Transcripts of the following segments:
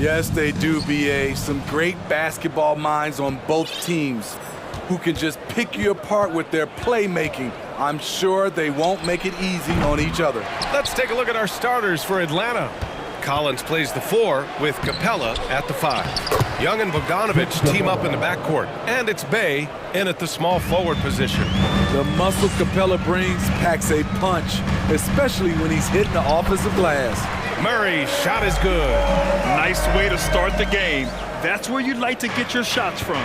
Yes, they do, BA. Some great basketball minds on both teams who can just pick you apart with their playmaking. I'm sure they won't make it easy on each other. Let's take a look at our starters for Atlanta. Collins plays the 4 with Capella at the 5. Young and Bogdanovich team up in the backcourt, and it's Bay in at the small forward position. The muscle Capella brings packs a punch, especially when he's hitting the offensive glass. Murray, shot is good. Nice way to start the game. That's where you'd like to get your shots from.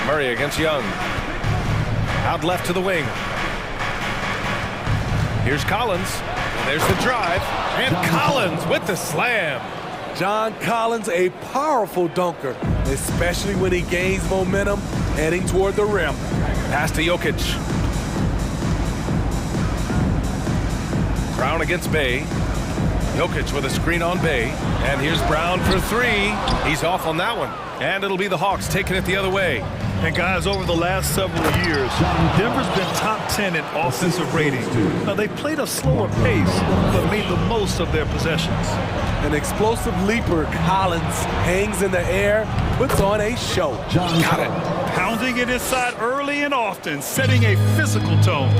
Murray against Young. Out left to the wing. Here's Collins. There's the drive. And Collins with the slam. John Collins, a powerful dunker, especially when he gains momentum heading toward the rim. Pass to Jokic. Brown against Bay. Jokic with a screen on Bay. And here's Brown for 3. He's off on that one. And it'll be the Hawks taking it the other way. And guys, over the last several years, Denver's been top 10 in offensive rating. Now, they played a slower pace, but made the most of their possessions. An explosive leaper, Collins hangs in the air, puts on a show. Got it. Pounding it inside early and often, setting a physical tone.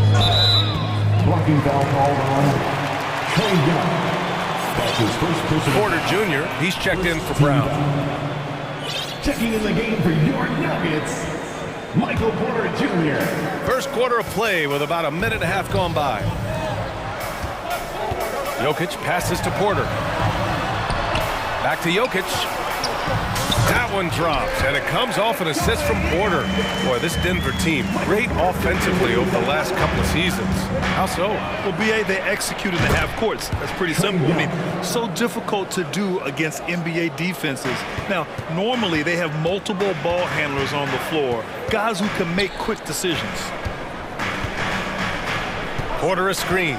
Blocking foul called on Trey Young. That's his first personal. Porter Jr., he's checked in for Brown. Checking in the game for your Nuggets, Michael Porter Jr. First quarter of play with about a minute and a half gone by. Jokic passes to Porter. Back to Jokic. That one drops, and it comes off an assist from Porter. Boy, this Denver team, great offensively over the last couple of seasons. How so? Well, BA, they executed the half courts. That's pretty simple. I mean, so difficult to do against NBA defenses. Now, normally they have multiple ball handlers on the floor, guys who can make quick decisions. Porter a screen.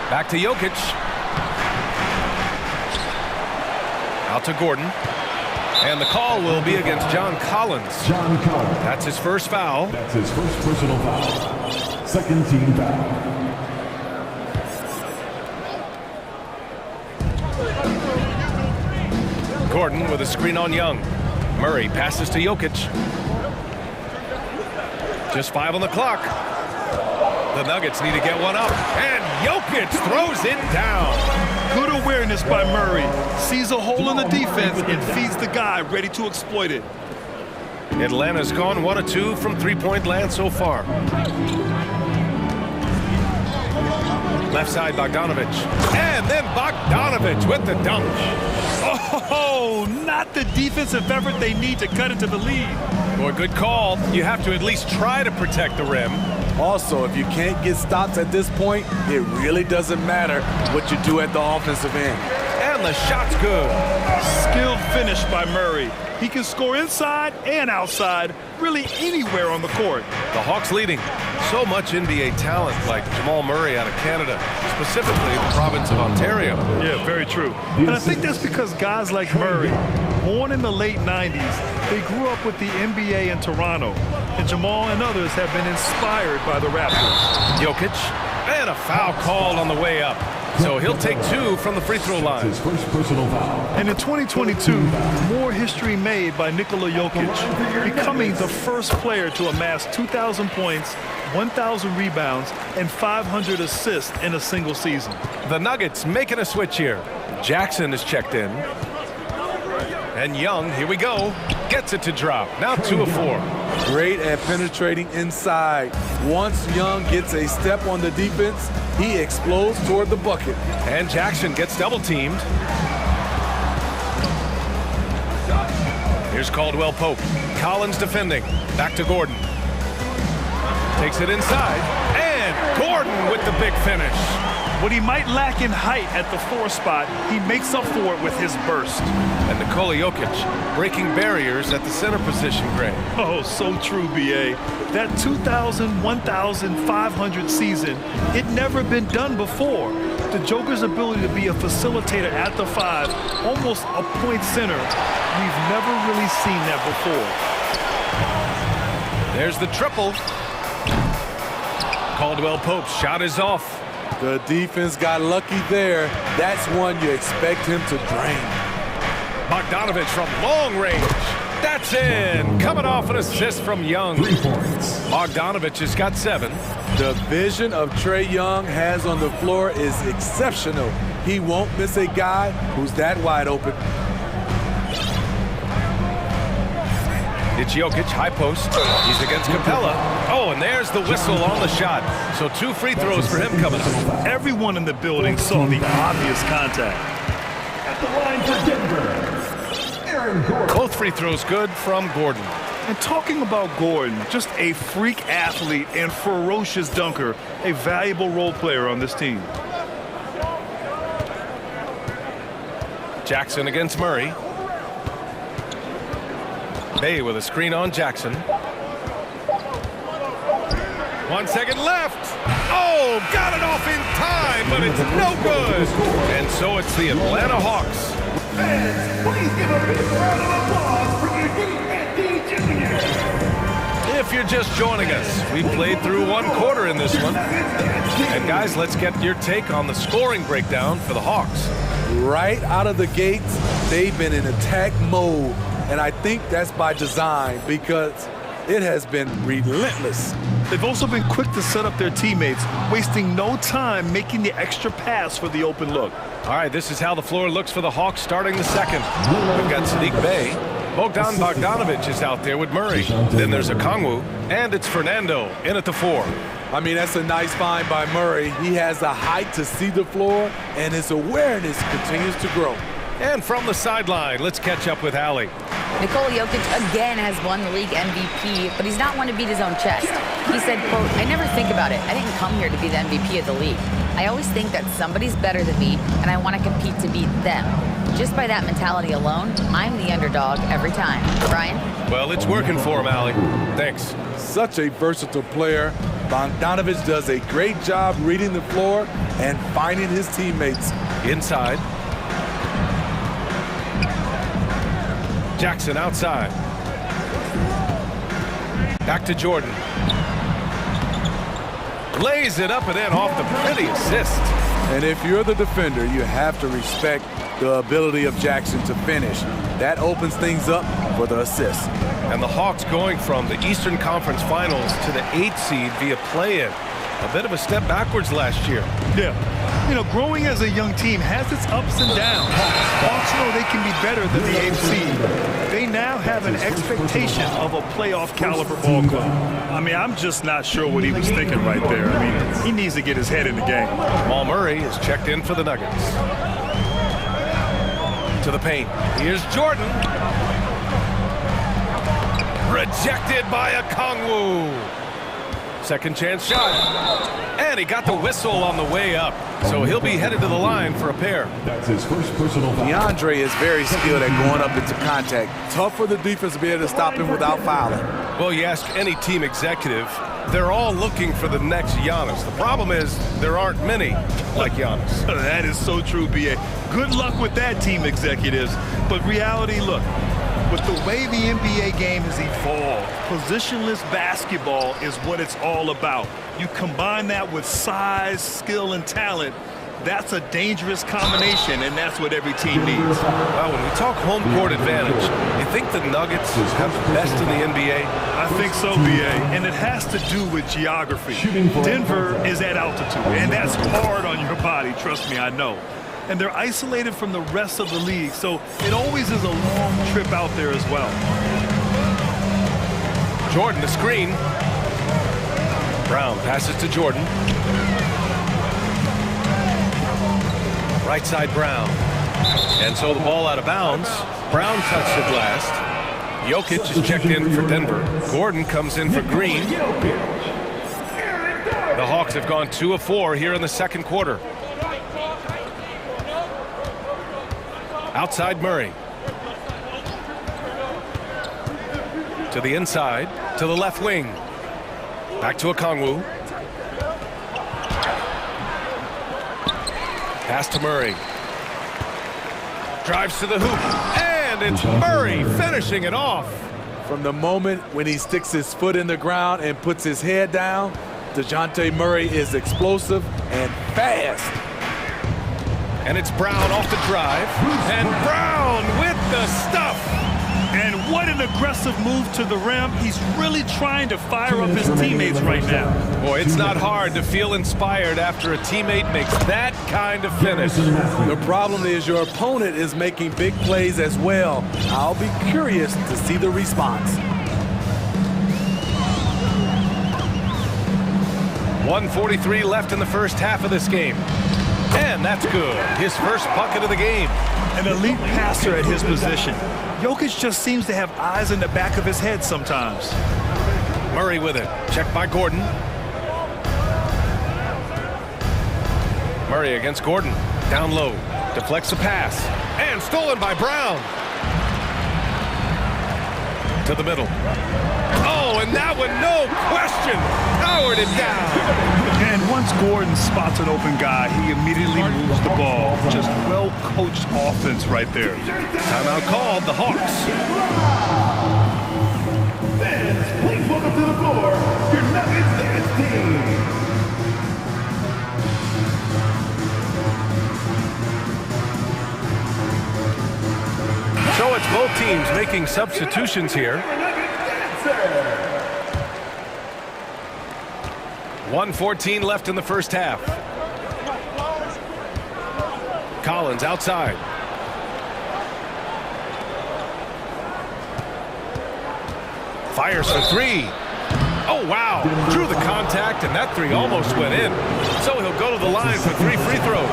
Back to Jokic. Out to Gordon. And the call will be against John Collins. John Collins. That's his first foul. That's his first personal foul. Second team foul. Gordon with a screen on Young. Murray passes to Jokic. Just 5 on the clock. The Nuggets need to get one up. And Jokic throws it down. Good awareness by Murray. Sees a hole in the defense and feeds the guy ready to exploit it. Atlanta's gone 1 of 2 from three-point land so far. Left side, Bogdanovich. And then Bogdanovich with the dunk. Oh, not the defensive effort they need to cut into the lead. Boy, good call. You have to at least try to protect the rim. Also, if you can't get stops at this point, it really doesn't matter what you do at the offensive end. And the shot's good. Skilled finish by Murray. He can score inside and outside, really anywhere on the court. The Hawks leading. So much NBA talent like Jamal Murray out of Canada, specifically the province of Ontario. Yeah, very true. And I think that's because guys like Murray, born in the late 90s, they grew up with the NBA in Toronto. And Jamal and others have been inspired by the Raptors. Jokic, and a foul called on the way up. So he'll take 2 from the free throw line. His first personal foul. And in 2022, more history made by Nikola Jokic, becoming the first player to amass 2,000 points, 1,000 rebounds, and 500 assists in a single season. The Nuggets making a switch here. Jackson is checked in. And Young, here we go, gets it to drop. Now 2 of 4. Great at penetrating inside. Once Young gets a step on the defense, he explodes toward the bucket. And Jackson gets double teamed. Here's Caldwell Pope. Collins defending. Back to Gordon. Takes it inside. And Gordon with the big finish. What he might lack in height at the 4 spot, he makes up for it with his burst. And Nikola Jokic breaking barriers at the center position, Gray. Oh, so true, BA. That 2,000, 1,500 season, it never been done before. The Joker's ability to be a facilitator at the 5, almost a point center, we've never really seen that before. There's the triple. Caldwell Pope's shot is off. The defense got lucky there. That's one you expect him to drain. Bogdanovich from long range. That's in. Coming off an assist from Young. 3 points. Bogdanovich has got 7. The vision of Trae Young has on the floor is exceptional. He won't miss a guy who's that wide open. It's Jokic, high post. He's against Capella. Oh, and there's the whistle on the shot. So 2 free throws for him coming up. Everyone in the building saw the obvious contact. At the line for Denver, Aaron Gordon. Both free throws good from Gordon. And talking about Gordon, just a freak athlete and ferocious dunker, a valuable role player on this team. Jackson against Murray. Bay with a screen on Jackson. 1 second left. Oh, got it off in time, but it's no good. And so it's the Atlanta Hawks. Fans, please give a big round of applause for your D&D Junior. If you're just joining us, we played through 1 quarter in this one. And guys, let's get your take on the scoring breakdown for the Hawks. Right out of the gates, they've been in attack mode. And I think that's by design because it has been relentless. They've also been quick to set up their teammates, wasting no time making the extra pass for the open look. All right, this is how the floor looks for the Hawks starting the second. We've got Sadiq Bey. Bogdan Bogdanovich is out there with Murray. Then there's Okongwu, and it's Fernando in at the 4. I mean, that's a nice find by Murray. He has the height to see the floor, and his awareness continues to grow. And from the sideline, let's catch up with Allie. Nikola Jokic again has won the league MVP, but he's not one to beat his own chest. He said, quote, "I never think about it. I didn't come here to be the MVP of the league. I always think that somebody's better than me, and I want to compete to beat them. Just by that mentality alone, I'm the underdog every time." Brian? Well, it's working for him, Allie. Thanks. Such a versatile player. Bogdanovich does a great job reading the floor and finding his teammates. Inside. Jackson outside. Back to Jordan. Lays it up and in off the pretty assist. And if you're the defender, you have to respect the ability of Jackson to finish. That opens things up for the assist. And the Hawks going from the Eastern Conference Finals to the 8th seed via play-in. A bit of a step backwards last year. Yeah. You know, growing as a young team has its ups and downs. Hawks know they can be better than the 8th seed. They now have an expectation of a playoff caliber ball club. I mean, I'm just not sure what he was thinking right there. I mean, he needs to get his head in the game. Jamal Murray is checked in for the Nuggets. To the paint. Here's Jordan. Rejected by Okongwu. Second chance shot. And he got the whistle on the way up. So he'll be headed to the line for a pair. That's his first personal foul. DeAndre is very skilled at going up into contact. Tough for the defense to be able to stop him without fouling. Well, you ask any team executive, they're all looking for the next Giannis. The problem is there aren't many like Giannis. That is so true, B.A. Good luck with that, team executives. But reality, look, with the way the NBA game has evolved, positionless basketball is what it's all about. You combine that with size, skill, and talent, that's a dangerous combination, and that's what every team needs. Well, when we talk home court advantage, you think the Nuggets have the best in the NBA? I think so, B.A., and it has to do with geography. Denver is at altitude, and that's hard on your body, trust me, I know. And they're isolated from the rest of the league, so it always is a long trip out there as well. Jordan, the screen. Brown passes to Jordan. Right side Brown. And so the ball out of bounds. Brown touched it last. Jokic is checked in for Denver. Gordon comes in for Green. The Hawks have gone 2 of 4 here in the second quarter. Outside Murray. To the inside, to the left wing. Back to Okongwu. Pass to Murray. Drives to the hoop. And it's Murray finishing it off. From the moment when he sticks his foot in the ground and puts his head down, DeJounte Murray is explosive and fast. And it's Brown off the drive. And Brown with the stuff. And what an aggressive move to the rim. He's really trying to fire up his teammates right now. Boy, it's not hard to feel inspired after a teammate makes that kind of finish. The problem is your opponent is making big plays as well. I'll be curious to see the response. 1:43 left in the first half of this game. And that's good. His first bucket of the game. An elite passer at his position. Jokic just seems to have eyes in the back of his head sometimes. Murray with it. Checked by Gordon. Murray against Gordon. Down low. Deflects the pass. And stolen by Brown. To the middle. Oh, and that one, no question, powered it down. And once Gordon spots an open guy, he immediately moves the ball. Just well-coached offense right there. Timeout called, the Hawks. Fans, please welcome to the floor your Nuggets dance team. So it's both teams making substitutions here. 1:14 left in the first half. Collins outside. Fires for three. Oh, wow. Drew the contact, and that three almost went in. So he'll go to the line for 3 free throws.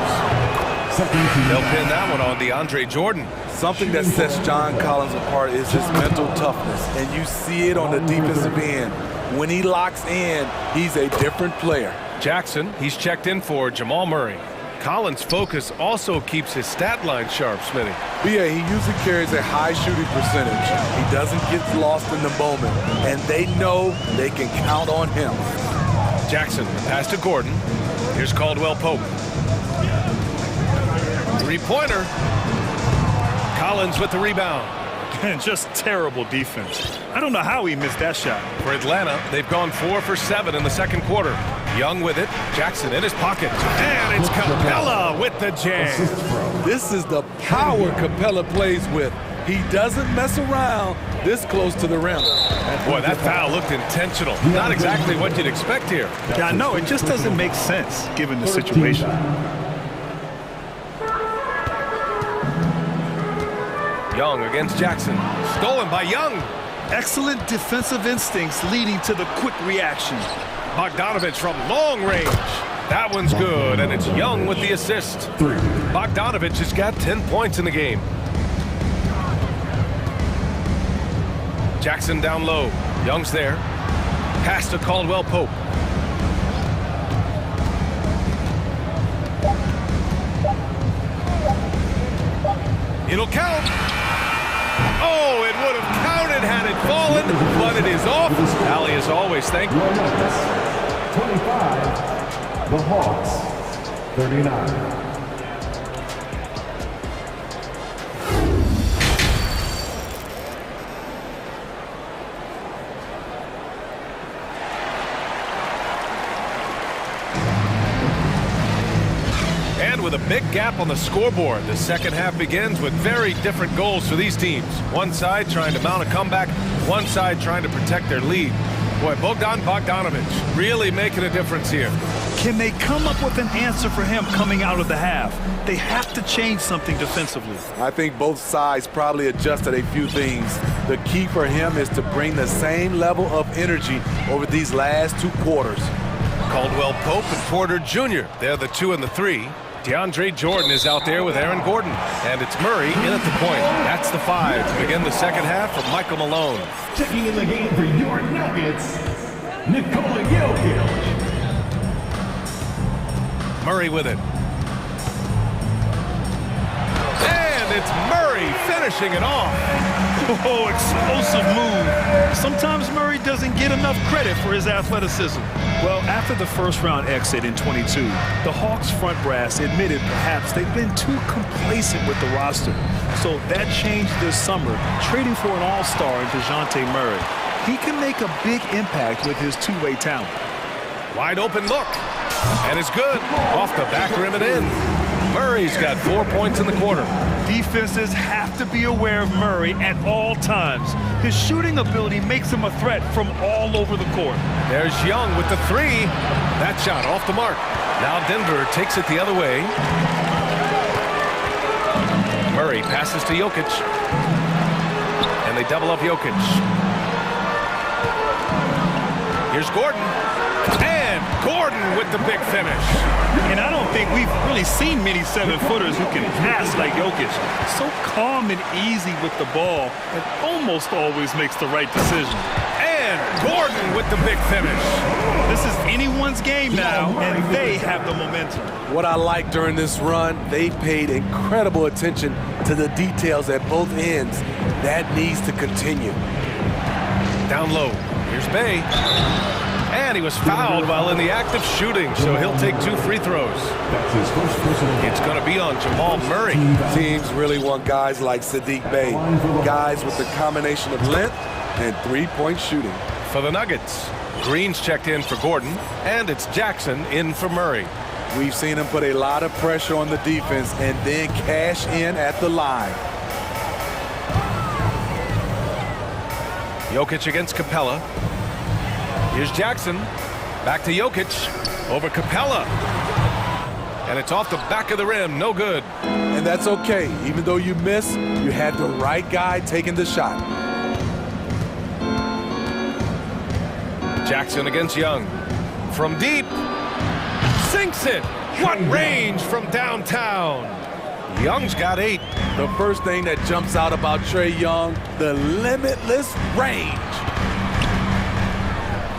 They'll pin that one on DeAndre Jordan. Something that sets John Collins apart is his mental toughness, and you see it on the defensive end. When he locks in, he's a different player. Jackson, he's checked in for Jamal Murray. Collins' focus also keeps his stat line sharp, Smitty. B.A., he usually carries a high shooting percentage. He doesn't get lost in the moment, and they know they can count on him. Jackson, pass to Gordon. Here's Caldwell Pope. Three-pointer. Collins with the rebound. And just terrible defense. I don't know how he missed that shot. For Atlanta, they've gone 4 for 7 in the second quarter. Young with it. Jackson in his pocket. And it's Capella with the jam. This is the power Capella plays with. He doesn't mess around this close to the rim. Boy, that foul looked intentional. Not exactly what you'd expect here. Yeah, I know. It just doesn't make sense given the situation. Young against Jackson. Stolen by Young. Excellent defensive instincts leading to the quick reaction. Bogdanovich from long range. That one's good, and it's Young with the assist. Bogdanovich has got 10 points in the game. Jackson down low. Young's there. Pass to Caldwell Pope. It'll count. Oh, it would have counted had it fallen, but it is off. Allie, as always, thank you. 25, the Hawks, 39. With a big gap on the scoreboard, the second half begins with very different goals for these teams. One side trying to mount a comeback, one side trying to protect their lead. Boy, Bogdanovich really making a difference here. Can they come up with an answer for him coming out of the half? They have to change something defensively. I think both sides probably adjusted a few things. The key for him is to bring the same level of energy over these last 2 quarters. Caldwell Pope and Porter Jr. They're the 2 and the 3. DeAndre Jordan is out there with Aaron Gordon. And it's Murray in at the point. That's the 5 to begin the second half from Michael Malone. Checking in the game for your Nuggets, Nikola Jokic. Murray with it. And it's Murray finishing it off. Oh, explosive move. Sometimes Murray doesn't get enough credit for his athleticism. Well, after the first-round exit in 22, the Hawks front brass admitted perhaps they've been too complacent with the roster. So that changed this summer, trading for an all-star in DeJounte Murray. He can make a big impact with his two-way talent. Wide open look. And it's good. Off the back rim and in. Murray's got 4 points in the quarter. Defenses have to be aware of Murray at all times. His shooting ability makes him a threat from all over the court. There's Young with the three. That shot off the mark. Now Denver takes it the other way. Murray passes to Jokic. And they double up Jokic. Here's Gordon. And Gordon with the big finish. And I don't think we've really seen many 7-footers who can pass like Jokic. So calm and easy with the ball and almost always makes the right decision. And Gordon with the big finish. This is anyone's game now, and they have the momentum. What I like during this run, they paid incredible attention to the details at both ends. That needs to continue. Down low. Here's Bay. And he was fouled while in the act of shooting, so he'll take 2 free throws. That's his first personal. It's going to be on Jamal Murray. Teams really want guys like Sadiq Bey, guys with the combination of length and three-point shooting. For the Nuggets, Green's checked in for Gordon, and it's Jackson in for Murray. We've seen him put a lot of pressure on the defense and then cash in at the line. Jokic against Capella. Here's Jackson. Back to Jokic. Over Capella. And it's off the back of the rim. No good. And that's okay. Even though you miss, you had the right guy taking the shot. Jackson against Young. From deep. Sinks it. What range from downtown. Young's got 8. The first thing that jumps out about Trae Young, the limitless range.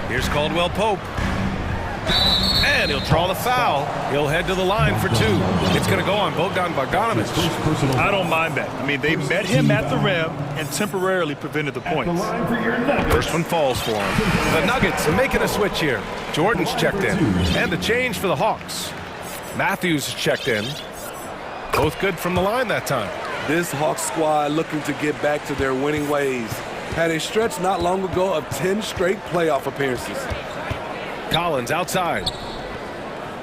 Here's Caldwell Pope. And he'll draw the foul. He'll head to the line for 2. It's going to go on Bogdan Bogdanovic. I don't mind that. I mean, they met him at the rim and temporarily prevented the points. First one falls for him. The Nuggets making a switch here. Jordan's checked in. And a change for the Hawks. Matthews is checked in. Both good from the line that time. This Hawks squad looking to get back to their winning ways. Had a stretch not long ago of 10 straight playoff appearances. Collins outside.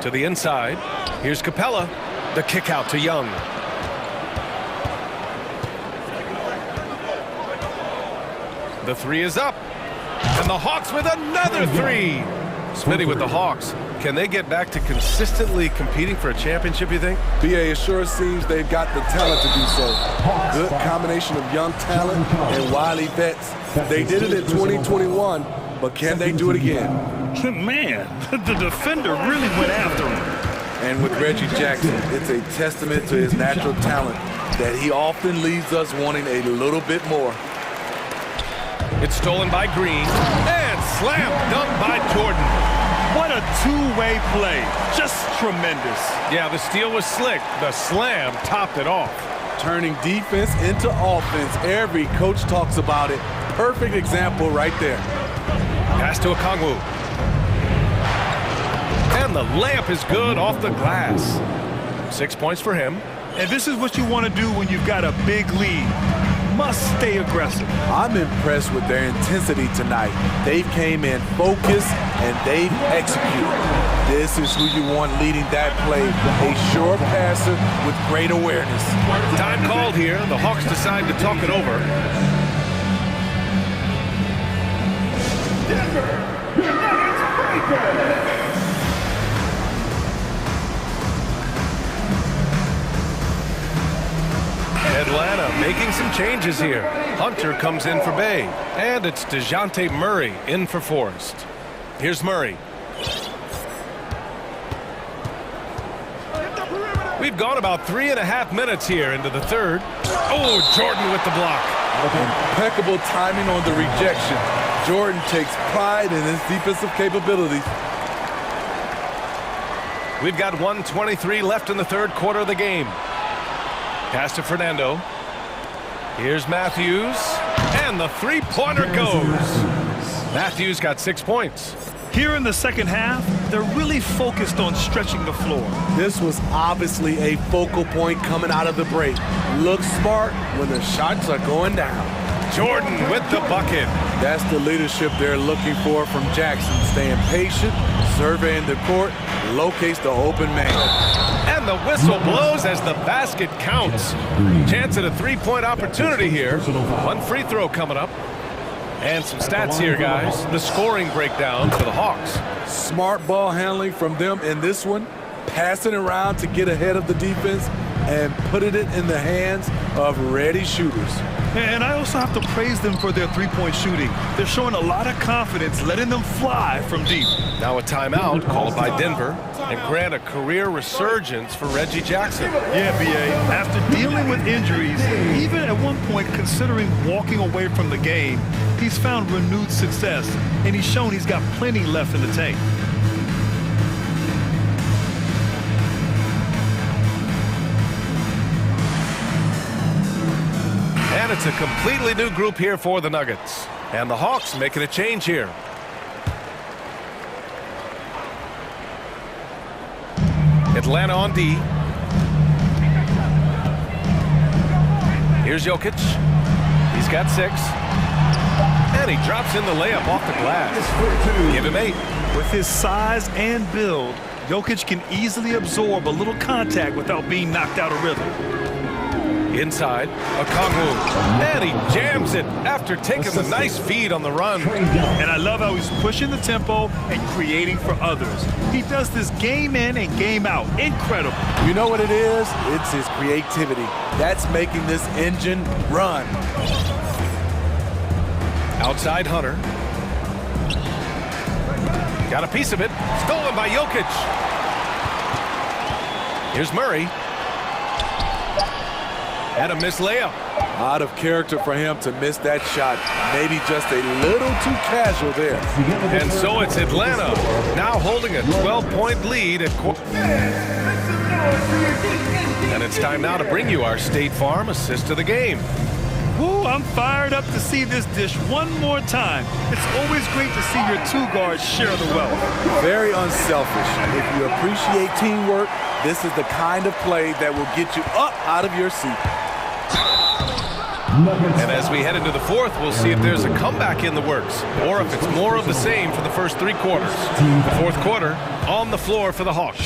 To the inside. Here's Capella. The kick out to Young. The 3 is up. And the Hawks with another 3. Smitty with the Hawks. Can they get back to consistently competing for a championship, you think? BA, it sure seems they've got the talent to do so. Good combination of young talent and wily vets. They did it in 2021, but can they do it again? Man, the defender really went after him. And with Reggie Jackson, it's a testament to his natural talent that he often leaves us wanting a little bit more. It's stolen by Green and slam dunk by Jordan. What a two-way play. Just tremendous. Yeah, the steal was slick. The slam topped it off. Turning defense into offense. Every coach talks about it. Perfect example right there. Pass to Okongwu. And the layup is good off the glass. 6 points for him. And this is what you want to do when you've got a big lead. Must stay aggressive. I'm impressed with their intensity tonight. They came in focused and they've executed. This is who you want leading that play. A sure passer with great awareness. Time called here. The Hawks decide to talk it over. Denver, your Nuggets breaker. Atlanta making some changes here. Hunter comes in for Bay. And it's DeJounte Murray in for Forrest. Here's Murray. We've gone about 3.5 minutes here into the third. Oh, Jordan with the block. Impeccable timing on the rejection. Jordan takes pride in his defensive capabilities. We've got 1:23 left in the third quarter of the game. Pass to Fernando. Here's Matthews. And the three-pointer goes. Matthews got 6 points. Here in the second half, they're really focused on stretching the floor. This was obviously a focal point coming out of the break. Look smart when the shots are going down. Jordan with the bucket. That's the leadership they're looking for from Jackson. Staying patient, surveying the court, locates the open man. And the whistle blows as the basket counts. Chance at a three-point opportunity here. One free throw coming up. And some stats here, guys. The scoring breakdown for the Hawks. Smart ball handling from them in this one. Passing around to get ahead of the defense and putting it in the hands of ready shooters. And I also have to praise them for their three-point shooting. They're showing a lot of confidence, letting them fly from deep. Now a timeout called by Denver, and grant a career resurgence for Reggie Jackson. Yeah, B.A., after dealing with injuries, even at one point considering walking away from the game, he's found renewed success, and he's shown he's got plenty left in the tank. And it's a completely new group here for the Nuggets. And the Hawks making a change here. Atlanta on D. Here's Jokic. He's got 6. And he drops in the layup off the glass. Give him 8. With his size and build, Jokic can easily absorb a little contact without being knocked out of rhythm. Inside, Okongwu, and he jams it after taking the nice feed on the run. And I love how he's pushing the tempo and creating for others. He does this game in and game out. Incredible. You know what it is? It's his creativity. That's making this engine run. Outside Hunter. Got a piece of it. Stolen by Jokic. Here's Murray. And a missed layup. Out of character for him to miss that shot. Maybe just a little too casual there. And so it's Atlanta now holding a 12-point lead at quarter. And it's time now to bring you our State Farm assist of the game. Woo, I'm fired up to see this dish one more time. It's always great to see your two guards share the wealth. Very unselfish. If you appreciate teamwork, this is the kind of play that will get you up out of your seat. And as we head into the fourth, we'll see if there's a comeback in the works or if it's more of the same for the first 3 quarters. The fourth quarter on the floor for the Hawks.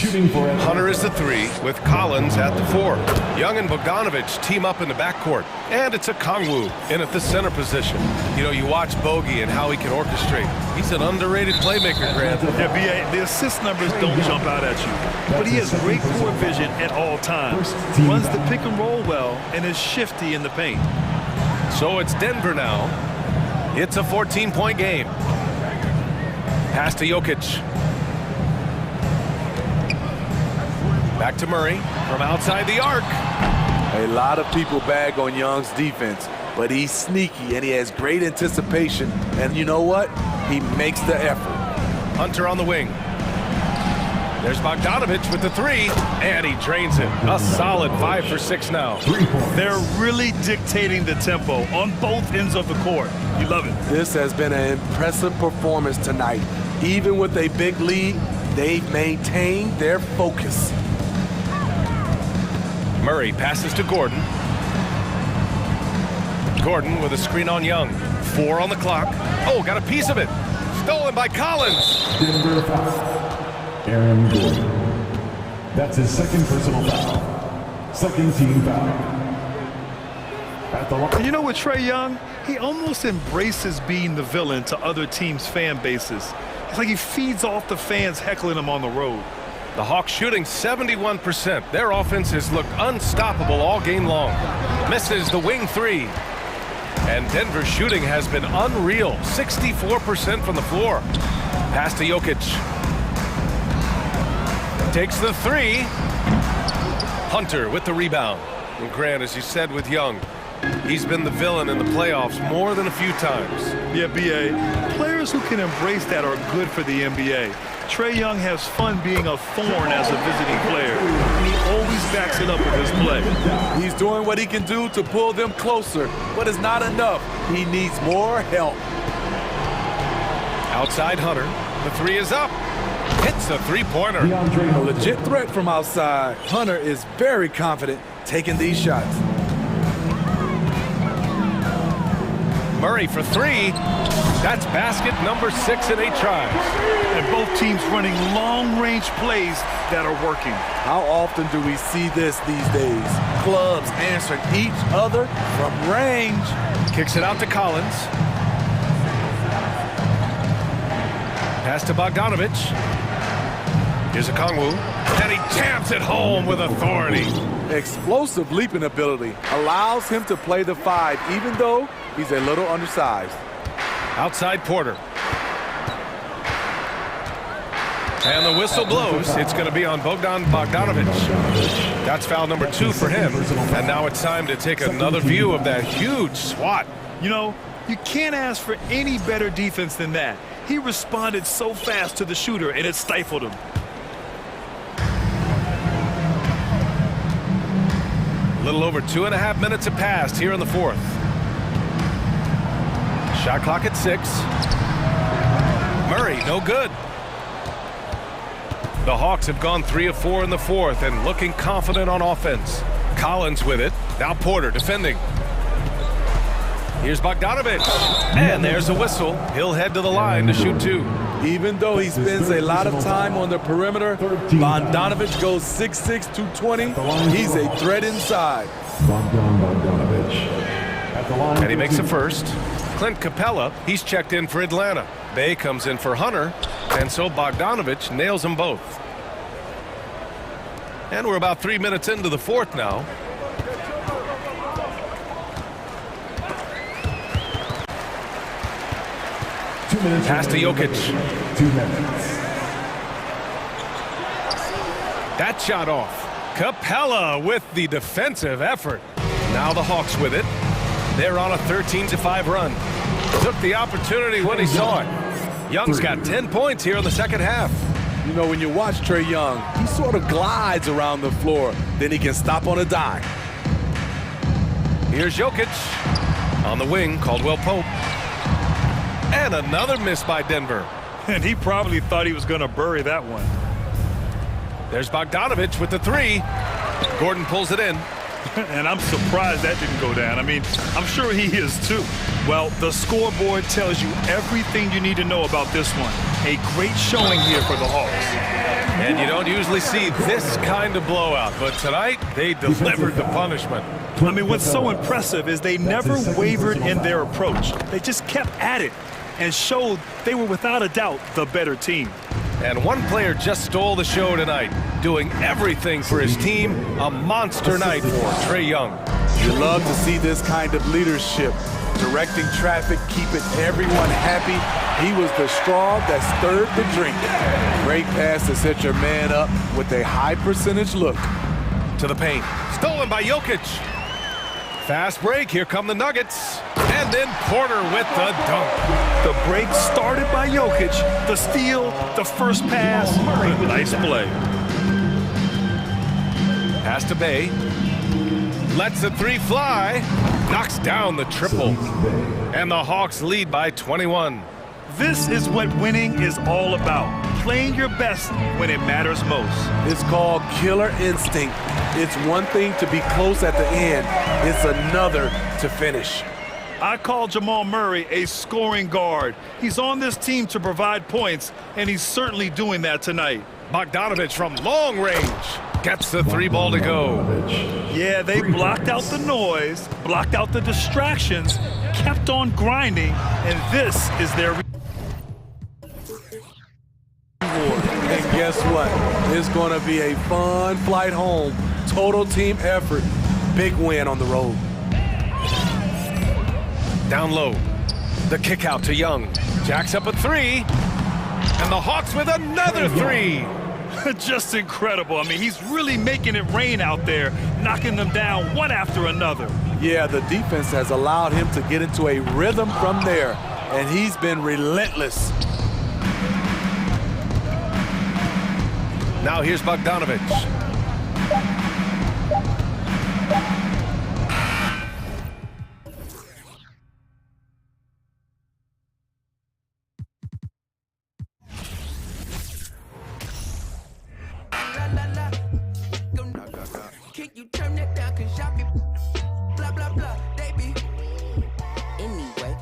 Hunter is the 3 with Collins at the 4. Young and Bogdanovich team up in the backcourt. And it's Okongwu in at the center position. You know, you watch Bogey and how he can orchestrate. He's an underrated playmaker, Grant. Yeah, B.A., the assist numbers don't jump out at you. But he has great court vision at all times. Runs the pick and roll well and is shifty in the paint. So it's Denver now. It's a 14-point game. Pass to Jokic. Back to Murray from outside the arc. A lot of people bag on Young's defense, but he's sneaky and he has great anticipation. And you know what? He makes the effort. Hunter on the wing. There's Bogdanovich with the 3, and he drains it. A solid 5 for 6 now. They're really dictating the tempo on both ends of the court. You love it. This has been an impressive performance tonight. Even with a big lead, they've maintained their focus. Murray passes to Gordon. Gordon with a screen on Young. 4 on the clock. Oh, got a piece of it. Stolen by Collins. Denver foul. Aaron Gordon. That's his second personal foul. Second team foul. At the line. And you know what, Trae Young? He almost embraces being the villain to other teams' fan bases. It's like he feeds off the fans heckling him on the road. The Hawks shooting 71%. Their offense has looked unstoppable all game long. Misses the wing 3. And Denver's shooting has been unreal. 64% from the floor. Pass to Jokic. Takes the 3. Hunter with the rebound. And Grant, as you said with Young, he's been the villain in the playoffs more than a few times. Yeah, B.A., players who can embrace that are good for the NBA. Trae Young has fun being a thorn as a visiting player, and he always backs it up with his play. He's doing what he can do to pull them closer, but it's not enough. He needs more help. Outside Hunter. The 3 is up. Hits a 3-pointer. A legit threat from outside. Hunter is very confident taking these shots. Murray for three. That's basket number 6 in 8 tries. And both teams running long-range plays that are working. How often do we see this these days? Clubs answering each other from range. Kicks it out to Collins. Pass to Bogdanovich. Here's a Kongwu. And he jams it home with authority. Explosive leaping ability allows him to play the 5 even though he's a little undersized. Outside Porter. And the whistle blows. It's going to be on Bogdanovich. That's foul number 2 for him. And now it's time to take another view of that huge swat. You know, you can't ask for any better defense than that. He responded so fast to the shooter, and it stifled him. A little over 2.5 minutes have passed here in the 4th. Shot clock at 6. Murray, no good. The Hawks have gone 3 of 4 in the 4th and looking confident on offense. Collins with it. Now Porter defending. Here's Bogdanovich. And there's a whistle. He'll head to the line to shoot 2. Even though he spends a lot of time on the perimeter, Bogdanovich goes 6'6", 220. He's a threat inside. And he makes a first. Clint Capella, he's checked in for Atlanta. Bay comes in for Hunter. And so Bogdanovich nails them both. And we're about 3 minutes into the 4th now. Pass to Jokic. 2 minutes. That shot off. Capella with the defensive effort. Now the Hawks with it. They're on a 13-5 run. Took the opportunity when he saw it. Young's got 10 points here in the second half. You know, when you watch Trae Young, he sort of glides around the floor. Then he can stop on a dime. Here's Jokic. On the wing, Caldwell Pope. And another miss by Denver. And he probably thought he was going to bury that one. There's Bogdanovich with the 3. Gordon pulls it in. And I'm surprised that didn't go down. I mean, I'm sure he is too. Well, the scoreboard tells you everything you need to know about this one. A great showing here for the Hawks. And you don't usually see this kind of blowout, but tonight they delivered the punishment. I mean, what's so impressive is they never wavered in their approach. They just kept at it and showed they were without a doubt the better team. And one player just stole the show tonight, doing everything for his team. A monster night for Trae Young. You love to see this kind of leadership, directing traffic, keeping everyone happy. He was the straw that stirred the drink. Great pass to set your man up with a high percentage look. To the paint. Stolen by Jokic. Fast break. Here come the Nuggets. And then Porter with the dunk. The break started by Jokic. The steal, the first pass. Nice play. Pass to Bay. Lets the 3 fly. Knocks down the triple. And the Hawks lead by 21. This is what winning is all about. Playing your best when it matters most. It's called killer instinct. It's one thing to be close at the end. It's another to finish. I call Jamal Murray a scoring guard. He's on this team to provide points, and he's certainly doing that tonight. Bogdanovich from long range gets the 3 ball to go. Yeah, they blocked out the noise, blocked out the distractions, kept on grinding, and this is their reward. And guess what? It's going to be a fun flight home. Total team effort. Big win on the road. Down low. The kick out to Young. Jacks up a 3. And the Hawks with another 3. Just incredible. I mean, he's really making it rain out there, knocking them down one after another. Yeah, the defense has allowed him to get into a rhythm from there, and he's been relentless. Now here's Bogdanovich. Can you turn that down? Cause y'all be blah, blah, blah. They be anyway.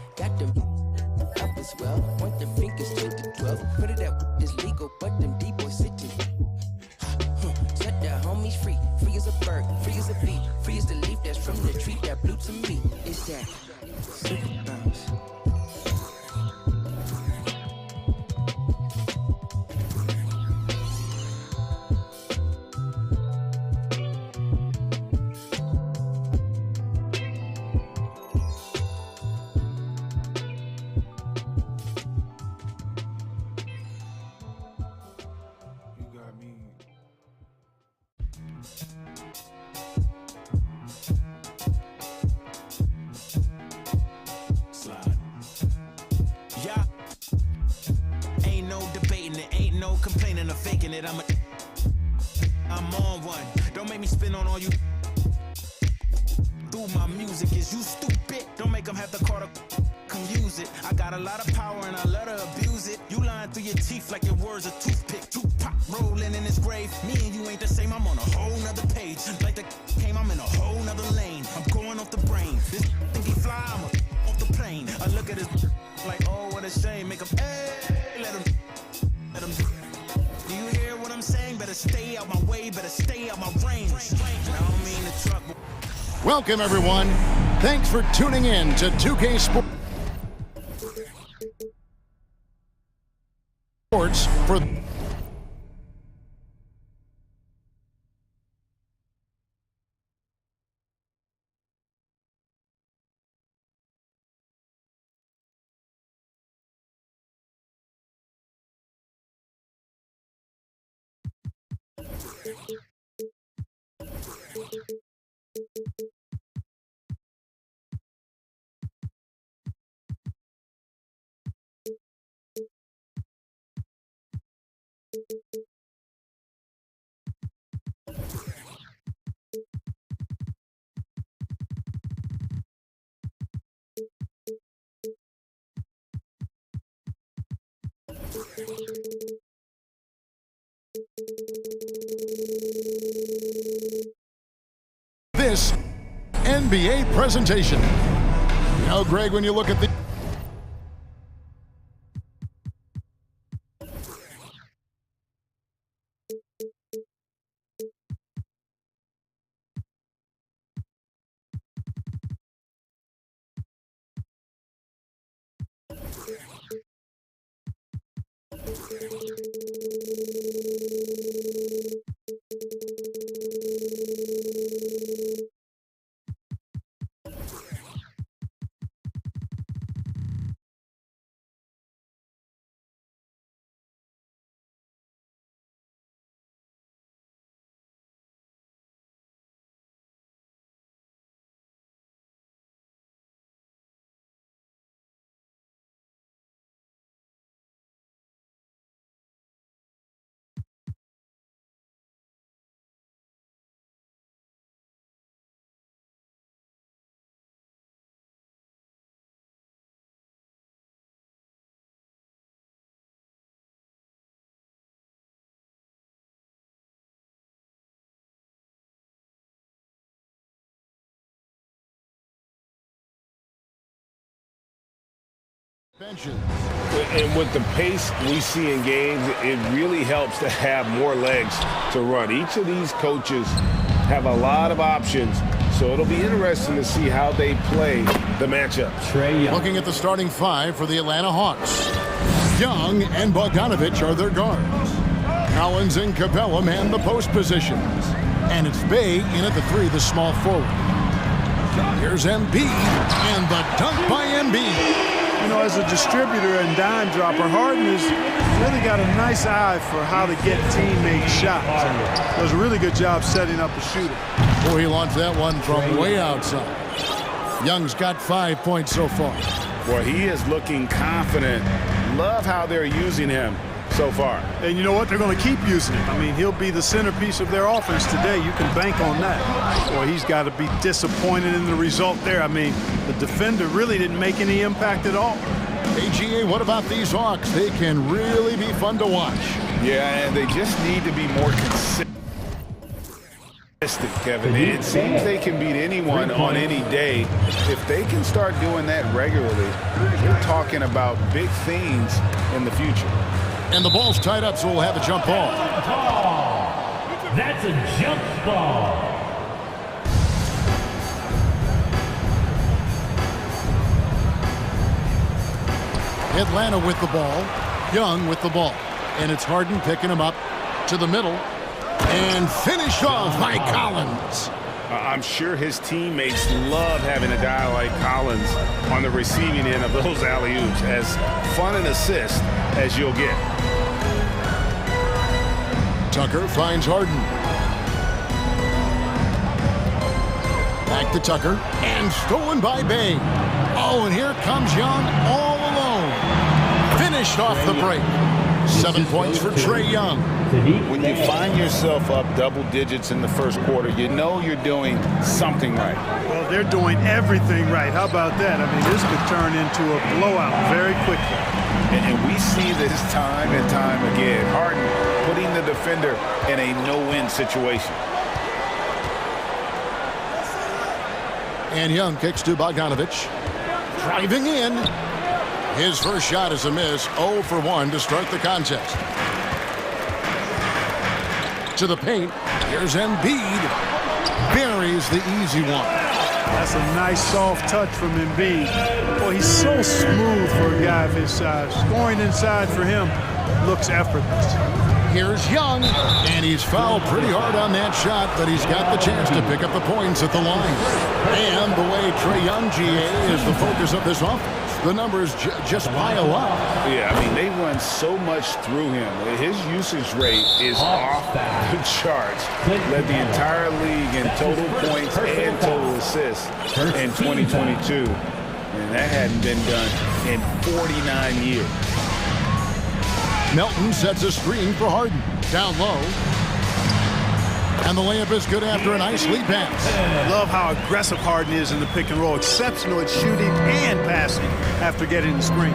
thinking that I'm on one. Don't make me spin on all you. Through my music, is you stupid? Don't make them have the car to come use it. I got a lot of power and I let her abuse it. You lying through your teeth like your words a toothpick. Tupac rolling in his grave. Me and you ain't the same. I'm on a whole nother page. Like the came, I'm in a whole nother lane. I'm going off the brain. This think he fly, I'm off the plane. I look at his like, oh, what a shame. Make him, hey, let him. Do you hear what I'm saying? Better stay out my way. Better stay out my range. I don't mean the truck. Welcome, everyone. Thanks for tuning in to 2K Sports for this NBA presentation. You know, Greg, when you look at the benches. And with the pace we see in games, it really helps to have more legs to run. Each of these coaches have a lot of options, so it'll be interesting to see how they play the matchup. Looking at the starting five for the Atlanta Hawks. Young and Bogdanovich are their guards. Collins and Capella man the post positions. And it's Bay in at the three, the small forward. Here's Embiid, and the dunk by Embiid. You know, as a distributor and dime dropper, Harden has really got a nice eye for how to get teammate shots. Does a really good job setting up a shooter. Boy, he launched that one from way outside. Young's got 5 points so far. Boy, he is looking confident. Love how they're using him so far. And you know what? They're going to keep using him. I mean, he'll be the centerpiece of their offense today. You can bank on that. Boy, he's got to be disappointed in the result there. I mean, the defender really didn't make any impact at all. AGA, what about these Hawks? They can really be fun to watch. Yeah, and they just need to be more consistent, Kevin. It seems they can beat anyone on any day. If they can start doing that regularly, we're talking about big things in the future. And the ball's tied up, so we'll have a jump ball. That's a jump ball. Atlanta with the ball. Young with the ball. And it's Harden picking him up to the middle. And finished off by Collins. I'm sure his teammates love having a guy like Collins on the receiving end of those alley-oops. As fun an assist as you'll get. Tucker finds Harden. Back to Tucker. And stolen by Bay. Oh, and here comes Young all alone. Finished off the break. 7 points for Trae Young. When you find yourself up double digits in the first quarter, you know you're doing something right. Well, they're doing everything right. How about that? I mean, this could turn into a blowout very quickly. And we see this time and time again. Harden putting the defender in a no-win situation. And Young kicks to Bogdanovic. Driving in. His first shot is a miss. 0 for 1 to start the contest. To the paint. Here's Embiid. Buries the easy one. That's a nice soft touch from Embiid. Boy, he's so smooth for a guy of his size. Scoring inside for him looks effortless. Here's Young, and he's fouled pretty hard on that shot, but he's got the chance to pick up the points at the line. And the way Trae Young, GA, is the focus of this offense. The numbers just pile up. Yeah, I mean, they run so much through him. His usage rate is off the charts. Led the entire league in total points and total assists in 2022. And that hadn't been done in 49 years. Melton sets a screen for Harden. Down low. And the layup is good after a nice lead pass. Love how aggressive Harden is in the pick and roll. Exceptional at shooting and passing after getting the screen.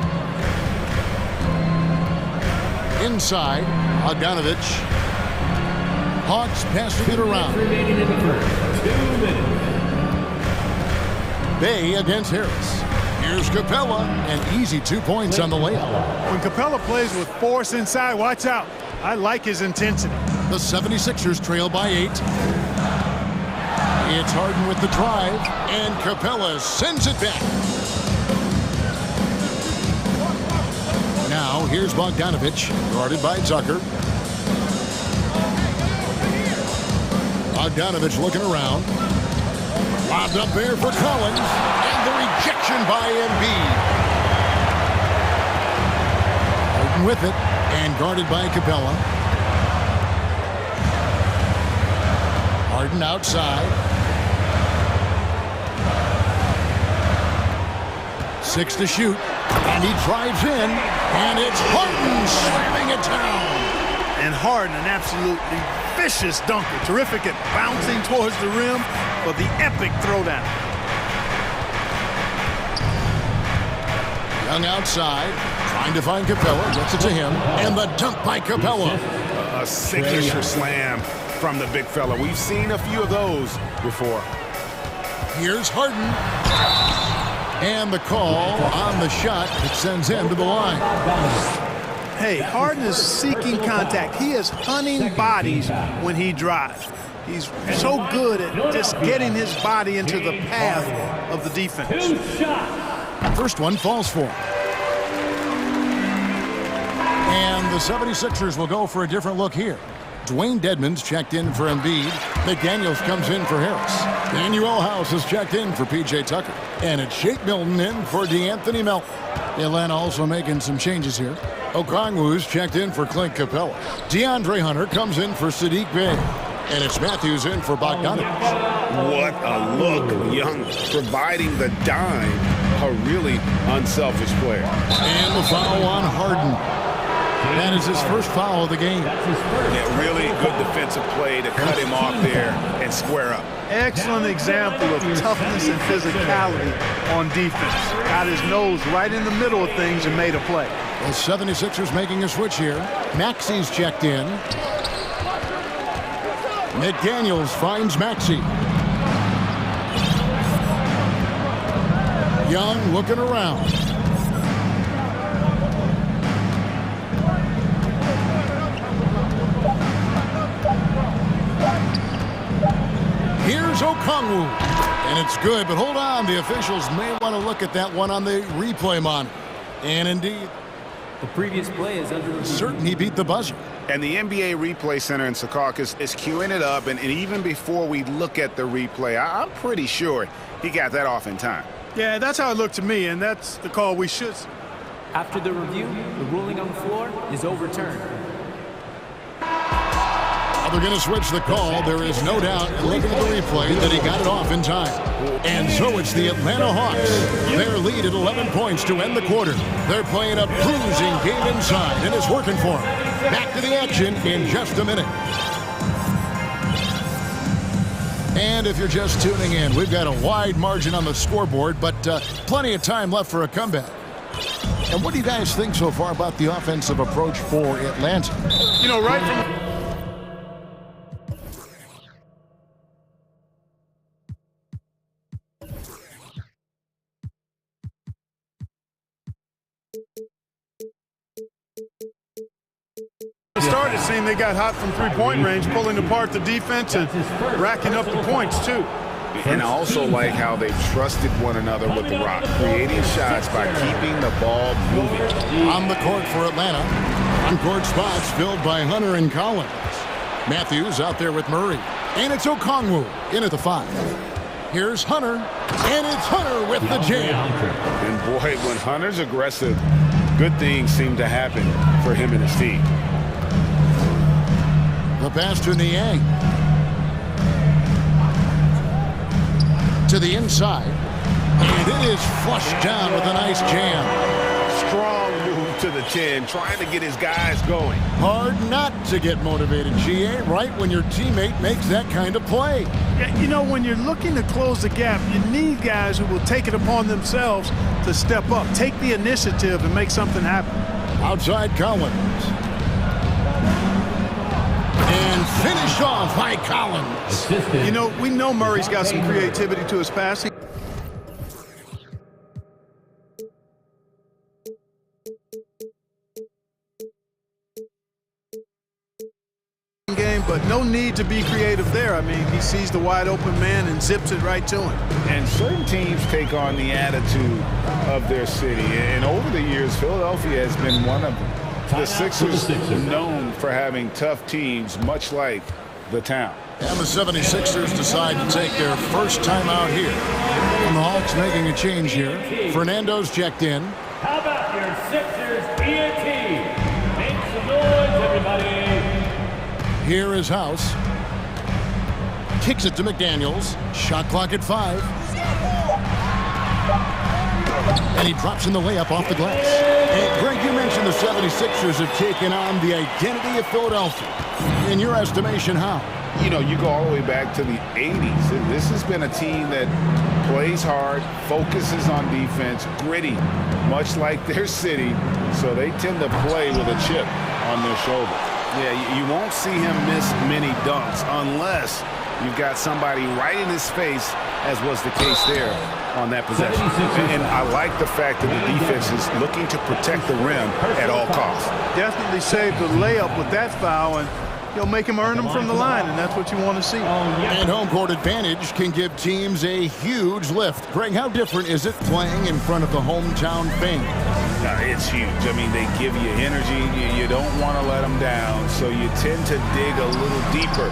Inside, Bogdanovic. Hawks passing it around. Remaining in the first. 2 minutes. Bay against Harris. Here's Capella, and easy 2 points on the layup. When Capella plays with force inside, watch out. I like his intensity. The 76ers trail by 8. It's Harden with the drive, and Capella sends it back. Now, here's Bogdanovic, guarded by Zucker. Bogdanovic looking around. Lobbed up there for Collins, and the rejection by Embiid. Harden with it, and guarded by Capella. Harden outside. 6 to shoot, and he drives in, and it's Harden slamming it down. And Harden, an absolutely vicious dunker. Terrific at bouncing towards the rim for the epic throwdown. Young outside, trying to find Capella, gets it to him, and the dunk by Capella. A signature slam from the big fella. We've seen a few of those before. Here's Harden. And the call on the shot that sends him to the line. Hey, Harden is seeking contact. He is hunting bodies when he drives. He's so good at just getting his body into the path of the defense. First one falls for him. And the 76ers will go for a different look here. Dwayne Dedmon's checked in for Embiid. McDaniels comes in for Harris. Daniel House is checked in for P.J. Tucker. And it's Shake Milton in for DeAnthony Melton. Atlanta also making some changes here. Okongwu's checked in for Clint Capella. DeAndre Hunter comes in for Sadiq Bey. And it's Matthews in for Bogdanovic. What a look. Young providing the dime. A really unselfish player. And the foul on Harden. That is his first foul of the game. Yeah, really good defensive play to cut him off there and square up. Excellent example of toughness and physicality on defense. Got his nose right in the middle of things and made a play. The 76ers making a switch here. Maxi's checked in. McDaniels finds Maxey. Young looking around. Here's Okongwu. And it's good, but hold on. The officials may want to look at that one on the replay monitor. And indeed, the previous play is under review. Certain he beat the buzzer. And the NBA Replay Center in Secaucus is queuing it up. And even before we look at the replay, I'm pretty sure he got that off in time. Yeah, that's how it looked to me, and that's the call we should see. After the review, the ruling on the floor is overturned. Well, they're going to switch the call. There is no doubt, looking at the replay, that he got it off in time. And so it's the Atlanta Hawks. Their lead at 11 points to end the quarter. They're playing a cruising game inside, and it's working for them. Back to the action in just a minute. And if you're just tuning in, we've got a wide margin on the scoreboard, but plenty of time left for a comeback. And what do you guys think so far about the offensive approach for Atlanta? You know, right from... started seeing they got hot from three-point range, pulling apart the defense and racking up the points, too. And I also like how they trusted one another with the rock, creating shots by keeping the ball moving. On the court for Atlanta, on-court spots filled by Hunter and Collins. Matthews out there with Murray. And it's Okongwu in at the 5. Here's Hunter, and it's Hunter with the jam. And boy, when Hunter's aggressive, good things seem to happen for him and his team. The pass to Niang. To the inside. And it is flushed down with a nice jam. Strong move to the 10, trying to get his guys going. Hard not to get motivated, GA, right when your teammate makes that kind of play. Yeah, you know, when you're looking to close the gap, you need guys who will take it upon themselves to step up, take the initiative, and make something happen. Outside Collins. And finish off by Collins. You know, we know Murray's got some creativity to his passing. Game, but no need to be creative there. I mean, he sees the wide open man and zips it right to him. And certain teams take on the attitude of their city. And over the years, Philadelphia has been one of them. The Sixers known for having tough teams, much like the town. And the 76ers decide to take their first time out here. And the Hawks making a change here. Fernando's checked in. How about your Sixers ENT? Make some noise, everybody. Here is House. Kicks it to McDaniels. Shot clock at 5. And he drops in the layup off the glass. Hey, Greg, you mentioned the 76ers have taken on the identity of Philadelphia. In your estimation, how? You know, you go all the way back to the 80s. This has been a team that plays hard, focuses on defense, gritty, much like their city. So they tend to play with a chip on their shoulder. Yeah, you won't see him miss many dunks unless you've got somebody right in his face, as was the case there on that possession. And I like the fact that the defense is looking to protect the rim at all costs. Definitely saved the layup with that foul, and he'll make him earn them from the line, and that's what you want to see. And home court advantage can give teams a huge lift. Greg, how different is it playing in front of the hometown fans? It's huge. I mean, they give you energy. You don't want to let them down, so you tend to dig a little deeper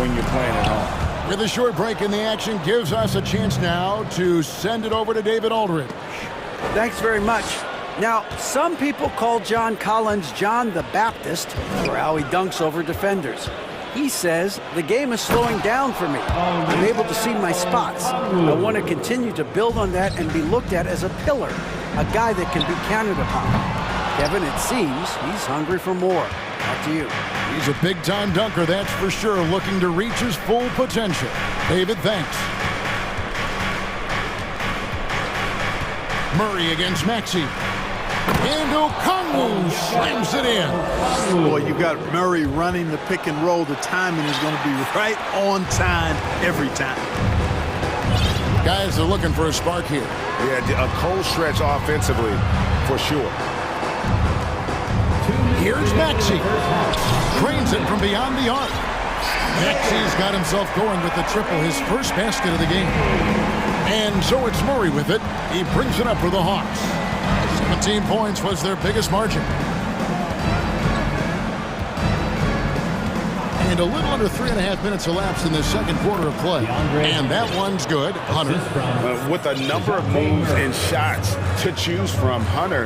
when you're playing at home. With a short break in the action gives us a chance now to send it over to David Aldridge. Thanks very much. Now, some people call John Collins John the Baptist for how he dunks over defenders. He says, the game is slowing down for me. I'm able to see my spots. I want to continue to build on that and be looked at as a pillar, a guy that can be counted upon. Kevin, it seems he's hungry for more. Back to you. He's a big-time dunker, that's for sure, looking to reach his full potential. David, thanks. Murray against Maxey. And Okongwu slams it in. Boy, you got Murray running the pick and roll. The timing is going to be right on time every time. Guys are looking for a spark here. Yeah, a cold stretch offensively, for sure. Here's Maxey. Trains it from beyond the arc. Maxey's got himself going with the triple, his first basket of the game. And so it's Murray with it. He brings it up for the Hawks. 17 points was their biggest margin. And a little under 3.5 minutes elapsed in the second quarter of play. And that one's good. Hunter. With a number of moves and shots to choose from, Hunter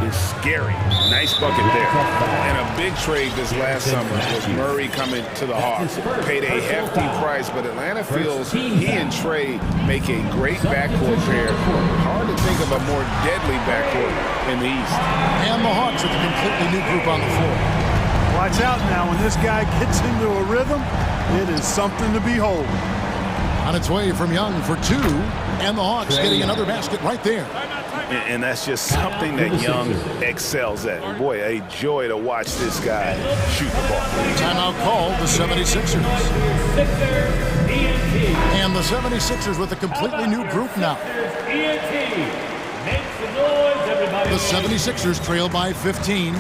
is scary. Nice bucket there. And a big trade this last summer was Murray coming to the Hawks. Paid a hefty price, but Atlanta feels he and Trey make a great backcourt pair. Hard to think of a more deadly backcourt in the East. And the Hawks with a completely new group on the floor. Watch out now. When this guy gets into a rhythm, it is something to behold. On its way from Young for two, and the Hawks getting another basket right there. And that's just something that Young excels at. Boy, a joy to watch this guy shoot the ball. Timeout called the 76ers. And the 76ers with a completely new group now. The 76ers trail by 15.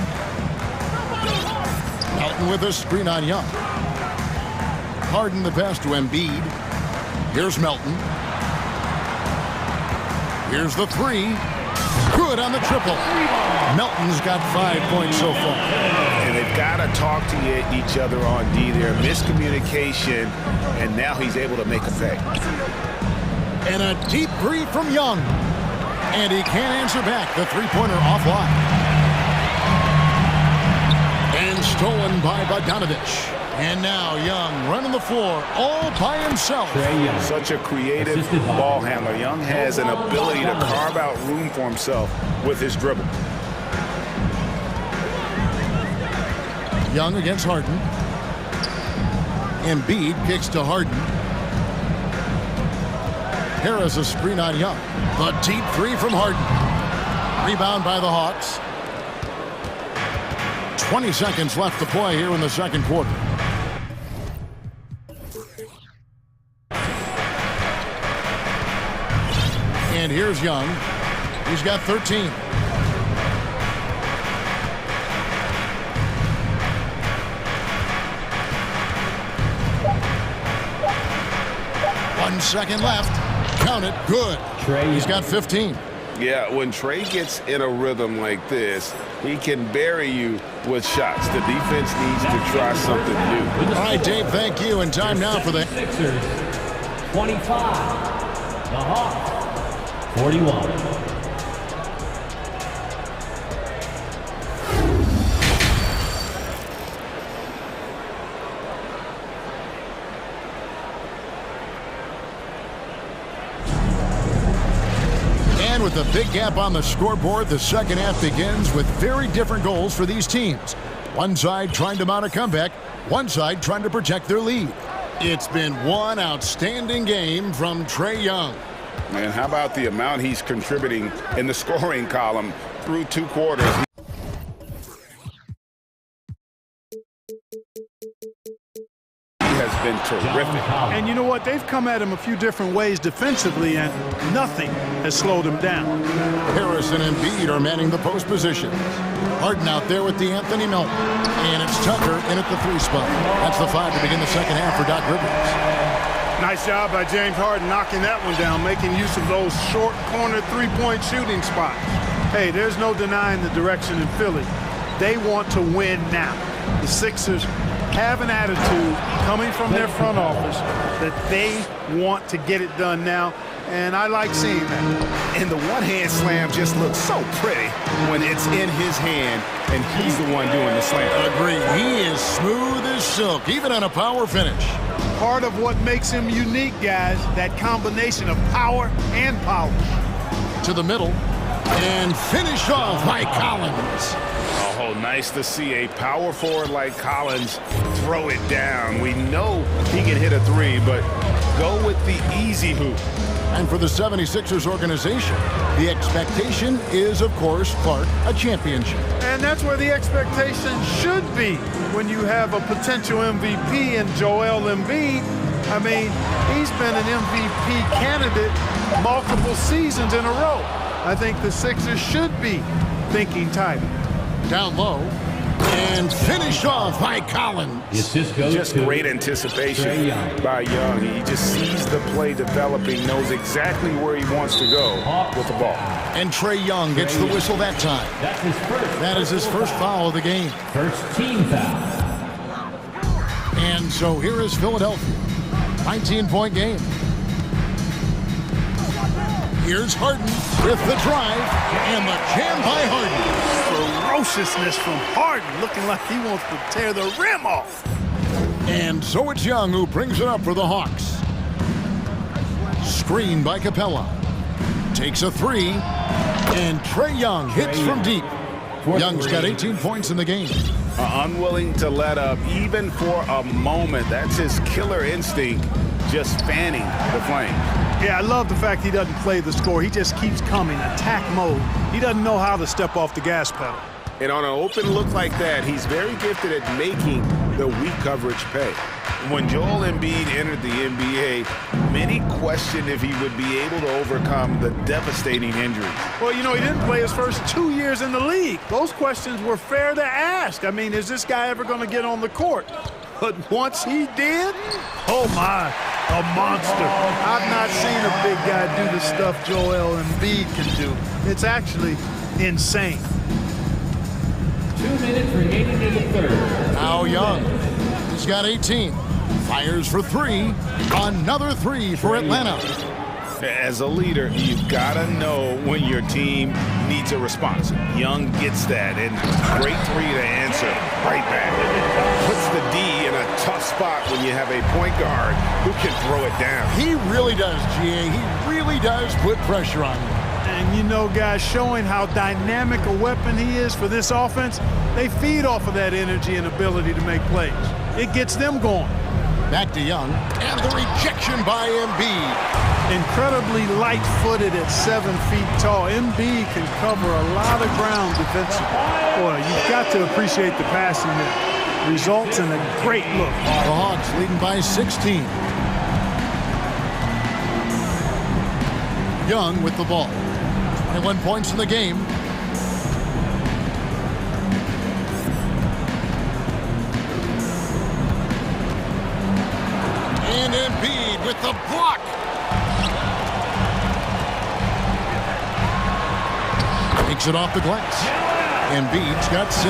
Melton with a screen on Young. Harden the pass to Embiid. Here's Melton. Here's the three. Good on the triple. Melton's got 5 points so far. And they've got to talk to each other on D there. Miscommunication, and now he's able to make a pay. And a deep three from Young. And he can't answer back. The three-pointer offline. And stolen by Bogdanovich. And now Young running the floor all by himself. Such a creative ball handler. Young has an ability to carve out room for himself with his dribble. Young against Harden. Embiid kicks to Harden. Harris a screen on Young. The deep three from Harden. Rebound by the Hawks. 20 seconds left to play here in the second quarter. And here's Young. He's got 13. One second left. Count it. Good. He's got 15. Yeah, when Trey gets in a rhythm like this, he can bury you with shots. The defense needs to try something new. All right, Dave, thank you. And time now for the Sixers, 25. The Hawks, 41. With a big gap on the scoreboard, the second half begins with very different goals for these teams. One side trying to mount a comeback, one side trying to protect their lead. It's been one outstanding game from Trae Young. Man, how about the amount he's contributing in the scoring column through two quarters? Has been terrific. And you know what? They've come at him a few different ways defensively, and nothing has slowed him down. Harris and Embiid are manning the post positions. Harden out there with Anthony Melton. And it's Tucker in at the three spot. That's the five to begin the second half for Doc Rivers. Nice job by James Harden knocking that one down, making use of those short corner three-point shooting spots. Hey, there's no denying the direction in Philly. They want to win now. The Sixers have an attitude coming from their front office that they want to get it done now, and I like seeing that. And the one-hand slam just looks so pretty when it's in his hand and he's the one doing the slam. Agree. He is smooth as silk, even on a power finish. Part of what makes him unique, guys, that combination of power and polish. To the middle, and finish off by Collins. Oh, nice to see a power forward like Collins throw it down. We know he can hit a three, but go with the easy hoop. And for the 76ers organization, the expectation is, of course, Clark, a championship. And that's where the expectation should be when you have a potential MVP in Joel Embiid. I mean, he's been an MVP candidate multiple seasons in a row. I think the Sixers should be thinking tighter. Down low, and finished off by Collins. Just great anticipation by Young. He just sees the play developing, knows exactly where he wants to go with the ball. And Trae Young gets the whistle that time. That is his first foul of the game. First team foul. And so here is Philadelphia. 19-point game. Here's Harden with the drive and the jam by Harden. Ferociousness from Harden, looking like he wants to tear the rim off. And so it's Young who brings it up for the Hawks. Screen by Capella. Takes a three. And Trae Young hits from deep. Young's got 18 points in the game. Unwilling to let up even for a moment. That's his killer instinct, just fanning the flame. Yeah, I love the fact he doesn't play the score. He just keeps coming, attack mode. He doesn't know how to step off the gas pedal. And on an open look like that, he's very gifted at making the weak coverage pay. When Joel Embiid entered the NBA, many questioned if he would be able to overcome the devastating injury. Well, you know, he didn't play his first 2 years in the league. Those questions were fair to ask. I mean, is this guy ever going to get on the court? But once he did, oh my, a monster. I've not seen a big guy do the stuff Joel Embiid can do. It's actually insane. 2 minutes remaining in the third. Now Young. He's got 18. Fires for three. Another three for Atlanta. As a leader, you've got to know when your team needs a response. Young gets that, and great three to answer right back. Puts the D in a tough spot when you have a point guard who can throw it down. He really does, GA. He really does put pressure on you. And you know, guys, showing how dynamic a weapon he is for this offense, they feed off of that energy and ability to make plays. It gets them going. Back to Young, and the rejection by Embiid. Incredibly light-footed at 7 feet tall. Embiid can cover a lot of ground defensively. Boy, you've got to appreciate the passing there. Results in a great look. The Hawks leading by 16. Young with the ball. 21 points in the game. And Embiid with the block. Takes it off the glass. Embiid's got 6.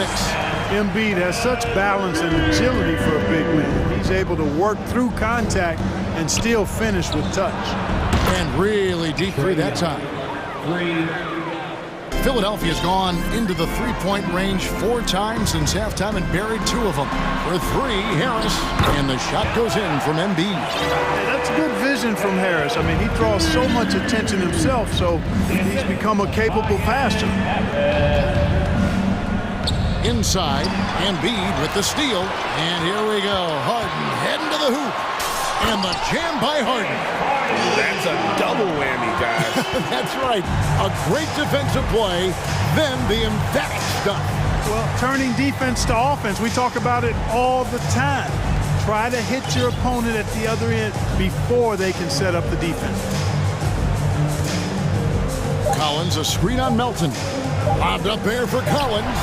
Embiid has such balance and agility for a big man. He's able to work through contact and still finish with touch. And really deep three that time. Philadelphia's gone into the three-point range 4 times since halftime and buried 2 of them. For 3, Harris, and the shot goes in from Embiid. Hey, that's good vision from Harris. I mean, he draws so much attention himself, so he's become a capable passer. Inside, Embiid with the steal, and here we go. Harden heading to the hoop, and the jam by Harden. That's a double whammy, guys. That's right. A great defensive play, then the emphatic stuff. Well, turning defense to offense, we talk about it all the time. Try to hit your opponent at the other end before they can set up the defense. Collins, a screen on Melton. Lobbed up there for Collins.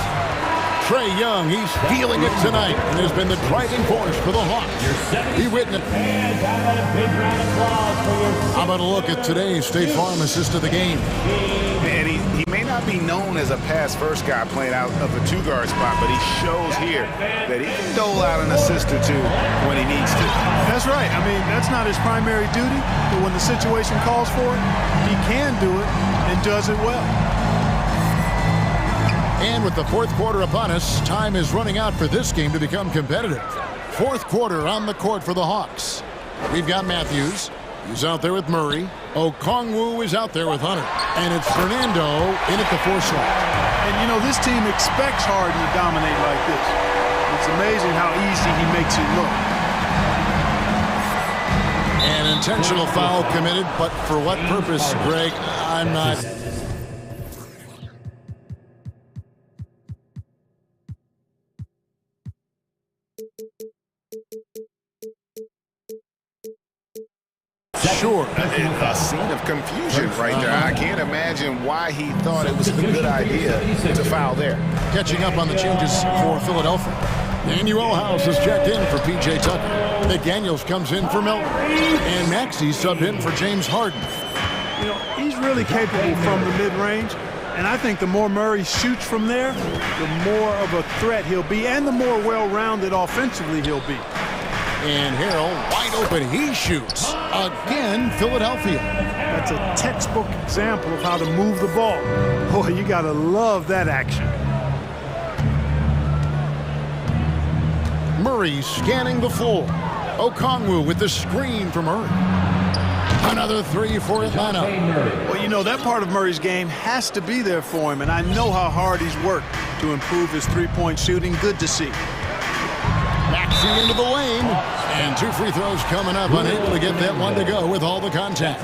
Trae Young, he's feeling it tonight and has been the driving force for the Hawks. He witnessed. How about a look at today's State Farm assist of the game? And he may not be known as a pass-first guy playing out of the 2-guard spot, but he shows here that he can dole out an assist or 2 when he needs to. That's right. I mean, that's not his primary duty, but when the situation calls for it, he can do it and does it well. And with the 4th quarter upon us, time is running out for this game to become competitive. 4th quarter on the court for the Hawks. We've got Matthews. He's out there with Murray. Okongwu is out there with Hunter. And it's Fernando in at the 4 slot. And, you know, this team expects Harden to dominate like this. It's amazing how easy he makes it look. An intentional foul committed, but for what purpose, Greg? I'm not... Sure. A scene of confusion right there. I can't imagine why he thought it was a good idea to foul there. Catching up on the changes for Philadelphia. Manuel House is checked in for P.J. Tucker. McDaniels comes in for Milton. And Maxey subbed in for James Harden. You know, he's really capable from the mid-range. And I think the more Murray shoots from there, the more of a threat he'll be and the more well-rounded offensively he'll be. And Harrell wide open. He shoots. Again, Philadelphia. That's a textbook example of how to move the ball. Boy, you got to love that action. Murray scanning the floor. Okongwu with the screen from Murray. Another three for Atlanta. Well, you know, that part of Murray's game has to be there for him, and I know how hard he's worked to improve his three-point shooting. Good to see. Maxey into the lane. And two free throws coming up. Unable to get that one to go with all the contact.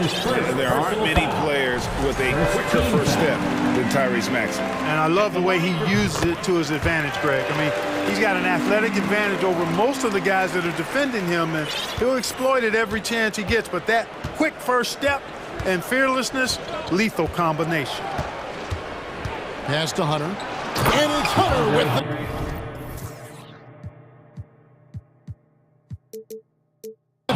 There aren't many players with a quicker first step than Tyrese Maxey. And I love the way he uses it to his advantage, Greg. I mean, he's got an athletic advantage over most of the guys that are defending him, and he'll exploit it every chance he gets. But that quick first step and fearlessness, lethal combination. Pass to Hunter. And it's Hunter with the...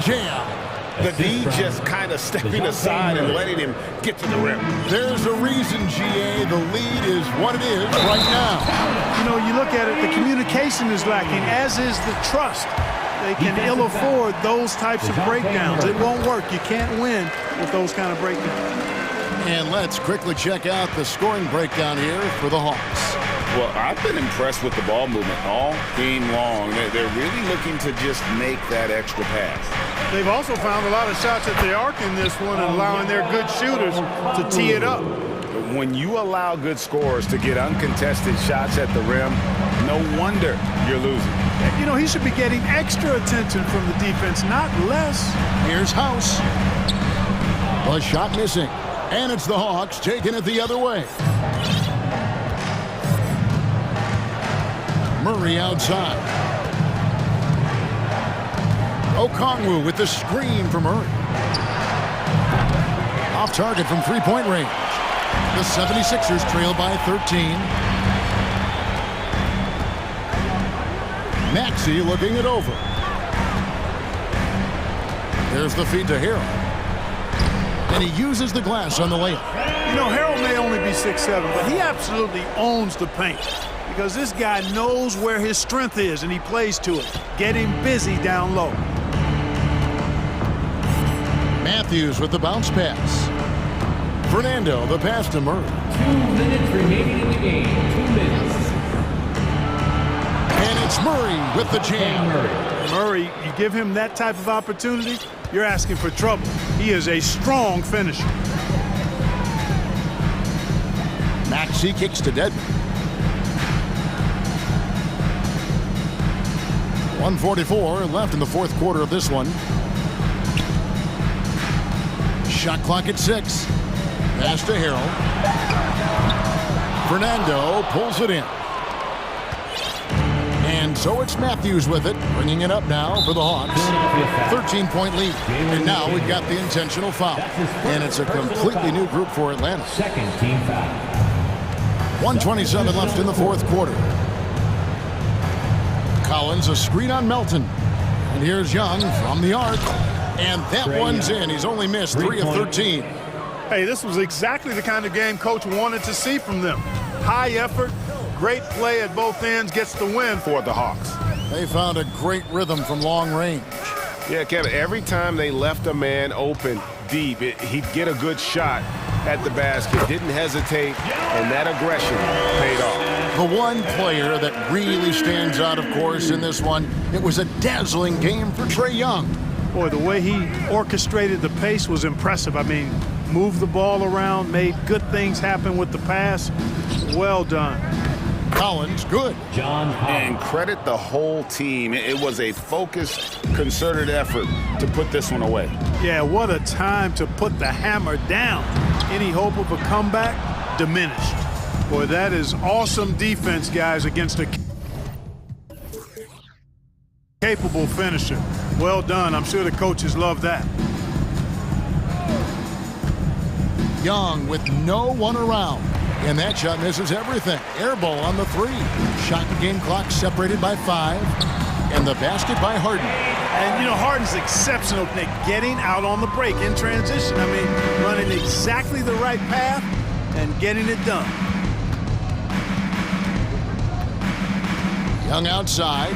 jam. The D just kind of stepping aside and letting him get to the rim. There's a reason, GA, the lead is what it is right now. You know, you look at it, the communication is lacking, as is the trust. They can ill afford those types of breakdowns. It won't work. You can't win with those kind of breakdowns. And let's quickly check out the scoring breakdown here for the Hawks. Well, I've been impressed with the ball movement all game long. They're really looking to just make that extra pass. They've also found a lot of shots at the arc in this one and allowing their good shooters to tee it up. When you allow good scorers to get uncontested shots at the rim, no wonder you're losing. You know, he should be getting extra attention from the defense, not less. Here's House. A shot missing. And it's the Hawks taking it the other way. Murray outside. Okongwu with the screen from Murray. Off target from three-point range. The 76ers trail by 13. Maxey looking it over. There's the feed to Harrell. And he uses the glass on the layup. You know, Harrell may only be 6'7", but he absolutely owns the paint. Because this guy knows where his strength is, and he plays to it. Getting busy down low. Matthews with the bounce pass. Fernando, the pass to Murray. 2 minutes remaining in the game. 2 minutes. And it's Murray with the jam. Murray, you give him that type of opportunity, you're asking for trouble. He is a strong finisher. Maxey kicks to Dedmon. 1:44 left in the fourth quarter of this one. Shot clock at 6. Pass to Harrell. Fernando pulls it in. And so it's Matthews with it, bringing it up now for the Hawks. 13-point lead. And now we've got the intentional foul. And it's a completely new group for Atlanta. Second team foul. 1:27 left in the fourth quarter. Collins, a screen on Melton. And here's Young from the arc. And that one's in. He's only missed 3 of 13. Hey, this was exactly the kind of game coach wanted to see from them. High effort, great play at both ends, gets the win for the Hawks. They found a great rhythm from long range. Yeah, Kevin, every time they left a man open deep, he'd get a good shot at the basket, didn't hesitate, and that aggression paid off. The one player that really stands out, of course, in this one, it was a dazzling game for Trae Young. Boy, the way he orchestrated the pace was impressive. I mean, moved the ball around, made good things happen with the pass. Well done. Collins, good. John And credit the whole team. It was a focused, concerted effort to put this one away. Yeah, what a time to put the hammer down. Any hope of a comeback? Diminished. Boy, that is awesome defense, guys, against a capable finisher. Well done. I'm sure the coaches love that. Young with no one around. And that shot misses everything. Air ball on the 3. Shot and game clock separated by 5. And the basket by Harden. And, you know, Harden's exceptional at getting out on the break in transition. I mean, running exactly the right path and getting it done. Young outside.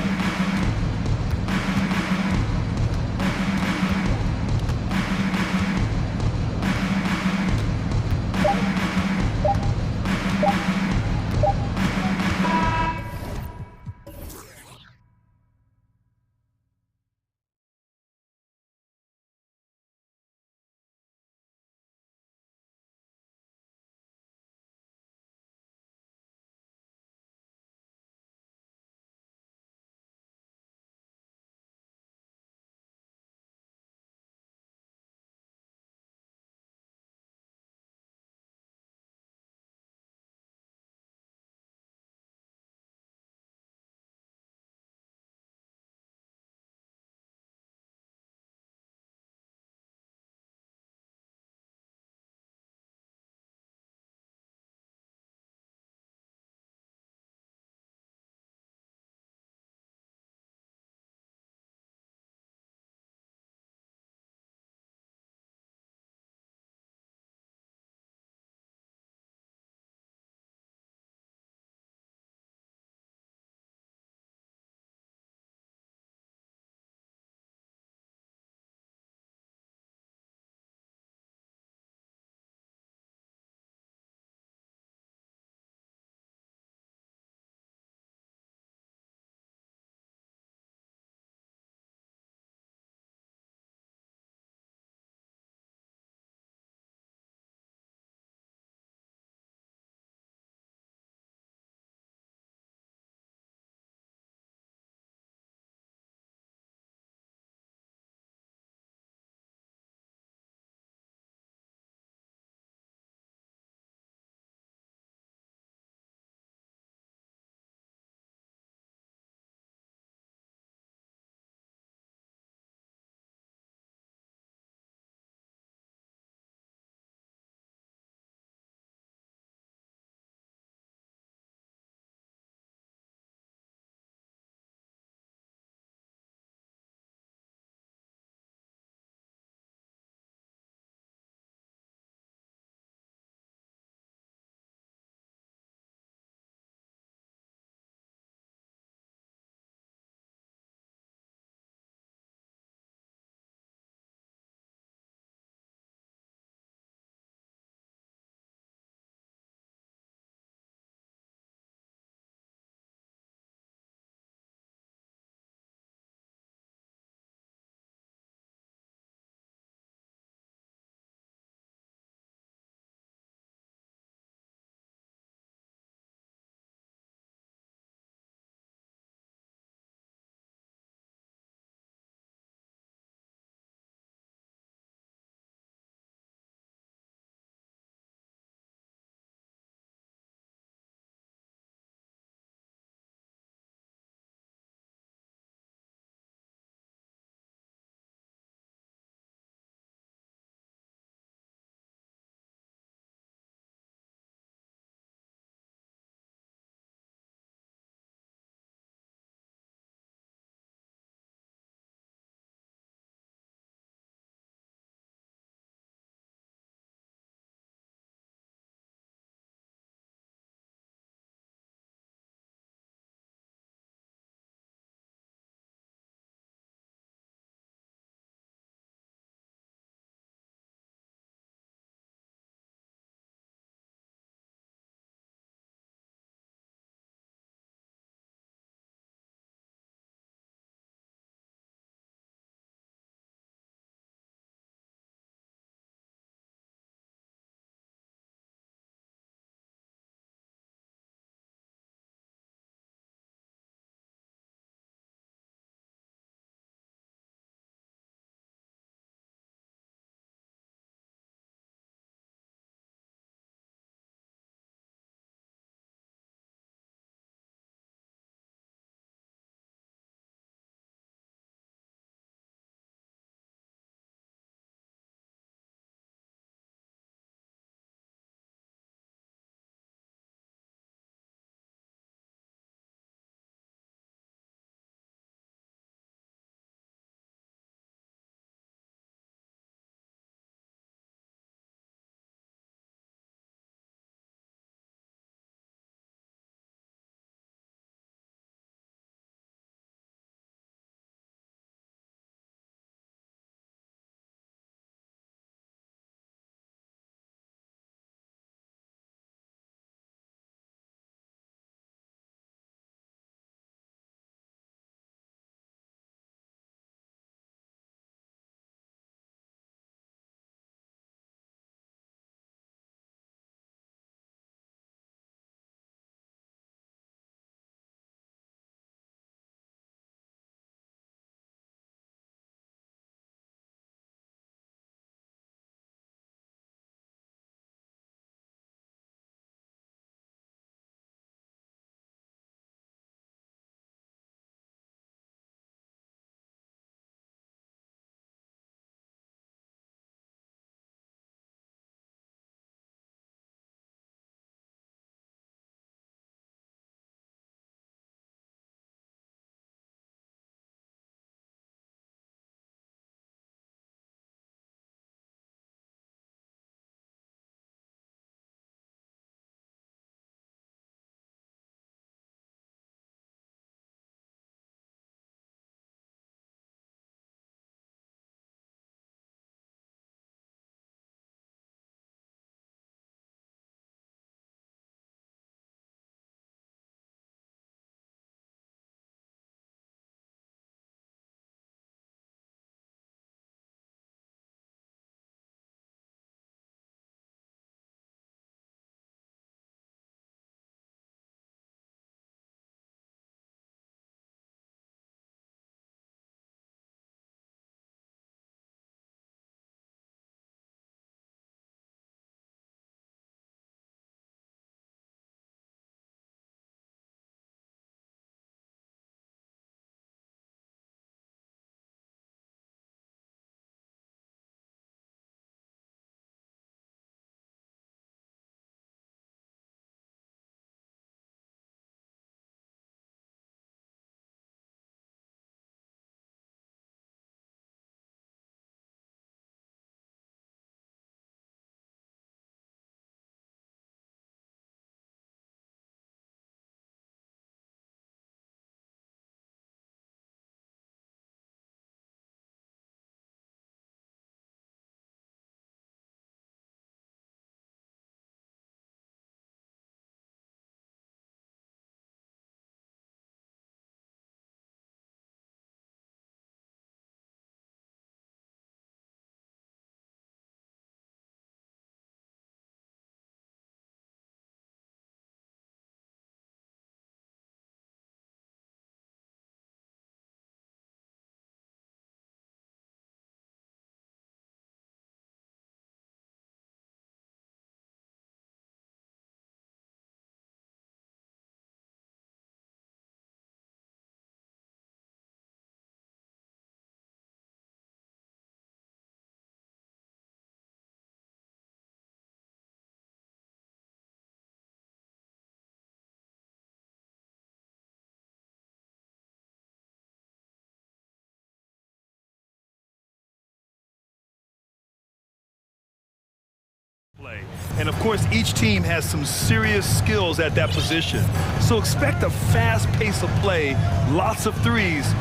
And of course, each team has some serious skills at that position. So expect a fast pace of play, lots of threes.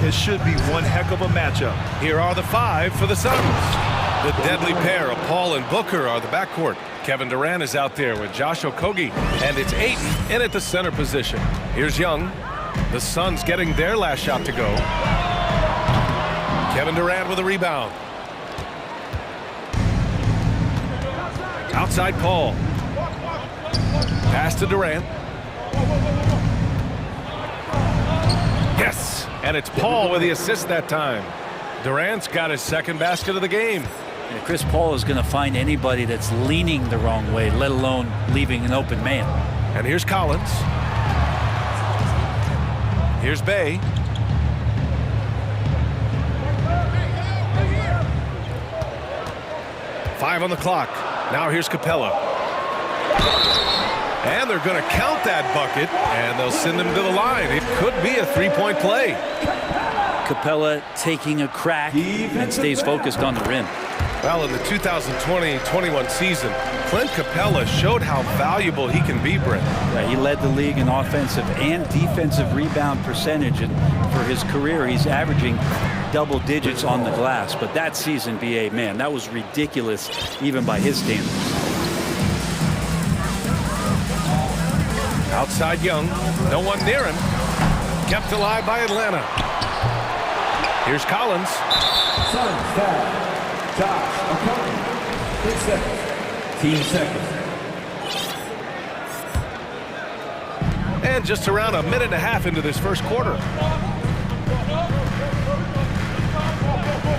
It should be one heck of a matchup. Here are the 5 for the Suns. The deadly pair of Paul and Booker are the backcourt. Kevin Durant is out there with Josh Okogie, and it's Ayton in at the center position. Here's Young. The Suns getting their last shot to go. Kevin Durant with a rebound. Outside Paul. Pass to Durant. Yes, and it's Paul with the assist that time. Durant's got his second basket of the game. Yeah, Chris Paul is going to find anybody that's leaning the wrong way, let alone leaving an open man. And here's Collins. Here's Bay. Five on the clock. Now here's Capella. And they're going to count that bucket, and they'll send him to the line. It could be a three-point play. Capella taking a crack and stays focused on the rim. Well, in the 2020-21 season, Clint Capella showed how valuable he can be, Brent. Yeah, he led the league in offensive and defensive rebound percentage, and for his career, he's averaging double digits on the glass. But that season, B.A., man, that was ridiculous, even by his standards. Outside Young, no one near him. Kept alive by Atlanta. Here's Collins. Suns foul. Josh Okogie. 6 seconds. Team second. And just around a minute and a half into this first quarter.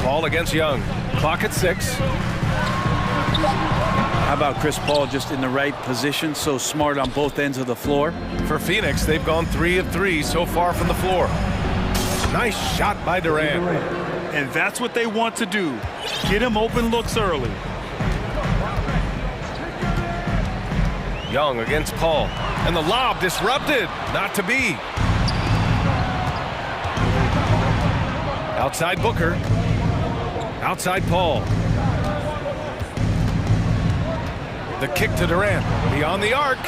Paul against Young. Clock at 6. How about Chris Paul just in the right position, so smart on both ends of the floor? For Phoenix, they've gone 3 of 3 so far from the floor. Nice shot by Durant. And that's what they want to do. Get him open looks early. Young against Paul. And the lob disrupted. Not to be. Outside Booker. Outside Paul. The kick to Durant. Beyond the arc.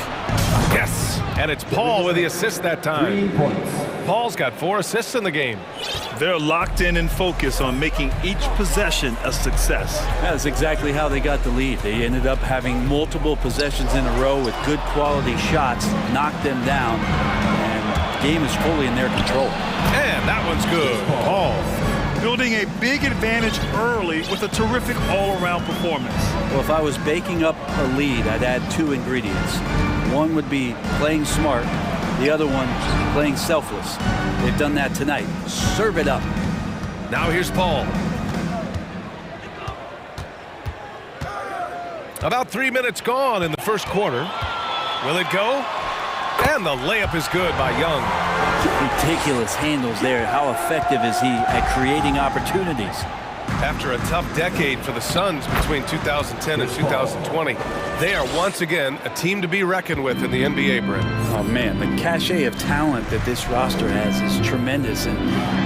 Yes. And it's Paul with the assist that time. 3 points. Paul's got 4 assists in the game. They're locked in and focused on making each possession a success. That's exactly how they got the lead. They ended up having multiple possessions in a row with good quality shots, knocked them down, and the game is fully in their control. And that one's good. Paul. Building a big advantage early with a terrific all-around performance. Well, if I was baking up a lead, I'd add 2 ingredients. One would be playing smart. The other one, playing selfless. They've done that tonight. Serve it up. Now here's Paul. About 3 minutes gone in the first quarter. Will it go? And the layup is good by Young. Ridiculous handles there. How effective is he at creating opportunities? After a tough decade for the Suns between 2010 and 2020, they are once again a team to be reckoned with in the NBA, Brent. Oh, man, the cachet of talent that this roster has is tremendous, and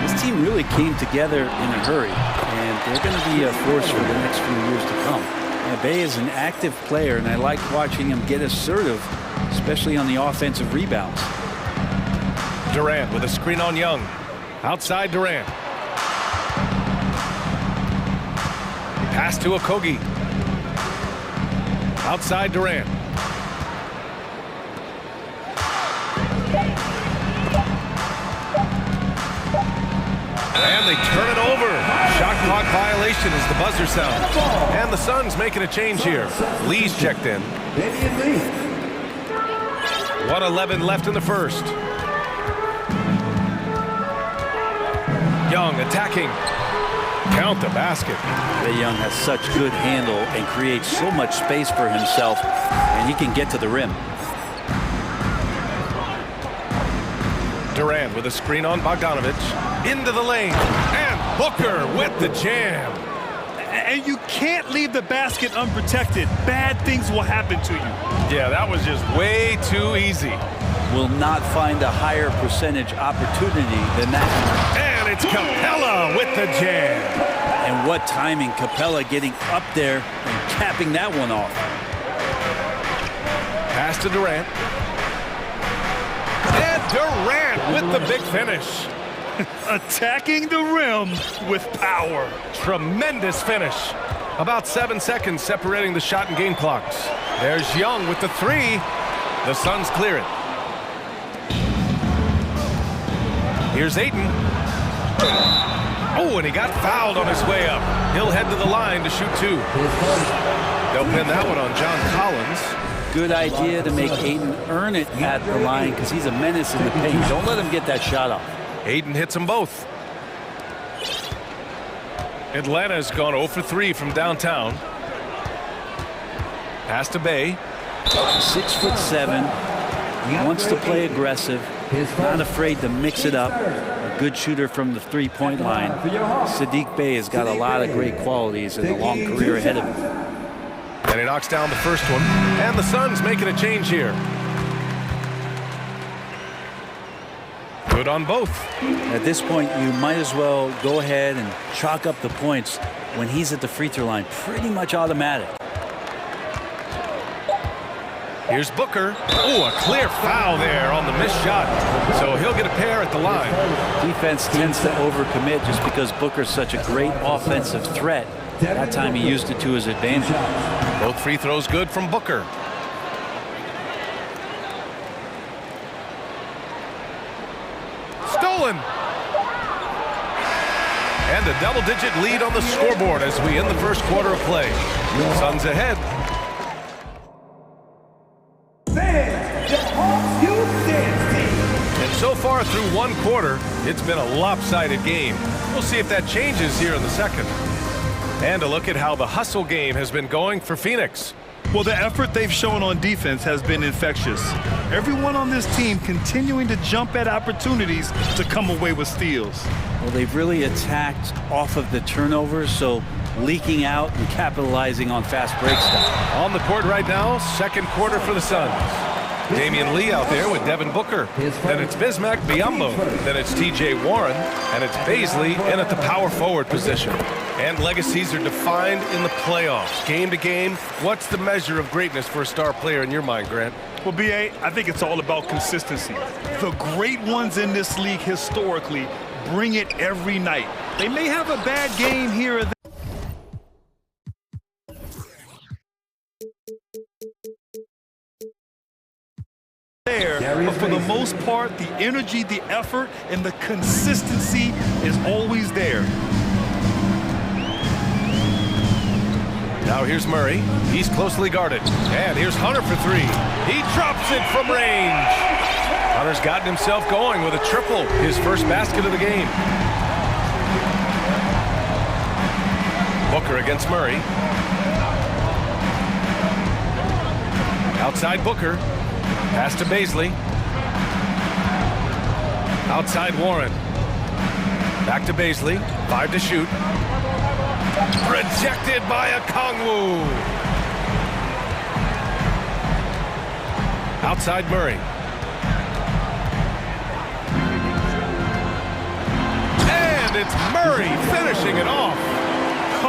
this team really came together in a hurry, and they're going to be a force for the next few years to come. Now, Bay is an active player, and I like watching him get assertive, especially on the offensive rebounds. Durant with a screen on Young. Outside Durant. Pass to Okogie. Outside Durant. And they turn it over. Shot clock violation is the buzzer sound. And the Suns making a change here. Lee's checked in. 1:11 left in the first. Young attacking. Count the basket. Trae Young has such good handle and creates so much space for himself, and he can get to the rim. Durant with a screen on Bogdanovich. Into the lane. And Booker with the jam. And you can't leave the basket unprotected. Bad things will happen to you. Yeah, that was just way too easy. Will not find a higher percentage opportunity than that. And it's Capella with the jam. And what timing, Capella getting up there and capping that one off. Pass to Durant. And Durant with the big finish. Attacking the rim with power. Tremendous finish. About 7 seconds separating the shot and game clocks. There's Young with the three. The Suns clear it. Here's Ayton. Oh, and he got fouled on his way up. He'll head to the line to shoot two. They'll pin that one on John Collins. Good idea to make Ayton earn it at the line because he's a menace in the paint. Don't let him get that shot off. Ayton hits them both. Atlanta's gone 0 for 3 from downtown. Pass to Bay. 6'7". He wants to play aggressive. Not afraid to mix it up. A good shooter from the three-point line. Saddiq Bey has got a lot of great qualities and a long career ahead of him. And he knocks down the first one. And the Suns making a change here. Good on both. At this point, you might as well go ahead and chalk up the points when he's at the free throw line. Pretty much automatic. Here's Booker. Oh, a clear foul there on the missed shot. So he'll get a pair at the line. Defense tends to overcommit just because Booker's such a great offensive threat. That time he used it to his advantage. Both free throws good from Booker. Stolen. And a double-digit lead on the scoreboard as we end the first quarter of play. Suns ahead. And so far through one quarter, it's been a lopsided game. We'll see if that changes here in the second. And a look at how the hustle game has been going for Phoenix. Well, the effort they've shown on defense has been infectious. Everyone on this team continuing to jump at opportunities to come away with steals. Well, they've really attacked off of the turnovers, so leaking out and capitalizing on fast break stuff. On the court right now, second quarter for the Suns. Damian Lee out there with Devin Booker. Then it's Bismack Biyombo. Then it's TJ Warren. And it's Baisley in at the power forward position. And legacies are defined in the playoffs. Game to game, what's the measure of greatness for a star player in your mind, Grant? Well, B.A., I think it's all about consistency. The great ones in this league historically bring it every night. They may have a bad game here or there. But for the most part, the energy, the effort, and the consistency is always there. Now here's Murray. He's closely guarded. And here's Hunter for three. He drops it from range. Hunter's gotten himself going with a triple, his first basket of the game. Booker against Murray. Outside Booker. Pass to Baisley. Outside Warren. Back to Baisley. 5 to shoot. Rejected by Okongwu. Outside Murray. And it's Murray finishing it off.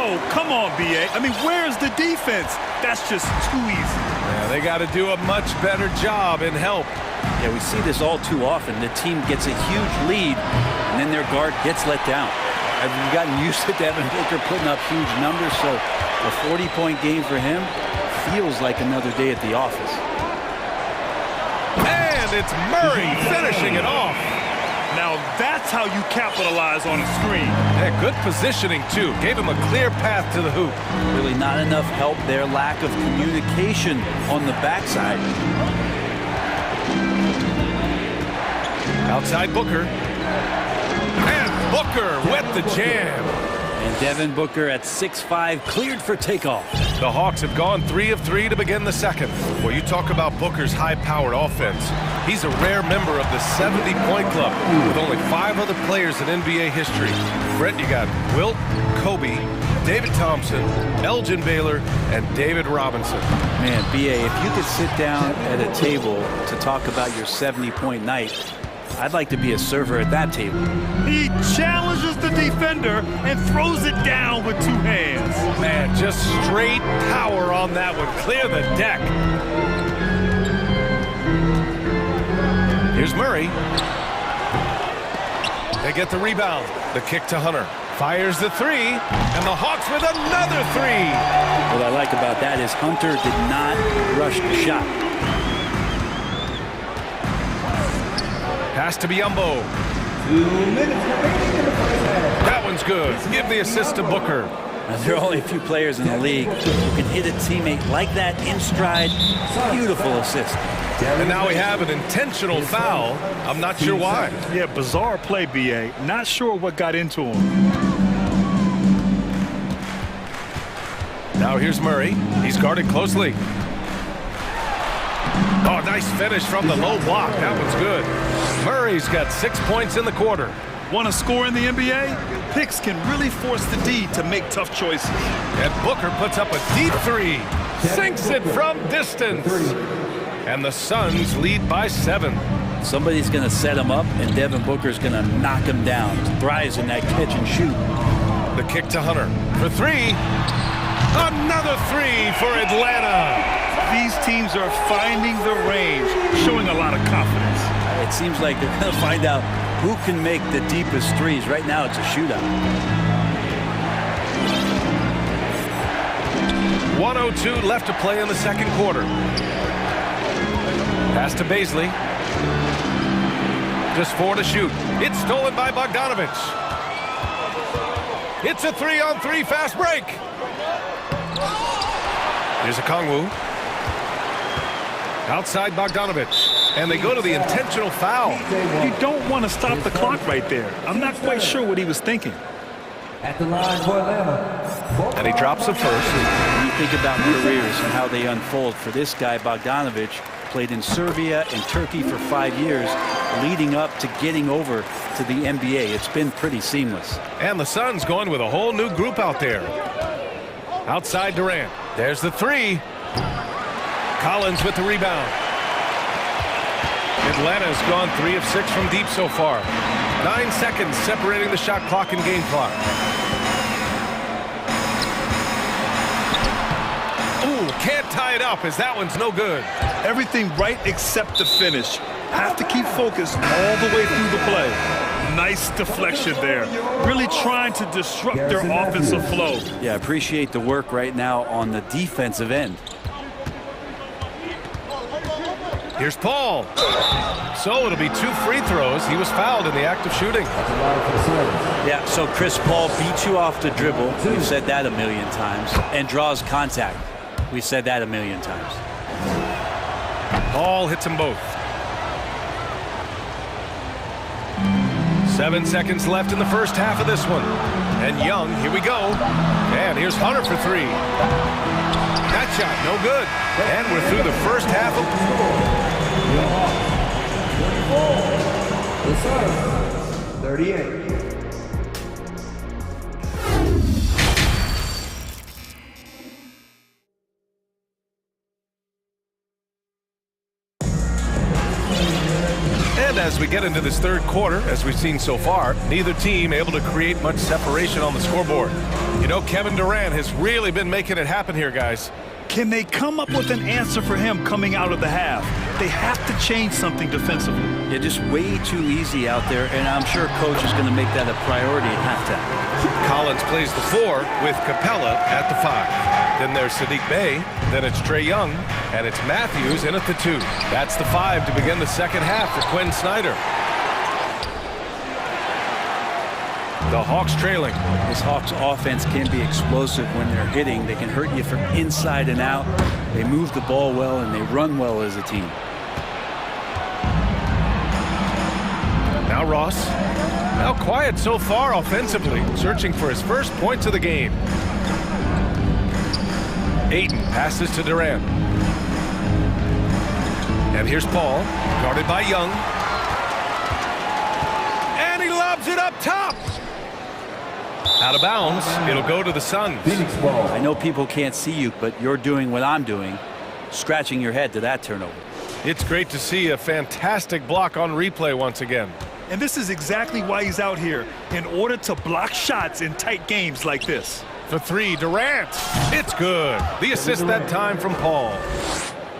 Oh, come on, B.A. I mean, where's the defense? That's just too easy. Yeah, they got to do a much better job in help. Yeah, we see this all too often. The team gets a huge lead, and then their guard gets let down. Have you gotten used to Devin Booker putting up huge numbers? So a 40-point game for him feels like another day at the office. And it's Murray finishing it off. Now that's how you capitalize on a screen. Yeah, good positioning, too. Gave him a clear path to the hoop. Really not enough help there. Lack of communication on the backside. Outside Booker. And Booker with the jam. And Devin Booker at 6'5", cleared for takeoff. The Hawks have gone 3 of 3 to begin the second. Well, you talk about Booker's high-powered offense. He's a rare member of the 70-point club with only 5 other players in NBA history. Brett, you got Wilt, Kobe, David Thompson, Elgin Baylor, and David Robinson. Man, B.A., if you could sit down at a table to talk about your 70-point night, I'd like to be a server at that table. He challenges the defender and throws it down with 2 hands. Man, just straight power on that one. Clear the deck. Murray. They get the rebound. The kick to Hunter. Fires the three, and the Hawks with another three. What I like about that is Hunter did not rush the shot. Pass to Biyombo. 2 minutes remaining in the first half. That one's good. Give the assist to Booker. Now, there are only a few players in the league who can hit a teammate like that in stride. Beautiful assist. And now we have an intentional foul. I'm not sure why. Yeah, bizarre play, B.A. Not sure what got into him. Now here's Murray. He's guarded closely. Oh, nice finish from the low block. That one's good. Murray's got 6 points in the quarter. Want to score in the NBA? Picks can really force the D to make tough choices. And Booker puts up a deep three. Sinks it from distance. And the Suns lead by 7. Somebody's going to set him up, and Devin Booker's going to knock him down. Thrives in that catch and shoot. The kick to Hunter for 3. Another 3 for Atlanta. These teams are finding the range, showing a lot of confidence. It seems like they're going to find out who can make the deepest threes. Right now, it's a shootout. 1:02 left to play in the second quarter. Pass to Baisley. Just 4 to shoot. It's stolen by Bogdanovic. It's a 3-on-3 fast break. Here's a Kongwu. Outside Bogdanovic. And they go to the intentional foul. You don't want to stop the clock right there. I'm not quite sure what he was thinking. At the line for Atlanta. And he drops the first. When you think about careers and how they unfold, for this guy, Bogdanovic played in Serbia and Turkey for 5 years, leading up to getting over to the NBA. It's been pretty seamless. And the Suns going with a whole new group out there. Outside Durant. There's the 3. Collins with the rebound. Atlanta's gone 3 of 6 from deep so far. 9 seconds separating the shot clock and game clock. Ooh, can't tie it up as that one's no good. Everything right except the finish. Have to keep focused all the way through the play. Nice deflection there. Really trying to disrupt their offensive flow. Yeah, appreciate the work right now on the defensive end. Here's Paul. So it'll be 2 free throws. He was fouled in the act of shooting. Yeah, so Chris Paul beats you off the dribble. We've said that a million times. And draws contact. We've said that a million times. Paul hits them both. 7 seconds left in the first half of this one. And Young, here we go. And here's Hunter for 3. That shot, no good. And we're through the first half of... The Suns, 38. And as we get into this third quarter, as we've seen so far, neither team able to create much separation on the scoreboard. You know, Kevin Durant has really been making it happen here, guys. Can they come up with an answer for him coming out of the half? They have to change something defensively. Yeah, just way too easy out there, and I'm sure coach is going to make that a priority at halftime. Collins plays the 4 with Capella at the 5. Then there's Sadiq Bey, then it's Trae Young, and it's Matthews in at the 2. That's the 5 to begin the second half for Quinn Snyder. The Hawks trailing. This Hawks offense can be explosive when they're hitting. They can hurt you from inside and out. They move the ball well, and they run well as a team. Now Ross. Now quiet so far offensively, searching for his first points of the game. Ayton passes to Durant. And here's Paul, guarded by Young. And he lobs it up top. Out of bounds, it'll go to the Suns. I know people can't see you, but you're doing what I'm doing, scratching your head to that turnover. It's great to see a fantastic block on replay once again. And this is exactly why he's out here, in order to block shots in tight games like this. For 3, Durant. It's good. The assist that time from Paul.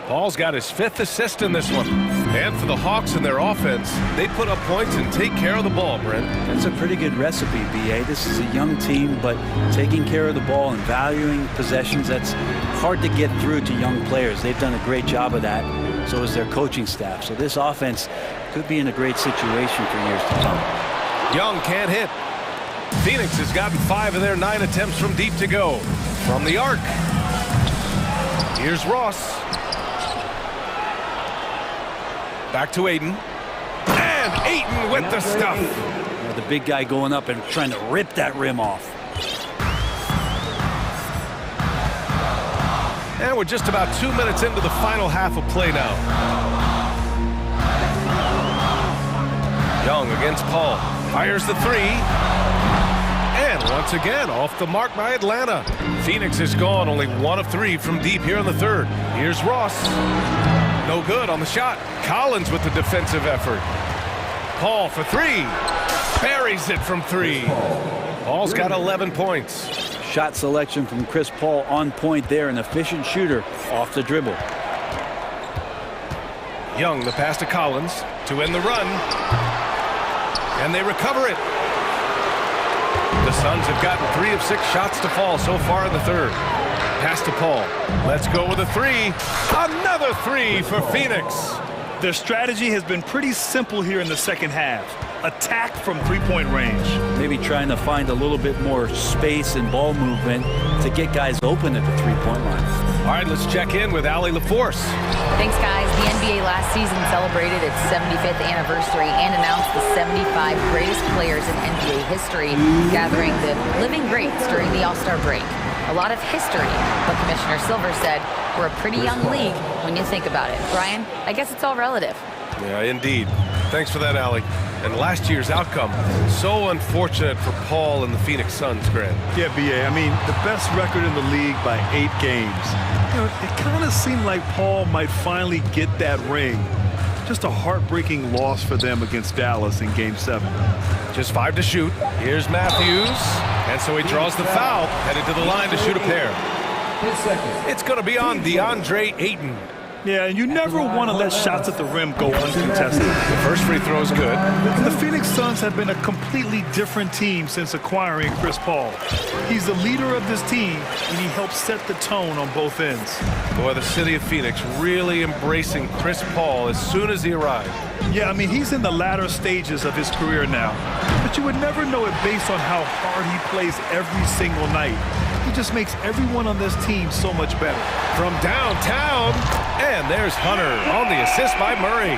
Paul's got his 5th assist in this one. And for the Hawks and their offense, they put up points and take care of the ball, Brent. That's a pretty good recipe, B.A. This is a young team, but taking care of the ball and valuing possessions, that's hard to get through to young players. They've done a great job of that. So is their coaching staff. So this offense could be in a great situation for years to come. Young can't hit. Phoenix has gotten 5 of their 9 attempts from deep to go. From the arc. Here's Ross. Back to Aiden. And Aiden with the stuff. Yeah, the big guy going up and trying to rip that rim off. And we're just about 2 minutes into the final half of play now. Young against Paul. Fires the 3. And once again, off the mark by Atlanta. Phoenix is gone, only 1 of 3 from deep here in the third. Here's Ross. No good on the shot. Collins with the defensive effort. Paul for 3. Buries it from 3. Paul's got 11 points. Shot selection from Chris Paul on point there. An efficient shooter off the dribble. Young, the pass to Collins to end the run. And they recover it. The Suns have gotten 3 of 6 shots to fall so far in the third. Pass to Paul. Let's go with a 3. Another 3 for Phoenix. Their strategy has been pretty simple here in the second half. Attack from three-point range. Maybe trying to find a little bit more space and ball movement to get guys open at the three-point line. All right, let's check in with Allie LaForce. Thanks, guys. The NBA last season celebrated its 75th anniversary and announced the 75 greatest players in NBA history, gathering the living greats during the All-Star break. A lot of history, but Commissioner Silver said we're a pretty young league when you think about it. Brian, I guess it's all relative. Yeah, indeed. Thanks for that, Allie. And last year's outcome, so unfortunate for Paul and the Phoenix Suns, Grant. Yeah, B.A., I mean, the best record in the league by 8 games. You know, it kind of seemed like Paul might finally get that ring. Just a heartbreaking loss for them against Dallas in Game 7. Just 5 to shoot. Here's Matthews. And so he draws the foul, headed to the line to shoot a pair. It's going to be on DeAndre Ayton. Yeah, and you never want to let shots at the rim go uncontested. The first free throw is good. And the Phoenix Suns have been a completely different team since acquiring Chris Paul. He's the leader of this team, and he helps set the tone on both ends. Boy, the city of Phoenix really embracing Chris Paul as soon as he arrived. Yeah, I mean, he's in the latter stages of his career now. But you would never know it based on how hard he plays every single night. He just makes everyone on this team so much better. From downtown, and there's Hunter on the assist by Murray.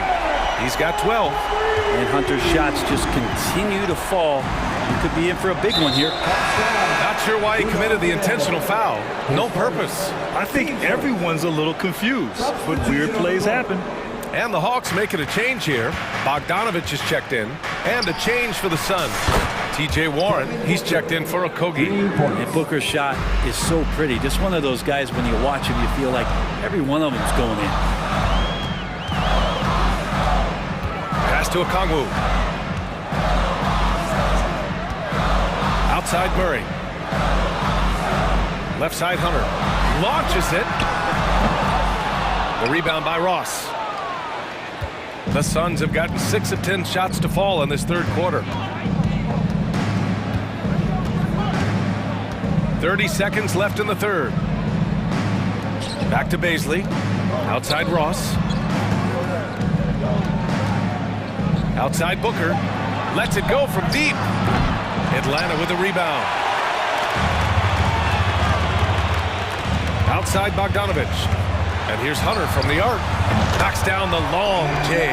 He's got 12. And Hunter's shots just continue to fall. He could be in for a big one here. Not sure why he committed the intentional foul. No purpose. I think everyone's a little confused, but weird plays happen. And the Hawks making a change here. Bogdanovich is checked in. And a change for the Suns. T.J. Warren, he's checked in for Okogie. And Booker's shot is so pretty. Just one of those guys, when you watch him, you feel like every one of them's going in. Pass to Okongwu. Outside Murray. Left side Hunter. Launches it. The rebound by Ross. The Suns have gotten 6 of 10 shots to fall in this third quarter. 30 seconds left in the third. Back to Baisley. Outside Ross. Outside Booker. Lets it go from deep. Atlanta with the rebound. Outside Bogdanovich. And here's Hunter from the arc. Knocks down the long J.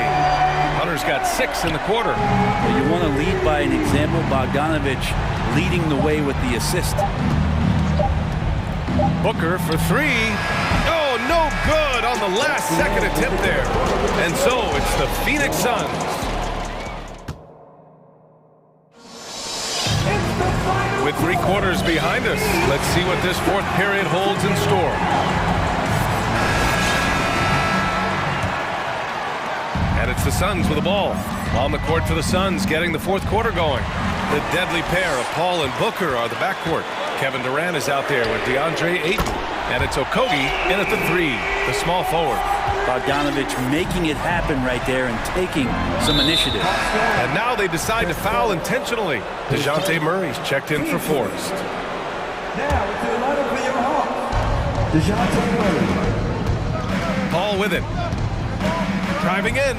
Hunter's got 6 in the quarter. Well, you want to lead by an example. Bogdanovich leading the way with the assist. Booker for 3. Oh, no good on the last second attempt there. And so it's the Phoenix Suns. With 3 quarters behind us, let's see what this fourth period holds in store. And it's the Suns with the ball. On the court for the Suns, getting the fourth quarter going. The deadly pair of Paul and Booker are the backcourt. Kevin Durant is out there with DeAndre Ayton. And it's Okogie in at the 3, the small forward. Bogdanovich making it happen right there and taking some initiative. And now they decide to foul intentionally. DeJounte Murray's checked in for Forrest. Now into the lineup for your Hawks, DeJounte Murray. Paul with it. Driving in.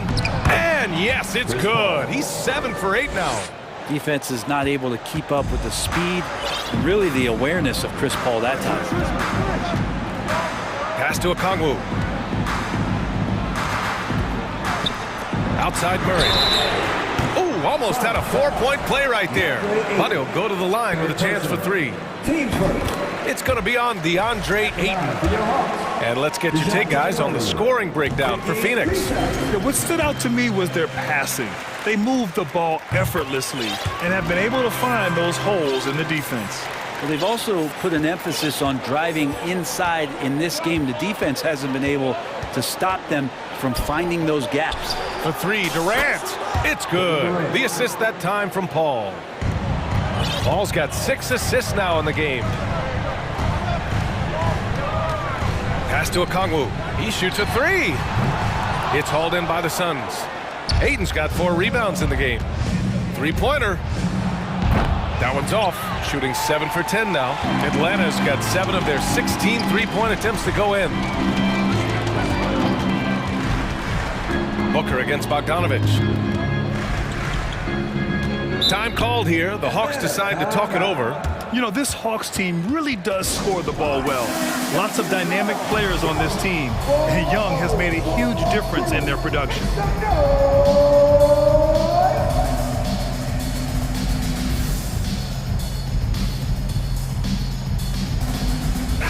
And yes, it's good. He's 7 for 8 now. Defense is not able to keep up with the speed and really the awareness of Chris Paul that time. Pass to Okongwu. Outside Murray. Ooh, almost had a 4-point play right there. But he'll go to the line with a chance for 3. It's going to be on DeAndre Ayton. And let's get your take, guys, on the scoring breakdown for Phoenix. Yeah, what stood out to me was their passing. They moved the ball effortlessly and have been able to find those holes in the defense. Well, they've also put an emphasis on driving inside in this game. The defense hasn't been able to stop them from finding those gaps. For 3, Durant. It's good. The assist that time from Paul. Paul's got 6 assists now in the game. Pass to Okongwu. He shoots a 3. It's hauled in by the Suns. Ayton's got 4 rebounds in the game. 3-pointer. That one's off. Shooting 7 for 10 now. Atlanta's got 7 of their 16 3-point attempts to go in. Booker against Bogdanovich. Time called here. The Hawks decide to talk it over. You know, this Hawks team really does score the ball well. Lots of dynamic players on this team, and Young has made a huge difference in their production.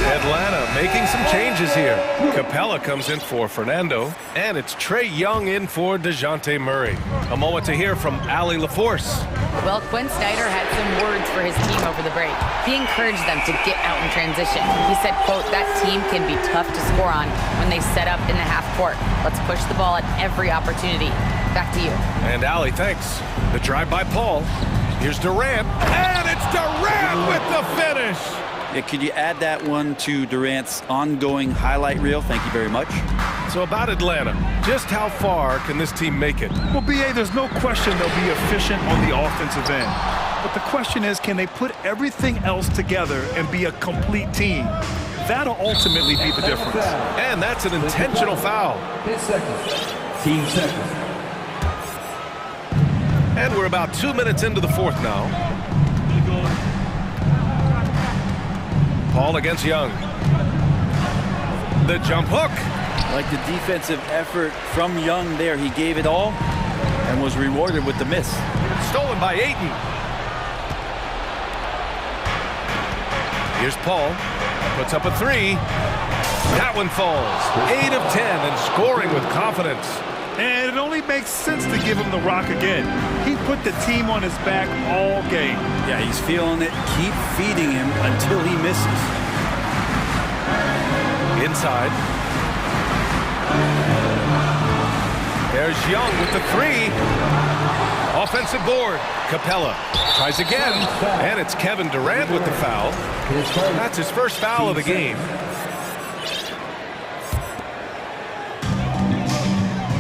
Atlanta making some changes here. Capella comes in for Fernando, and it's Trae Young in for DeJounte Murray. A moment to hear from Allie LaForce. Well, Quinn Snyder had some words for his team over the break. He encouraged them to get out in transition. He said, quote, that team can be tough to score on when they set up in the half court. Let's push the ball at every opportunity. Back to you. And Allie, thanks. The drive by Paul. Here's Durant, and it's Durant with the finish. Yeah, could you add that one to Durant's ongoing highlight reel? Thank you very much. So about Atlanta, just how far can this team make it? Well, B.A., there's no question they'll be efficient on the offensive end. But the question is, can they put everything else together and be a complete team? That'll ultimately be the difference. And that's an intentional foul. 10 seconds. Team seconds. And we're about 2 minutes into the fourth now. Paul against Young. The jump hook. Like the defensive effort from Young there. He gave it all and was rewarded with the miss. Stolen by Ayton. Here's Paul. Puts up a 3. That one falls. 8 of 10 and scoring with confidence. And it only makes sense to give him the rock again. He put the team on his back all game. Yeah, he's feeling it. Keep feeding him until he misses. Inside. There's Young with the 3. Offensive board. Capella tries again. And it's Kevin Durant with the foul. That's his first foul of the game.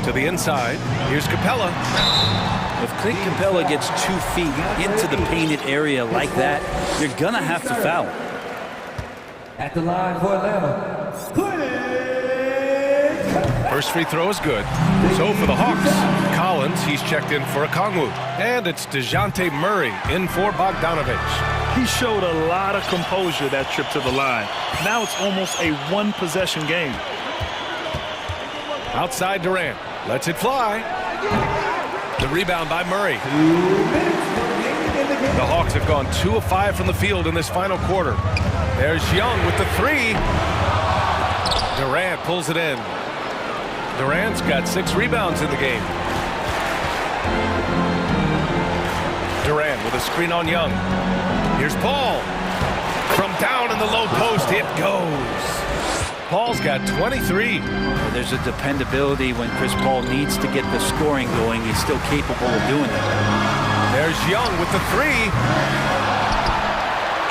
To the inside. Here's Capella. If Clint Capella gets 2 feet into the painted area like that, you're going to have to foul. At the line for Atlanta. First free throw is good. So for the Hawks, Collins, he's checked in for Okongwu. And it's DeJounte Murray in for Bogdanovich. He showed a lot of composure that trip to the line. Now it's almost a one-possession game. Outside Durant. Lets it fly. The rebound by Murray. The Hawks have gone 2 of 5 from the field in this final quarter. There's Young with the 3. Durant pulls it in. Durant's got 6 rebounds in the game. Durant with a screen on Young. Here's Paul. From down in the low post, it goes. Paul's got 23. There's a dependability when Chris Paul needs to get the scoring going. He's still capable of doing it. There's Young with the 3.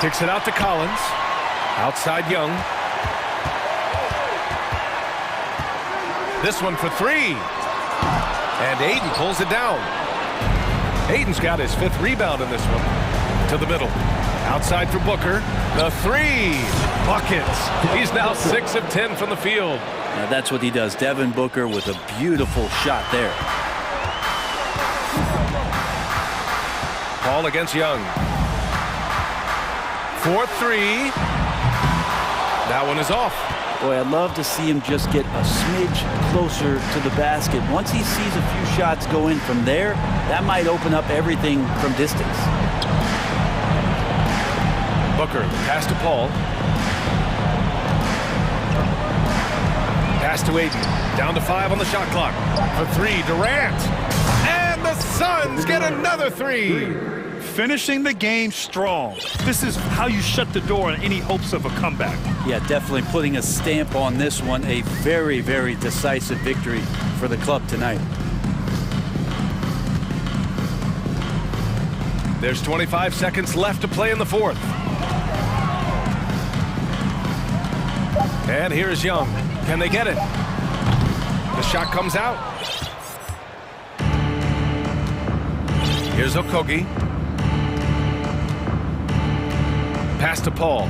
Kicks it out to Collins. Outside Young. This one for three. And Aiden pulls it down. Aiden's got his 5th rebound in this one. To the middle. Outside for Booker. The three. Buckets. He's now 6 of 10 from the field. Now that's what he does. Devin Booker with a beautiful shot there. Paul against Young. 4-3. That one is off. Boy, I'd love to see him just get a smidge closer to the basket. Once he sees a few shots go in from there, that might open up everything from distance. Booker, pass to Paul. Pass to Aiden. Down to 5 on the shot clock. For 3, Durant. And the Suns get another 3. Finishing the game strong. This is how you shut the door on any hopes of a comeback. Yeah, definitely putting a stamp on this one. A very, very decisive victory for the club tonight. There's 25 seconds left to play in the 4th. And here's Young. Can they get it? The shot comes out. Here's Okogie. Pass to Paul.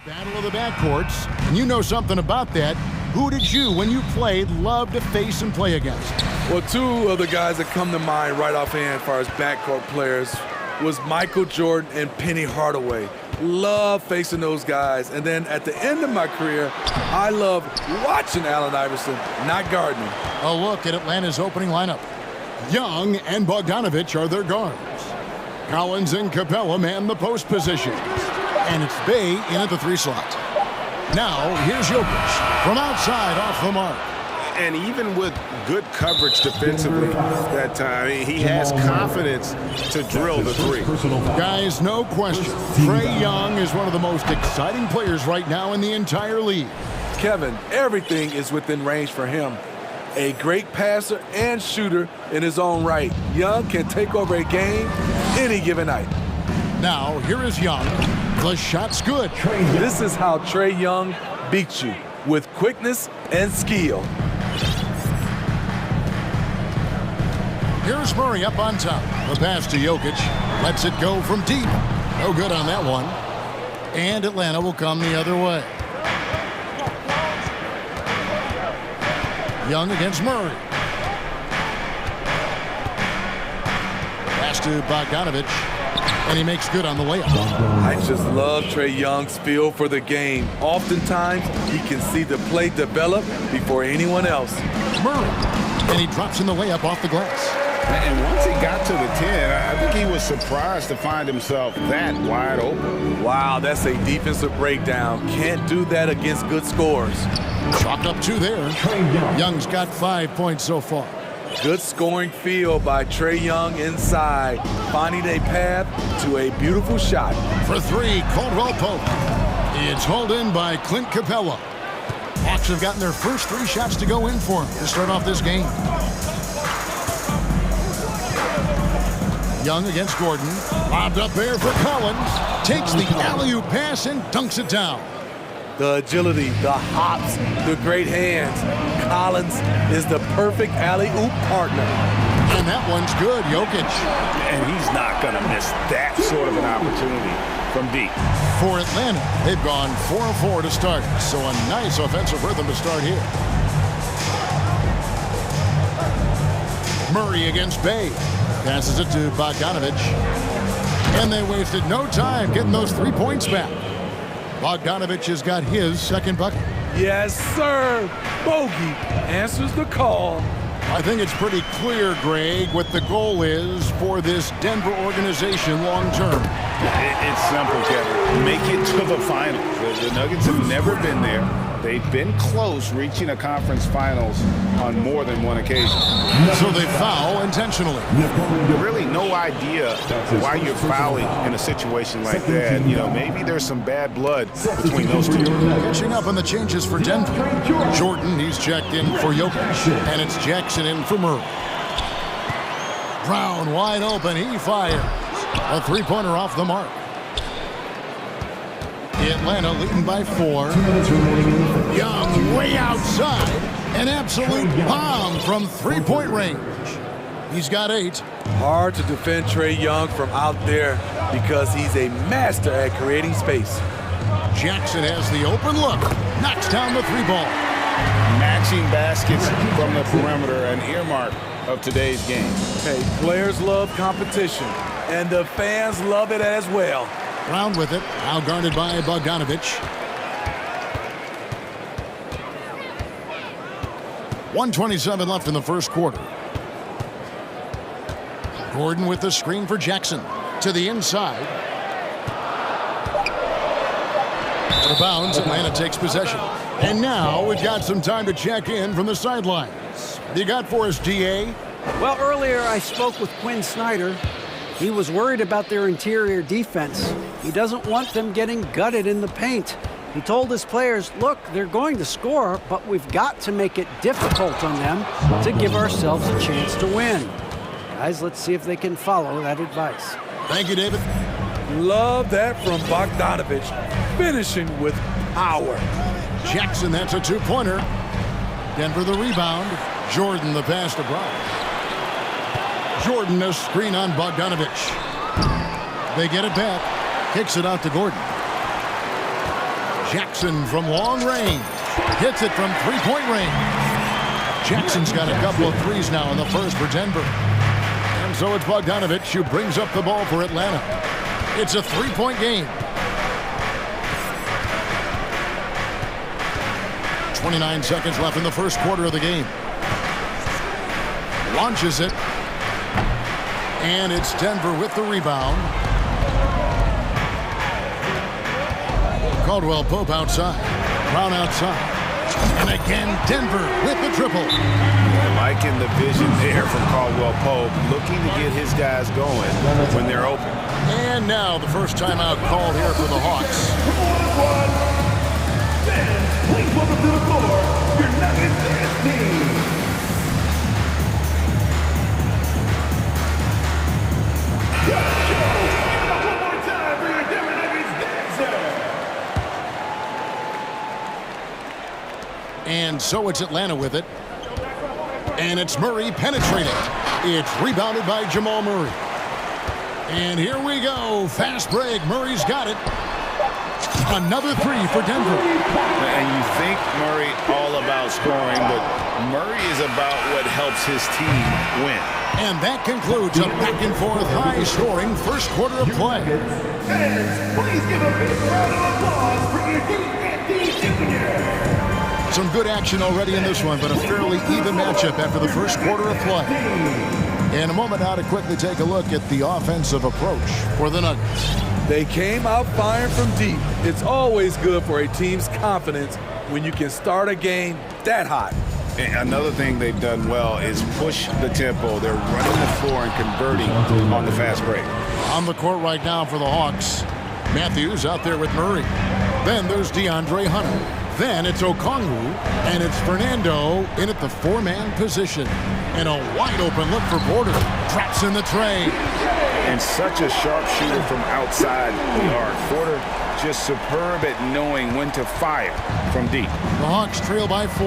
Battle of the backcourts, and you know something about that. Who did you, when you played, love to face and play against? Well, two of the guys that come to mind right offhand as far as backcourt players was Michael Jordan and Penny Hardaway. Love facing those guys. And then at the end of my career, I loved watching Allen Iverson, not guarding him. A look at Atlanta's opening lineup. Young and Bogdanovich are their guards. Collins and Capella man the post positions. And it's Bay in at the 3 slot. Now, here's Jokic from outside off the mark. And even with good coverage defensively that time, he has confidence to drill the 3. Guys, no question, Trae Young is one of the most exciting players right now in the entire league. Kevin, everything is within range for him. A great passer and shooter in his own right. Young can take over a game any given night. Now, here is Young. The shot's good. This is how Trae Young beats you, with quickness and skill. Here's Murray up on top. The pass to Jokic. Lets it go from deep. No good on that one. And Atlanta will come the other way. Young against Murray. Pass to Bogdanovich. And he makes good on the layup. I just love Trae Young's feel for the game. Oftentimes, he can see the play develop before anyone else. Murray. And he drops in the layup off the glass. And once he got to the 10, I think he was surprised to find himself that wide open. Wow, that's a defensive breakdown. Can't do that against good scores. Chalked up 2 there. Young's got 5 points so far. Good scoring field by Trae Young inside, finding a path to a beautiful shot. For 3, Caldwell Pope. It's hauled in by Clint Capella. Hawks have gotten their first 3 shots to go in for him to start off this game. Young against Gordon. Lobbed up there for Collins. Takes the alley-oop pass and dunks it down. The agility, the hops, the great hands. Collins is the perfect alley-oop partner. And that one's good, Jokic. And he's not going to miss that sort of an opportunity from deep. For Atlanta, they've gone 4-4 to start. So a nice offensive rhythm to start here. Murray against Bay. Passes it to Bogdanovich. And they wasted no time getting those 3 points back. Bogdanovich has got his second bucket. Yes, sir. Bogey answers the call. I think it's pretty clear, Greg, what the goal is for this Denver organization long term. It's simple, Kevin. Make it to the finals. The Nuggets have never been there. They've been close reaching a conference finals on more than one occasion. So they foul intentionally. Really no idea why you're fouling in a situation like that. You know, maybe there's some bad blood between those two. Catching up on the changes for Denver. Jordan, he's checked in for Jokic. And it's Jackson in for Murray. Brown wide open, he fires. A 3-pointer off the mark. Atlanta leading by 4. Young way outside. An absolute bomb from 3-point range. He's got 8. Hard to defend Trae Young from out there because he's a master at creating space. Jackson has the open look. Knocks down the 3-ball. Matching baskets from the perimeter, an earmark of today's game. Hey, players love competition, and the fans love it as well. Brown with it, now guarded by Bogdanovich. 1:27 left in the first quarter. Gordon with the screen for Jackson. To the inside. Out of bounds, Atlanta takes possession. And now we've got some time to check in from the sidelines. You got for us, DA? Well, earlier I spoke with Quinn Snyder. He was worried about their interior defense. He doesn't want them getting gutted in the paint. He told his players, look, they're going to score, but we've got to make it difficult on them to give ourselves a chance to win. Guys, let's see if they can follow that advice. Thank you, David. Love that from Bogdanovich, finishing with power. Jackson, that's a 2-pointer. Denver the rebound. Jordan the pass to Brown. Jordan a screen on Bogdanovich. They get it back. Kicks it out to Gordon. Jackson from long range. Hits it from three-point range. Jackson's got a couple of threes now in the first for Denver. And so it's Bogdanovich who brings up the ball for Atlanta. It's a three-point game. 29 seconds left in the first quarter of the game. Launches it. And it's Denver with the rebound. Caldwell Pope outside. Brown outside. And again, Denver with the triple. Liking the vision there from Caldwell Pope, looking to get his guys going when they're open. And now the first timeout called here for the Hawks. Please welcome to the floor your Nuggets dance team. One more time for your Denver Nuggets dancer. And so it's Atlanta with it. And it's Murray penetrating. It's rebounded by Jamal Murray. And here we go. Fast break. Murray's got it. Another three for Denver. And you think Murray all about scoring, but Murray is about what helps his team win. And that concludes a back-and-forth, high-scoring first quarter of play. Fans, please give a big round of applause for your D&D Junior. Some good action already in this one, but a fairly even matchup after the first quarter of play. In a moment now to quickly take a look at the offensive approach for the Nuggets. They came out firing from deep. It's always good for a team's confidence when you can start a game that hot. And another thing they've done well is push the tempo. They're running the floor and converting on the fast break. On the court right now for the Hawks. Matthews out there with Murray. Then there's DeAndre Hunter. Then it's Okongwu, and it's Fernando in at the four-man position. And a wide-open look for Porter. Traps in the tray. And such a sharp shooter from outside the arc. Porter just superb at knowing when to fire from deep. The Hawks trail by 4.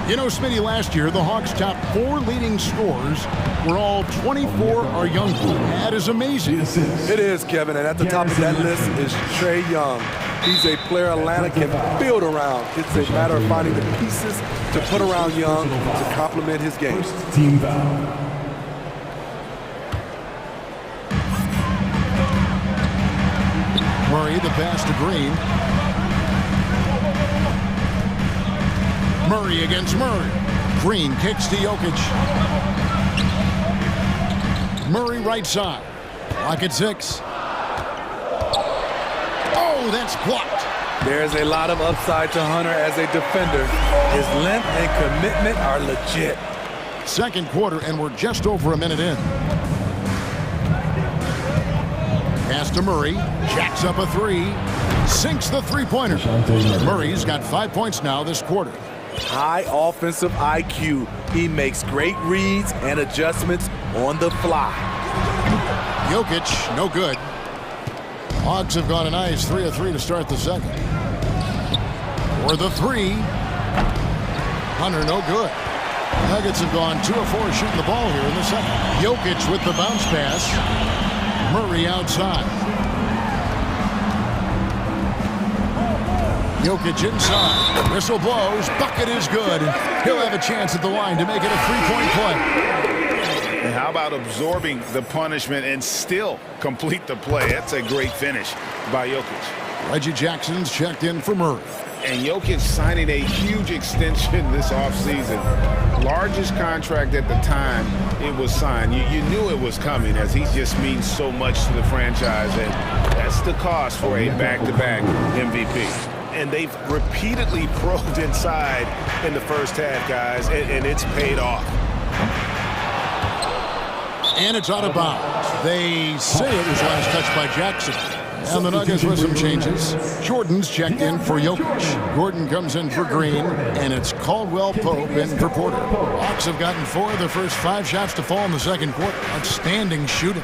You know, Smitty, last year, the Hawks' top 4 leading scorers were all 24 or younger. That is amazing. It is, Kevin, and at the top of that list is Trae Young. He's a player Atlanta can build around. It's a matter of finding the pieces to put around Young to complement his game. Team foul. Murray, the pass to Green. Murray against Murray. Green kicks to Jokic. Murray right side. Lock at 6. Oh, that's blocked. There's a lot of upside to Hunter as a defender. His length and commitment are legit. Second quarter, and we're just over a minute in. Pass to Murray. Jacks up a 3. Sinks the three-pointer. Murray's got 5 points now this quarter. High offensive IQ. He makes great reads and adjustments on the fly. Jokic, no good. Hawks have gone a nice 3 of 3 to start the second. For the 3. Hunter, no good. Nuggets have gone 2 of 4 shooting the ball here in the second. Jokic with the bounce pass. Murray outside. Jokic inside. Whistle blows. Bucket is good. He'll have a chance at the line to make it a 3-point play. And how about absorbing the punishment and still complete the play? That's a great finish by Jokic. Reggie Jackson's checked in for Murray. And Jokic signing a huge extension this offseason. Largest contract at the time it was signed. You knew it was coming as he just means so much to the franchise. And that's the cost for a back-to-back MVP. And they've repeatedly probed inside in the first half, guys, and it's paid off. And it's out of bounds. They say it was last touched by Jackson. And the Nuggets with some changes. Jordan's checked in for Jokic. Gordon comes in for Green, and it's Caldwell Pope in for Porter. Hawks have gotten 4 of their first 5 shots to fall in the second quarter. Outstanding shooting.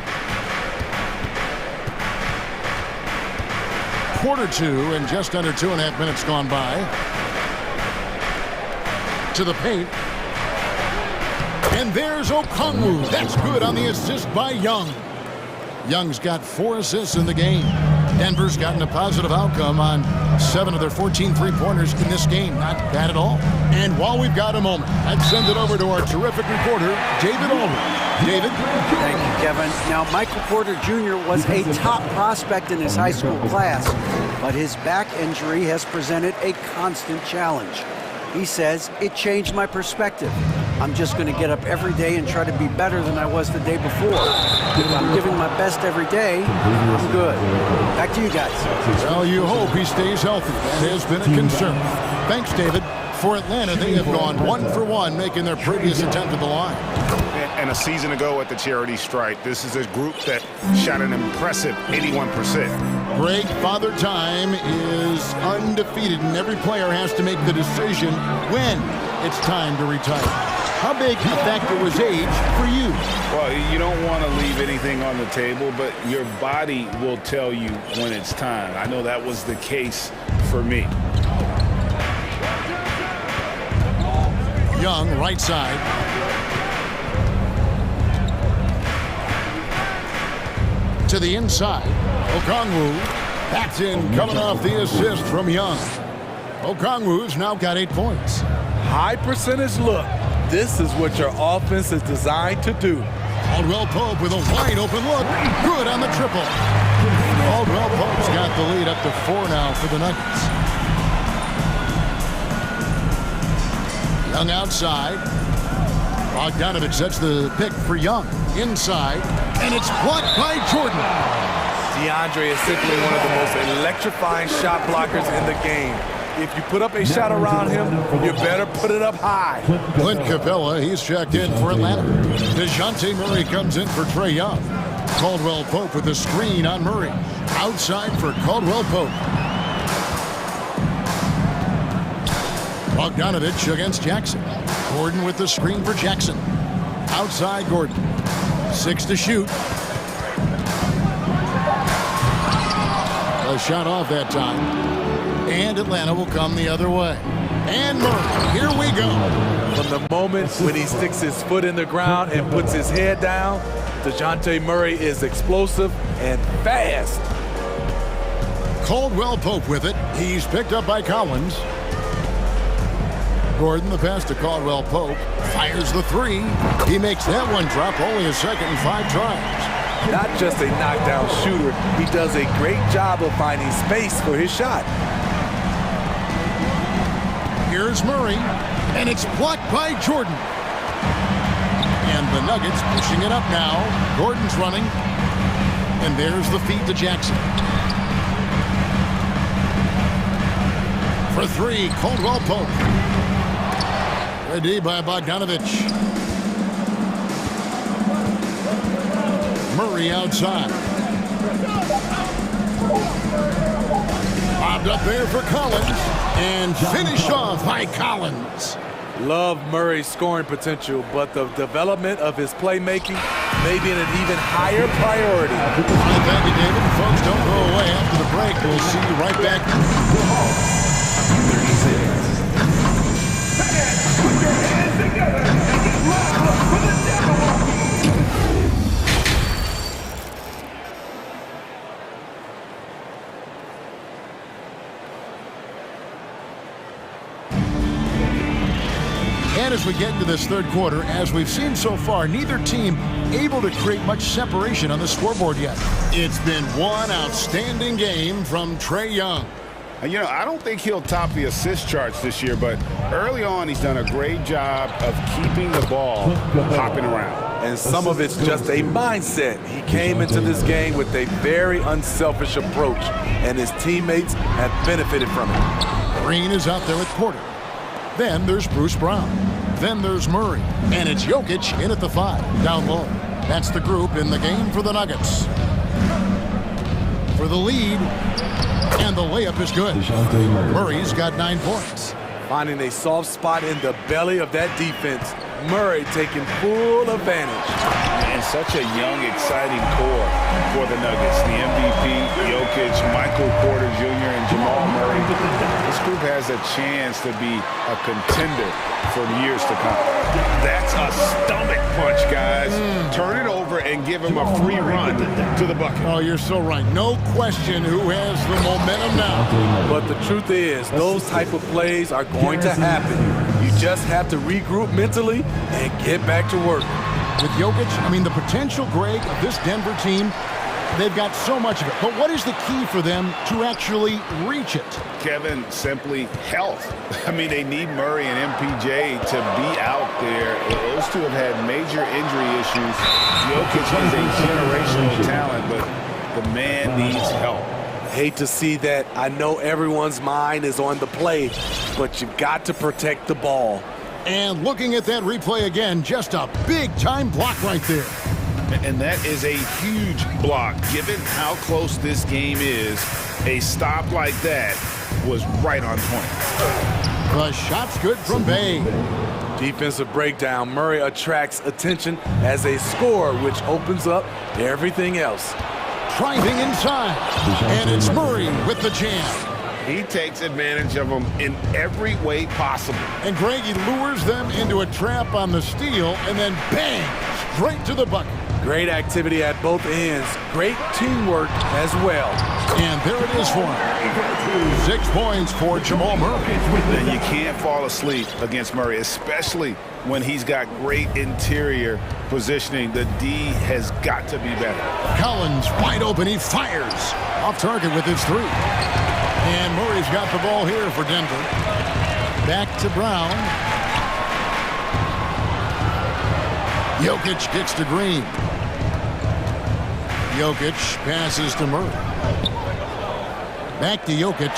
Quarter 2 and just under 2.5 minutes gone by. To the paint. And there's Okongwu. That's good on the assist by Young. Young's got 4 assists in the game. Denver's gotten a positive outcome on 7 of their 14 three-pointers in this game. Not bad at all. And while we've got a moment, let's send it over to our terrific reporter, David Aldridge. David? Thank you, Kevin. Now, Michael Porter Jr. was a top prospect in his high school class, but his back injury has presented a constant challenge. He says, it changed my perspective. I'm just going to get up every day and try to be better than I was the day before. If I'm giving my best every day, I'm good. Back to you guys. Well, you hope he stays healthy. That has been a concern. Thanks, David. For Atlanta, they have gone 1-for-1, making their previous attempt at the line. And a season ago at the charity strike, this is a group that shot an impressive 81%. Greg, Father Time is undefeated, and every player has to make the decision when it's time to retire. How big a factor was age for you? Well, you don't want to leave anything on the table, but your body will tell you when it's time. I know that was the case for me. Young, right side. To the inside. Okongwu. That's in, coming off the assist from Young. Okongwu's now got 8 points. High percentage look. This is what your offense is designed to do. Caldwell Pope with a wide open look. Good on the triple. Caldwell Pope's got the lead up to 4 now for the Nuggets. Young outside. Bogdanovich sets the pick for Young. Inside. And it's blocked by Jordan. DeAndre is simply one of the most electrifying shot blockers in the game. If you put up a shot around him, you better put it up high. Clint Capella, he's checked in for Atlanta. DeJounte Murray comes in for Trae Young. Caldwell Pope with the screen on Murray. Outside for Caldwell Pope. Bogdanovich against Jackson. Gordon with the screen for Jackson. Outside Gordon. 6 to shoot. A shot off that time. And Atlanta will come the other way. And Murray, here we go. From the moment when he sticks his foot in the ground and puts his head down, DeJounte Murray is explosive and fast. Caldwell Pope with it. He's picked up by Collins. Gordon, the pass to Caldwell Pope. Fires the 3. He makes that one drop, only a second and 5 tries. Not just a knockdown shooter, he does a great job of finding space for his shot. Here's Murray, and it's blocked by Jordan. And the Nuggets pushing it up now. Gordon's running, and there's the feed to Jackson. For 3, Caldwell Pope. Ready by Bogdanovich. Murray outside. Bobbed up there for Collins. And finished off by Collins. Love Murray's scoring potential, but the development of his playmaking may be an even higher priority. Thank you, David. Folks, don't go away after the break. We'll see you right back. 30 seconds. Put your hands together and get loud for the Jabberwocky. And as we get into this third quarter, as we've seen so far, neither team able to create much separation on the scoreboard yet. It's been one outstanding game from Trae Young. You know, I don't think he'll top the assist charts this year, but early on he's done a great job of keeping the ball hopping around. And some of it's just a mindset. He came into this game with a very unselfish approach, and his teammates have benefited from it. Green is out there with Porter. Then there's Bruce Brown. Then there's Murray. And it's Jokic in at the 5, down low. That's the group in the game for the Nuggets. For the lead, and the layup is good. Murray's got 9 points. Finding a soft spot in the belly of that defense. Murray taking full advantage. And such a young, exciting core for the Nuggets. The MVP, Jokic, Michael Porter Jr., and Jamal Murray. This group has a chance to be a contender for years to come. That's a stomach punch, guys. Turn it over and give him a free run to the bucket. Oh, you're so right. No question who has the momentum now. But the truth is, those type of plays are going to happen. You just have to regroup mentally and get back to work. With Jokic, I mean, the potential, Greg, of this Denver team, they've got so much of it. But what is the key for them to actually reach it? Kevin, simply health. I mean, they need Murray and MPJ to be out there. Those two have had major injury issues. Jokic is a generational talent, but the man needs help. Hate to see that. I know everyone's mind is on the play, but you got to protect the ball. And looking at that replay again, just a big-time block right there. And that is a huge block. Given how close this game is, a stop like that was right on point. The shot's good from Bay. Defensive breakdown. Murray attracts attention as a scorer, which opens up everything else. Driving inside, and it's Murray with the jam. He takes advantage of them in every way possible. And Greg, he lures them into a trap on the steal, and then bang, straight to the bucket. Great activity at both ends. Great teamwork as well. And there it is for him. 6 points for Jamal Murray. And you can't fall asleep against Murray, especially when he's got great interior positioning. The D has got to be better. Collins wide open. He fires. Off target with his 3. And Murray's got the ball here for Denver. Back to Brown. Jokic gets to Green. Jokic passes to Murray. Back to Jokic.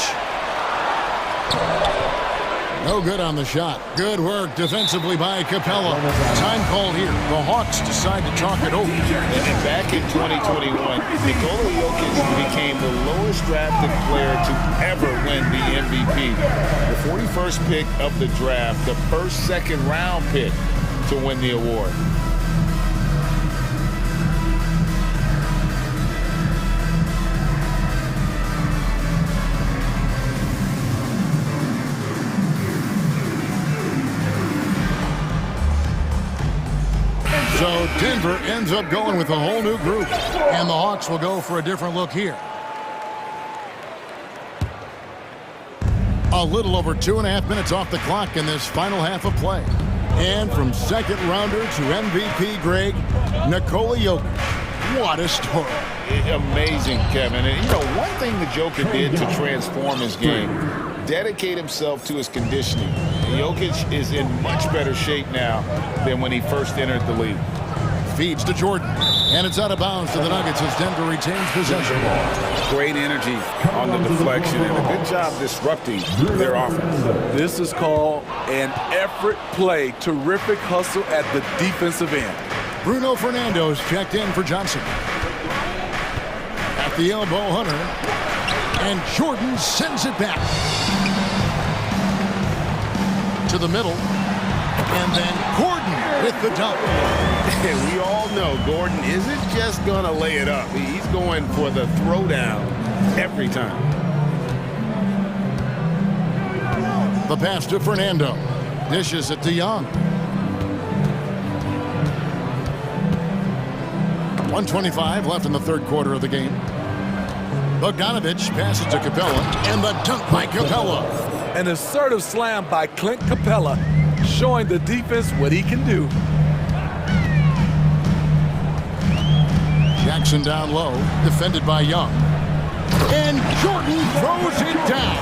No good on the shot. Good work defensively by Capella. Time called here. The Hawks decide to talk it over. And back in 2021, Nikola Jokic became the lowest drafted player to ever win the MVP. The 41st pick of the draft, the first second-round pick to win the award. So Denver ends up going with a whole new group, and the Hawks will go for a different look here. A little over 2.5 minutes off the clock in this final half of play. And from second rounder to MVP, Greg, Nikola Jokic. What a story. Amazing, Kevin. And, you know, one thing the Joker did to transform his game, dedicate himself to his conditioning. Jokic is in much better shape now than when he first entered the league. Feeds to Jordan, and it's out of bounds to the Nuggets as Denver retains possession. Great energy on the deflection, and a good job disrupting their offense. This is called an effort play. Terrific hustle at the defensive end. Bruno Fernando's checked in for Johnson. At the elbow, Hunter. And Jordan sends it back. To the middle. And then Gordon with the dunk. We all know Gordon isn't just going to lay it up. He's going for the throwdown every time. The pass to Fernando. Dishes it to Young. 1:25 left in the third quarter of the game. Bogdanovich passes to Capella, and the dunk by Capella. An assertive slam by Clint Capella, showing the defense what he can do. Jackson down low, defended by Young. And Jordan throws it down.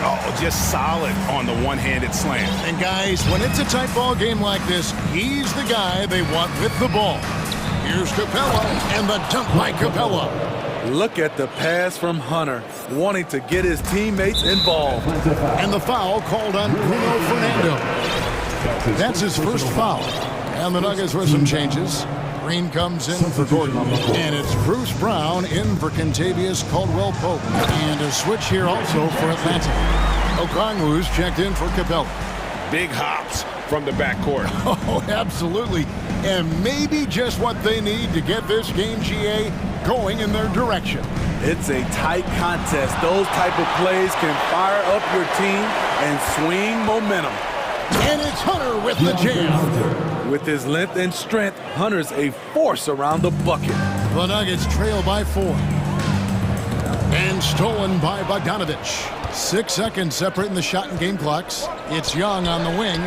Oh, just solid on the one-handed slam. And guys, when it's a tight ball game like this, he's the guy they want with the ball. Here's Capella, and the dunk by Capella. Look at the pass from Hunter, wanting to get his teammates involved. And the foul called on Bruno Fernando. That's his first foul. And the Nuggets with some changes. Green comes in for Gordon. And it's Bruce Brown in for Kentavious Caldwell-Pope. And a switch here also for Atlanta. Okongwu's checked in for Capella. Big hops from the backcourt. Oh, absolutely. And maybe just what they need to get this game, GA, going in their direction. It's a tight contest. Those type of plays can fire up your team and swing momentum. And it's Hunter with the jam. With his length and strength, Hunter's a force around the bucket. The Nuggets trail by 4. And stolen by Bogdanovich. 6 seconds separating the shot and game clocks. It's Young on the wing.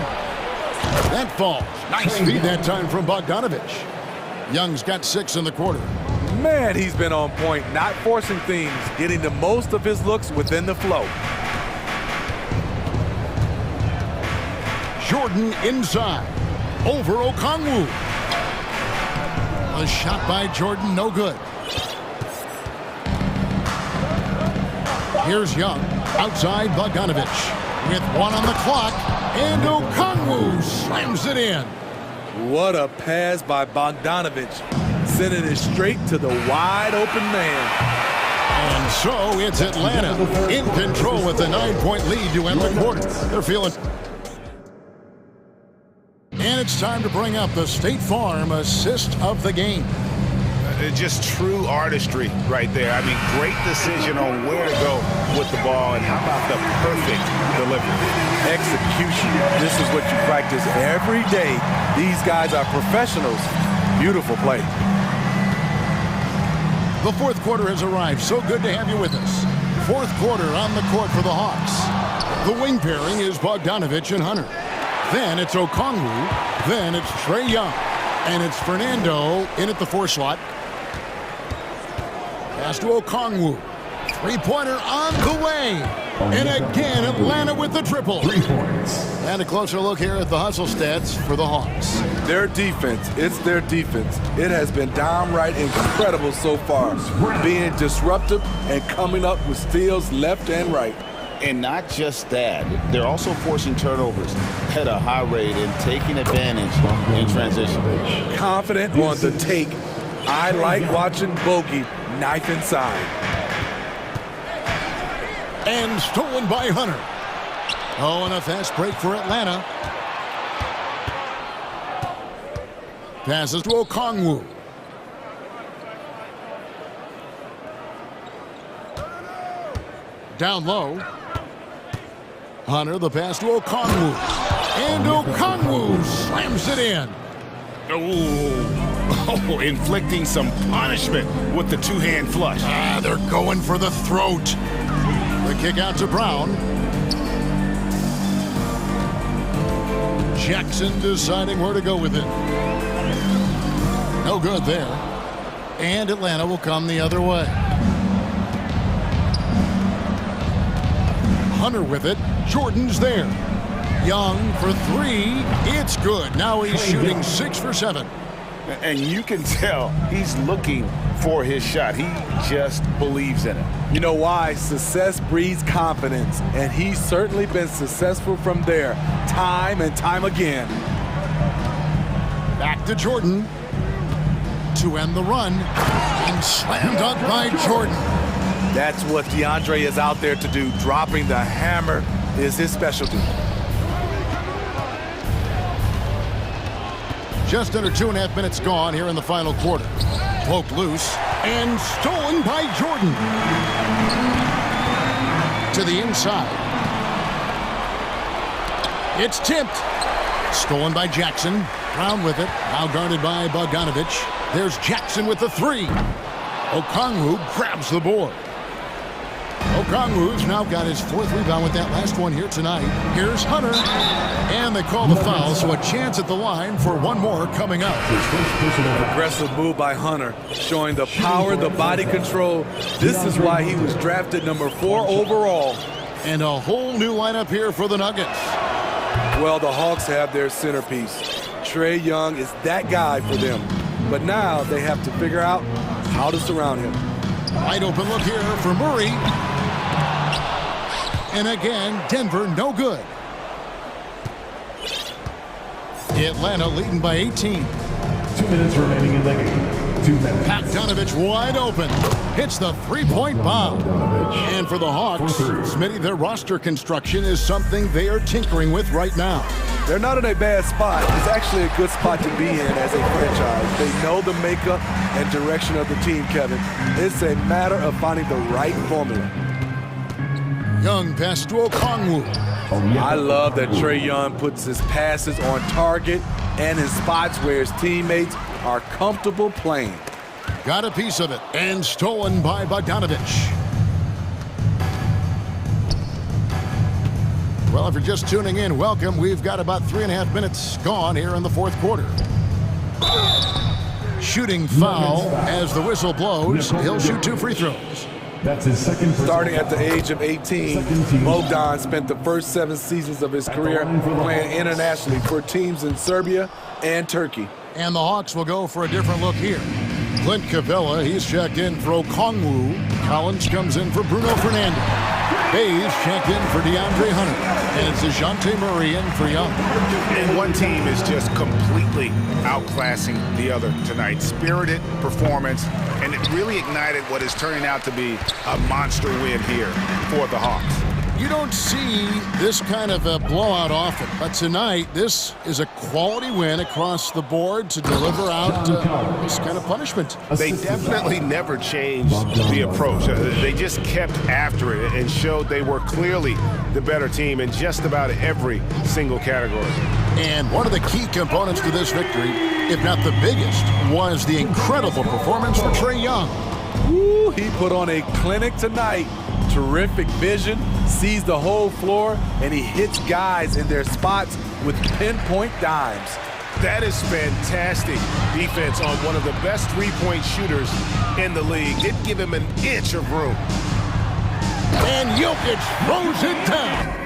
That falls. Nice feed that time from Bogdanovich. Young's got 6 in the quarter. Man, he's been on point, not forcing things, getting the most of his looks within the flow. Jordan inside. Over Okongwu. A shot by Jordan, no good. Here's Young. Outside Bogdanovich. With 1 on the clock. And Okongwu slams it in. What a pass by Bogdanovich. Sending it straight to the wide open man. And so it's Atlanta in control with a 9-point lead to end the quarter. They're feeling. And it's time to bring up the State Farm assist of the game. Just true artistry right there. I mean, great decision on where to go with the ball, and how about the perfect delivery? Execution. This is what you practice every day. These guys are professionals. Beautiful play. The fourth quarter has arrived. So good to have you with us. Fourth quarter on the court for the Hawks. The wing pairing is Bogdanovich and Hunter. Then it's Okongwu. Then it's Trae Young. And it's Fernando in at the 4 slot. Pass to Okongwu. Three-pointer on the way. And again, Atlanta with the triple. 3 points. And a closer look here at the hustle stats for the Hawks. Their defense, it's their defense. It has been downright incredible so far. Being disruptive and coming up with steals left and right. And not just that, they're also forcing turnovers at a high rate and taking advantage in transition. Confident on the take. I like watching Bogey knife inside. And stolen by Hunter. Oh, and a fast break for Atlanta. Passes to Okongwu. Down low. Hunter, the pass to Okongwu. And Okongwu slams it in. Oh, inflicting some punishment with the 2-hand flush. They're going for the throat. The kick out to Brown. Jackson deciding where to go with it. No good there. And Atlanta will come the other way. Hunter with it. Jordan's there. Young for 3. It's good. Now he's shooting 6 for 7. And you can tell he's looking for his shot. He just believes in it. You know why? Success breeds confidence, and he's certainly been successful from there, time and time again. Back to Jordan to end the run, and slam dunk by Jordan. That's what DeAndre is out there to do. Dropping the hammer is his specialty. Just under 2.5 minutes gone here in the final quarter. Poked loose and stolen by Jordan. To the inside. It's tipped. Stolen by Jackson. Brown with it. Now guarded by Bogdanovich. There's Jackson with the 3. Okongwu grabs the board. Okongwu's now got his 4th rebound with that last one here tonight. Here's Hunter. And they call the foul, so a chance at the line for one more coming up. Aggressive move by Hunter, showing the power, the body control. This is why he was drafted number 4 overall. And a whole new lineup here for the Nuggets. Well, the Hawks have their centerpiece. Trae Young is that guy for them. But now they have to figure out how to surround him. Wide open look here for Murray. And again, Denver no good. Atlanta leading by 18. 2 minutes remaining in the game. 2 minutes. Bogdanovich wide open. Hits the 3-point bomb. And for the Hawks, Smitty, their roster construction is something they are tinkering with right now. They're not in a bad spot. It's actually a good spot to be in as a franchise. They know the makeup and direction of the team, Kevin. It's a matter of finding the right formula. Young pass to Okongwu. I love that Trae Young puts his passes on target and in spots where his teammates are comfortable playing. Got a piece of it, and stolen by Bogdanovich. Well, if you're just tuning in, welcome. We've got about 3.5 minutes gone here in the fourth quarter. Shooting foul as the whistle blows. He'll shoot 2 free throws. That's his second. Starting at the age of 18, Bogdan spent the first 7 seasons of his career playing internationally for teams in Serbia and Turkey. And the Hawks will go for a different look here. Clint Capella, he's checked in for Okongwu. Collins comes in for Bruno Fernandez. Hayes checked in for DeAndre Hunter. And it's DeJounte Murray in for Young. And one team is just completely outclassing the other tonight. Spirited performance, and it really ignited what is turning out to be a monster win here for the Hawks. You don't see this kind of a blowout often, but tonight this is a quality win across the board to deliver out this kind of punishment. They definitely never changed the approach. They just kept after it and showed they were clearly the better team in just about every single category. And one of the key components to this victory, if not the biggest, was the incredible performance for Trae Young. Woo, he put on a clinic tonight. Terrific vision, sees the whole floor, and he hits guys in their spots with pinpoint dimes. That is fantastic defense on one of the best three-point shooters in the league. Didn't give him an inch of room. And Jokic throws it down.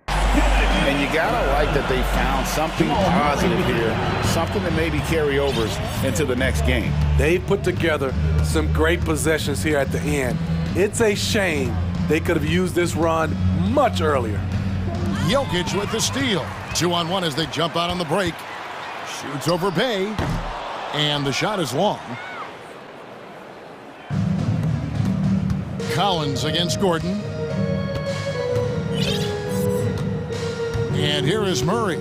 And you gotta like that they found something positive here, something that maybe carry overs into the next game. They put together some great possessions here at the end. It's a shame they could have used this run much earlier. Jokic with the steal. 2-on-1 as they jump out on the break. Shoots over Bay. And the shot is long. Collins against Gordon. And here is Murray.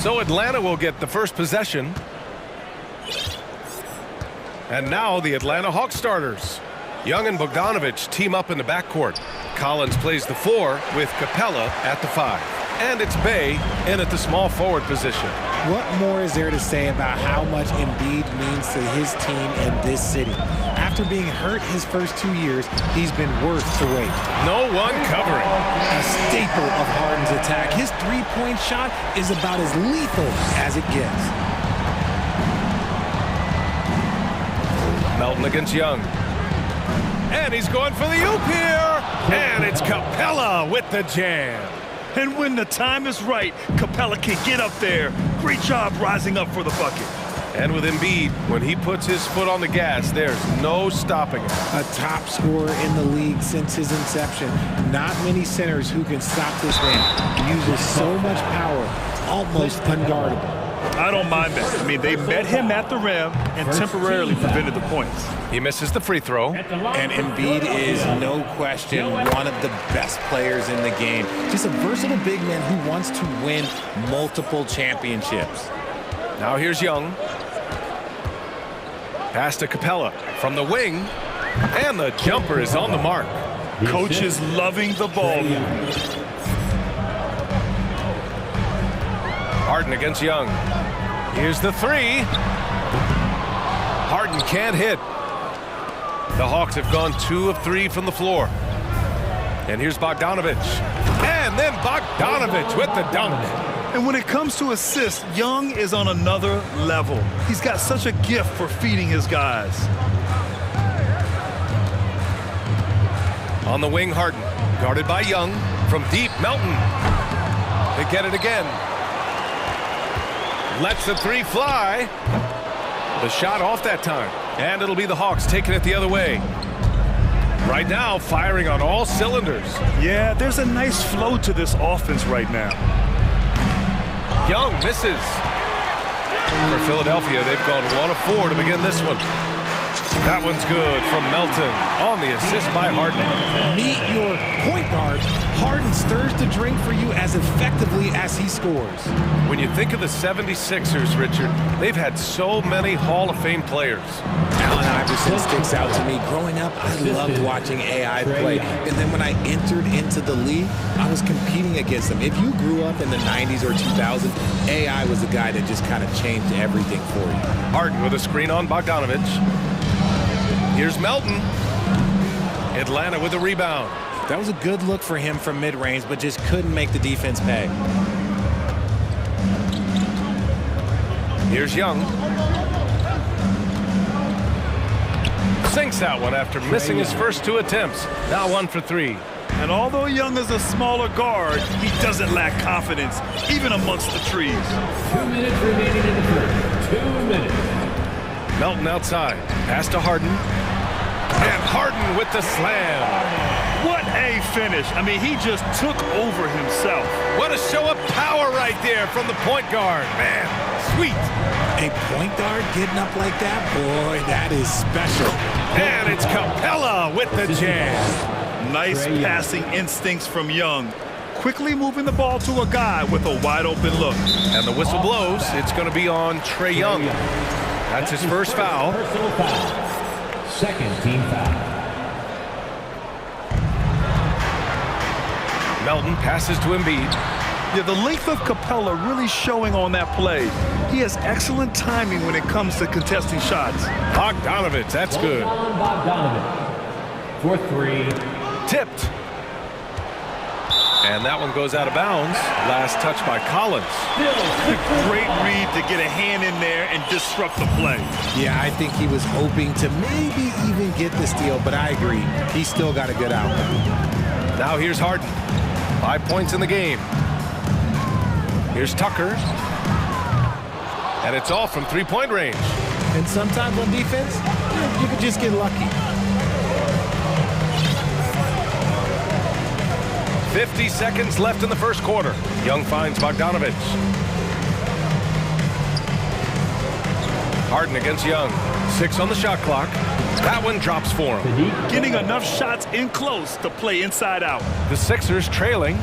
So Atlanta will get the first possession. And now the Atlanta Hawks starters. Young and Bogdanovich team up in the backcourt. Collins plays the 4 with Capella at the 5. And it's Bay in at the small forward position. What more is there to say about how much Embiid means to his team and this city? After being hurt his first 2 years, he's been worth the wait. No one covering. A staple of Harden's attack. His three-point shot is about as lethal as it gets. Melton against Young. And he's going for the oop here. And it's Capella with the jam. And when the time is right, Capella can get up there. Great job rising up for the bucket. And with Embiid, when he puts his foot on the gas, there's no stopping him. A top scorer in the league since his inception. Not many centers who can stop this man. He uses so much power, almost unguardable. I don't mind that. I mean, they met him at the rim and temporarily prevented the points. He misses the free throw. And Embiid is, no question, one of the best players in the game. Just a versatile big man who wants to win multiple championships. Now here's Young. Pass to Capella from the wing. And the jumper is on the mark. Coach is loving the ball movement. Harden against Young. Here's the 3. Harden can't hit. The Hawks have gone 2 of 3 from the floor. And here's Bogdanovich. And then Bogdanovich with the dunk. And when it comes to assists, Young is on another level. He's got such a gift for feeding his guys. On the wing, Harden. Guarded by Young. From deep, Melton. They get it again. Lets the 3 fly. The shot off that time. And it'll be the Hawks taking it the other way. Right now, firing on all cylinders. Yeah, there's a nice flow to this offense right now. Young misses. For Philadelphia, they've gone 1 of 4 to begin this one. That one's good from Melton on the assist by Harden. Meet your point guard. Harden stirs the drink for you as effectively as he scores. When you think of the 76ers, Richard, they've had so many Hall of Fame players. Allen Iverson sticks out to me. Growing up, I loved watching AI play. And then when I entered into the league, I was competing against them. If you grew up in the 90s or 2000s, AI was the guy that just kind of changed everything for you. Harden with a screen on Bogdanovich. Here's Melton. Atlanta with a rebound. That was a good look for him from mid-range, but just couldn't make the defense pay. Here's Young. Sinks that one after missing his first 2 attempts. Now 1 for 3. And although Young is a smaller guard, he doesn't lack confidence, even amongst the trees. 2 minutes remaining in the first. 2 minutes. Melton outside. Pass to Harden. And Harden with the slam. What a finish. I mean, he just took over himself. What a show of power right there from the point guard. Man, sweet. A point guard getting up like that? Boy, that is special. And it's Capella with the jam. Nice passing instincts from Young. Quickly moving the ball to a guy with a wide open look. And the whistle blows. It's going to be on Trae Young. That's his first foul. Personal foul. Second team foul. Melton passes to Embiid. Yeah, the length of Capella really showing on that play. He has excellent timing when it comes to contesting shots. Bogdanovich, that's good. Bogdanovich for 3. Tipped. And that one goes out of bounds. Last touch by Collins. Great read to get a hand in there and disrupt the play. Yeah, I think he was hoping to maybe even get the steal, but I agree. He still got a good outcome. Now here's Harden. 5 points in the game. Here's Tucker. And it's off from 3-point range. And sometimes on defense, you could just get lucky. 50 seconds left in the first quarter. Young finds Bogdanovich. Harden against Young. 6 on the shot clock. That one drops for him. Getting enough shots in close to play inside out. The Sixers trailing.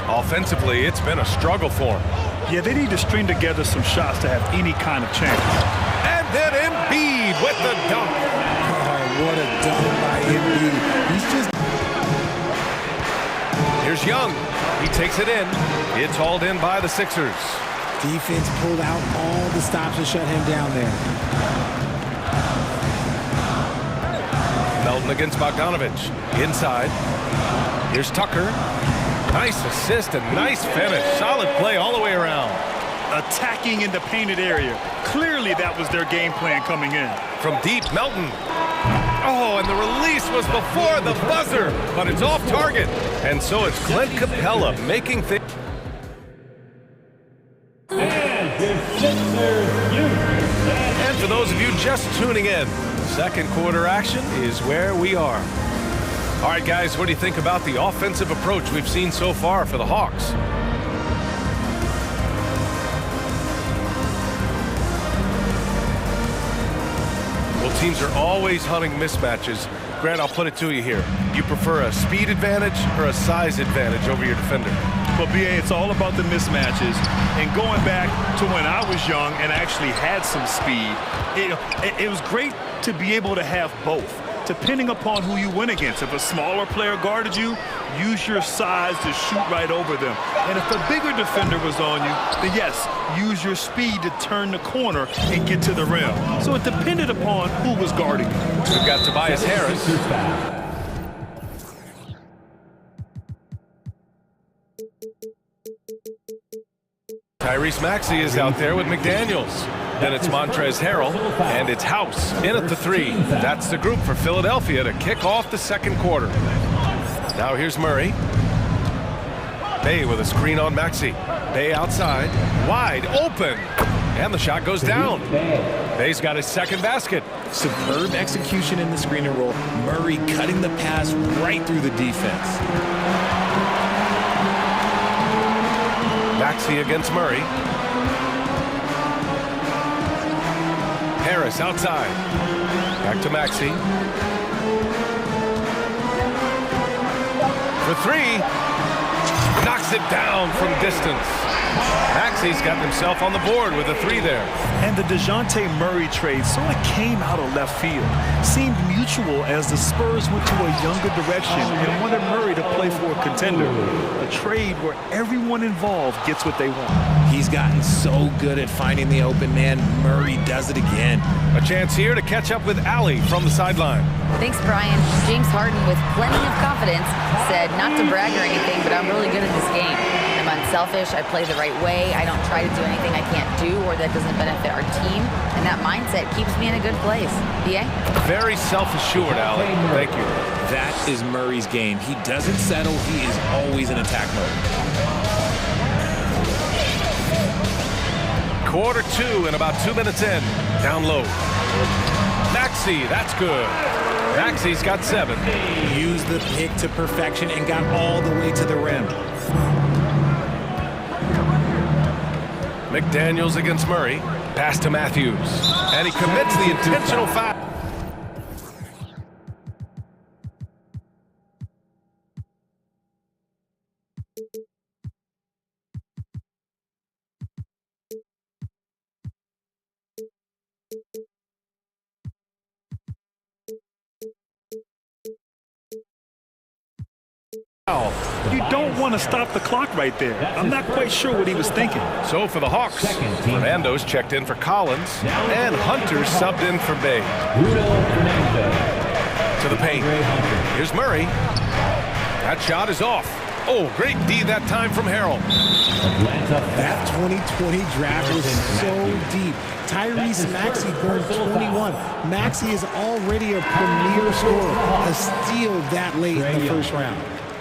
Offensively, it's been a struggle for him. Yeah, they need to string together some shots to have any kind of chance. And then Embiid with the dunk. Oh, what a dunk by Embiid. He's just... Here's Young. He takes it in. It's hauled in by the Sixers. Defense pulled out all the stops to shut him down there. Melton against Bogdanovich. Inside. Here's Tucker. Nice assist and nice finish. Solid play all the way around. Attacking in the painted area. Clearly that was their game plan coming in. From deep, Melton. Oh, and the release was before the buzzer, but it's off target. And so it's Clint Capella making things. And for those of you just tuning in, second quarter action is where we are. All right, guys, what do you think about the offensive approach we've seen so far for the Hawks? Well, teams are always hunting mismatches. Grant, I'll put it to you here. You prefer a speed advantage or a size advantage over your defender? Well, BA, it's all about the mismatches. And going back to when I was young and actually had some speed, it was great to be able to have both, depending upon who you went against. If a smaller player guarded you, use your size to shoot right over them. And if a bigger defender was on you, then yes, use your speed to turn the corner and get to the rim. So it depended upon who was guarding you. We've got Tobias Harris. Tyrese Maxey is out there with McDaniels. Then it's Montrezl Harrell, and it's House in at the three. That's the group for Philadelphia to kick off the second quarter. Now here's Murray. Bay with a screen on Maxey. Bay outside, wide open, and the shot goes down. Bay's got his second basket. Superb execution in the screen and roll. Murray cutting the pass right through the defense. Maxey against Murray. Harris outside. Back to Maxey. For three. Knocks it down from distance. Maxey's got himself on the board with a three there. And the DeJounte Murray trade sort of came out of left field. Seemed mutual as the Spurs went to a younger direction and wanted Murray to play for a contender. A trade where everyone involved gets what they want. He's gotten so good at finding the open man. Murray does it again. A chance here to catch up with Allie from the sideline. Thanks, Brian. James Harden, with plenty of confidence, said not to brag or anything, but I'm really good at this game. I'm unselfish, I play the right way, I don't try to do anything I can't do or that doesn't benefit our team, and that mindset keeps me in a good place. BA? Very self-assured, Allie. Thank you. That is Murray's game. He doesn't settle, he is always in attack mode. Quarter two and about 2 minutes in. Down low. Maxey, that's good. Maxey's got 7. Used the pick to perfection and got all the way to the rim. McDaniels against Murray. Pass to Matthews. And he commits the intentional foul. You don't want to stop the clock right there. I'm not quite sure what he was thinking. So for the Hawks, Fernando's checked in for Collins, and Hunter's subbed in for Bay. To the paint. Here's Murray. That shot is off. Oh, great D that time from Harrell. That 2020 draft was so deep. Tyrese Maxey going 21. Maxey is already a premier scorer. A steal that late in the first round.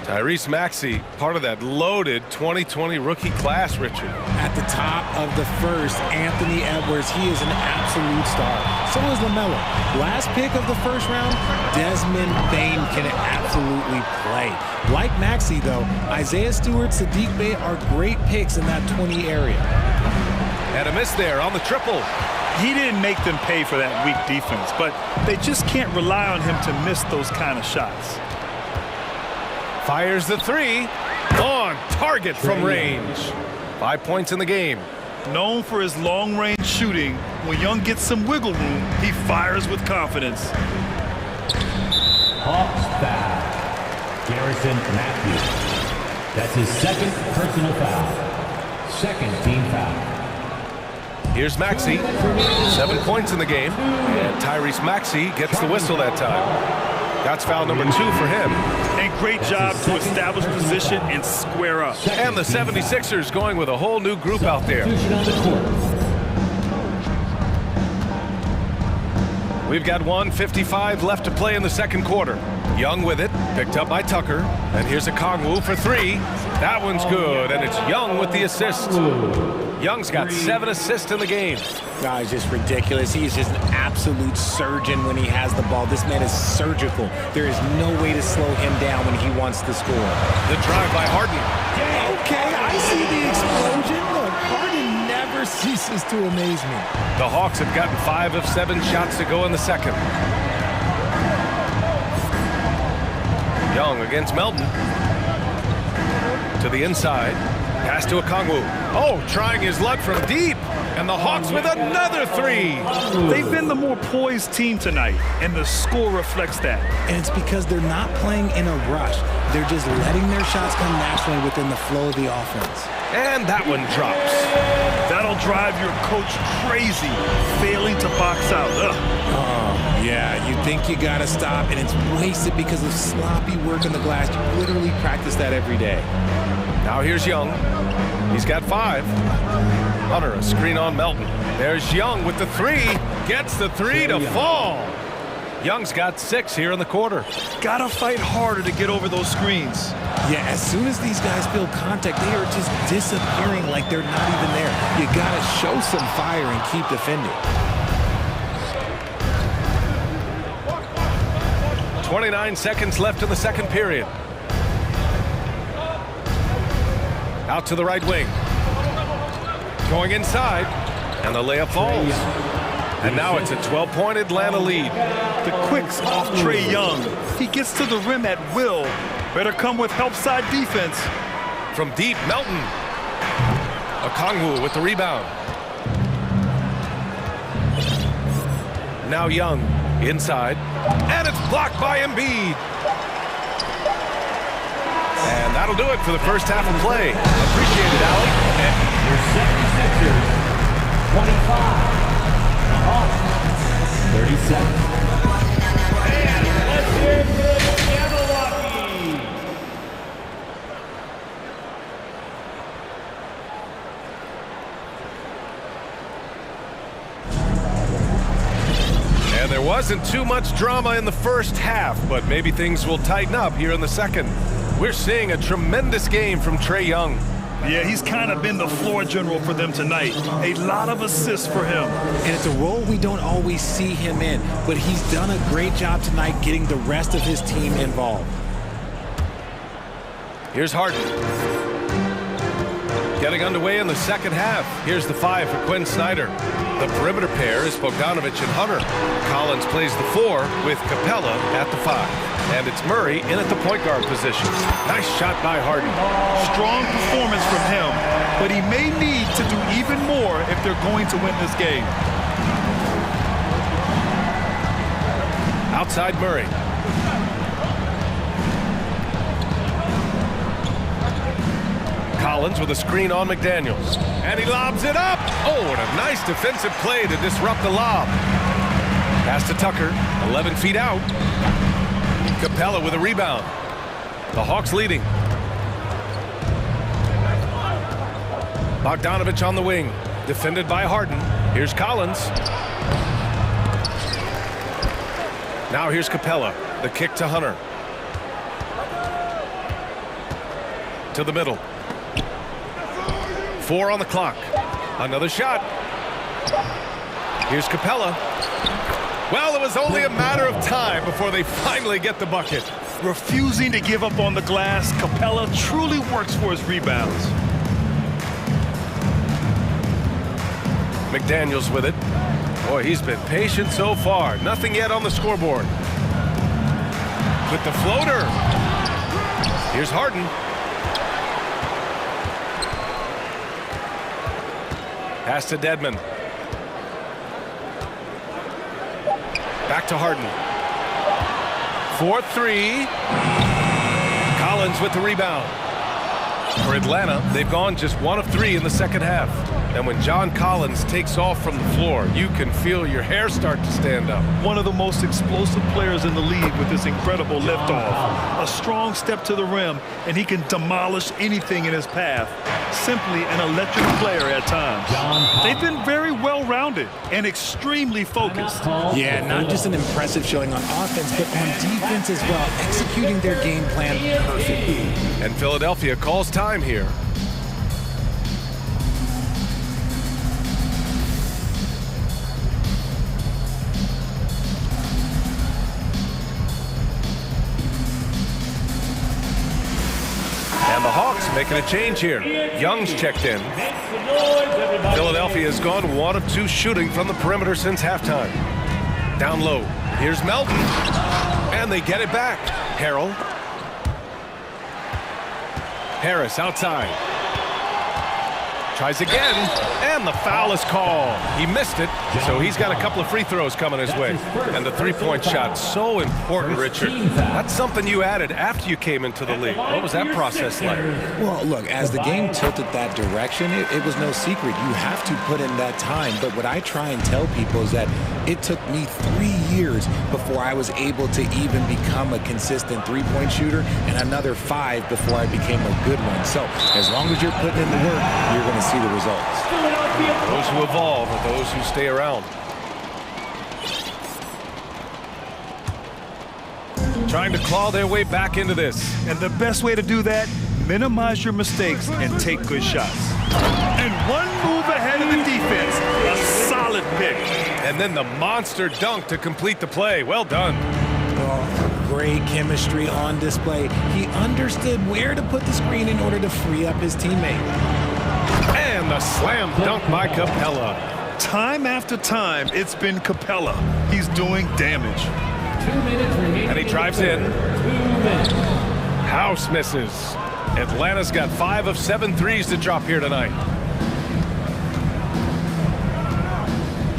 Tyrese Maxey, part of that loaded 2020 rookie class, Richard. At the top of the first, Anthony Edwards, he is an absolute star. So is LaMelo. Last pick of the first round, Desmond Bane can absolutely play. Like Maxey, though, Isaiah Stewart, Sadiq Bey are great picks in that 20 area. And a miss there on the triple. He didn't make them pay for that weak defense, but they just can't rely on him to miss those kind of shots. Fires the three. On target from range. 5 points in the game. Known for his long-range shooting, when Young gets some wiggle room, he fires with confidence. Hawks foul. Garrison Matthews. That's his second personal foul. Second team foul. Here's Maxey. 7 points in the game. And Tyrese Maxey gets the whistle that time. That's foul number 2 for him. And great job to establish position and square up. And the 76ers going with a whole new group out there. We've got 1:55 left to play in the second quarter. Young with it, picked up by Tucker. And here's a Kongwu for 3. That one's good, and it's Young with the assist. Young's got 7 assists in the game. No, it's just ridiculous. He is just an absolute surgeon when he has the ball. This man is surgical. There is no way to slow him down when he wants to score. The drive by Harden. Okay, I see the explosion. Look, Harden never ceases to amaze me. The Hawks have gotten 5 of 7 shots to go in the second. Young against Melton. To the inside. Pass to Okongwu. Oh, trying his luck from deep. And the Hawks with another 3. They've been the more poised team tonight, and the score reflects that. And it's because they're not playing in a rush. They're just letting their shots come naturally within the flow of the offense. And that one drops. That'll drive your coach crazy, failing to box out. Ugh. Oh, yeah, you think you gotta stop, and it's wasted because of sloppy work on the glass. You literally practice that every day. Now here's Young. He's got 5. Hunter, a screen on Melton. There's Young with the 3. Gets the 3 to fall. Young's got 6 here in the quarter. Gotta fight harder to get over those screens. Yeah, as soon as these guys feel contact, they are just disappearing like they're not even there. You gotta show some fire and keep defending. 29 seconds left in the second period. Out to the right wing. Going inside, and the layup falls. And now it's a 12-point Atlanta lead. The quicks off Trae Young. He gets to the rim at will. Better come with help side defense. From deep, Melton. Okongwu with the rebound. Now Young inside, and it's blocked by Embiid. And that'll do it for the first half of play. Appreciate it, Allie. Your 76ers, 25. The Hawks, 37. And let's hear it for Milwaukee. And there wasn't too much drama in the first half, but maybe things will tighten up here in the second. We're seeing a tremendous game from Trae Young. Yeah, he's kind of been the floor general for them tonight. A lot of assists for him. And it's a role we don't always see him in, but he's done a great job tonight getting the rest of his team involved. Here's Harden. Getting underway in the second half. Here's the 5 for Quinn Snyder. The perimeter pair is Bogdanovic and Hunter. Collins plays the 4 with Capella at the 5. And it's Murray in at the point guard position. Nice shot by Harden. Strong performance from him, but he may need to do even more if they're going to win this game. Outside Murray. Collins with a screen on McDaniels. And he lobs it up. Oh, and a nice defensive play to disrupt the lob. Pass to Tucker, 11 feet out. Capella with a rebound. The Hawks leading. Bogdanovic on the wing, defended by Harden. Here's Collins. Now here's Capella. The kick to Hunter. To the middle. 4 on the clock. Another shot. Here's Capella. Well, it was only a matter of time before they finally get the bucket. Refusing to give up on the glass, Capella truly works for his rebounds. McDaniels with it. Boy, he's been patient so far. Nothing yet on the scoreboard. With the floater. Here's Harden. Pass to Dedman. Back to Harden. 4-3. Collins with the rebound. For Atlanta, they've gone just 1 of 3 in the second half. And when John Collins takes off from the floor, you can feel your hair start to stand up. One of the most explosive players in the league with this incredible liftoff. A strong step to the rim, and he can demolish anything in his path. Simply an electric player at times. They've been very well-rounded and extremely focused. Yeah, not just an impressive showing on offense, but on defense as well, executing their game plan perfectly. And Philadelphia calls time here. And the Hawks making a change here. Young's checked in. Philadelphia has gone 1 of 2 shooting from the perimeter since halftime. Down low. Here's Melton. And they get it back. Harrell. Harris outside. Tries again, and the foul is called. He missed it, so he's got a couple of free throws coming his way. And the three-point shot, so important, Richard. That's something you added after you came into the league. What was that process like? Well, look, as the game tilted that direction, it was no secret. You have to put in that time. But what I try and tell people is that it took me 3 years before I was able to even become a consistent three-point shooter, and another 5 before I became a good one. So as long as you're putting in the work, you're going to see the results. Those who evolve are those who stay around. Trying to claw their way back into this. And the best way to do that, minimize your mistakes and take good shots. And one move ahead of the defense, a solid pick. And then the monster dunk to complete the play. Well done. Oh, great chemistry on display. He understood where to put the screen in order to free up his teammate. And the slam dunk by Capella. Time after time, it's been Capella. He's doing damage. 2 minutes remaining. And he drives in. 2 minutes. House misses. Atlanta's got 5 of 7 threes to drop here tonight.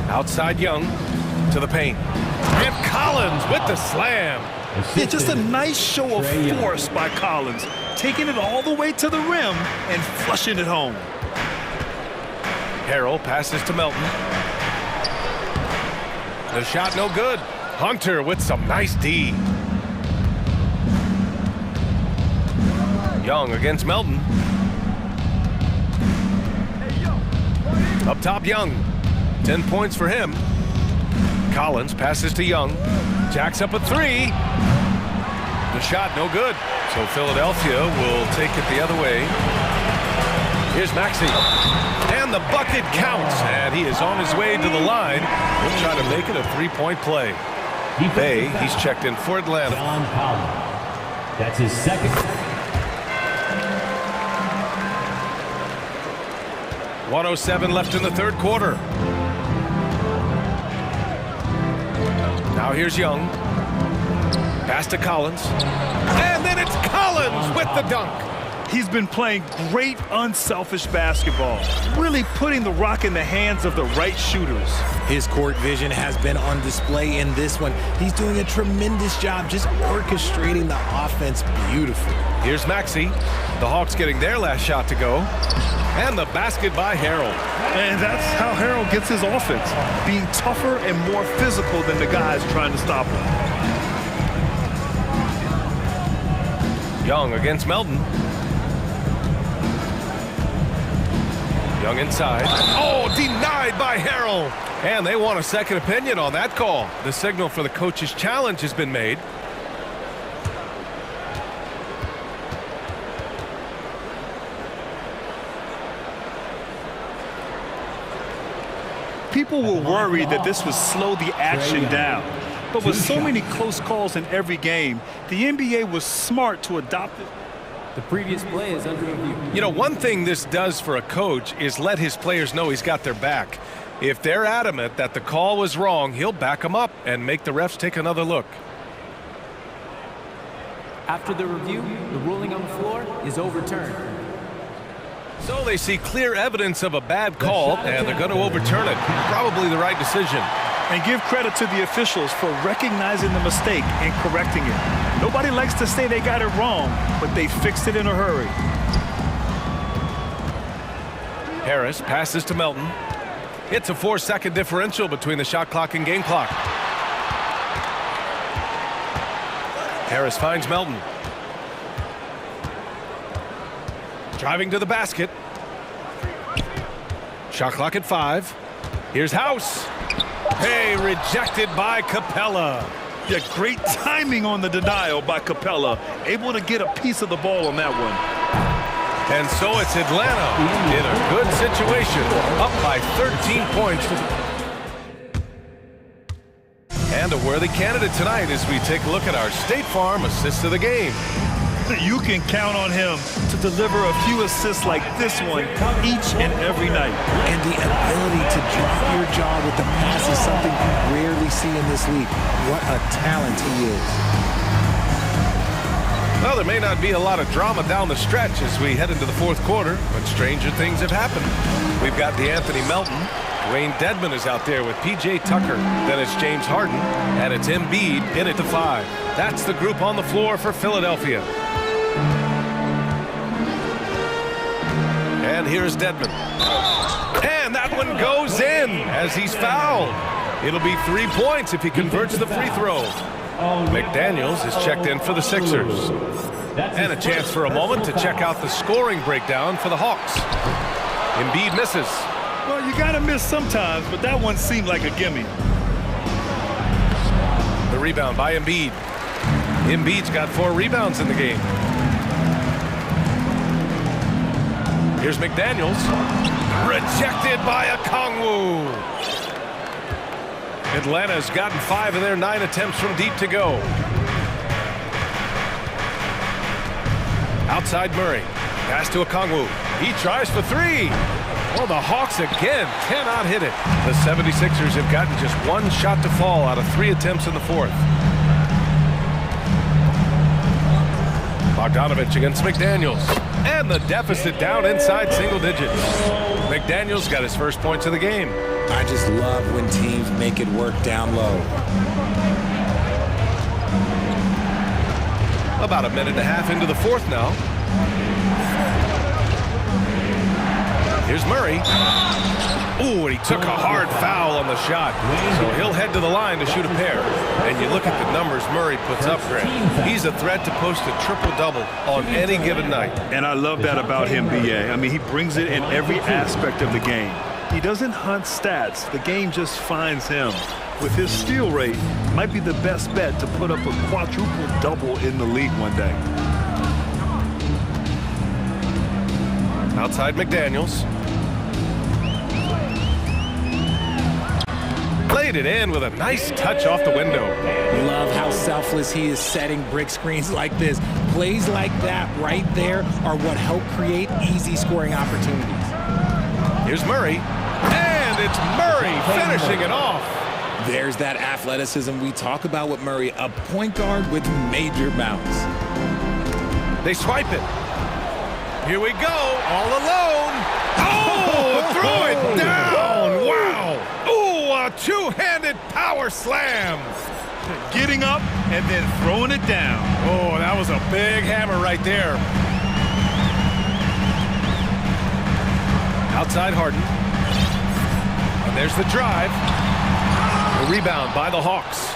Outside Young to the paint. And Collins with the slam. Yeah, just a nice show of force by Collins, taking it all the way to the rim and flushing it home. Harrell passes to Melton. The shot no good. Hunter with some nice D. Young against Melton. Up top Young. 10 points for him. Collins passes to Young. Jacks up a 3. The shot no good. So Philadelphia will take it the other way. Here's Maxey. And the bucket counts. And he is on his way to the line. He'll try to make it a 3-point play. Bay, he's checked in for Atlanta. John Collins. That's his second. 1:07 left in the third quarter. Now here's Young. Pass to Collins. And then it's Collins with the dunk. He's been playing great unselfish basketball, really putting the rock in the hands of the right shooters. His court vision has been on display in this one. He's doing a tremendous job just orchestrating the offense beautifully. Here's Maxey. The Hawks getting their last shot to go. And the basket by Harrell. And that's how Harrell gets his offense, being tougher and more physical than the guys trying to stop him. Young against Melton. Young inside. Oh, denied by Harrell. And they want a second opinion on that call. The signal for the coach's challenge has been made. People were worried that this would slow the action down. But with so many close calls in every game, the NBA was smart to adopt it. The previous play is under review. You know, one thing this does for a coach is let his players know he's got their back. If they're adamant that the call was wrong, he'll back them up and make the refs take another look. After the review, the ruling on the floor is overturned. So they see clear evidence of a bad call, and they're going to overturn it. Probably the right decision. And give credit to the officials for recognizing the mistake and correcting it. Nobody likes to say they got it wrong, but they fixed it in a hurry. Harris passes to Melton. It's a 4-second differential between the shot clock and game clock. Harris finds Melton. Driving to the basket. Shot clock at 5. Here's House. Hey, rejected by Capella. Yeah, great timing on the denial by Capella. Able to get a piece of the ball on that one. And so it's Atlanta in a good situation, up by 13 points. And a worthy candidate tonight as we take a look at our State Farm assist of the game. You can count on him to deliver a few assists like this one each and every night. And the ability to drop your jaw with the pass is something you rarely see in this league. What a talent he is. Well, there may not be a lot of drama down the stretch as we head into the fourth quarter, but stranger things have happened. We've got DeAnthony Melton. Wayne Dedman is out there with P.J. Tucker. Then it's James Harden, and it's Embiid in at the 5. That's the group on the floor for Philadelphia. And here's Dedman. And that one goes in as he's fouled. It'll be 3 points if he converts the free throw. McDaniels is checked in for the Sixers. And a chance for a moment to check out the scoring breakdown for the Hawks. Embiid misses. Well, you gotta miss sometimes, but that one seemed like a gimme. The rebound by Embiid. Embiid's got 4 rebounds in the game. Here's McDaniels. Rejected by Okongwu. Atlanta's gotten 5 of their 9 attempts from deep to go. Outside Murray. Pass to Okongwu. He tries for 3. Well, the Hawks again cannot hit it. The 76ers have gotten just 1 shot to fall out of 3 attempts in the fourth. Bogdanovich against McDaniels. And the deficit down inside single digits. McDaniels got his first points of the game. I just love when teams make it work down low. About a minute and a half into the fourth now. Here's Murray. Ooh, and he took a hard foul on the shot. So he'll head to the line to shoot a pair. And you look at the numbers Murray puts up, Grant. He's a threat to post a triple-double on any given night. And I love that about him, B.A. I mean, he brings it in every aspect of the game. He doesn't hunt stats. The game just finds him. With his steal rate, might be the best bet to put up a quadruple-double in the league one day. Outside McDaniels. Played it in with a nice touch off the window. Love how selfless he is setting brick screens like this. Plays like that right there are what help create easy scoring opportunities. Here's Murray. And it's Murray finishing it off. There's that athleticism we talk about with Murray, a point guard with major bounce. They swipe it. Here we go, all alone. Oh, throw it down. Wow. Ooh, a two-handed power slam. Getting up and then throwing it down. Oh, that was a big hammer right there. Outside Harden. And there's the drive. The rebound by the Hawks.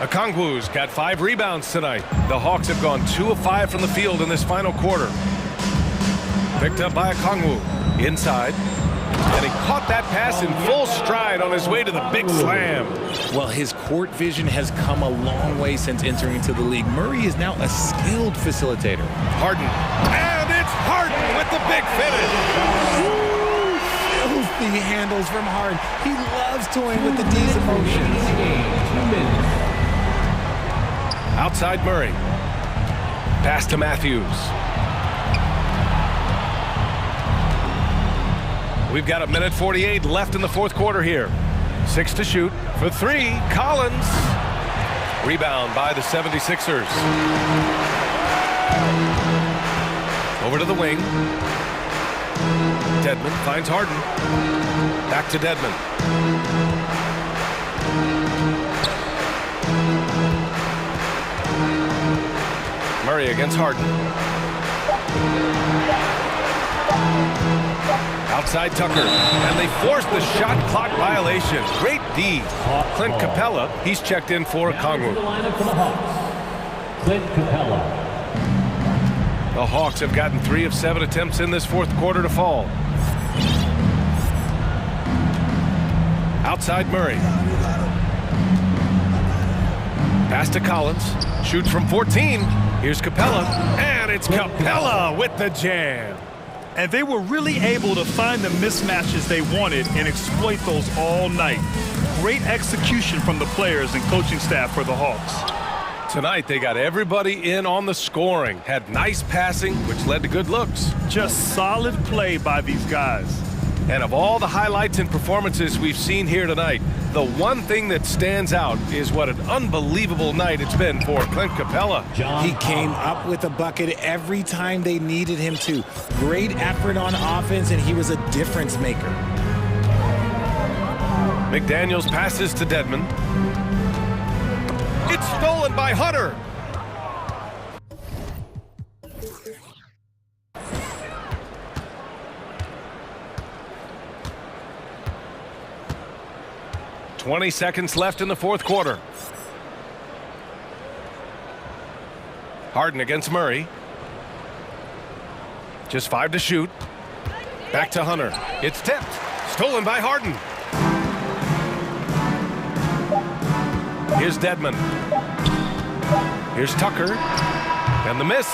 Okongwu's got 5 rebounds tonight. The Hawks have gone 2 of 5 from the field in this final quarter. Picked up by Okongwu. Inside. And he caught that pass in full stride on his way to the big slam. Well, his court vision has come a long way since entering into the league. Murray is now a skilled facilitator. Harden. And it's Harden with the big finish. Woo! Filthy handles from Harden. He loves toying with the D's emotions. Outside Murray. Pass to Matthews. We've got a minute 48 left in the fourth quarter here. 6 to shoot for 3. Collins. Rebound by the 76ers. Over to the wing. Dedmon finds Harden. Back to Dedmon. Murray against Harden. Outside Tucker, and they force the shot clock violation. Great D. Clint Capella, he's checked in for Kongwu. Clint Capella. The Hawks have gotten 3 of 7 attempts in this fourth quarter to fall. Outside Murray. Pass to Collins. Shoots from 14. Here's Capella, and it's Capella with the jam. And they were really able to find the mismatches they wanted and exploit those all night. Great execution from the players and coaching staff for the Hawks. Tonight, they got everybody in on the scoring. Had nice passing, which led to good looks. Just solid play by these guys. And of all the highlights and performances we've seen here tonight, the one thing that stands out is what an unbelievable night it's been for Clint Capella. He came up with a bucket every time they needed him to. Great effort on offense, and he was a difference maker. McDaniels passes to Dedmon. It's stolen by Hunter. "20 seconds left in the fourth quarter. Harden against Murray. Just 5 to shoot. Back to Hunter. It's tipped. Stolen by Harden. Here's Dedmon. Here's Tucker. And the miss.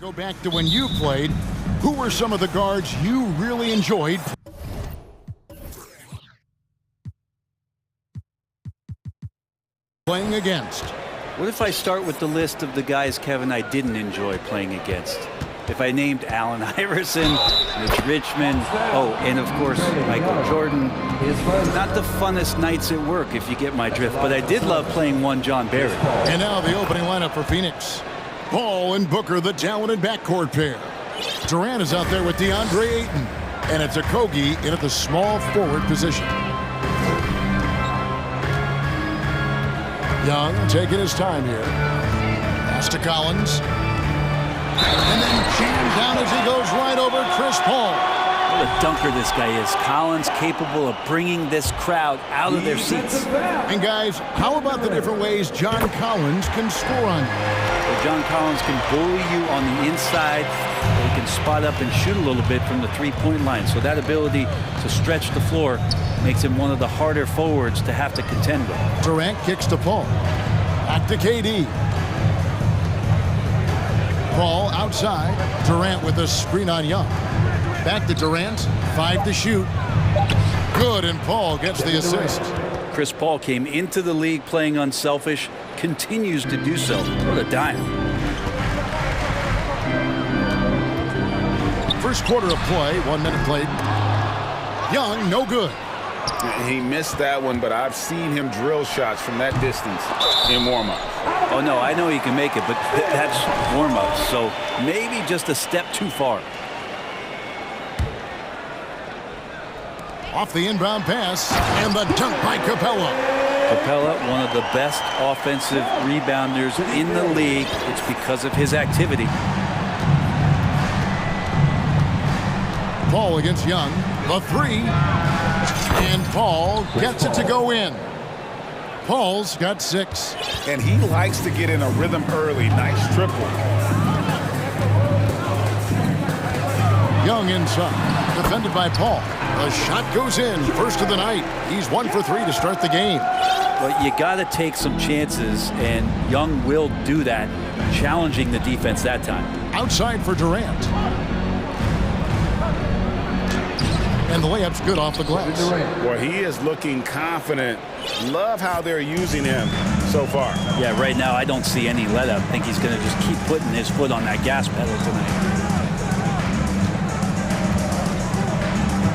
Go back to when you played. Who were some of the guards you really enjoyed playing against? What if I start with the list of the guys, Kevin, I didn't enjoy playing against? If I named Allen Iverson, Mitch Richmond, and of course, Michael Jordan. Not the funnest nights at work, if you get my drift, but I did love playing one John Barry. And now the opening lineup for Phoenix. Paul and Booker, the talented backcourt pair. Durant is out there with DeAndre Ayton, and it's Okogie in at the small forward position. Young taking his time here. Pass to Collins. And then jammed down as he goes right over Chris Paul. What a dunker this guy is. Collins capable of bringing this crowd out of their seats. And guys, how about the different ways John Collins can score on you? Well, John Collins can bully you on the inside. He can spot up and shoot a little bit from the three-point line. So that ability to stretch the floor makes him one of the harder forwards to have to contend with. Durant kicks to Paul. Back to KD. Paul outside. Durant with a screen on Young. Back to Durant. 5 to shoot. Good, and Paul gets the assist. Chris Paul came into the league playing unselfish, continues to do so. What a dime. First quarter of play, 1 minute played. Young, no good. He missed that one, but I've seen him drill shots from that distance in warm-up. Oh, no, I know he can make it, but that's warm-up, so maybe just a step too far. Off the inbound pass, and the dunk by Capella. Capella, one of the best offensive rebounders in the league. It's because of his activity. Paul against Young. The three. And Paul gets it to go in. Paul's got 6. And he likes to get in a rhythm early. Nice triple. Young inside. Defended by Paul. The shot goes in. First of the night. He's 1 for 3 to start the game. But you got to take some chances, and Young will do that, challenging the defense that time. Outside for Durant. And the layup's good off the glass. Well, he is looking confident. Love how they're using him so far. Yeah, right now I don't see any let up. I think he's going to just keep putting his foot on that gas pedal tonight.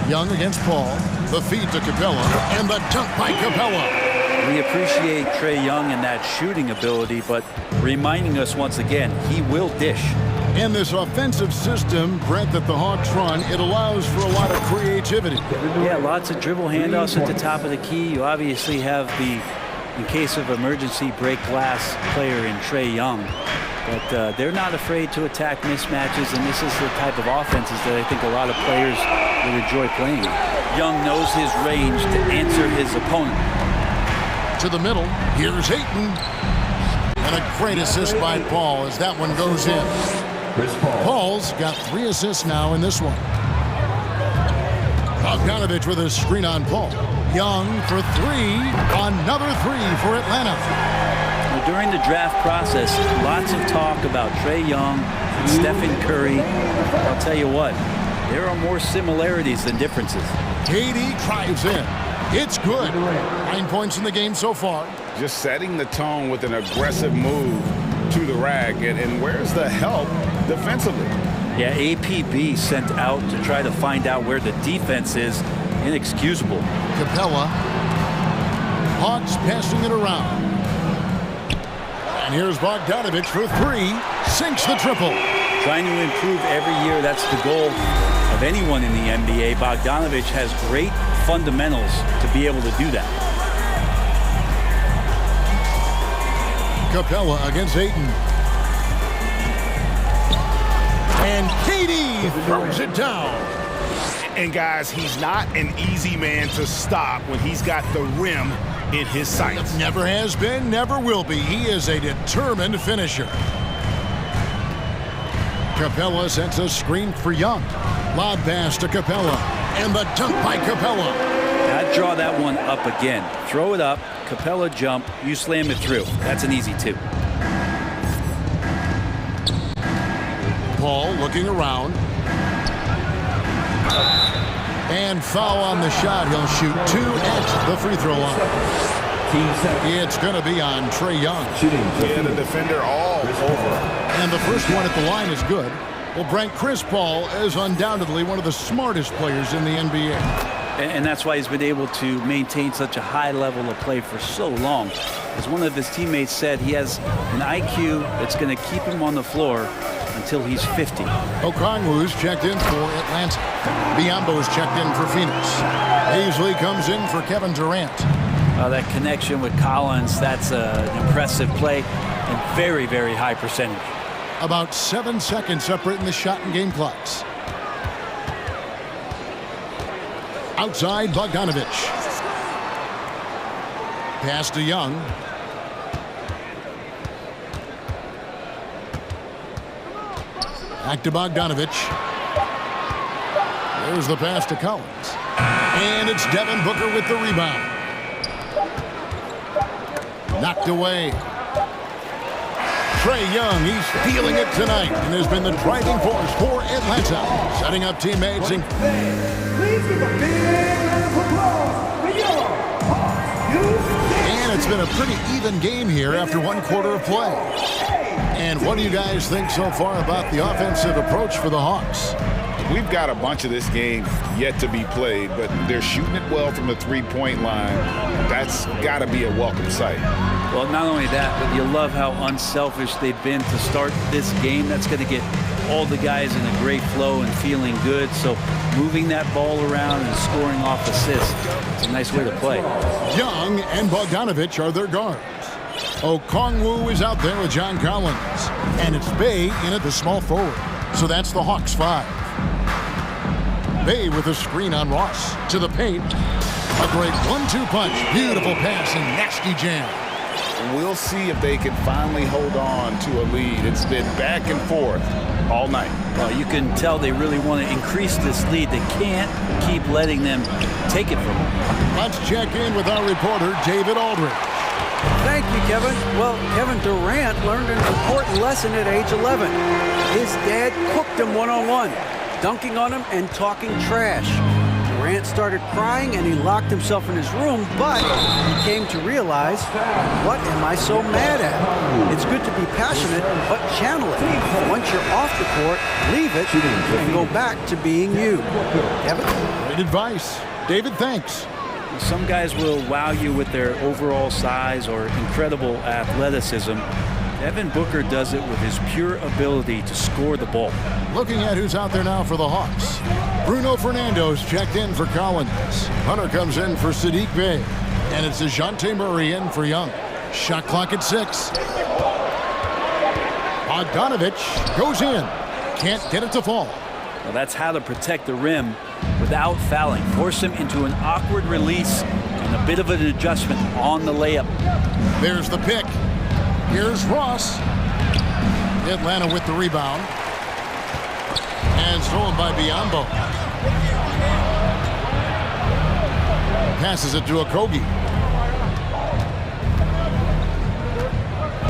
Young against Paul. The feed to Capella. And the dunk by Capella. We appreciate Trae Young and that shooting ability, but reminding us once again, he will dish. In this offensive system, Brent, that the Hawks run, it allows for a lot of creativity. Yeah, lots of dribble handoffs at the top of the key. You obviously have the, in case of emergency, break glass player in Trae Young. But they're not afraid to attack mismatches, and this is the type of offenses that I think a lot of players would enjoy playing. Young knows his range to answer his opponent. To the middle, here's Ayton. And a great assist by Paul as that one goes in. Paul's got 3 assists now in this one. Bogdanovich with a screen on Paul. Young for 3. Another 3 for Atlanta. Well, during the draft process, lots of talk about Trae Young and Stephen Curry. I'll tell you what, there are more similarities than differences. KD drives in. It's good. 9 points in the game so far. Just setting the tone with an aggressive move to the rack. And where's the help defensively? Yeah, APB sent out to try to find out where the defense is. Inexcusable. Capella. Hawks passing it around. And here's Bogdanovich for 3. Sinks the triple. Trying to improve every year. That's the goal of anyone in the NBA. Bogdanovich has great fundamentals to be able to do that. Capella against Ayton. And KD throws it down. And guys, he's not an easy man to stop when he's got the rim in his sights. Never has been, never will be. He is a determined finisher. Capella sends a screen for Young. Lob pass to Capella. And the dunk by Capella. I'd draw that one up again. Throw it up, Capella jump, you slam it through. That's an easy 2. Paul looking around. And foul on the shot. He'll shoot 2 at the free throw line. It's going to be on Trae Young. Yeah, the defender all over. And the first one at the line is good. Well, Brent, Chris Paul is undoubtedly one of the smartest players in the NBA. And that's why he's been able to maintain such a high level of play for so long. As one of his teammates said, he has an IQ that's going to keep him on the floor until he's 50. Okongwu's checked in for Atlanta. Biyombo's checked in for Phoenix. Paisley comes in for Kevin Durant. That connection with Collins, that's an impressive play and very, very high percentage. About 7 seconds separating the shot and game clocks. Outside, Bogdanovich. Pass to Young. Back to Bogdanovich. There's the pass to Collins. And it's Devin Booker with the rebound. Knocked away. Trae Young, he's feeling it tonight and has been the driving force for Atlanta. Setting up teammates. Please give a big round of applause for your Hawks. And it's been a pretty even game here after 1 quarter of play. And what do you guys think so far about the offensive approach for the Hawks? We've got a bunch of this game yet to be played, but they're shooting it well from the three-point line. That's got to be a welcome sight. Well, not only that, but you love how unselfish they've been to start this game. That's going to get all the guys in a great flow and feeling good. So moving that ball around and scoring off assists, it's a nice way to play. Young and Bogdanovich are their guards. Okongwu is out there with John Collins. And it's Bay in at the small forward. So that's the Hawks 5. Bay with a screen on Ross. To the paint. A great 1-2 punch. Beautiful pass and nasty jam. We'll see if they can finally hold on to a lead. It's been back and forth all night. Well, you can tell they really want to increase this lead. They can't keep letting them take it from them. Let's check in with our reporter, David Aldridge. Thank you, Kevin. Well, Kevin Durant learned an important lesson at age 11. His dad cooked him one-on-one, dunking on him and talking trash. Durant started crying and he locked himself in his room, but he came to realize, what am I so mad at? It's good to be passionate, but channel it. Once you're off the court, leave it and go back to being you. Kevin? Great advice. David, thanks. Some guys will wow you with their overall size or incredible athleticism. Devin Booker does it with his pure ability to score the ball. Looking at who's out there now for the Hawks. Bruno Fernando's checked in for Collins. Hunter comes in for Sadiq Bey. And it's DeJounte Murray in for Young. Shot clock at 6. Bogdanovich goes in. Can't get it to fall. Well, that's how to protect the rim without fouling. Force him into an awkward release and a bit of an adjustment on the layup. There's the pick. Here's Ross. Atlanta with the rebound. And stolen by Biyombo. Passes it to Okogie.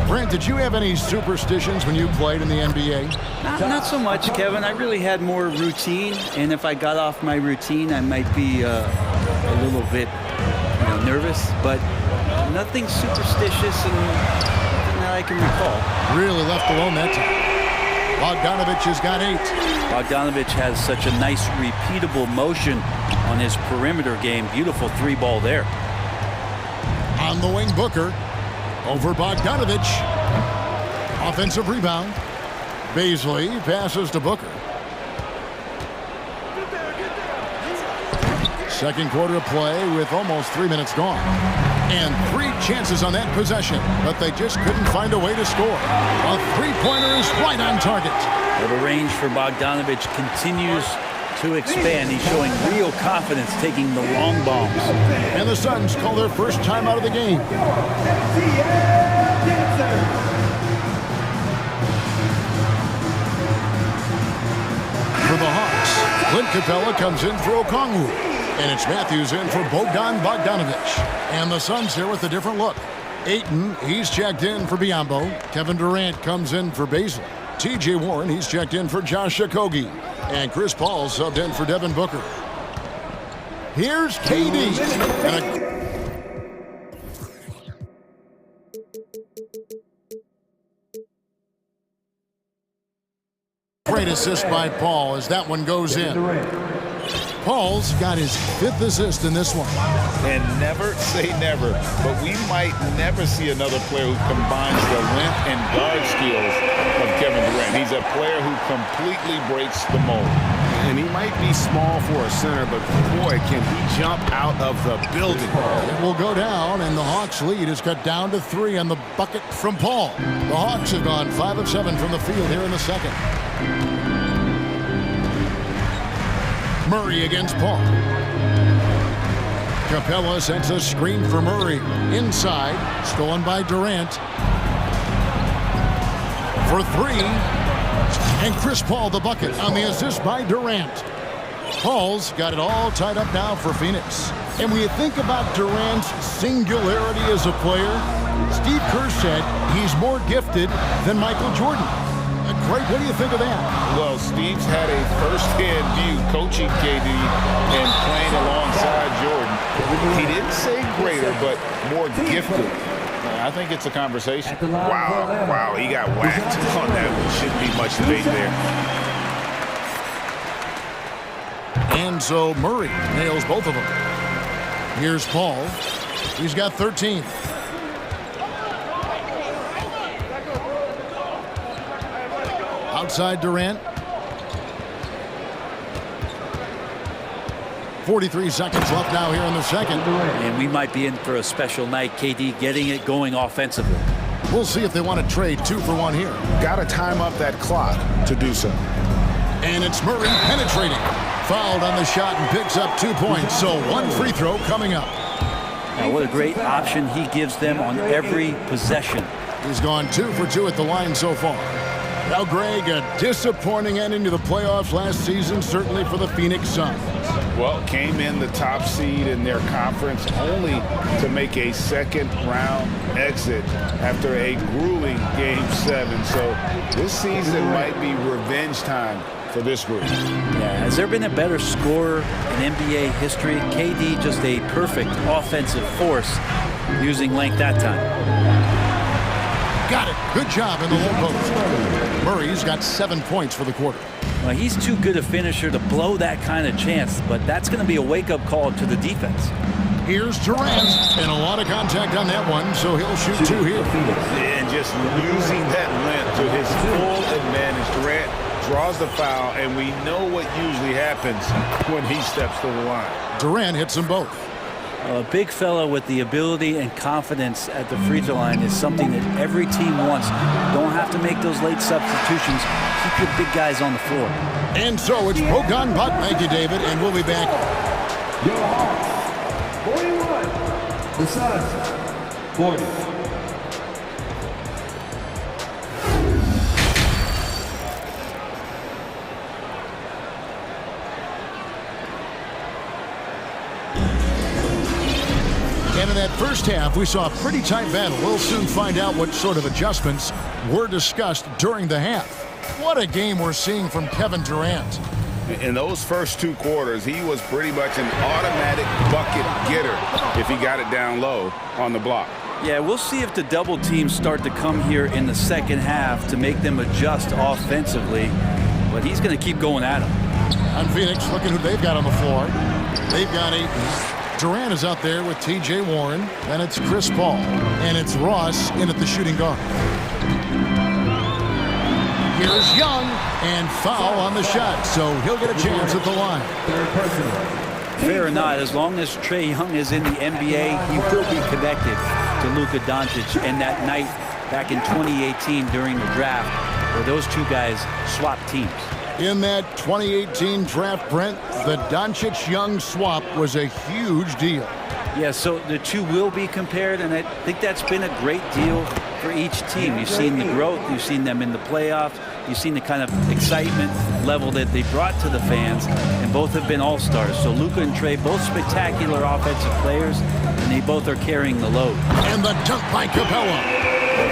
Brent, did you have any superstitions when you played in the NBA? Not so much, Kevin. I really had more routine, and if I got off my routine, I might be a little bit nervous, but nothing superstitious and nothing that I can recall. Really left alone that time. Bogdanovich has got 8. Bogdanovich has such a nice, repeatable motion on his perimeter game. Beautiful 3-ball there. On the wing, Booker. Over Bogdanovich. Offensive rebound. Beasley passes to Booker. Second quarter of play with almost 3 minutes gone. And 3 chances on that possession, but they just couldn't find a way to score. A 3-pointer is right on target. Well, the range for Bogdanovich continues to expand. He's showing real confidence taking the long bombs. And the Suns call their first time out of the game. For the Hawks, Clint Capella comes in for Okongwu. And it's Matthews in for Bogdanovich. And the Suns here with a different look. Ayton, he's checked in for Biyombo. Kevin Durant comes in for Beasley. T.J. Warren, he's checked in for Josh Okogie. And Chris Paul subbed in for Devin Booker. Here's KD. Great assist by Paul as that one goes in. Paul's got his 5th assist in this one. And never say never, but we might never see another player who combines the length and guard skills of Kevin Durant. He's a player who completely breaks the mold. And he might be small for a center, but boy, can he jump out of the building. It will go down, and the Hawks' lead is cut down to 3 on the bucket from Paul. The Hawks have gone 5 of 7 from the field here in the second. Murray against Paul. Capella sends a screen for Murray. Inside, stolen by Durant. For 3. And Chris Paul the bucket on the assist by Durant. Paul's got it all tied up now for Phoenix. And when you think about Durant's singularity as a player, Steve Kerr said he's more gifted than Michael Jordan. Craig, what do you think of that? Well, Steve's had a first-hand view coaching KD and playing alongside Jordan. He didn't say greater, but more gifted. I think it's a conversation. Wow, he got whacked on that one. Shouldn't be much debate there. And so Murray nails both of them. Here's Paul. He's got 13. Outside Durant. 43 seconds left now here in the second. And we might be in for a special night. KD getting it going offensively. We'll see if they want to trade 2 for 1 here. Got to time up that clock to do so. And it's Murray penetrating. Fouled on the shot and picks up 2 points. So 1 free throw coming up. Now what a great option he gives them on every possession. He's gone 2 for 2 at the line so far. Now, Greg, a disappointing ending to the playoffs last season, certainly for the Phoenix Suns. Well, came in the top seed in their conference only to make a second-round exit after a grueling Game 7. So this season might be revenge time for this group. Yeah, has there been a better scorer in NBA history? KD just a perfect offensive force using length that time. Got it. Good job in the low post. Murray's got 7 points for the quarter. Well, he's too good a finisher to blow that kind of chance, but that's going to be a wake-up call to the defense. Here's Durant, and a lot of contact on that one, so he'll shoot 2 here. And just using that length to his full advantage. Durant draws the foul, and we know what usually happens when he steps to the line. Durant hits them both. A big fella with the ability and confidence at the free throw line is something that every team wants. Don't have to make those late substitutions. Keep your big guys on the floor. And so it's Bogan Buck. Thank you, David, and we'll be back. Your Hawks, 41. The Suns, 40. And in that first half, we saw a pretty tight battle. We'll soon find out what sort of adjustments were discussed during the half. What a game we're seeing from Kevin Durant. In those first 2 quarters, he was pretty much an automatic bucket getter if he got it down low on the block. Yeah, we'll see if the double teams start to come here in the second half to make them adjust offensively. But he's going to keep going at him. On Phoenix, look at who they've got on the floor. They've got Durant is out there with T.J. Warren, then it's Chris Paul, and it's Ross in at the shooting guard. Here's Young, and foul on the shot, so he'll get a chance at the line. Fair or not, as long as Trae Young is in the NBA, he will be connected to Luka Doncic. And that night back in 2018 during the draft, where those 2 guys swapped teams. In that 2018 draft, Brent, the Doncic-Young swap was a huge deal. Yeah, so the 2 will be compared, and I think that's been a great deal for each team. You've seen the growth, you've seen them in the playoffs, you've seen the kind of excitement level that they brought to the fans, and both have been all-stars. So Luka and Trae, both spectacular offensive players, and they both are carrying the load. And the dunk by Capella.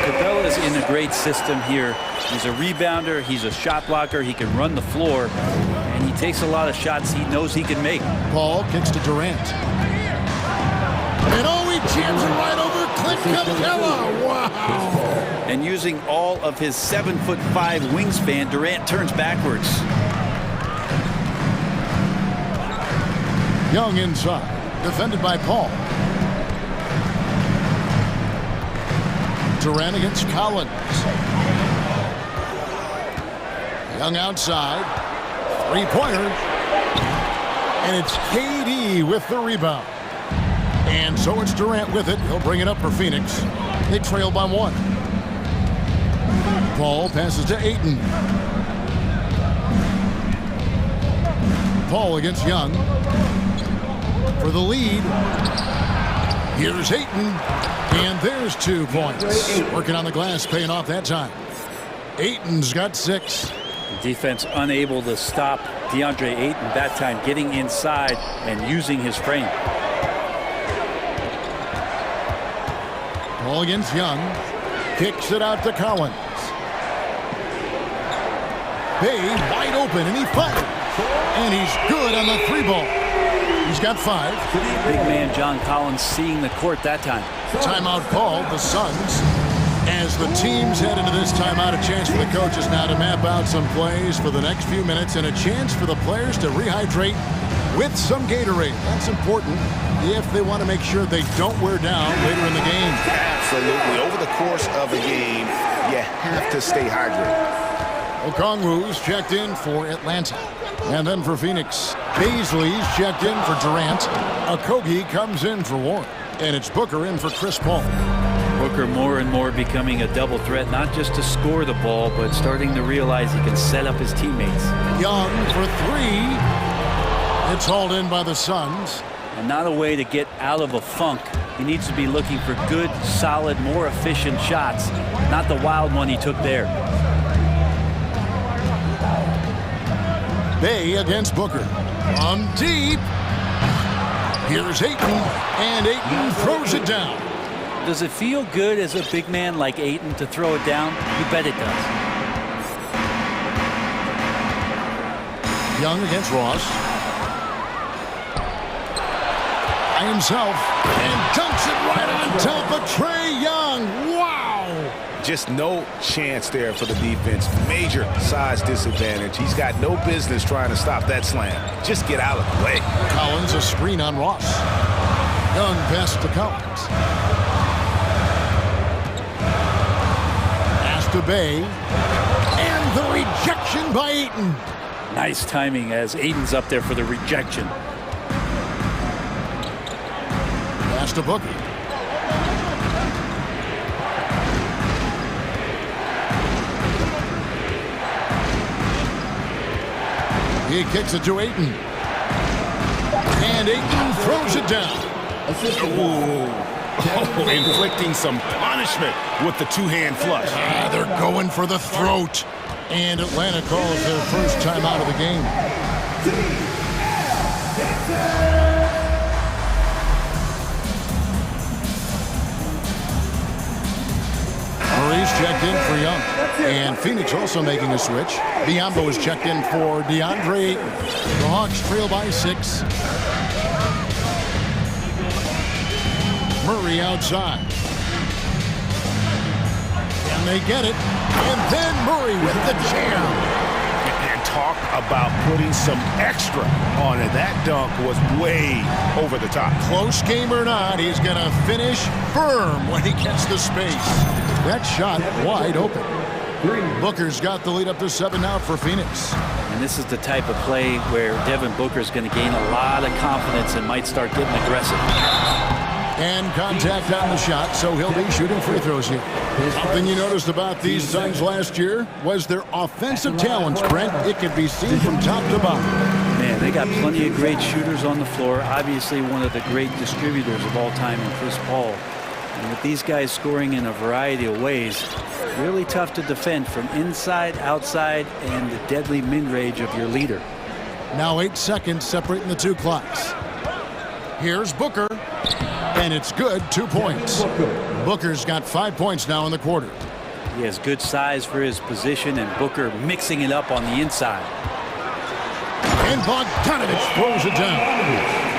Capella's in a great system here. He's a rebounder, he's a shot blocker, he can run the floor, and he takes a lot of shots he knows he can make. Paul kicks to Durant. And he jams it right over Clint Capella. Wow. And using all of his 7'5" wingspan, Durant turns backwards. Young inside, defended by Paul. Durant against Collins. Young outside, three-pointer. And it's KD with the rebound. And so it's Durant with it. He'll bring it up for Phoenix. They trail by 1. Paul passes to Ayton. Paul against Young. For the lead. Here's Ayton. And there's 2 points. Working on the glass, paying off that time. Ayton's got 6. Defense unable to stop DeAndre Ayton that time, getting inside and using his frame. Paul against Young. Kicks it out to Collins. Bay wide open, and he fires. And he's good on the 3-ball. He's got 5. Big man John Collins seeing the court that time. Timeout called, the Suns. As the teams head into this timeout, a chance for the coaches now to map out some plays for the next few minutes and a chance for the players to rehydrate with some Gatorade. That's important if they want to make sure they don't wear down later in the game. Absolutely. Over the course of a game, you have to stay hydrated. Okongwu's checked in for Atlanta. And then for Phoenix, Paisley's checked in for Durant. Okogie comes in for Warren. And it's Booker in for Chris Paul. Booker more and more becoming a double threat, not just to score the ball, but starting to realize he can set up his teammates. Young for 3. It's hauled in by the Suns. And not a way to get out of a funk. He needs to be looking for good, solid, more efficient shots, not the wild one he took there. Bay against Booker. From deep. Here's Ayton, and Ayton throws it down. Does it feel good as a big man like Ayton to throw it down? You bet it does. Young against Ross. By himself, and dunks it right on top of Trae Young. Wow! Just no chance there for the defense. Major size disadvantage. He's got no business trying to stop that slam. Just get out of the way. Collins a screen on Ross. Young pass to Collins. Pass to Bay. And the rejection by Ayton. Nice timing as Ayton's up there for the rejection. Pass to Boogie. He kicks it to Ayton. And Ayton throws it down. Inflicting some punishment with the two-hand flush. They're going for the throat. And Atlanta calls their first timeout of the game. Murray's checked in for Young. And Phoenix also making a switch. Biombo is checked in for DeAndre. The Hawks trail by 6. Murray outside. And they get it. And then Murray with the jam. And talk about putting some extra on it. That dunk was way over the top. Close game or not, he's going to finish firm when he gets the space. That shot wide open. Booker's got the lead up to 7 now for Phoenix. And this is the type of play where Devin Booker's going to gain a lot of confidence and might start getting aggressive. And contact on the shot, so he'll be shooting free throws here. Something you noticed about these Suns last year was their offensive talents, Brent. It can be seen from top to bottom. Man, they got plenty of great shooters on the floor. Obviously, one of the great distributors of all time in Chris Paul. And with these guys scoring in a variety of ways, really tough to defend from inside, outside, and the deadly mid-range of your leader. Now 8 seconds separating the two clocks. Here's Booker, and it's good, 2 points. Booker's got 5 points now in the quarter. He has good size for his position, and Booker mixing it up on the inside. And Bogdanovich throws it down.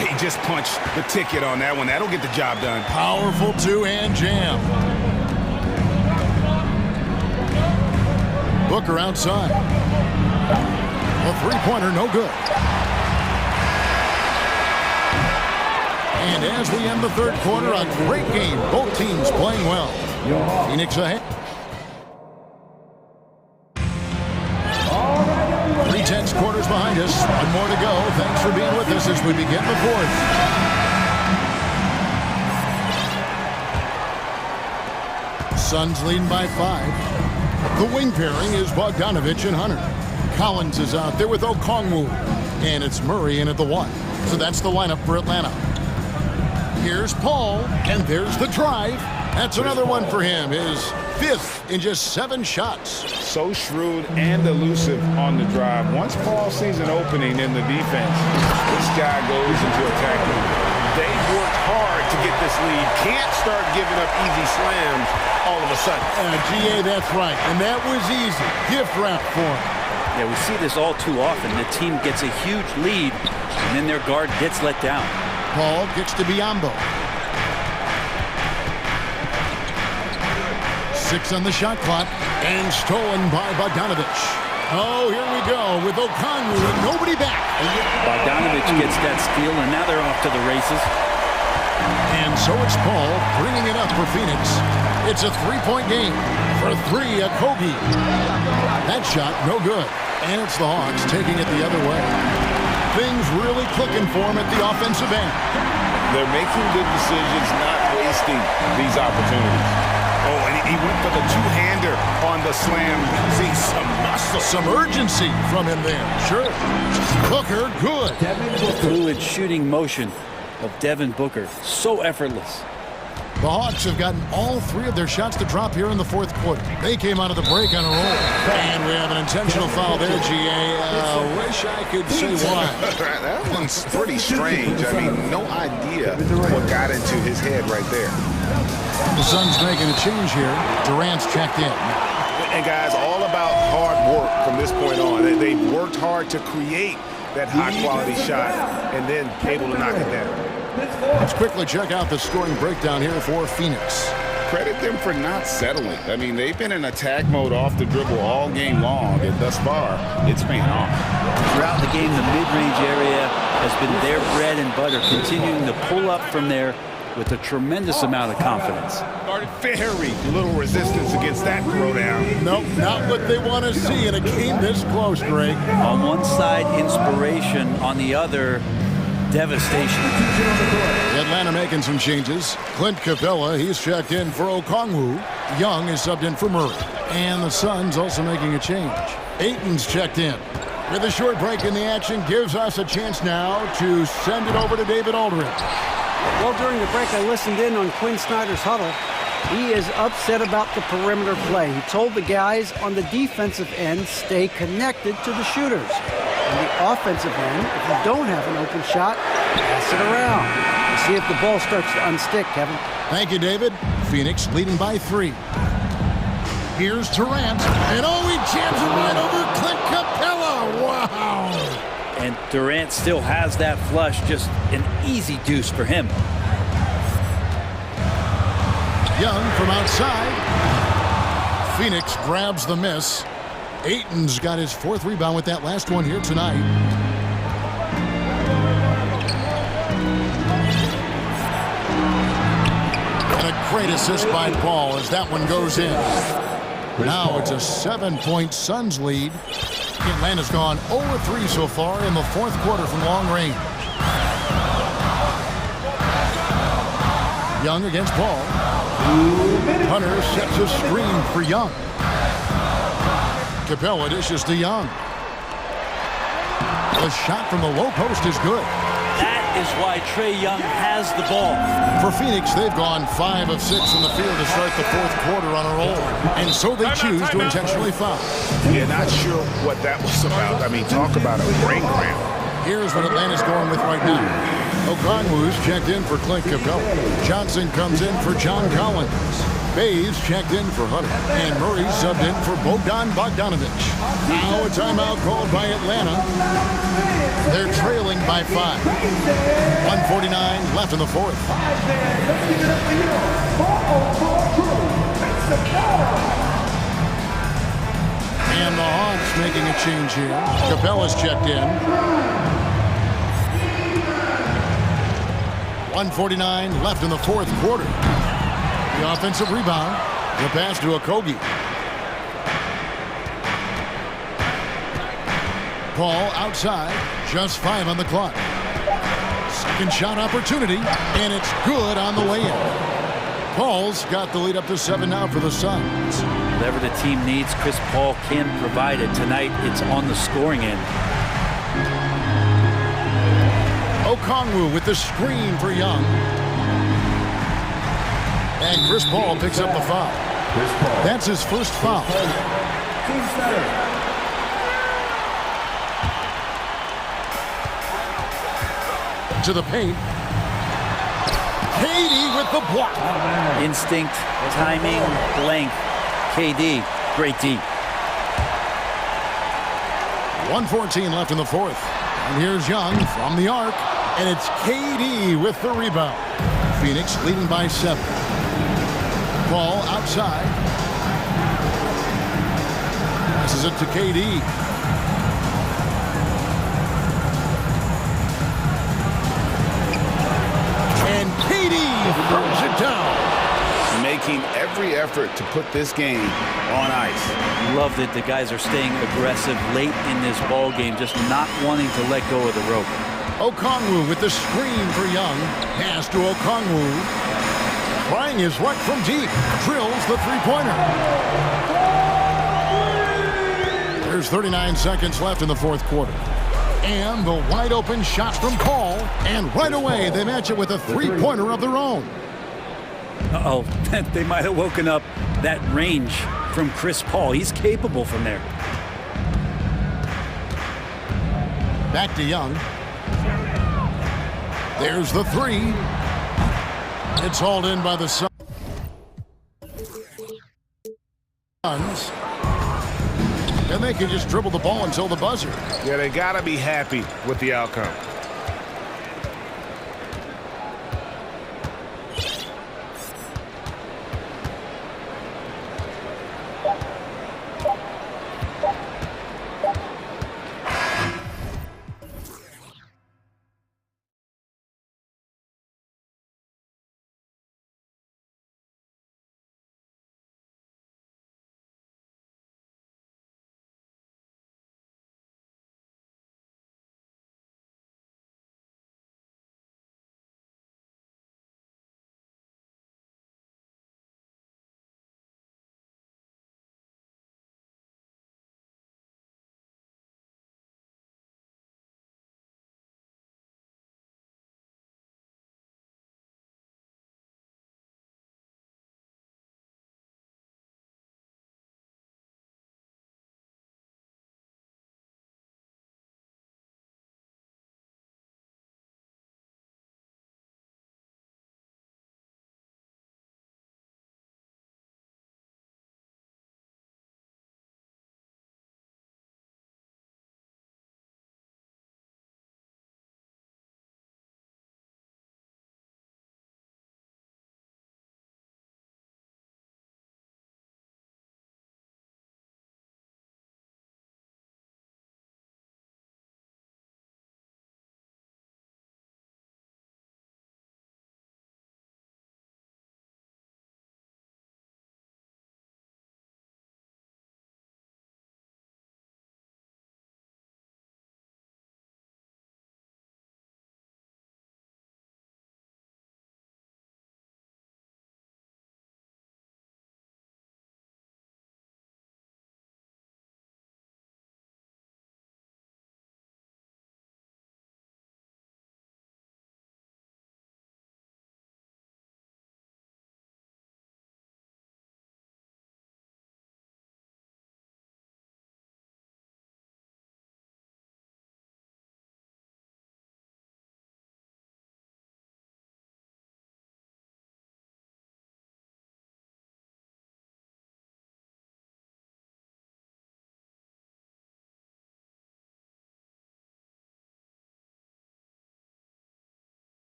He just punched the ticket on that one. That'll get the job done. Powerful two-hand jam. Booker outside. A three-pointer, no good. And as we end the third quarter, a great game. Both teams playing well. Phoenix ahead. 3/10 quarters behind us. One more to go. Thanks for being with us as we begin the fourth. Suns leading by 5. The wing pairing is Bogdanovich and Hunter. Collins is out there with Okongwu. And it's Murray in at the 1. So that's the lineup for Atlanta. Here's Paul, and there's the drive. That's another one for him, his 5th in just 7 shots. So shrewd and elusive on the drive. Once Paul sees an opening in the defense, this guy goes into attacking. They've worked hard to get this lead. Can't start giving up easy slams all of a sudden. GA, that's right. And that was easy. Gift wrap for him. Yeah, we see this all too often. The team gets a huge lead, and then their guard gets let down. Paul gets to Biyombo. 6 on the shot clock, and stolen by Bogdanovich. Oh, here we go with Okongwu and nobody back. Bogdanovich gets that steal, and now they're off to the races. And so it's Paul bringing it up for Phoenix. It's a 3-point game. For 3, Okogie. That shot, no good. And it's the Hawks taking it the other way. Things really clicking for him at the offensive end. They're making good decisions, not wasting these opportunities. Oh, and he went for the two-hander on the slam. See some muscle. Some urgency from him there. Sure. Booker, good. Fluid shooting motion of Devin Booker. So effortless. The Hawks have gotten all 3 of their shots to drop here in the fourth quarter. They came out of the break on a roll. And we have an intentional foul there, GA. Wish I could say why. That one's pretty strange. I mean, no idea what got into his head right there. The Suns making a change here. Durant's checked in. And guys, all about hard work from this point on. They've worked hard to create that high-quality shot and then able to knock it down. Let's quickly check out the scoring breakdown here for Phoenix. Credit them for not settling. I mean, they've been in attack mode off the dribble all game long, and thus far, it's paying off. Throughout the game, the mid-range area has been their bread and butter, continuing to pull up from there with a tremendous amount of confidence. Very little resistance against that throwdown. Nope, not what they want to see in a game this close, Greg. On one side, inspiration. On the other, devastation. Atlanta making some changes. Clint Capella, he's checked in for Okongwu. Young is subbed in for Murray. And the Suns also making a change. Ayton's checked in. With a short break in the action, gives us a chance now to send it over to David Aldridge. Well, during the break, I listened in on Quinn Snyder's huddle. He is upset about the perimeter play. He told the guys on the defensive end, stay connected to the shooters. On the offensive end, if you don't have an open shot, pass it around. We'll see if the ball starts to unstick, Kevin. Thank you, David. Phoenix leading by 3. Here's Durant. And he jams it right over Clint Capella. Wow. And Durant still has that flush. Just an easy deuce for him. Young from outside. Phoenix grabs the miss. Ayton's got his 4th rebound with that last one here tonight. And a great assist by Paul as that one goes in. Now it's a 7-point Suns lead. Atlanta's gone 0-3 so far in the fourth quarter from long range. Young against Paul. Hunter sets a screen for Young. Capella dishes to Young. The shot from the low post is good. That is why Trae Young has the ball. For Phoenix, they've gone 5 of 6 from the field to start the fourth quarter on a roll. And so they choose to intentionally foul. Yeah, not sure what that was about. I mean, talk about a brain cramp. Here's what Atlanta's going with right now. Okongwu's checked in for Clint Capella. Johnson comes in for John Collins. Bayes checked in for Hunter. And Murray subbed in for Bogdan Bogdanovic. Now a timeout called by Atlanta. They're trailing by 5. 1:49 left in the fourth. And the Hawks making a change here. Capella's checked in. 1:49 left in the fourth quarter. The offensive rebound. The pass to Okogie. Paul outside. Just 5 on the clock. Second shot opportunity. And it's good on the way in. Paul's got the lead up to 7 now for the Suns. Whatever the team needs, Chris Paul can provide it. Tonight, it's on the scoring end. Okongwu with the screen for Young. And Chris Paul picks up the foul. That's his first foul. To the paint. KD with the block. Instinct, timing, length. KD, great D. 1:14 left in the fourth. And here's Young from the arc. And it's KD with the rebound. Phoenix leading by 7. Ball outside. This is it to KD. And KD throws it down. Making every effort to put this game on ice. Love that the guys are staying aggressive late in this ball game, just not wanting to let go of the rope. Okongwu with the screen for Young. Pass to Okongwu. Trying his luck from deep. Drills the three-pointer. There's 39 seconds left in the fourth quarter. And the wide-open shot from Paul. And right away, they match it with a three-pointer of their own. Uh-oh, they might have woken up that range from Chris Paul. He's capable from there. Back to Young. There's the three. It's hauled in by the Suns. And they can just dribble the ball until the buzzer. Yeah, they got to be happy with the outcome.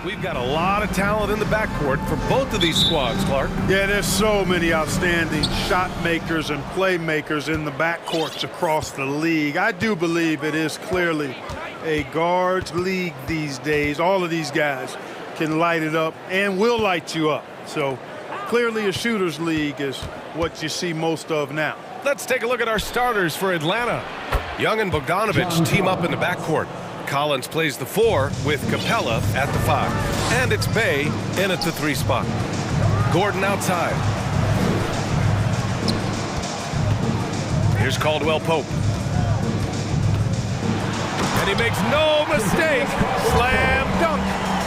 We've got a lot of talent in the backcourt for both of these squads, Clark. Yeah, there's so many outstanding shot makers and playmakers in the backcourts across the league. I do believe it is clearly a guards league these days. All of these guys can light it up and will light you up. So clearly a shooters league is what you see most of now. Let's take a look at our starters for Atlanta. Young and Bogdanovich team up in the backcourt. Collins plays the 4 with Capella at the 5. And it's Bay in at the 3 spot. Gordon outside. Here's Caldwell Pope. And he makes no mistake. Slam dunk.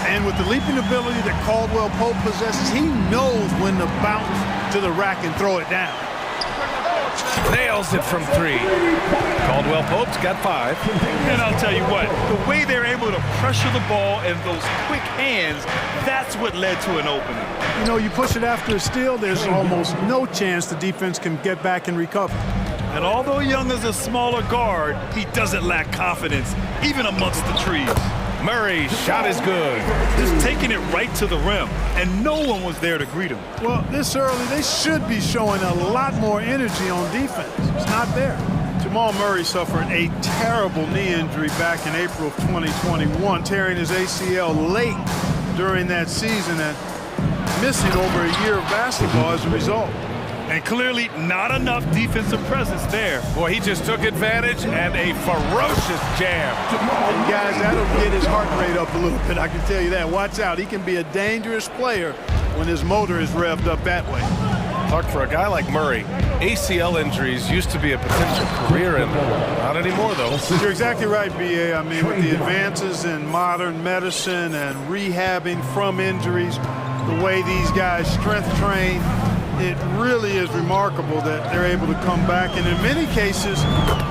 And with the leaping ability that Caldwell Pope possesses, he knows when to bounce to the rack and throw it down. Nails it from 3. Caldwell Pope's got 5. And I'll tell you what, the way they're able to pressure the ball and those quick hands, that's what led to an opening. You know, you push it after a steal, there's almost no chance the defense can get back and recover. And although Young is a smaller guard, he doesn't lack confidence, even amongst the trees. Murray's shot is good. Just taking it right to the rim, and no one was there to greet him. Well, this early, they should be showing a lot more energy on defense. It's not there. Jamal Murray suffered a terrible knee injury back in April of 2021, tearing his ACL late during that season and missing over a year of basketball as a result. And clearly not enough defensive presence there. Boy, he just took advantage and a ferocious jam. And guys, that'll get his heart rate up a little bit, I can tell you that. Watch out, he can be a dangerous player when his motor is revved up that way. Clark, for a guy like Murray, ACL injuries used to be a potential career ender. Not anymore, though. You're exactly right, B.A. I mean, with the advances in modern medicine and rehabbing from injuries, the way these guys strength train, it really is remarkable that they're able to come back and in many cases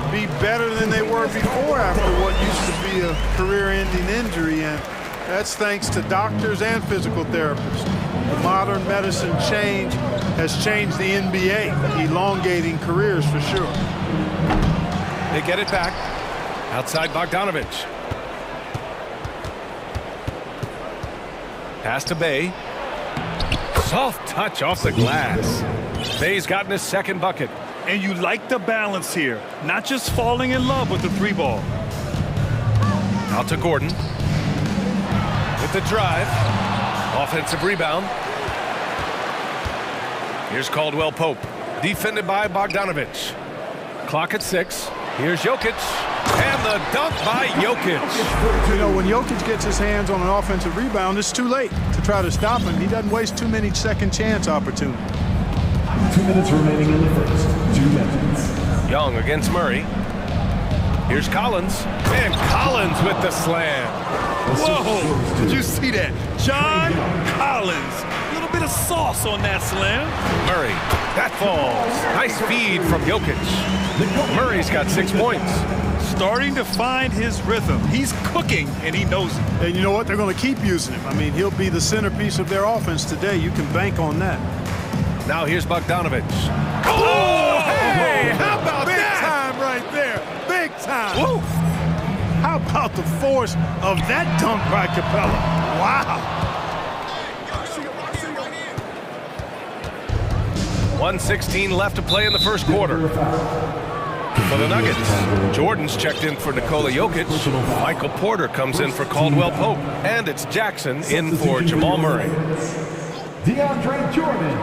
be better than they were before after what used to be a career-ending injury, and that's thanks to doctors and physical therapists. The modern medicine change has changed the NBA, elongating careers for sure. They get it back. Outside Bogdanovich. Pass to Bay. Soft touch off the glass. Bay's gotten his second bucket. And you like the balance here. Not just falling in love with the 3 ball. Out to Gordon. With the drive. Offensive rebound. Here's Caldwell Pope. Defended by Bogdanovich. Clock at 6. Here's Jokic. And the dunk by Jokic. You know, when Jokic gets his hands on an offensive rebound, it's too late to try to stop him. He doesn't waste too many second chance opportunities. 2 minutes remaining in the first. 2 minutes. Young against Murray. Here's Collins. And Collins with the slam. Whoa! Did you see that? John Collins. A little bit of sauce on that slam. Murray. That falls. Nice feed from Jokic. Murray's got 6 points. Starting to find his rhythm. He's cooking, and he knows it. And you know what? They're going to keep using him. I mean, he'll be the centerpiece of their offense today. You can bank on that. Now here's Bogdanovich. Oh, hey! How about Big that? time right there. Big time. Woo. How about the force of that dunk by Capella? Wow. 1:16 left to play in the first quarter. For the Nuggets, Jordan's checked in for Nikola Jokic. Michael Porter comes in for Caldwell Pope. And it's Jackson in for Jamal Murray. DeAndre Jordan.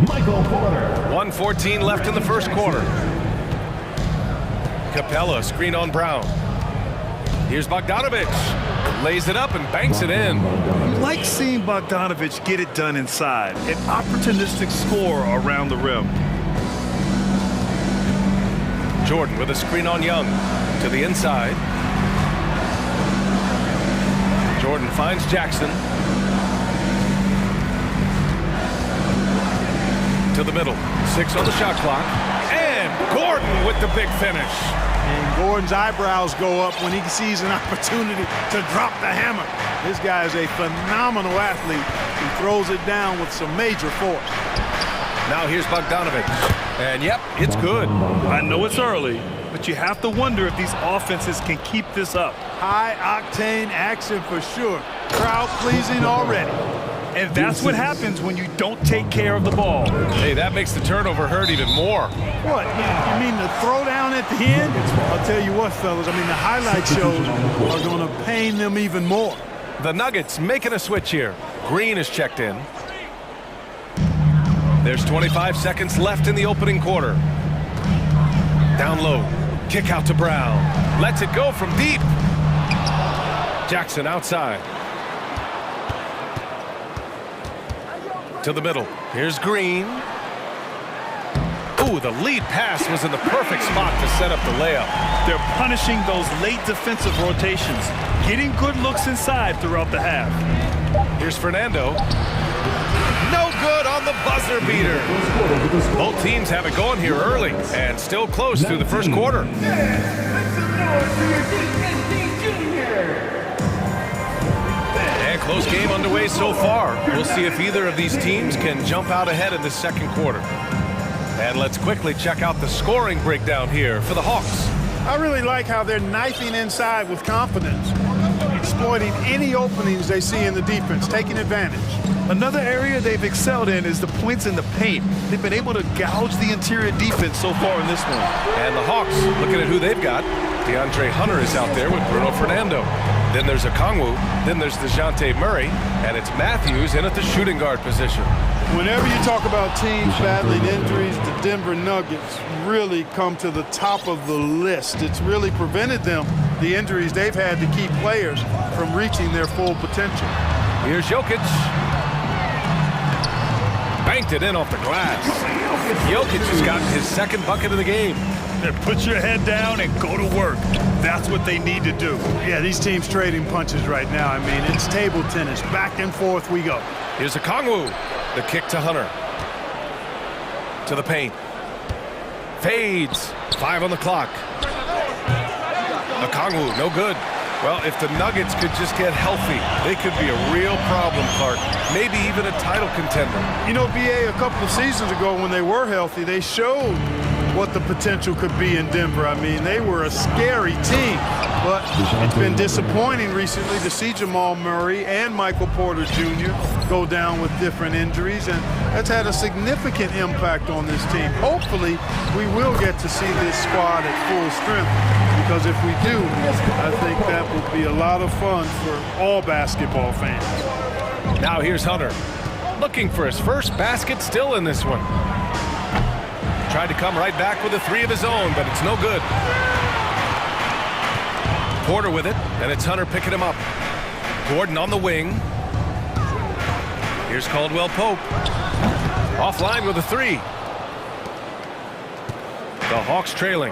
Michael Porter. 1:14 left in the first quarter. Capella, screen on Brown. Here's Bogdanovich. Lays it up and banks it in. You like seeing Bogdanovich get it done inside. An opportunistic scorer around the rim. Jordan with a screen on Young. To the inside. Jordan finds Jackson. To the middle. 6 on the shot clock. And Gordon with the big finish. And Gordon's eyebrows go up when he sees an opportunity to drop the hammer. This guy is a phenomenal athlete. He throws it down with some major force. Now here's Bogdanovich. And yep, it's good. I know it's early, but you have to wonder if these offenses can keep this up. High-octane action for sure. Crowd-pleasing already. And that's what happens when you don't take care of the ball. Hey, that makes the turnover hurt even more. What? You mean the throwdown at the end? I'll tell you what, fellas. I mean, the highlight shows are going to pain them even more. The Nuggets making a switch here. Green is checked in. There's 25 seconds left in the opening quarter. Down low. Kick out to Brown. Lets it go from deep. Jackson outside. To the middle. Here's Green. Ooh, the lead pass was in the perfect spot to set up the layup. They're punishing those late defensive rotations, getting good looks inside throughout the half. Here's Fernando. No good on the buzzer beater. Both teams have it going here early and still close through the first quarter. And close game underway so far. We'll see if either of these teams can jump out ahead in the second quarter. And let's quickly check out the scoring breakdown here for the Hawks. I really like how they're knifing inside with confidence, exploiting any openings they see in the defense, taking advantage. Another area they've excelled in is the points in the paint. They've been able to gouge the interior defense so far in this one. And the Hawks, looking at who they've got. DeAndre Hunter is out there with Bruno Fernando. Then there's Okongwu. Then there's DeJounte Murray. And it's Matthews in at the shooting guard position. Whenever you talk about teams battling injuries, the Denver Nuggets really come to the top of the list. It's really prevented them, the injuries they've had to keep players from reaching their full potential. Here's Jokic. Banked it in off the glass. Jokic has gotten his second bucket of the game. Put your head down and go to work. That's what they need to do. Yeah, these teams trading punches right now. I mean, it's table tennis. Back and forth we go. Here's Okongwu. The kick to Hunter. To the paint. Fades. 5 on the clock. Okongwu, no good. Well, if the Nuggets could just get healthy, they could be a real problem, Clark. Maybe even a title contender. You know, BA, a couple of seasons ago when they were healthy, they showed what the potential could be in Denver. I mean, they were a scary team, but it's been disappointing recently to see Jamal Murray and Michael Porter Jr. go down with different injuries, and that's had a significant impact on this team. Hopefully, we will get to see this squad at full strength, because if we do, I think that would be a lot of fun for all basketball fans. Now here's Hunter, looking for his first basket still in this one. Tried to come right back with a three of his own, but it's no good. Porter with it, and it's Hunter picking him up. Gordon on the wing. Here's Caldwell Pope. Offline with a three. The Hawks trailing.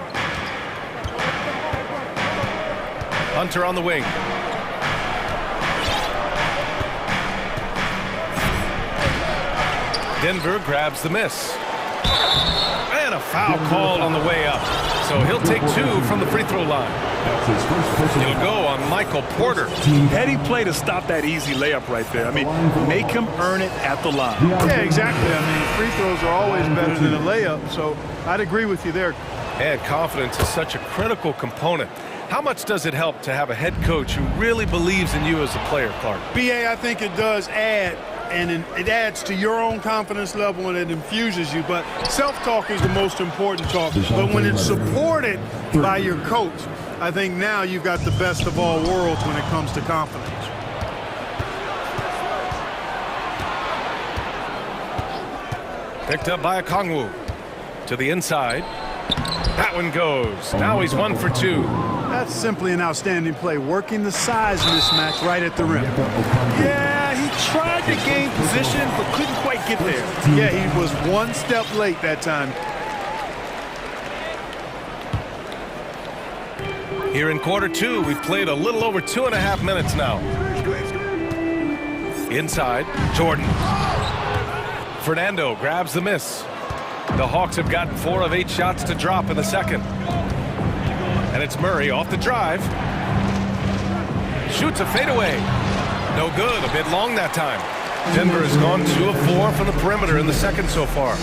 Hunter on the wing. Denver grabs the miss. And a foul called on the way up. So he'll take 2 from the free throw line. It'll go on Michael Porter. Heady play to stop that easy layup right there. I mean, make him earn it at the line. Yeah, exactly. I mean, free throws are always better than a layup, so I'd agree with you there. And confidence is such a critical component. How much does it help to have a head coach who really believes in you as a player, Clark? BA, I think it does add, and it adds to your own confidence level and it infuses you. But self-talk is the most important talk. But when it's supported by your coach, I think now you've got the best of all worlds when it comes to confidence. Picked up by Okongwu. To the inside. That one goes. Now he's 1 for 2. That's simply an outstanding play, working the size mismatch right at the rim. Yeah, he tried to gain position, but couldn't quite get there. Yeah, he was 1 step late that time. Here in quarter 2, we've played a little over 2.5 minutes now. Inside, Jordan. Fernando grabs the miss. The Hawks have gotten 4 of 8 shots to drop in the second. And it's Murray off the drive. Shoots a fadeaway. No good, a bit long that time. Denver has gone 2 of 4 from the perimeter in the second so far.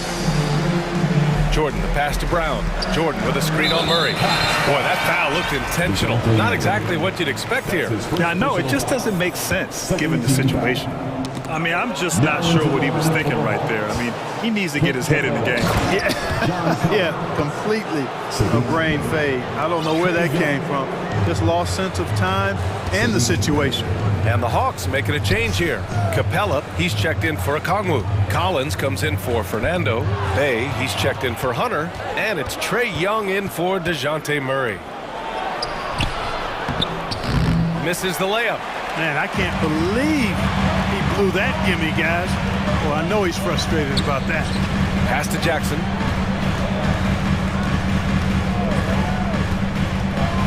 Jordan, the pass to Brown. Jordan with a screen on Murray. Boy, that foul looked intentional. Not exactly what you'd expect here. Yeah, no, it just doesn't make sense given the situation. I mean, I'm just not sure what he was thinking right there. I mean, he needs to get his head in the game. Yeah, completely a brain fade. I don't know where that came from. Just lost sense of time and the situation. And the Hawks making a change here. Capella, he's checked in for Okongwu. Collins comes in for Fernando. Bay, he's checked in for Hunter. And it's Trae Young in for DeJounte Murray. Misses the layup. Man, I can't believe he blew that gimme, guys. Well, I know he's frustrated about that. Pass to Jackson.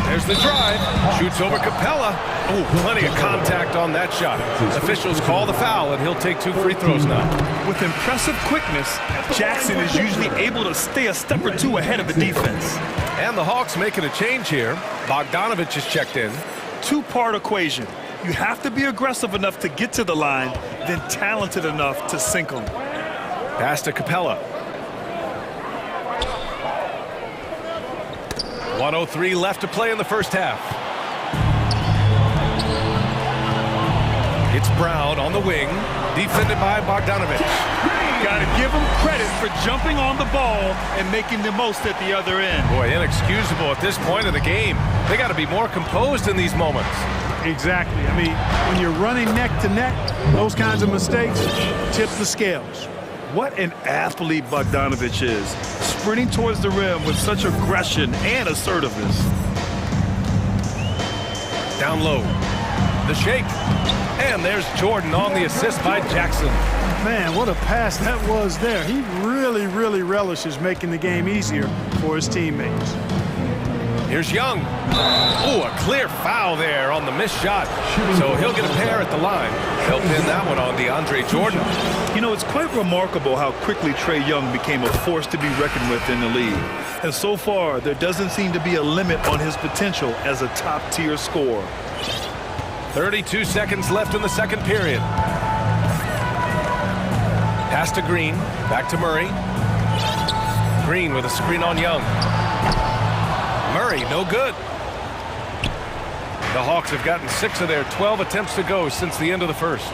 There's the drive. Shoots over Capella. Oh, plenty of contact on that shot. Officials call the foul, and he'll take 2 free throws now. With impressive quickness, Jackson is usually able to stay a step or two ahead of the defense. And the Hawks making a change here. Bogdanovich is checked in. Two-part equation. You have to be aggressive enough to get to the line, then talented enough to sink them. Pass to Capella. 1:03 left to play in the first half. It's Brown on the wing, defended by Bogdanovich. Got to give him credit for jumping on the ball and making the most at the other end. Boy, inexcusable at this point of the game. They got to be more composed in these moments. Exactly. I mean, when you're running neck to neck, those kinds of mistakes tip the scales. What an athlete Bogdanovich is, sprinting towards the rim with such aggression and assertiveness. Down low. The shake. And there's Jordan on the assist by Jackson. Man, what a pass that was there. He really, really relishes making the game easier for his teammates. Here's Young. Oh, a clear foul there on the missed shot. So he'll get a pair at the line. He'll pin that one on DeAndre Jordan. You know, it's quite remarkable how quickly Trae Young became a force to be reckoned with in the league. And so far, there doesn't seem to be a limit on his potential as a top-tier scorer. 32 seconds left in the second period. Pass to Green. Back to Murray. Green with a screen on Young. Murray, no good. The Hawks have gotten 6 of their 12 attempts to go since the end of the first.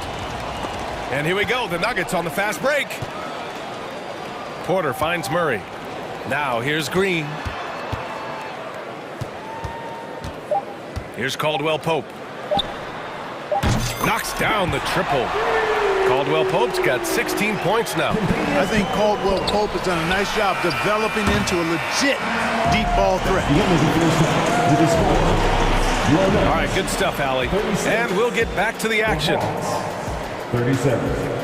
And here we go, the Nuggets on the fast break. Porter finds Murray. Now here's Green. Here's Caldwell Pope. Knocks down the triple. Caldwell Pope's got 16 points now. I think Caldwell Pope has done a nice job developing into a legit deep ball threat. All right, good stuff, Allie. And we'll get back to the action. 30 seconds.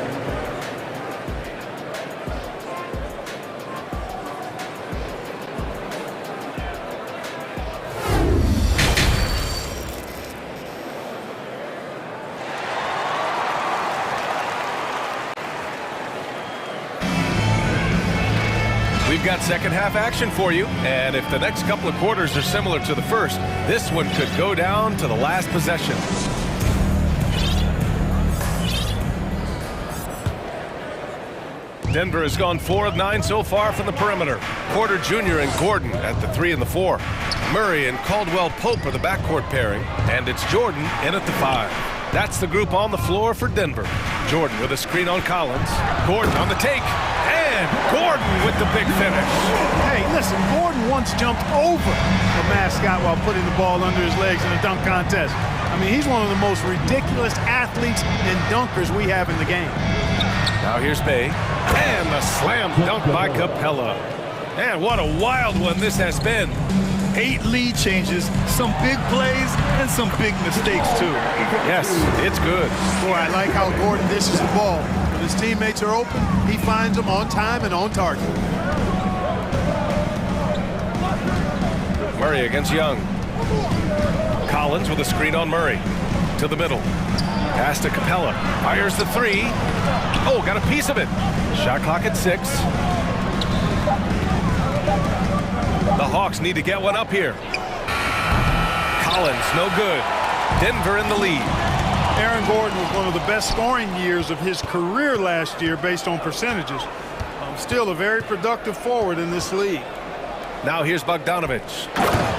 We've got second half action for you, and if the next couple of quarters are similar to the first, this one could go down to the last possession. Denver has gone 4 of 9 so far from the perimeter. Porter Jr. and Gordon at the 3 and the 4. Murray and Caldwell Pope are the backcourt pairing, and it's Jordan in at the 5. That's the group on the floor for Denver. Jordan with a screen on Collins. Gordon on the take. And Gordon with the big finish. Hey, listen, Gordon once jumped over a mascot while putting the ball under his legs in a dunk contest. I mean, he's one of the most ridiculous athletes and dunkers we have in the game. Now here's Bay. And the slam dunk by Capella. And what a wild one this has been. 8 lead changes, some big plays, and some big mistakes, too. Yes, it's good. Boy, I like how Gordon dishes the ball. When his teammates are open, he finds them on time and on target. Murray against Young. Collins with a screen on Murray. To the middle. Pass to Capella. Fires the 3. Oh, got a piece of it. Shot clock at 6. The Hawks need to get one up here. Collins, no good. Denver in the lead. Aaron Gordon was one of the best scoring years of his career last year based on percentages. Still a very productive forward in this league. Now here's Bogdanovich.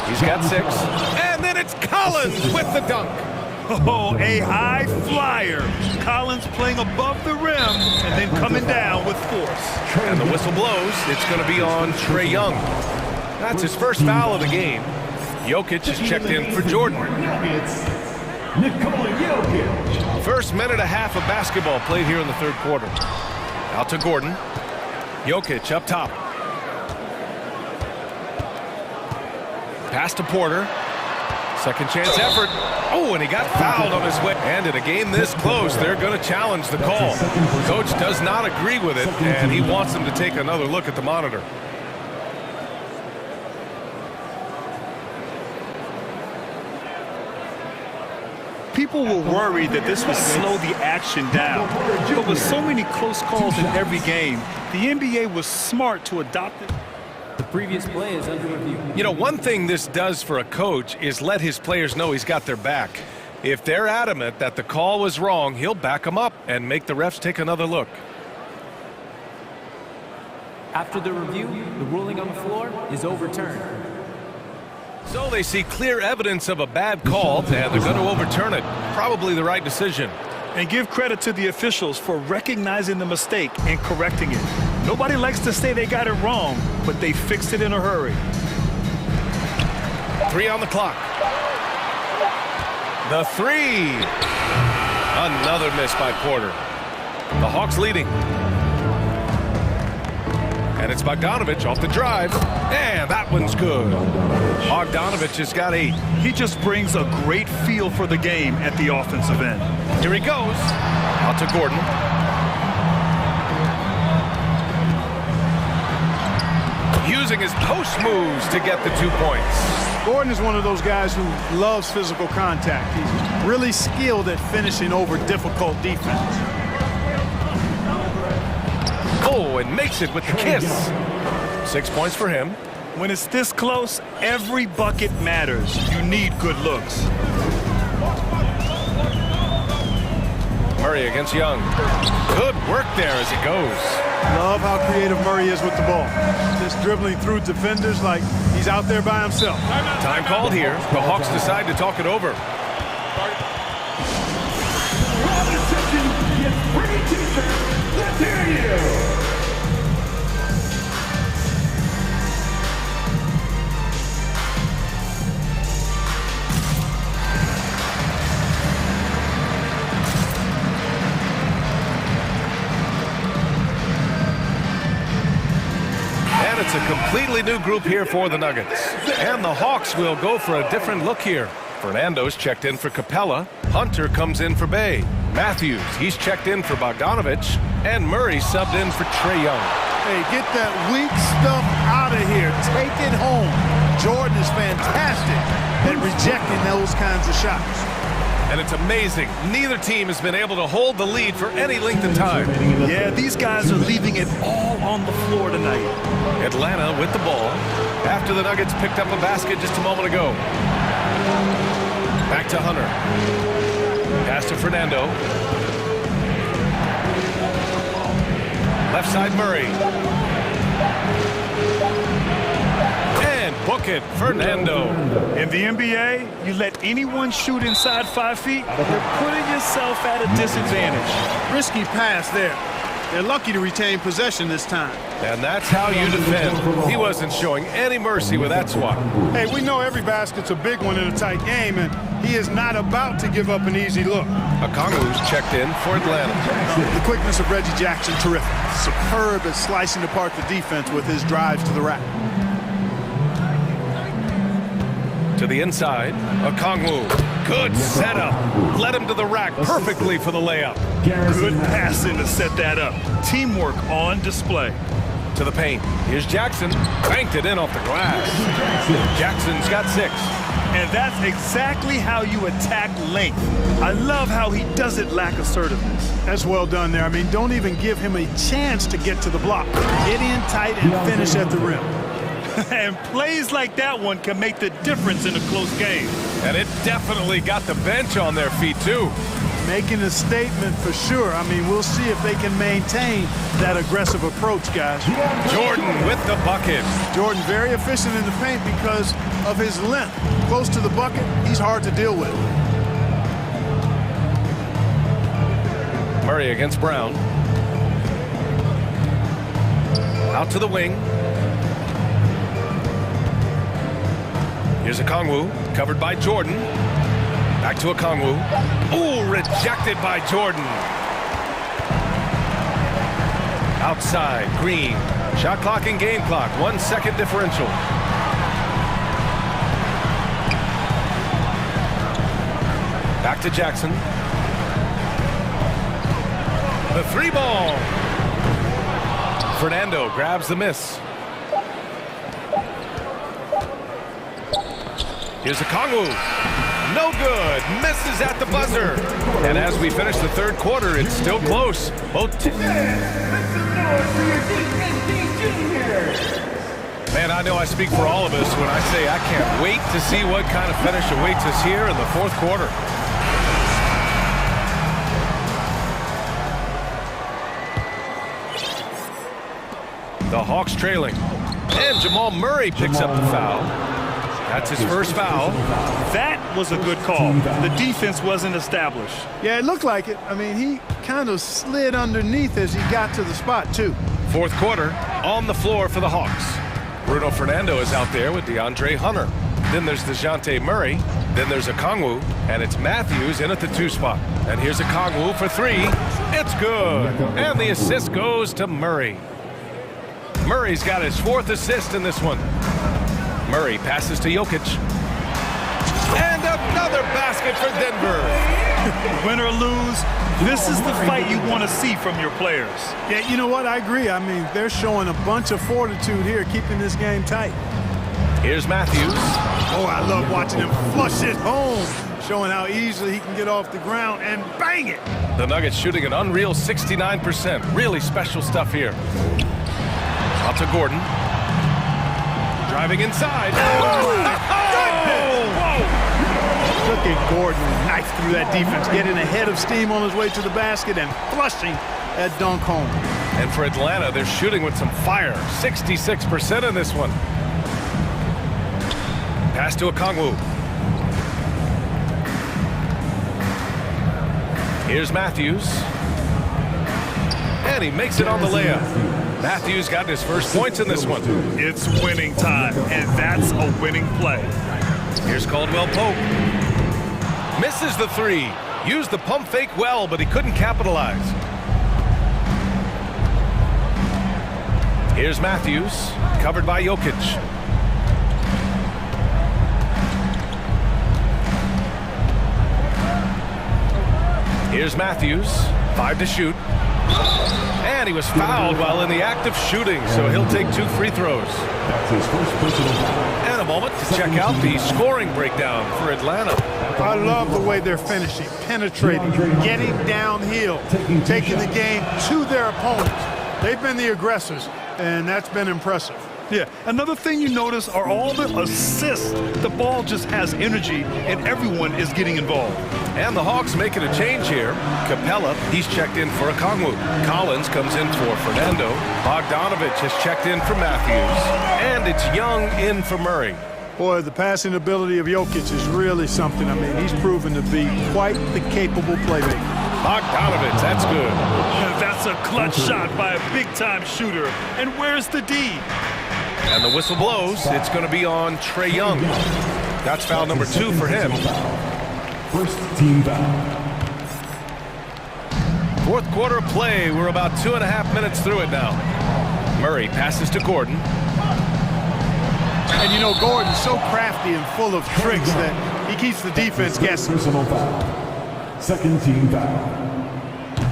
He's got 6. And then it's Collins with the dunk. Oh, a high flyer. Collins playing above the rim and then coming down with force. And the whistle blows. It's going to be on Trae Young. That's his first foul of the game. Jokic is checked in for Jordan. First minute and a half of basketball played here in the third quarter. Out to Gordon. Jokic up top. Pass to Porter. Second chance effort. Oh, and he got fouled on his way. And in a game this close, they're going to challenge the call. Coach does not agree with it, and he wants them to take another look at the monitor. People were worried that this would slow the action down. But with so many close calls in every game, the NBA was smart to adopt it. The previous play is under review. You know, one thing this does for a coach is let his players know he's got their back. If they're adamant that the call was wrong, he'll back them up and make the refs take another look. After the review, the ruling on the floor is overturned. So they see clear evidence of a bad call, and they're going to overturn it. Probably the right decision. And give credit to the officials for recognizing the mistake and correcting it. Nobody likes to say they got it wrong, but they fixed it in a hurry. 3 on the clock. The 3. Another miss by Porter. The Hawks leading. And it's Bogdanovich off the drive. And that one's good. Bogdanovich has got 8. He just brings a great feel for the game at the offensive end. Here he goes. Out to Gordon. Using his post moves to get the 2 points. Gordon is one of those guys who loves physical contact. He's really skilled at finishing over difficult defense. Oh, and makes it with the kiss. 6 points for him. When it's this close, every bucket matters. You need good looks. Murray against Young. Good work there as he goes. Love how creative Murray is with the ball. Just dribbling through defenders like he's out there by himself. Time called here. The Hawks decide to talk it over. Let's hear you. And it's a completely new group here for the Nuggets. And the Hawks will go for a different look here. Fernando's checked in for Capella. Hunter comes in for Bay. Matthews, he's checked in for Bogdanovich. And Murray subbed in for Trae Young. Hey, get that weak stuff out of here. Take it home. Jordan is fantastic at rejecting those kinds of shots. And it's amazing. Neither team has been able to hold the lead for any length of time. Yeah, these guys are leaving it all on the floor tonight. Atlanta with the ball after the Nuggets picked up a basket just a moment ago. Back to Hunter. Pass to Fernando. Left side Murray. And book it, Fernando. In the NBA, you let anyone shoot inside 5 feet, you're putting yourself at a disadvantage. Risky pass there. They're lucky to retain possession this time. And that's how you defend. He wasn't showing any mercy with that swat. Hey, we know every basket's a big one in a tight game, and he is not about to give up an easy look. Okongwu's checked in for Atlanta. The quickness of Reggie Jackson, terrific. Superb at slicing apart the defense with his drives to the rack. To the inside, Okongwu. Good setup. Led him to the rack perfectly for the layup. Good passing to set that up. Teamwork on display. To the paint. Here's Jackson. Banked it in off the glass. Jackson's got 6. And that's exactly how you attack length. I love how he doesn't lack assertiveness. That's well done there. I mean, don't even give him a chance to get to the block. Get in tight and finish at the rim. And plays like that one can make the difference in a close game. And it definitely got the bench on their feet, too. Making a statement for sure. I mean, we'll see if they can maintain that aggressive approach, guys. Jordan with the bucket. Jordan very efficient in the paint because of his length. Close to the bucket, he's hard to deal with. Murray against Brown. Out to the wing. Here's Okongwu, covered by Jordan. Back to Okongwu. Ooh, rejected by Jordan. Outside, Green. Shot clock and game clock, 1 second differential. Back to Jackson. The 3 ball. Fernando grabs the miss. Here's Okongwu. No good. Misses at the buzzer. And as we finish the third quarter, it's still close. Man, I know I speak for all of us when I say I can't wait to see what kind of finish awaits us here in the fourth quarter. The Hawks trailing. And Jamal Murray picks up the foul. That's his first foul. That was a good call. The defense wasn't established. Yeah, it looked like it. I mean, he kind of slid underneath as he got to the spot, too. Fourth quarter, on the floor for the Hawks. Bruno Fernando is out there with DeAndre Hunter. Then there's DeJounte Murray. Then there's Okongwu, and it's Matthews in at the 2 spot. And here's Okongwu for 3. It's good. And the assist goes to Murray. Murray's got his 4th assist in this one. Murray passes to Jokic. And another basket for Denver. Win or lose, this is the fight you want to see from your players. Yeah, you know what? I agree. I mean, they're showing a bunch of fortitude here, keeping this game tight. Here's Matthews. Oh, I love watching him flush it home, showing how easily he can get off the ground and bang it. The Nuggets shooting an unreal 69%. Really special stuff here. Out to Gordon. Driving inside. Whoa! Look at Gordon, knife through that defense, getting ahead of steam on his way to the basket and flushing that dunk home. And for Atlanta, they're shooting with some fire. 66% in this one. Pass to Okongwu. Here's Matthews. And he makes it on the layup. Matthews got his first points in this one. It's winning time, and that's a winning play. Here's Caldwell Pope. Misses the 3. Used the pump fake well, but he couldn't capitalize. Here's Matthews, covered by Jokic. Here's Matthews, 5 to shoot. And he was fouled while in the act of shooting, so he'll take 2 free throws. That's his first personal foul. And a moment to check out the scoring breakdown for Atlanta. I love the way they're finishing, penetrating, getting downhill, taking the game to their opponents. They've been the aggressors, and that's been impressive. Yeah, another thing you notice are all the assists. The ball just has energy, and everyone is getting involved. And the Hawks making a change here. Capella, he's checked in for Okongwu. Collins comes in for Fernando. Bogdanovich has checked in for Matthews. And it's Young in for Murray. Boy, the passing ability of Jokic is really something. I mean, he's proven to be quite the capable playmaker. Bogdanovich, that's good. That's a clutch shot by a big-time shooter. And where's the D? And the whistle blows. It's going to be on Trae Young. That's foul number 2 for him. First team foul. Fourth quarter play. We're about 2.5 minutes through it now. Murray passes to Gordon. And you know, Gordon's so crafty and full of tricks that he keeps the defense guessing. Personal foul. Second team foul.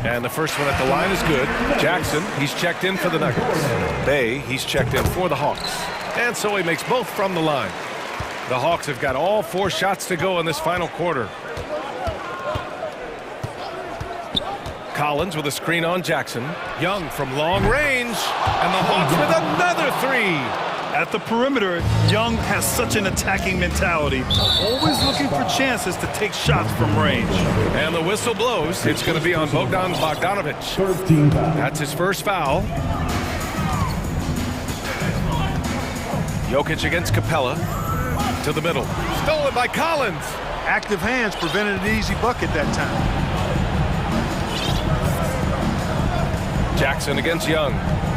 And the first one at the line is good. Jackson, he's checked in for the Nuggets. Bay, he's checked in for the Hawks. And so he makes both from the line. The Hawks have got all 4 shots to go in this final quarter. Collins with a screen on Jackson. Young from long range. And the Hawks with another 3. At the perimeter, Young has such an attacking mentality, always looking for chances to take shots from range. And the whistle blows. It's going to be on Bogdan Bogdanovic. That's his first foul. Jokic against Capella. To the middle. Stolen by Collins. Active hands prevented an easy bucket that time. Jackson against Young.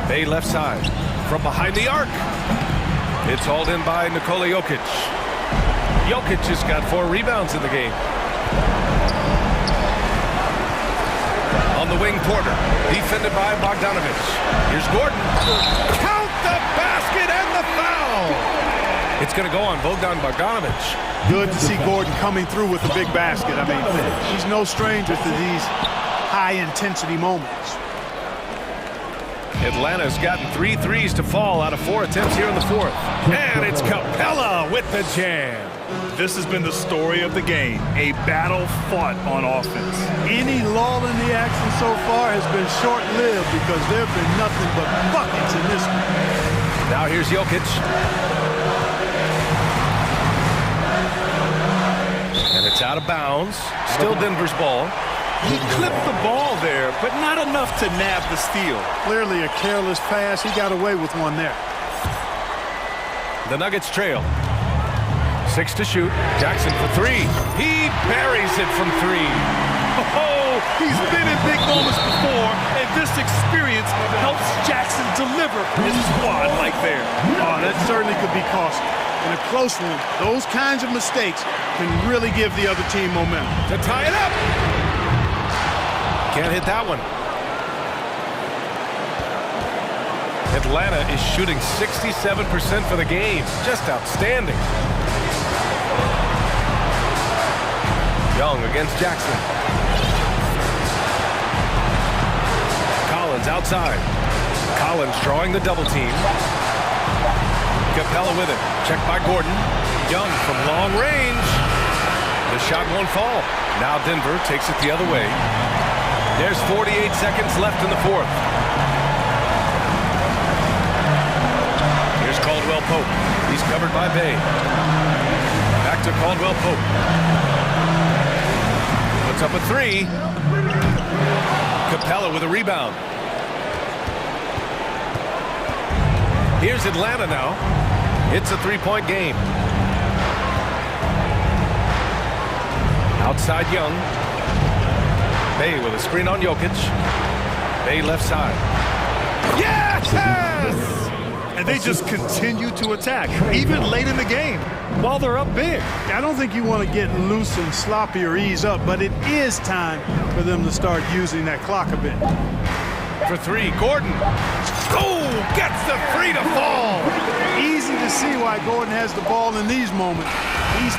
Bay left side. From behind the arc. It's hauled in by Nikola Jokic. Jokic has got 4 rebounds in the game. On the wing, Porter. Defended by Bogdanovic. Here's Gordon. Count the basket and the foul. It's going to go on Bogdan Bogdanovic. Good to see Gordon coming through with a big basket. I mean, he's no stranger to these high-intensity moments. Atlanta's gotten 3 threes to fall out of 4 attempts here in the 4th. And it's Capella with the jam. This has been the story of the game, a battle fought on offense. Any lull in the action so far has been short-lived because there have been nothing but buckets in this one. Now here's Jokic. And it's out of bounds. Still Denver's ball. He clipped the ball there, but not enough to nab the steal. Clearly a careless pass. He got away with one there. The Nuggets trail. 6 to shoot. Jackson for 3. He buries it from 3. Oh, he's been in big moments before, and this experience helps Jackson deliver for his squad like there. Oh, that certainly could be costly. In a close one, those kinds of mistakes can really give the other team momentum. To tie it up. Can't hit that one. Atlanta is shooting 67% for the game. Just outstanding. Young against Jackson. Collins outside. Collins drawing the double team. Capella with it. Checked by Gordon. Young from long range. The shot won't fall. Now Denver takes it the other way. There's 48 seconds left in the 4th. Here's Caldwell Pope. He's covered by Bay. Back to Caldwell Pope. Puts up a 3. Capella with a rebound. Here's Atlanta now. It's a 3-point game. Outside Young. Bay with a screen on Jokic. Bay left side. Yes! And they just continue to attack, even late in the game, while they're up big. I don't think you want to get loose and sloppy or ease up, but it is time for them to start using that clock a bit. For 3, Gordon. Oh, gets the 3 to fall. Easy to see why Gordon has the ball in these moments. He's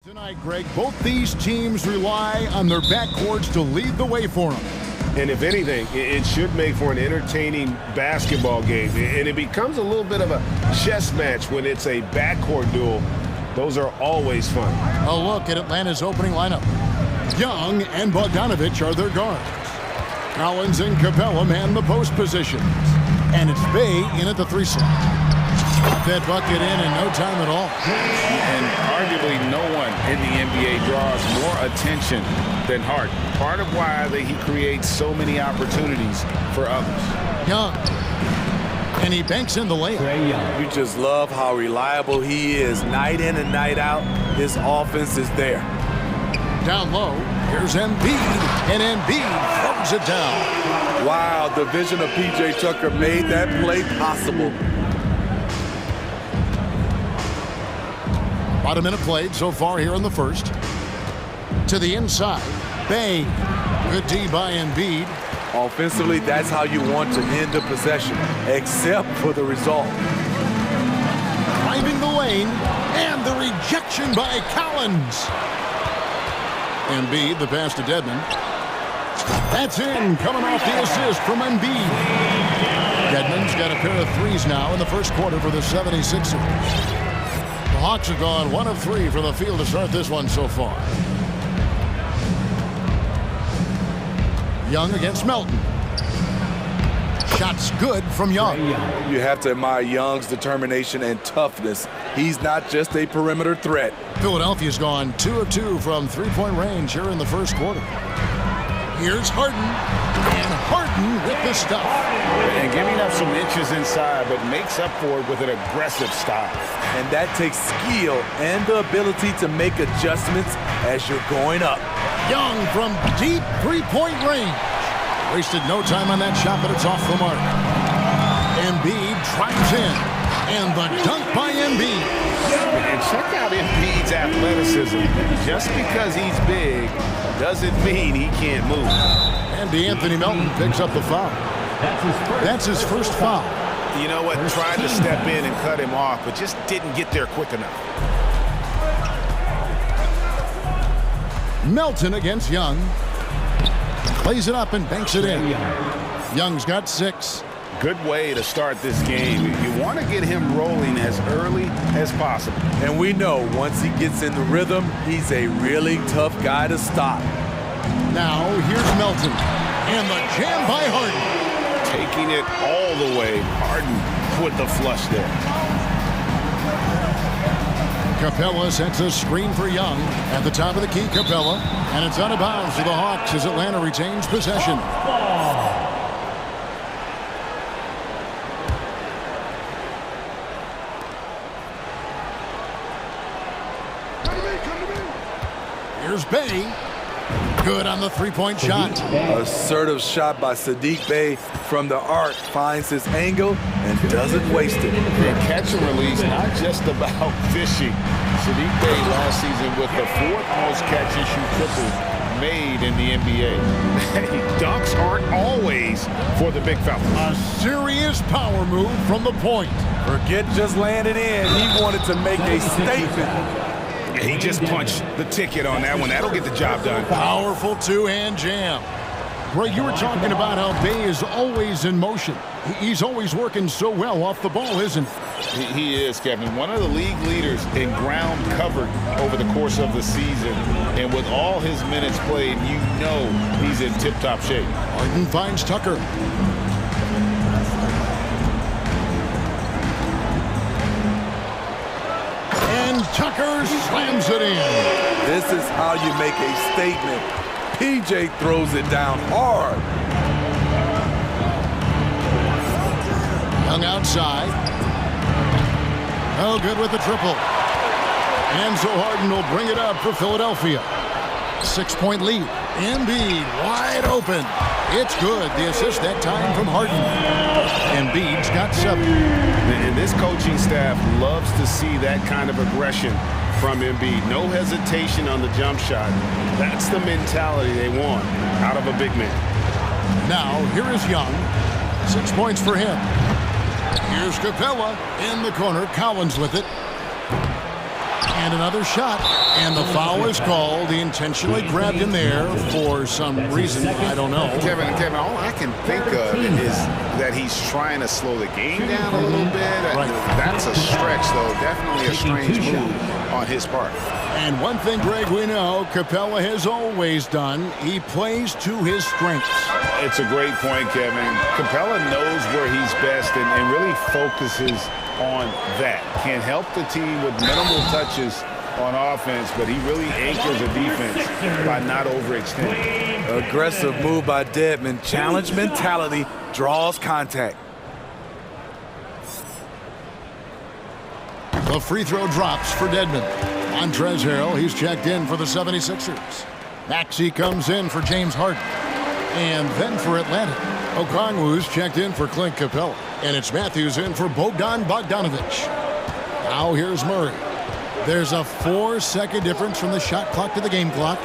Tonight, Greg, both these teams rely on their backcourts to lead the way for them. And if anything, it should make for an entertaining basketball game. And it becomes a little bit of a chess match when it's a backcourt duel. Those are always fun. A look at Atlanta's opening lineup. Young and Bogdanovich are their guards. Collins and Capella man the post positions. And it's Bay in at the 3 slot. Got that bucket in no time at all. And arguably no one in the NBA draws more attention than Harden. Part of why he creates so many opportunities for others. Young. And he banks in the layup. You just love how reliable he is night in and night out. His offense is there. Down low, here's Embiid, and Embiid throws it down. Wow, the vision of P.J. Tucker made that play possible. About a minute played so far here in the first. To the inside, Bay. Good D by Embiid. Offensively, that's how you want to end the possession, except for the result. Driving the lane, and the rejection by Collins. Embiid, the pass to Dedmon. That's in, coming off the assist from Embiid. Dedmon's got a pair of threes now in the first quarter for the 76ers. The Hawks have gone 1 of 3 from the field to start this one so far. Young against Melton. Shots good from Young. You have to admire Young's determination and toughness. He's not just a perimeter threat. Philadelphia's gone 2 of 2 from three-point range here in the first quarter. Here's Harden, and Harden with the stuff. And giving up some inches inside, but makes up for it with an aggressive style. And that takes skill and the ability to make adjustments as you're going up. Young from deep three-point range. Wasted no time on that shot, but it's off the mark. Embiid drives in, and the dunk by Embiid. And check out Embiid's athleticism. Just because he's big doesn't mean he can't move. And DeAnthony Melton picks up the foul. That's his first foul. You know what? Tried to step in and cut him off, but just didn't get there quick enough. Melton against Young. Plays it up and banks it in. Young's got 6. Good way to start this game. You want to get him rolling as early as possible. And we know once he gets in the rhythm, he's a really tough guy to stop. Now here's Melton. And the jam by Harden. Taking it all the way. Harden with the flush there. Capella sets a screen for Young. At the top of the key, Capella. And it's out of bounds to the Hawks as Atlanta retains possession. Here's Bay. Good on the three-point shot. Assertive shot by Saddiq Bey from the arc. Finds his angle and doesn't waste it. And catch and release, not just about fishing. Saddiq Bey last season with the 4th most catch-and-shoot triples made in the NBA. Dunks aren't always for the big fella. A serious power move from the point. Forget just landing in. He wanted to make a statement. He just punched the ticket on that one. That'll get the job done. Powerful two-hand jam. Greg, you were talking about how Bay is always in motion. He's always working so well off the ball, isn't he? He is, Kevin. One of the league leaders in ground covered over the course of the season. And with all his minutes played, you know he's in tip-top shape. Harden finds Tucker. Tucker slams it in. This is how you make a statement. PJ throws it down hard. Young outside. Oh, good with the triple. And so Harden will bring it up for Philadelphia. 6-point lead. Embiid wide open. It's good. The assist that time from Harden. Embiid's got 7. And this coaching staff loves to see that kind of aggression from Embiid. No hesitation on the jump shot. That's the mentality they want out of a big man. Now, here is Young. 6 points for him. Here's Capella in the corner. Collins with it. And another shot. And the foul is called. He intentionally grabbed him there for some reason. I don't know. Kevin, all I can think of is that he's trying to slow the game down a little bit. Right. That's a stretch, though. Definitely a strange move on his part. And one thing, Greg, we know Capella has always done. He plays to his strengths. It's a great point, Kevin. Capella knows where he's best and really focuses on that. Can help the team with minimal touches on offense, but he really anchors a defense by not overextending. Aggressive move by Dedmon. Challenge mentality draws contact. The free throw drops for Dedmon. Montrezl Harrell, he's checked in for the 76ers. Maxey comes in for James Harden. And then for Atlanta, Okongwu's checked in for Clint Capella. And it's Matthews in for Bogdan Bogdanovic. Now here's Murray. There's a 4-second difference from the shot clock to the game clock.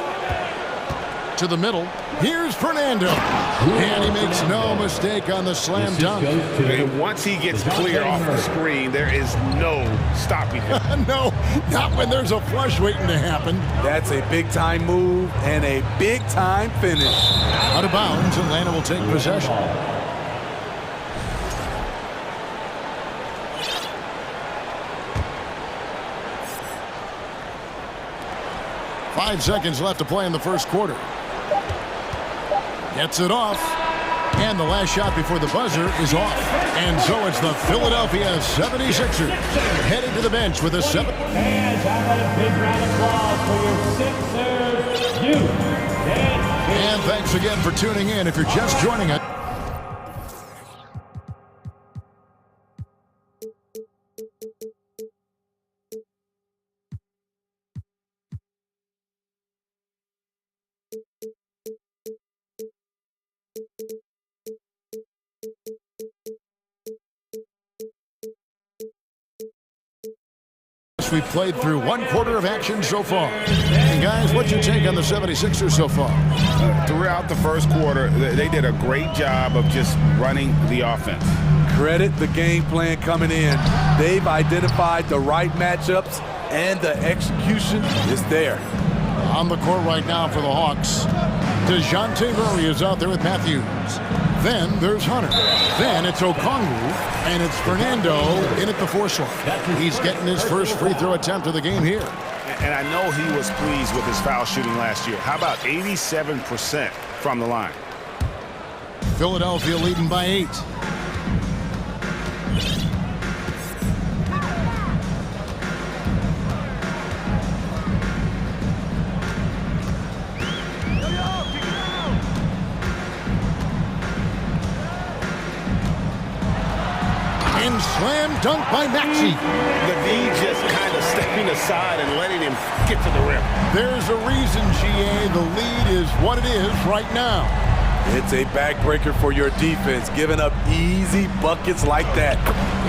To the middle. Here's Fernando. And he makes no mistake on the slam dunk. And once he gets clear off the screen, there is no stopping him. No, not when there's a flush waiting to happen. That's a big-time move and a big-time finish. Out of bounds, Atlanta will take possession. Five seconds left to play in the first quarter. Gets it off. And the last shot before the buzzer is off. And so it's the Philadelphia 76ers heading to the bench with a 7. And a big round of applause for your Sixers. And thanks again for tuning in. If you're just joining us. We've played through one quarter of action so far. And guys, what's your take on the 76ers so far? Throughout the first quarter, they did a great job of just running the offense. Credit the game plan coming in. They've identified the right matchups, and the execution is there. On the court right now for the Hawks, DeJounte Murray is out there with Matthews. Then there's Hunter. Then it's Okongwu, and it's Fernando in at the 4 slot. He's getting his first free throw attempt of the game here. And I know he was pleased with his foul shooting last year. How about 87% from the line? Philadelphia leading by 8. Slam dunk by Maxey. The V just kind of stepping aside and letting him get to the rim. There's a reason, GA. The lead is what it is right now. It's a backbreaker for your defense, giving up easy buckets like that.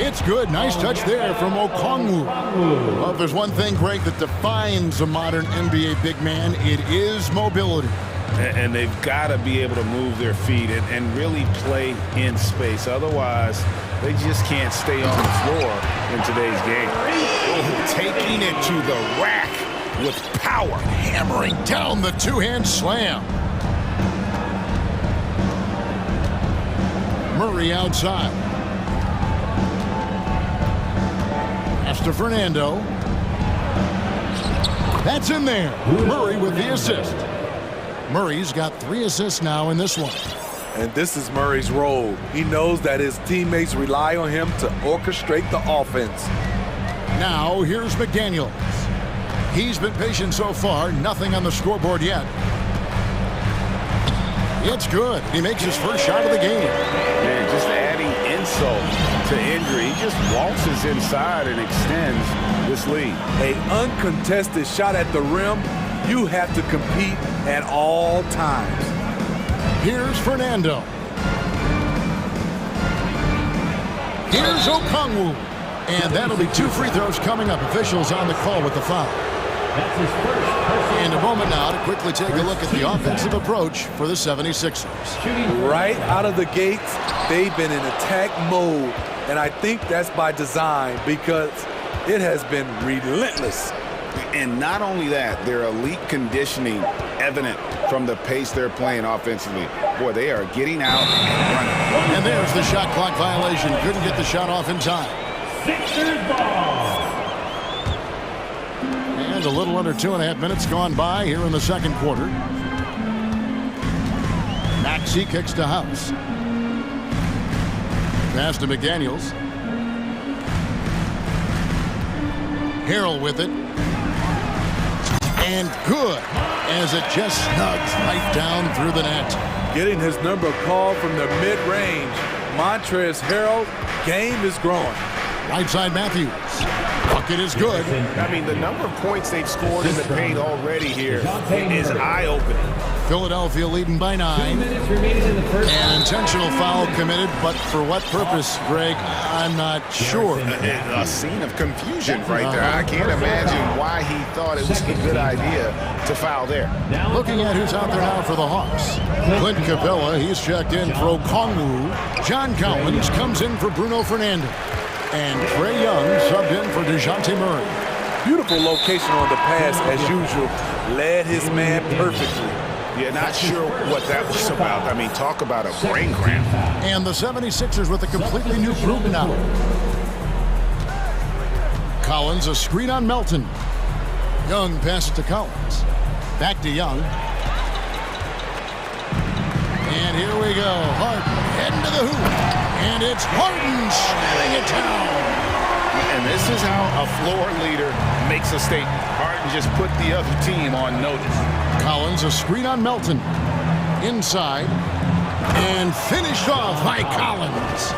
It's good. Nice touch there from Okongwu. Well, if there's one thing, Greg, that defines a modern NBA big man, it is mobility. And they've got to be able to move their feet and really play in space. Otherwise, they just can't stay on the floor in today's game. Taking it to the rack with power. Hammering down the two-hand slam. Murray outside. Pass to Fernando. That's in there. Murray with the assist. Murray's got 3 assists now in this one. And this is Murray's role. He knows that his teammates rely on him to orchestrate the offense. Now here's McDaniels. He's been patient so far. Nothing on the scoreboard yet. It's good. He makes his first shot of the game. Man, just adding insult to injury. He just waltzes inside and extends this lead. An uncontested shot at the rim. You have to compete at all times. Here's Fernando. Here's Okongwu. And that'll be 2 free throws coming up. Officials on the call with the foul. That's his first. And a moment now to quickly take a look at the offensive approach for the 76ers. Right out of the gates, they've been in attack mode. And I think that's by design because it has been relentless. And not only that, their elite conditioning evident from the pace they're playing offensively. Boy, they are getting out and running. And there's the shot clock violation. Couldn't get the shot off in time. Sixers ball. And a little under 2.5 minutes gone by here in the second quarter. Maxey kicks to House. Pass to McDaniels. Harrell with it. And good, as it just snugs right down through the net. Getting his number called from the mid-range. Montrezl Harrell, game is growing. Right side Matthews. Bucket is good. I mean, the number of points they've scored in the paint already here is eye-opening. Philadelphia leading by 9. An intentional foul committed, but for what purpose, Greg? I'm not sure. A scene of confusion right there. I can't imagine why he thought it was a good idea to foul there. Looking at who's out there now for the Hawks. Clint Capella, he's checked in for Okongwu. John Collins comes in for Bruno Fernando. And Trae Young subbed in for DeJounte Murray. Beautiful location on the pass, as usual. Led his man perfectly. Yeah, not sure what that was about. I mean, talk about a brain cramp. And the 76ers with a completely new group now. Collins, a screen on Melton. Young passes to Collins. Back to Young. And here we go. Harden heading to the hoop. And it's Harden slamming it down. And this is how a floor leader makes a statement. Harden just put the other team on notice. Collins, a screen on Melton. Inside. And finished off by Collins.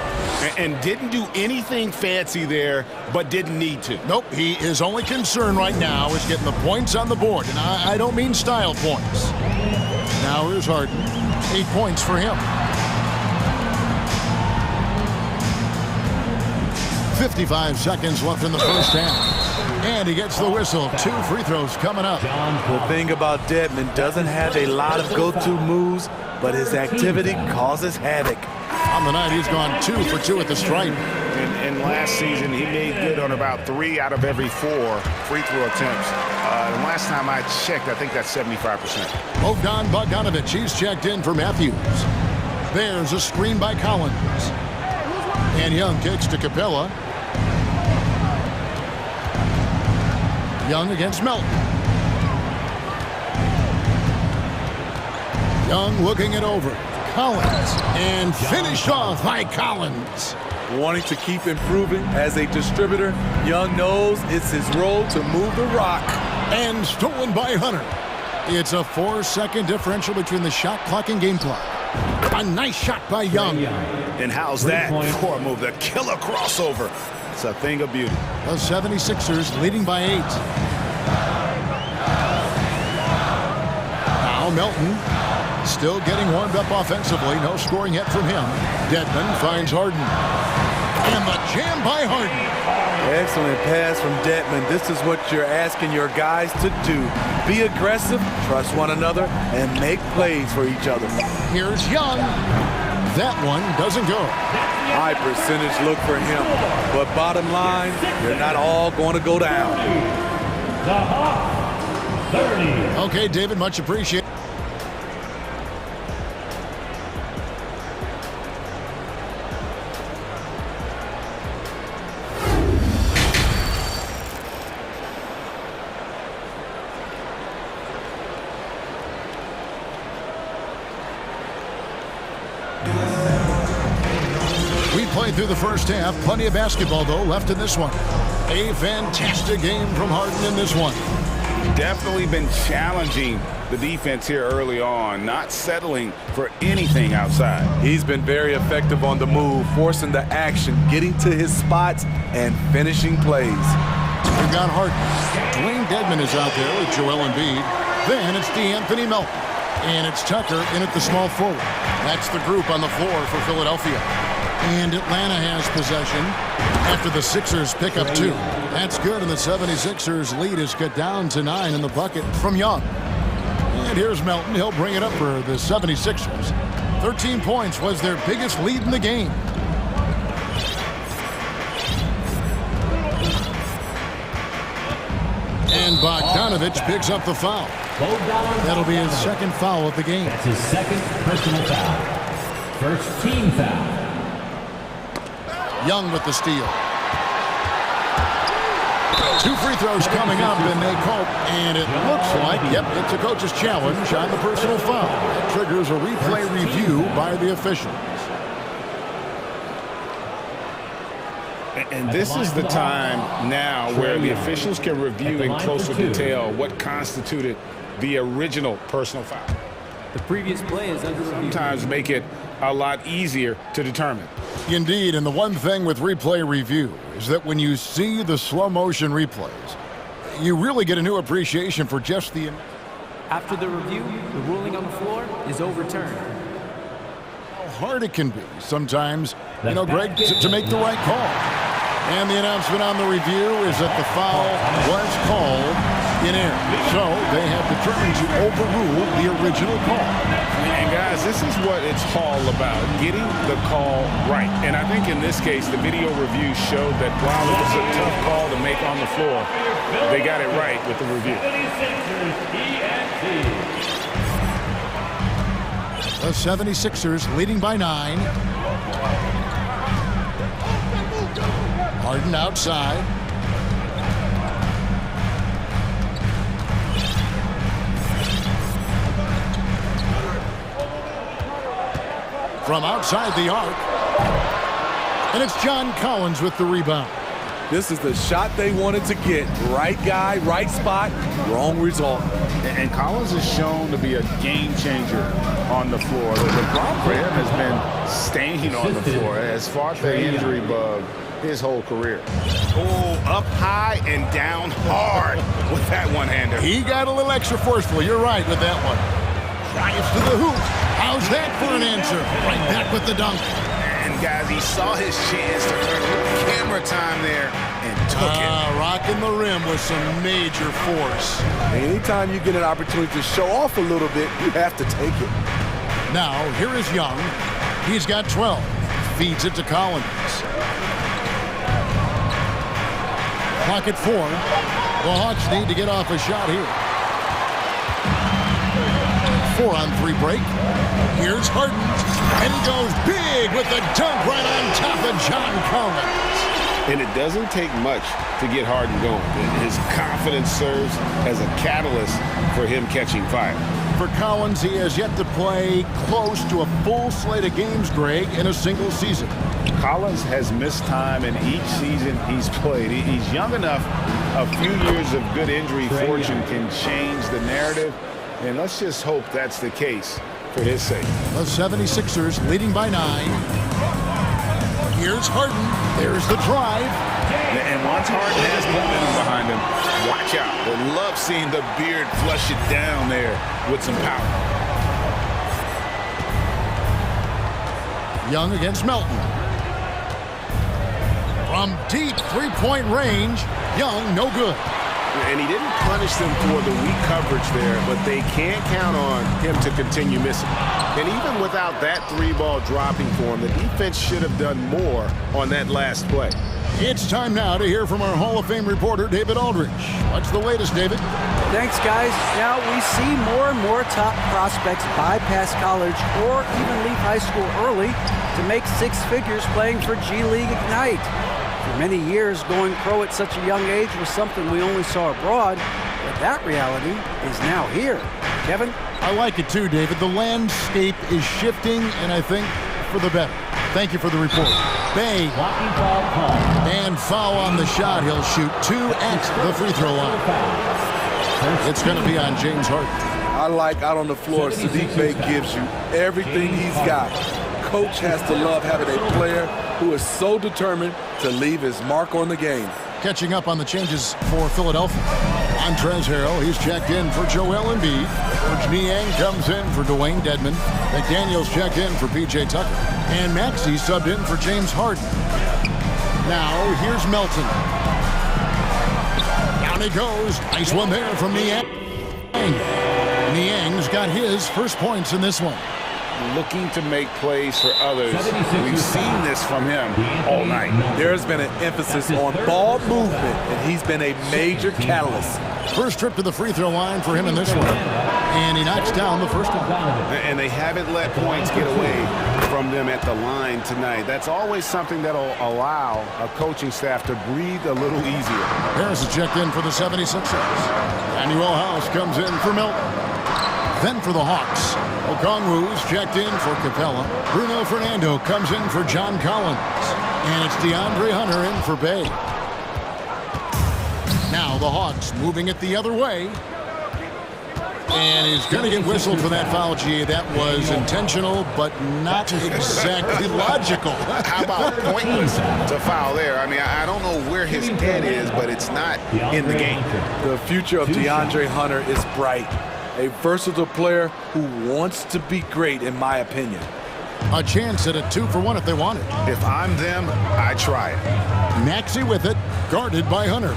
And didn't do anything fancy there, but didn't need to. Nope, he is only concerned right now is getting the points on the board. And I don't mean style points. Now here's Harden. 8 points for him. 55 seconds left in the first half. And he gets the whistle. 2 free throws coming up. The thing about Dedmon, doesn't have a lot of go-to moves, but his activity causes havoc. On the night, he's gone 2 for 2 at the stripe. And last season, he made good on about 3 out of every 4 free throw attempts. And last time I checked, I think that's 75%. Bogdan Bogdanovic, he's checked in for Matthews. There's a screen by Collins. And Young kicks to Capella. Young against Melton. Young looking it over. Collins. And finished off by Collins. Wanting to keep improving as a distributor, Young knows it's his role to move the rock. And stolen by Hunter. It's a 4-second differential between the shot clock and game clock. A nice shot by Young. And how's that for a move? The killer crossover. It's a thing of beauty. The 76ers leading by 8. Now Melton still getting warmed up offensively. No scoring yet from him. Dedmon finds Harden. And the jam by Harden. Excellent pass from Dedmon. This is what you're asking your guys to do. Be aggressive, trust one another, and make plays for each other. Here's Young. That one doesn't go. High percentage look for him. But bottom line, they're not all going to go down. The Hawks, 30. Okay, David, much appreciated. Through the first half, plenty of basketball though left in this one. A fantastic game from Harden in this one. Definitely been challenging the defense here early on, not settling for anything outside. He's been very effective on the move, forcing the action, getting to his spots, and finishing plays. We've got Harden. Dwayne Dedmon is out there with Joel Embiid. Then it's DeAnthony Melton. And it's Tucker in at the small forward. That's the group on the floor for Philadelphia. And Atlanta has possession after the Sixers pick up 2. That's good, and the 76ers lead is cut down to 9 in the bucket from Young. And here's Melton. He'll bring it up for the 76ers. 13 points was their biggest lead in the game. And Bogdanovich picks up the foul. That'll be his second foul of the game. That's his second personal foul. First team foul. Young with the steal. 2 free throws coming up, and they call, and it looks like, yep, it's a coach's challenge on the personal foul. That triggers a replay review by the officials. And this is the time now where the officials can review in closer detail what constituted the original personal foul. The previous play is under review. Sometimes make it a lot easier to determine. Indeed, and the one thing with replay review is that when you see the slow motion replays, you really get a new appreciation for just the... After the review, the ruling on the floor is overturned. How hard it can be sometimes, you know, Greg, to make the right call. And the announcement on the review is that the foul was called in error. So they have determined to overrule the original call. And guys, this is what it's all about, getting the call right. And I think in this case, the video review showed that while it was a tough call to make on the floor, they got it right with the review. The 76ers leading by 9. Harden outside. From outside the arc. And it's John Collins with the rebound. This is the shot they wanted to get. Right guy, right spot, wrong result. And Collins is shown to be a game changer on the floor. The problem for him has been staying on the floor. Has fought the injury bug his whole career. Oh, up high and down hard with that one-hander. He got a little extra forceful. You're right with that one. Drives to the hoop. How's that for an answer? Right back with the dunk. And guys, he saw his chance to earn a little camera time there and took it. Rocking the rim with some major force. Anytime you get an opportunity to show off a little bit, you have to take it. Now, here is Young. He's got 12. Feeds it to Collins. Clock at 4. The Hawks need to get off a shot here. 4-on-3 break. Here's Harden. And he goes big with the dunk right on top of John Collins. And it doesn't take much to get Harden going. His confidence serves as a catalyst for him catching fire. For Collins, he has yet to play close to a full slate of games, Greg, in a single season. Collins has missed time in each season he's played. He's young enough, a few years of good injury fortune can change the narrative, and let's just hope that's the case for his sake. The 76ers leading by 9. Here's Harden. There's the drive. And once Harden has momentum behind him, watch out. I love seeing the beard flush it down there with some power. Young against Melton. From deep three-point range, Young no good. And he didn't punish them for the weak coverage there, but they can't count on him to continue missing. And even without that 3-ball dropping for him, the defense should have done more on that last play. It's time now to hear from our Hall of Fame reporter, David Aldrich. What's the latest, David? Thanks, guys. Now, we see more and more top prospects bypass college or even leave high school early to make 6 figures playing for G League Ignite. For many years, going pro at such a young age was something we only saw abroad, but that reality is now here. Kevin? I like it too, David. The landscape is shifting, and I think for the better. Thank you for the report. Bay. And foul on the shot. He'll shoot 2 at the free throw line. It's going to be on James Harden. I like out on the floor, Saddiq Bey gives you everything he's got. Coach has to love having a player who is so determined to leave his mark on the game. Catching up on the changes for Philadelphia. Montrezl Harrell, he's checked in for Joel Embiid. George Niang comes in for Dwayne Dedmon. McDaniels checked in for P.J. Tucker. And Maxey subbed in for James Harden. Now, here's Melton. Down he goes. Nice one there from Niang. Niang's got his first points in this one. looking to make plays for others. We've seen this from him all night. There's been an emphasis on ball movement, and he's been a major catalyst. First trip to the free throw line for him in this one. And he knocks down the first one. And they haven't let points get away from them at the line tonight. That's always something that'll allow a coaching staff to breathe a little easier. Harris is checked in for the 76ers. Manuel House comes in for Milton. Then for the Hawks, Okongwu's checked in for Capella. Bruno Fernando comes in for John Collins. And it's DeAndre Hunter in for Bay. Now the Hawks moving it the other way. And he's going to get whistled for that foul, G. That was intentional, but not exactly logical. How about pointless to foul there? I mean, I don't know where his head is, but it's not in the game. The future of DeAndre Hunter is bright. A versatile player who wants to be great, in my opinion. A chance at a 2-for-1 if they want it. If I'm them, I try it. Maxey with it, guarded by Hunter.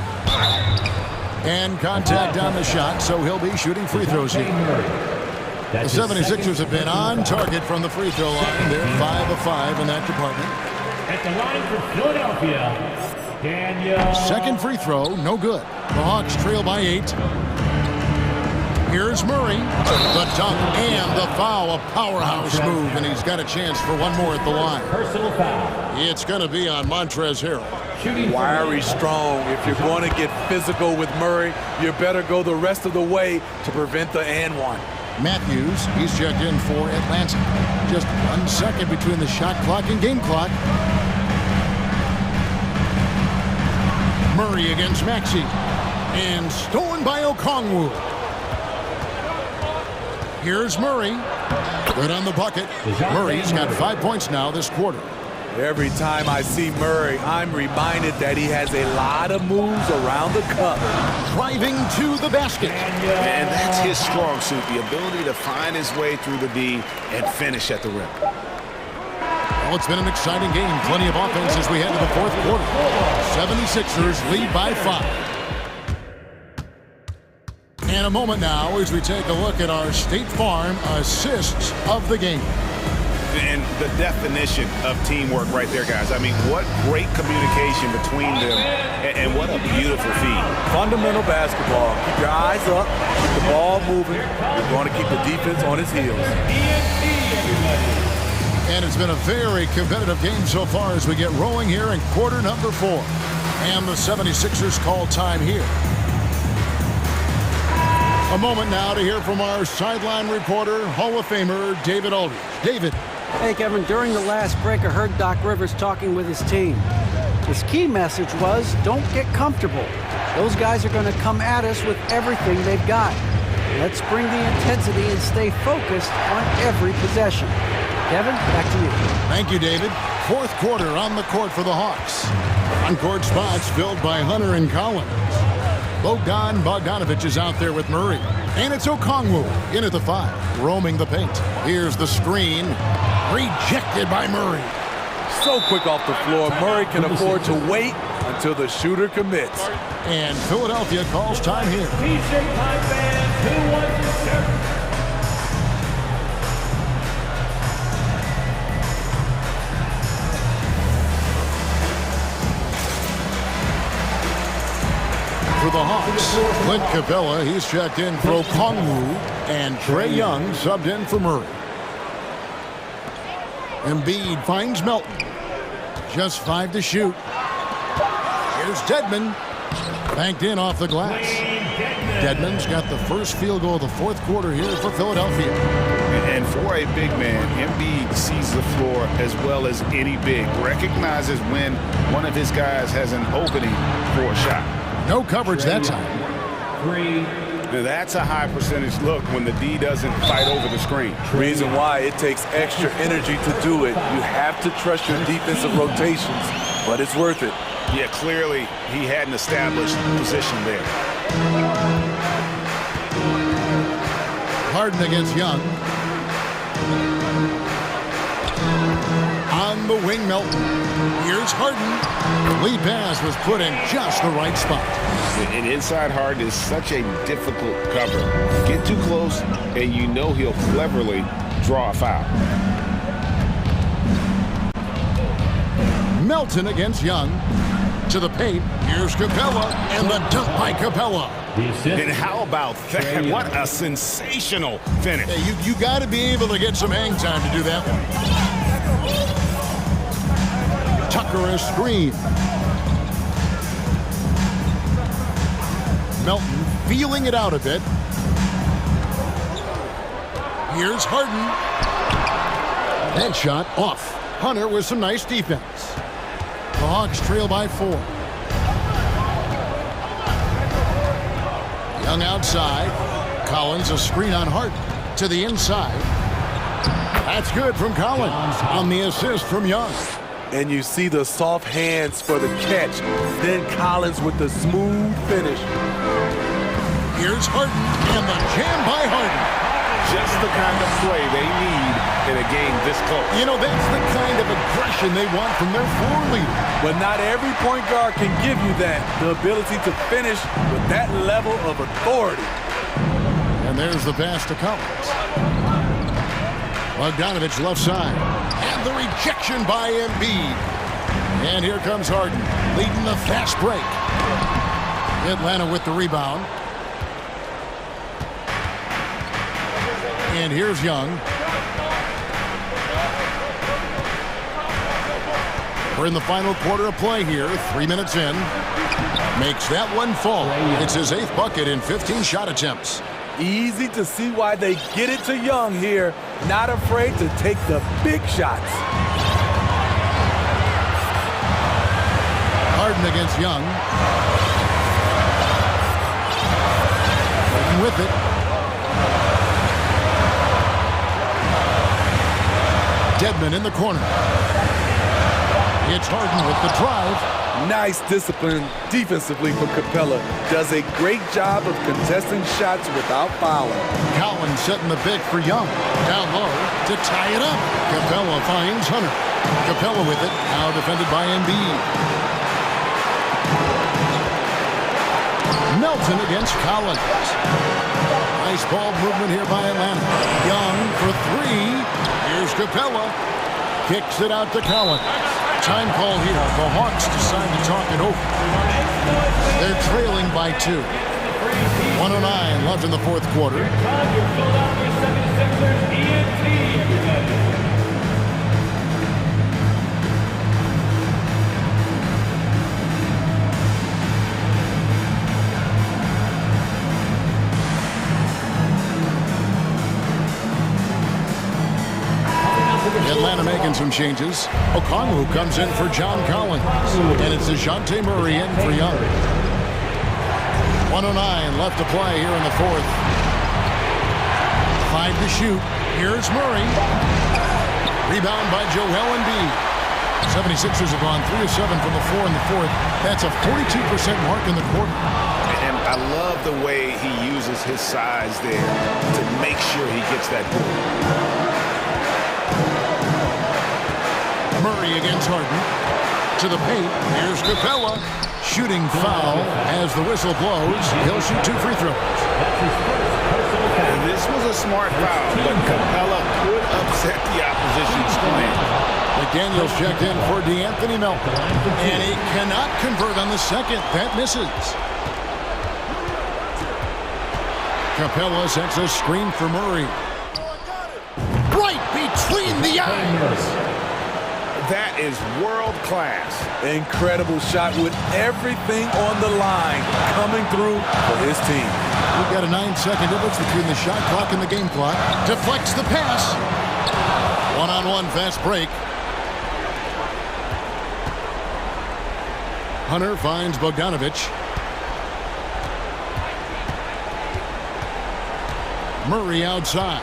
And contact on the shot, so he'll be shooting free throws here. The 76ers have been on target from the free throw line. They're 5 of 5 in that department. At the line for Philadelphia, Daniel. Second free throw, no good. The Hawks trail by 8. Here's Murray, the dunk and the foul, a powerhouse move, and he's got a chance for one more at the line. Personal foul. It's going to be on Montrezl Harrell. Wiry strong. If you're going to get physical with Murray, you better go the rest of the way to prevent the and one. Matthews, he's checked in for Atlanta. Just 1 second between the shot clock and game clock. Murray against Maxey. And stolen by Okongwu. Here's Murray. Good on the bucket. Murray's got 5 points now this quarter. Every time I see Murray, I'm reminded that he has a lot of moves around the cup. Driving to the basket. And that's his strong suit, the ability to find his way through the D and finish at the rim. Well, it's been an exciting game. Plenty of offense as we head to the fourth quarter. 76ers lead by 5. And a moment now as we take a look at our State Farm assists of the game. And the definition of teamwork right there, guys. I mean, what great communication between them, and what a beautiful feed. Fundamental basketball. Keep your eyes up, keep the ball moving. You're going to keep the defense on its heels. And it's been a very competitive game so far as we get rolling here in quarter number 4. And the 76ers call time here. A moment now to hear from our sideline reporter, Hall of Famer David Aldridge. David. Hey, Kevin, during the last break, I heard Doc Rivers talking with his team. His key message was, don't get comfortable. Those guys are going to come at us with everything they've got. Let's bring the intensity and stay focused on every possession. Kevin, back to you. Thank you, David. Fourth quarter on the court for the Hawks. On-court spots filled by Hunter and Collins. Bogdanovich is out there with Murray. And it's Okongwu in at the 5, roaming the paint. Here's the screen. Rejected by Murray. So quick off the floor, Murray can afford to wait until the shooter commits. And Philadelphia calls time here. T-shirt time fans, who wants your shirt? For the Hawks, Clint Capella, he's checked in for Okongwu, and Trae Young subbed in for Murray. Embiid finds Melton. Just 5 to shoot. Here's Dedmon. Banked in off the glass. Dedmon's got the first field goal of the fourth quarter here for Philadelphia. And for a big man, Embiid sees the floor as well as any big. Recognizes when one of his guys has an opening for a shot. No coverage that time. Now that's a high percentage look when the D doesn't fight over the screen. Reason why it takes extra energy to do it. You have to trust your defensive rotations, but it's worth it. Yeah, clearly he hadn't established position there. Harden against Young. On the wing, Melton. Here's Harden. Lead pass was put in just the right spot. And inside Harden is such a difficult cover. Get too close, and you know he'll cleverly draw a foul. Melton against Young. To the paint. Here's Capella, and the dunk by Capella. And how about that? What a sensational finish. Hey, you got to be able to get some hang time to do that one. Tucker a screen. Melton feeling it out a bit. Here's Harden. That shot off. Hunter with some nice defense. The Hawks trail by 4. Young outside. Collins a screen on Harden. To the inside. That's good from Collins on the assist from Young. And you see the soft hands for the catch. Then Collins with the smooth finish. Here's Harden, and the jam by Harden. Just the kind of play they need in a game this close. You know, that's the kind of aggression they want from their floor leader. But not every point guard can give you that. The ability to finish with that level of authority. And there's the pass to Collins. Bogdanovich left side. And the rejection by Embiid. And here comes Harden, leading the fast break. Atlanta with the rebound. And here's Young. We're in the final quarter of play here. 3 minutes in. Makes that one fall. It's his 8th bucket in 15 shot attempts. Easy to see why they get it to Young here. Not afraid to take the big shots. Harden against Young. Harden with it. Dedmon in the corner. It's Harden with the drive. Nice discipline defensively from Capella. Does a great job of contesting shots without fouling. Collins setting the pick for Young. Down low to tie it up. Capella finds Hunter. Capella with it. Now defended by Embiid. Melton against Collins. Nice ball movement here by Atlanta. Young for 3. Here's Capella. Kicks it out to Collins. Time call here. The Hawks decide to talk it over. They're trailing by 2. 109 left in the 4th quarter. Atlanta making some changes. Okongwu comes in for John Collins. And it's DeJounte Murray in for Young. 109 left to play here in the 4th. 5 to shoot. Here's Murray. Rebound by Joel Embiid. 76ers have gone 3 of 7 from the floor in the 4th. That's a 42% mark in the quarter. And I love the way he uses his size there to make sure he gets that goal. Murray against Harden. To the paint. Here's Capella. Shooting foul as the whistle blows. He'll shoot 2 free throws. And this was a smart foul, but Capella could upset the opposition's plan. McDaniels checked in for DeAnthony Melton. And he cannot convert on the second. That misses. Capella sets a screen for Murray. Right between the eyes. That is world class. Incredible shot with everything on the line coming through for his team. We've got a 9-second difference between the shot clock and the game clock. Deflects the pass. One-on-one fast break. Hunter finds Bogdanovich. Murray outside.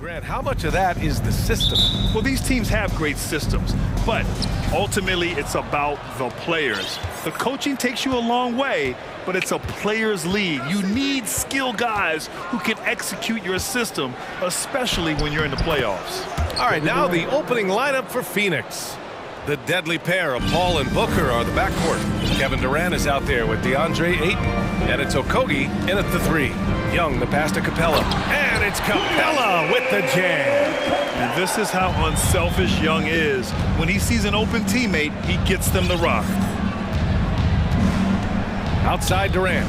Grant, how much of that is the system? Well, these teams have great systems, but ultimately it's about the players. The coaching takes you a long way, but it's a players' league. You need skilled guys who can execute your system, especially when you're in the playoffs. All right, now the opening lineup for Phoenix. The deadly pair of Paul and Booker are the backcourt. Kevin Durant is out there with DeAndre Ayton, and it's Okogie in at the 3. Young, the pass to Capella, and it's Capella with the jam. And this is how unselfish Young is. When he sees an open teammate, he gets them the rock. Outside Durant.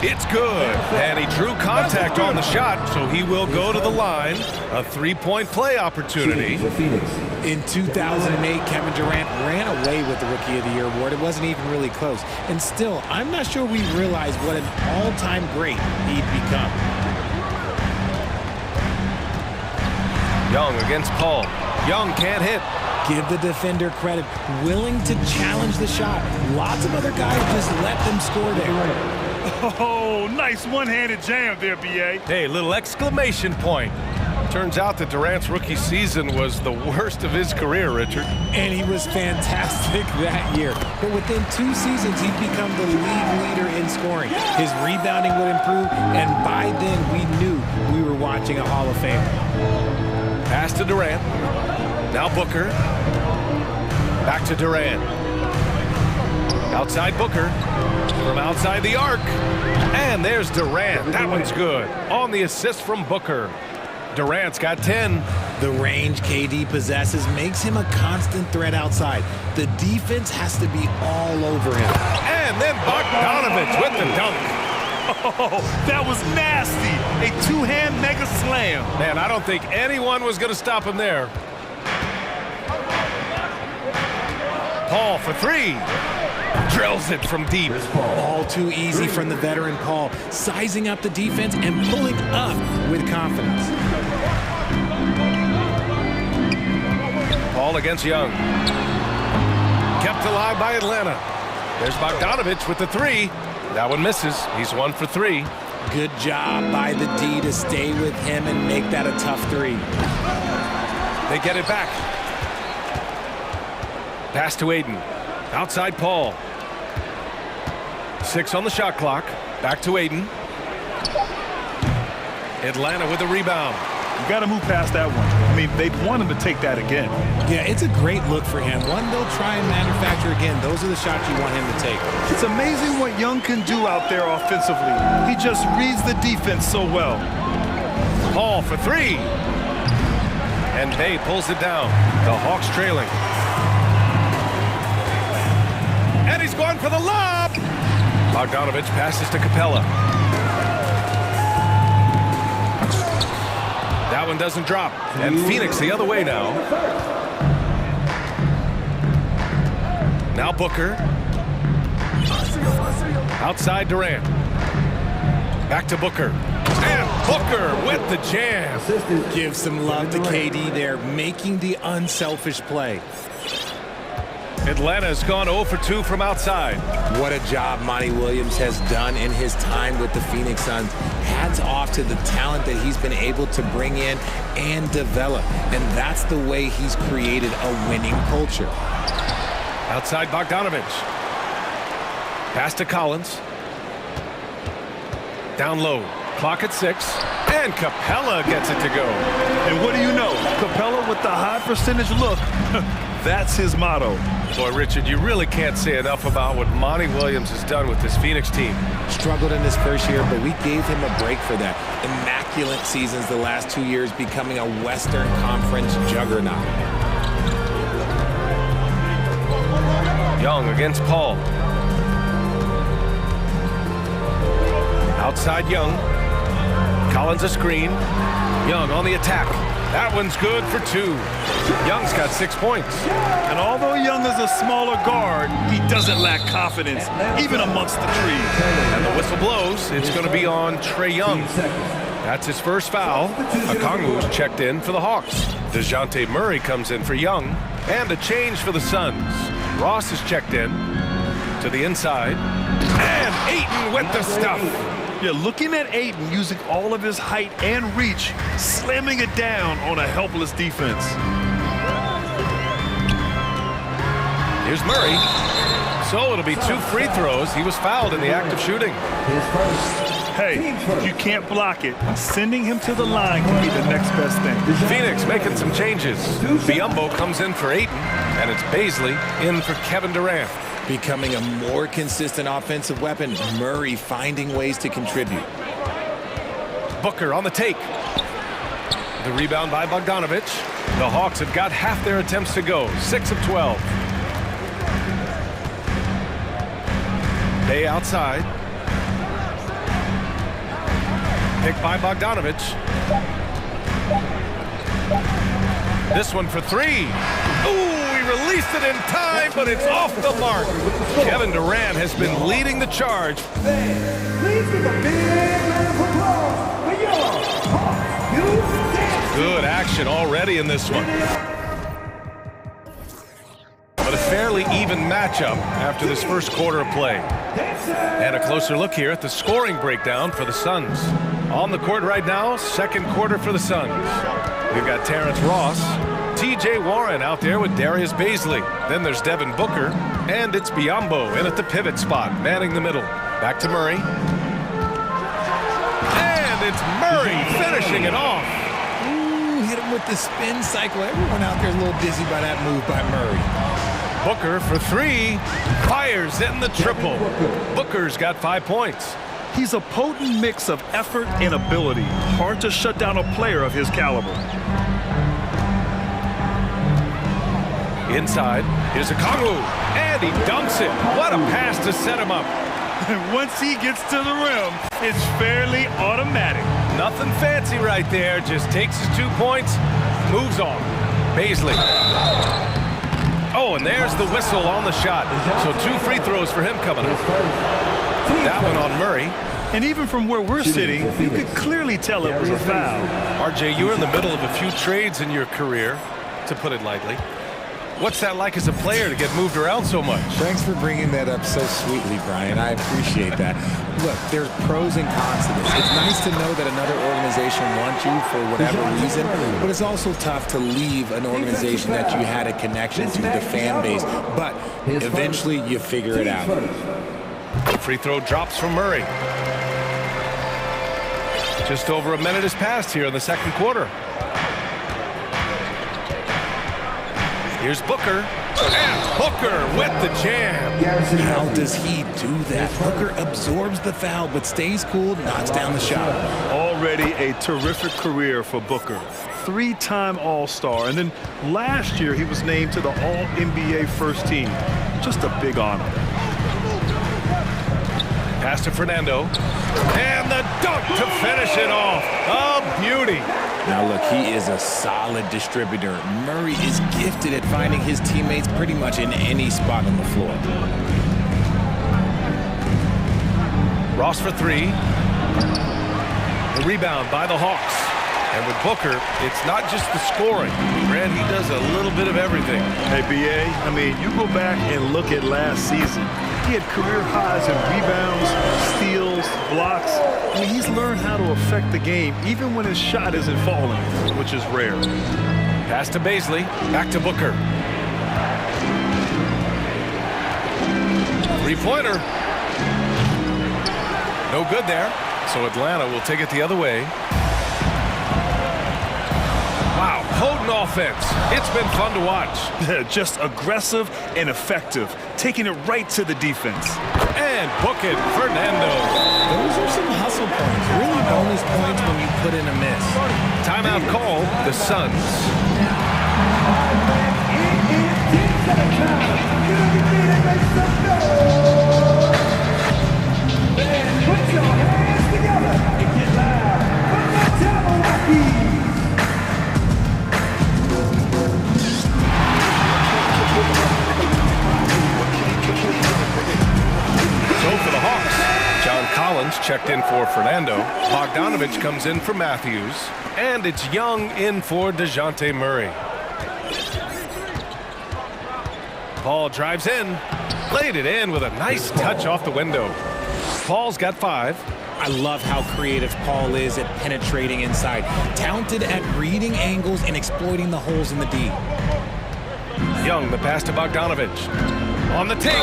It's good, and he drew contact on the shot, so he will go to the line. A three-point play opportunity. In 2008, Kevin Durant ran away with the Rookie of the Year award. It wasn't even really close. And still, I'm not sure we realize what an all-time great he'd become. Young against Paul. Young can't hit. Give the defender credit, willing to challenge the shot. Lots of other guys just let them score there. Oh, nice one-handed jam there, B.A. Hey, little exclamation point. Turns out that Durant's rookie season was the worst of his career, Richard. And he was fantastic that year. But within 2 seasons, he'd become the league leader in scoring. His rebounding would improve, and by then we knew we were watching a Hall of Famer. Pass to Durant. Now Booker. Back to Durant. Outside Booker. From outside the arc. And there's Durant. That one's good. On the assist from Booker. Durant's got 10. The range KD possesses makes him a constant threat outside. The defense has to be all over him. And then Bogdanovich with the dunk. Oh, that was nasty. A two-hand mega slam. Man, I don't think anyone was going to stop him there. Paul for 3. Drills it from deep. All too easy from the veteran Paul, sizing up the defense and pulling up with confidence. Paul against Young. Kept alive by Atlanta. There's Bogdanovich with the 3. That one misses. He's 1 for 3. Good job by the D to stay with him and make that a tough 3. They get it back. Pass to Ayton. Outside Paul. 6 on the shot clock. Back to Ayton. Atlanta with the rebound. You got to move past that one. I mean, they want him to take that again. Yeah, it's a great look for him. One they'll try and manufacture again. Those are the shots you want him to take. It's amazing what Young can do out there offensively. He just reads the defense so well. Paul for 3. And Bay pulls it down. The Hawks trailing. And he's going for the lob. Bogdanovich passes to Capella. That one doesn't drop. And Phoenix the other way now. Now Booker. Outside Durant. Back to Booker. And Booker with the jam. Give some love to KD there, making the unselfish play. Atlanta's gone 0 for 2 from outside. What a job Monty Williams has done in his time with the Phoenix Suns. Hats off to the talent that he's been able to bring in and develop. And that's the way he's created a winning culture. Outside Bogdanovich. Pass to Collins. Down low. Clock at 6. And Capella gets it to go. And what do you know? Capella with the high percentage look. That's his motto. Boy, Richard, you really can't say enough about what Monty Williams has done with this Phoenix team. Struggled in his first year, but we gave him a break for that. Immaculate seasons the last 2 years, becoming a Western Conference juggernaut. Young against Paul. Outside Young. Collins a screen. Young on the attack. That one's good for 2. Young's got 6 points. And although Young is a smaller guard, he doesn't lack confidence, even amongst the trees. And the whistle blows. It's going to be on Trae Young. That's his first foul. Okongwu's checked in for the Hawks. DeJounte Murray comes in for Young. And a change for the Suns. Ross is checked in to the inside. And Ayton with the stuff. Yeah, looking at Ayton using all of his height and reach, slamming it down on a helpless defense. Here's Murray. So it'll be 2 free throws. He was fouled in the act of shooting. Hey, you can't block it. Sending him to the line can be the next best thing. Phoenix making some changes. Biyombo comes in for Ayton, and it's Bazley in for Kevin Durant. Becoming a more consistent offensive weapon, Murray finding ways to contribute. Booker on the take. The rebound by Bogdanovic. The Hawks have got half their attempts to go, 6 of 12. Bay outside. Picked by Bogdanovic. This one for 3. Ooh, he released it in time, but it's off the mark. Kevin Durant has been leading the charge. Please give a big round of applause for your Hawks. Good action already in this one. But a fairly even matchup after this first quarter of play. And a closer look here at the scoring breakdown for the Suns. On the court right now, second quarter for the Suns. We've got Terrence Ross, T.J. Warren out there with Darius Bazley. Then there's Devin Booker, and it's Biyombo in at the pivot spot, manning the middle. Back to Murray. And it's Murray finishing it off. Ooh, hit him with the spin cycle. Everyone out there is a little dizzy by that move by Murray. Booker for 3, fires in the triple. Booker's got 5 points. He's a potent mix of effort and ability. Hard to shut down a player of his caliber. Inside, here's a Kongwu, and he dunks it. What a pass to set him up. Once he gets to the rim, it's fairly automatic. Nothing fancy right there, just takes his 2 points, moves on. Bazley. Oh, and there's the whistle on the shot. So 2 free throws for him coming up. That one on Murray. And even from where we're sitting, you could clearly tell it was a foul. RJ, you were in the middle of a few trades in your career, to put it lightly. What's that like as a player to get moved around so much? Thanks for bringing that up so sweetly, Brian. I appreciate that. Look, there's pros and cons to this. It's nice to know that another organization wants you for whatever reason, but it's also tough to leave an organization that you had a connection to, the fan base. But eventually you figure it out. The free throw drops from Murray. Just over a minute has passed here in the second quarter. Here's Booker. And Booker with the jam. How does he do that? Booker absorbs the foul, but stays cool, knocks down the shot. Already a terrific career for Booker. 3-time All-Star. And then last year, he was named to the All-NBA first team. Just a big honor. Pass to Fernando. And the dunk to finish it off. A beauty. Now look, he is a solid distributor. Murray is gifted at finding his teammates pretty much in any spot on the floor. Ross for 3. The rebound by the Hawks. And with Booker, it's not just the scoring. Grant, he does a little bit of everything. Hey, B.A., I mean, you go back and look at last season. He had career highs in rebounds, steals, blocks. I mean, he's learned how to affect the game, even when his shot isn't falling, which is rare. Pass to Bazley, back to Booker. 3-pointer. No good there. So Atlanta will take it the other way. Wow, potent offense. It's been fun to watch. Just aggressive and effective, taking it right to the defense. And book it, Fernando. Those are some hustle points. Really bonus points when you put in a miss. Timeout called, the Suns. Put your hands together and get loud. One more time, Milwaukee. So for the Hawks, John Collins checked in for Fernando. Bogdanovic comes in for Matthews. And it's Young in for DeJounte Murray. Paul drives in. Played it in with a nice touch off the window. Paul's got 5. I love how creative Paul is at penetrating inside. Talented at reading angles and exploiting the holes in the D. Young, the pass to Bogdanovich. On the take.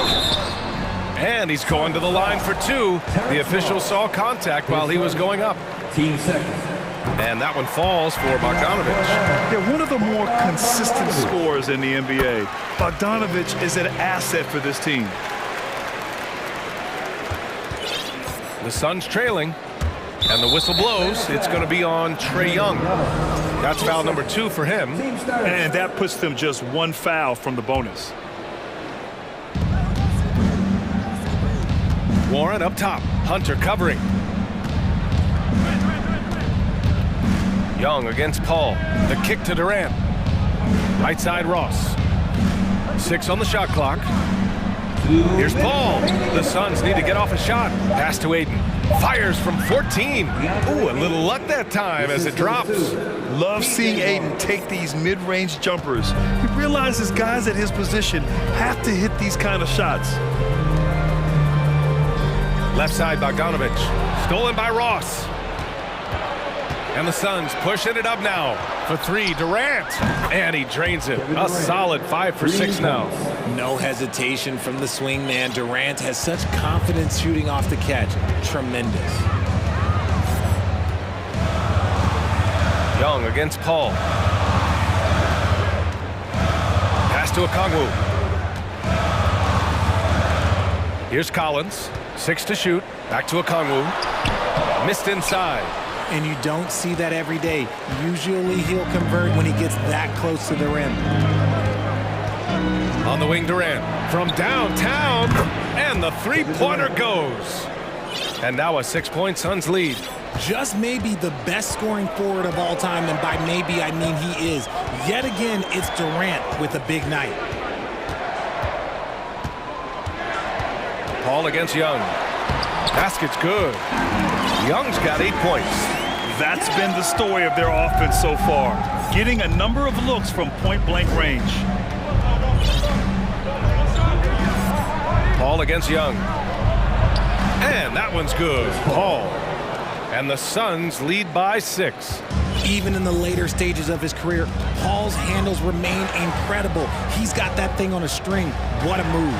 And he's going to the line for two. The official saw contact while he was going up. Team second. And that one falls for Bogdanovich. Yeah, one of the more consistent scorers in the NBA. Bogdanovich is an asset for this team. The Suns trailing, and the whistle blows. It's going to be on Trae Young. That's foul number 2 for him. And that puts them just one foul from the bonus. Warren up top. Hunter covering. Young against Paul. The kick to Durant. Right side Ross. 6 on the shot clock. Here's Paul. The Suns need to get off a shot. Pass to Ayton. Fires from 14. Ooh, a little luck that time as it drops. Love seeing Ayton take these mid-range jumpers. He realizes guys at his position have to hit these kind of shots. Left side Bogdanovich. Stolen by Ross. And the Suns pushing it up now for 3. Durant. And he drains it. A solid 5 for 6 now. No hesitation from the swing man. Durant has such confidence shooting off the catch. Tremendous. Young against Paul. Pass to Okongwu. Here's Collins. 6 to shoot. Back to Okongwu. Missed inside. And you don't see that every day. Usually he'll convert when he gets that close to the rim. On the wing, Durant. From downtown. And the three-pointer goes. And now a 6-point Suns lead. Just maybe the best scoring forward of all time, and by maybe I mean he is. Yet again, it's Durant with a big night. Paul against Young. Basket's good. Young's got 8 points. That's been the story of their offense so far. Getting a number of looks from point-blank range. Paul against Young. And that one's good. Paul. And the Suns lead by 6. Even in the later stages of his career, Paul's handles remain incredible. He's got that thing on a string. What a move.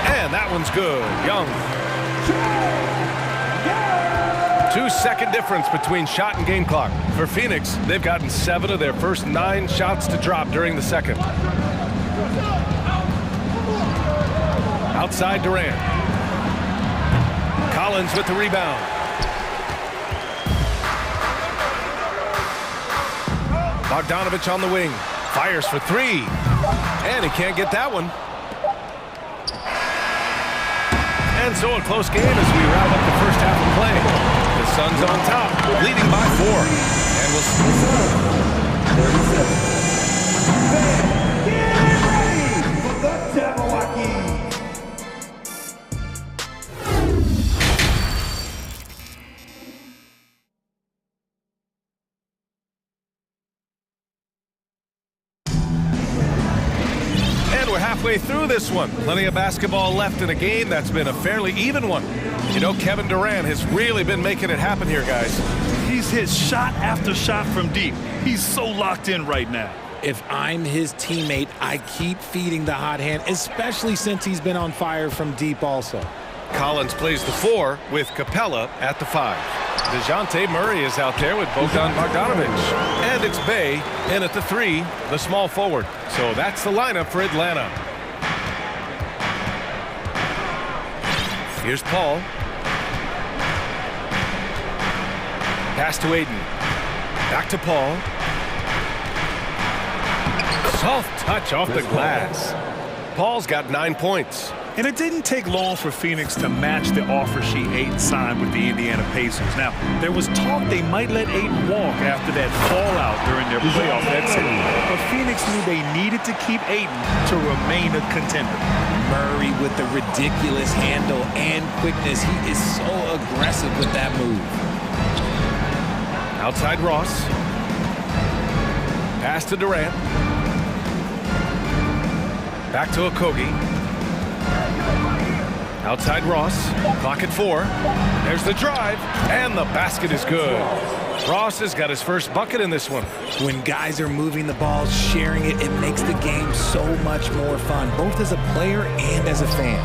And that one's good. Young. 2-second difference between shot and game clock. For Phoenix, they've gotten 7 of their first 9 shots to drop during the second. Outside Durant. Collins with the rebound. Bogdanovich on the wing. Fires for 3. And he can't get that one. And so a close game as we wrap up the first half of play. The Suns on top, leading by 4. And we'll see. 37. Get ready for the Jabberwocky. We're halfway through this one. Plenty of basketball left in a game that's been a fairly even one. You know, Kevin Durant has really been making it happen here, guys. He's hit shot after shot from deep. He's so locked in right now. If I'm his teammate, I keep feeding the hot hand, especially since he's been on fire from deep also. Collins plays the 4 with Capella at the 5. DeJounte Murray is out there with Bogdan Bogdanovich. And it's Bay in at the 3, the small forward. So that's the lineup for Atlanta. Here's Paul. Pass to Ayton. Back to Paul. Soft touch off the glass. Paul's got 9 points. And it didn't take long for Phoenix to match the offer sheet Ayton signed with the Indiana Pacers. Now, there was talk they might let Ayton walk after that fallout during their playoff exit. But Phoenix knew they needed to keep Ayton to remain a contender. Murray with the ridiculous handle and quickness. He is so aggressive with that move. Outside Ross. Pass to Durant. Back to Okogie. Outside Ross, clock at 4. There's the drive, and the basket is good. Ross has got his first bucket in this one. When guys are moving the ball, sharing it, it makes the game so much more fun, both as a player and as a fan.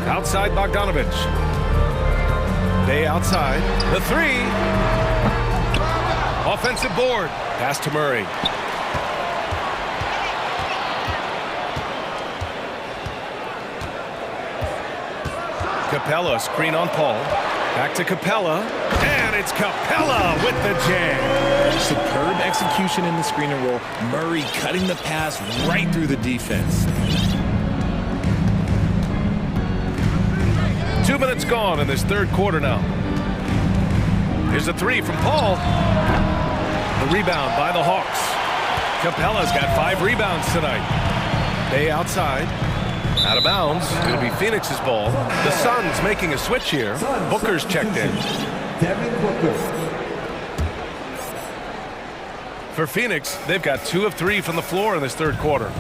Outside Bogdanovich. Bay outside. The 3. Offensive board. Pass to Murray. Capella, screen on Paul. Back to Capella. And it's Capella with the jam. Superb execution in the screen and roll. Murray cutting the pass right through the defense. 2 minutes gone in this third quarter now. Here's a 3 from Paul. The rebound by the Hawks. Capella's got 5 rebounds tonight. Bay outside. Out of bounds. It'll be Phoenix's ball. The Suns making a switch here. Booker's checked in. Devin Booker. For Phoenix, they've got 2 of 3 from the floor in this third quarter.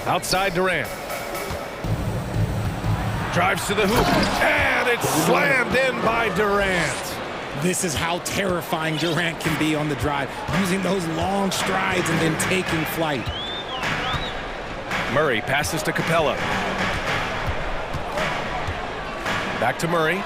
Outside Durant. Drives to the hoop, and it's slammed in by Durant. This is how terrifying Durant can be on the drive, using those long strides and then taking flight. Murray passes to Capella. Back to Murray.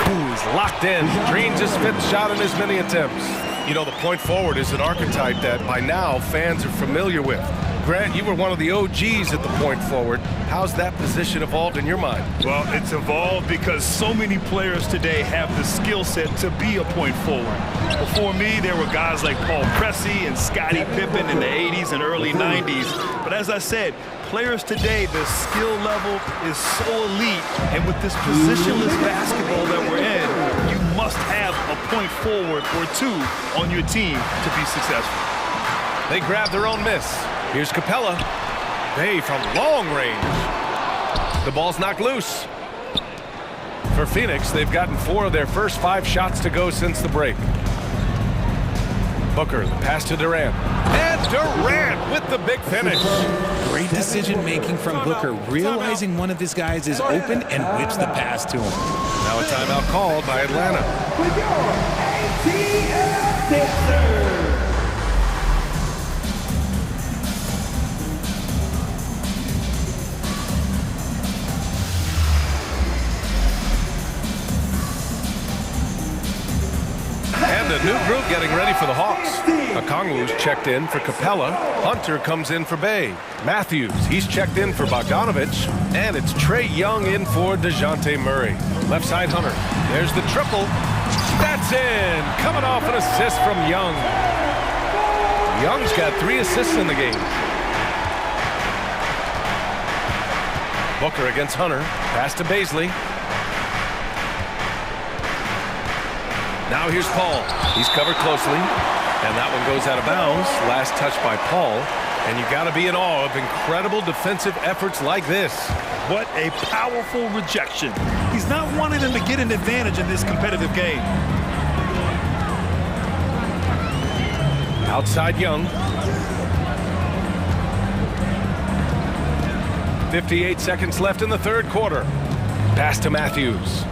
He's locked in. Drains his 5th shot in as many attempts. You know, the point forward is an archetype that by now fans are familiar with. Grant, you were one of the OGs at the point forward. How's that position evolved in your mind? Well, it's evolved because so many players today have the skill set to be a point forward. Before me, there were guys like Paul Pressey and Scottie Pippen in the 80s and early 90s. But as I said, players today, the skill level is so elite. And with this positionless basketball that we're in, you must have a point forward or 2 on your team to be successful. They grab their own miss. Here's Capella. Bay from long range. The ball's knocked loose. For Phoenix, they've gotten 4 of their first 5 shots to go since the break. Booker, the pass to Durant. And Durant with the big finish. Great decision-making from Booker, realizing one of his guys is open and whips the pass to him. Now a timeout called by Atlanta. With your ATL Sixers. And a new group getting ready for the Hawks. Okongwu's checked in for Capella. Hunter comes in for Bay. Matthews, he's checked in for Bogdanovich. And it's Trae Young in for DeJounte Murray. Left side Hunter. There's the triple. That's in. Coming off an assist from Young. Young's got 3 assists in the game. Booker against Hunter. Pass to Baisley. Now here's Paul. He's covered closely, and that one goes out of bounds. Last touch by Paul, and you got to be in awe of incredible defensive efforts like this. What a powerful rejection. He's not wanting them to get an advantage in this competitive game. Outside Young. 58 seconds left in the third quarter. Pass to Matthews.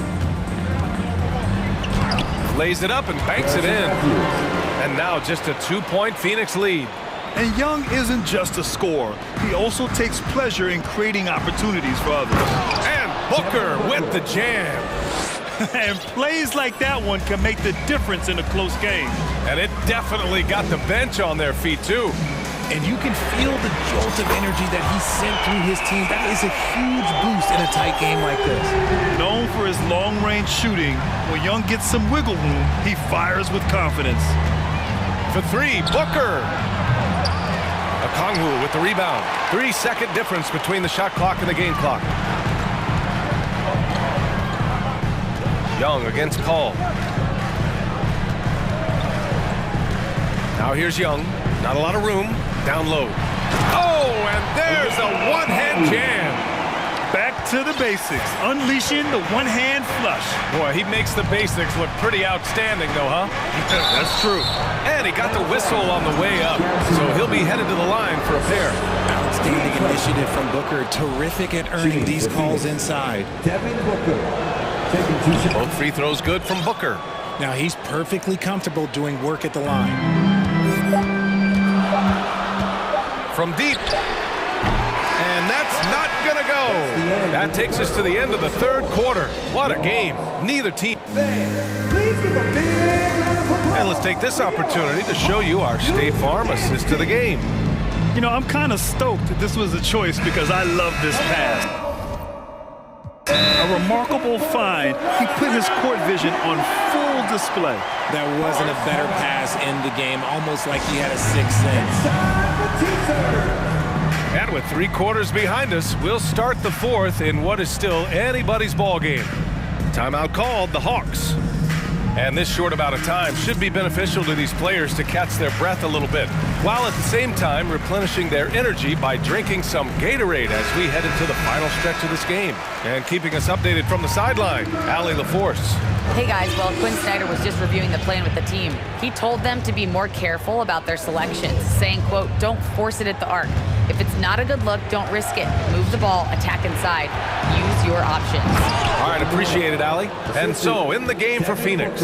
Lays it up and banks it in. And now just a 2-point Phoenix lead. And Young isn't just a scorer. He also takes pleasure in creating opportunities for others. And Booker with the jam. And plays like that one can make the difference in a close game. And it definitely got the bench on their feet, too. And you can feel the jolt of energy that he sent through his team. That is a huge boost in a tight game like this. Known for his long-range shooting, when Young gets some wiggle room, he fires with confidence. For 3, Booker. Okongwu with the rebound. 3-second difference between the shot clock and the game clock. Young against Paul. Now here's Young. Not a lot of room. Down low. Oh, and there's a one-hand jam. Back to the basics. Unleashing the one-hand flush. Boy, he makes the basics look pretty outstanding, though, huh? That's true. And he got the whistle on the way up, so he'll be headed to the line for a pair. Outstanding initiative from Booker. Terrific at earning these calls inside. Both free throws good from Booker. Now he's perfectly comfortable doing work at the line. From deep. And that's not going to go. That takes us to the end of the third quarter. What a game. Neither team. And let's take this opportunity to show you our State Farm assist to the game. You know, I'm kind of stoked that this was a choice because I love this pass. A remarkable find. He put his court vision on full display. That wasn't a better pass in the game, almost like he had a sixth sense. And with 3 quarters behind us, we'll start the fourth in what is still anybody's ball game. Timeout called, the Hawks. And this short amount of time should be beneficial to these players to catch their breath a little bit, while at the same time replenishing their energy by drinking some Gatorade as we head into the final stretch of this game. And keeping us updated from the sideline, Allie LaForce. Hey guys, well, Quinn Snyder was just reviewing the plan with the team. He told them to be more careful about their selections, saying, quote, don't force it at the arc. If it's not a good look, don't risk it. Move the ball, attack inside. Use your options. All right, appreciate it, Allie. And so, in the game for Phoenix,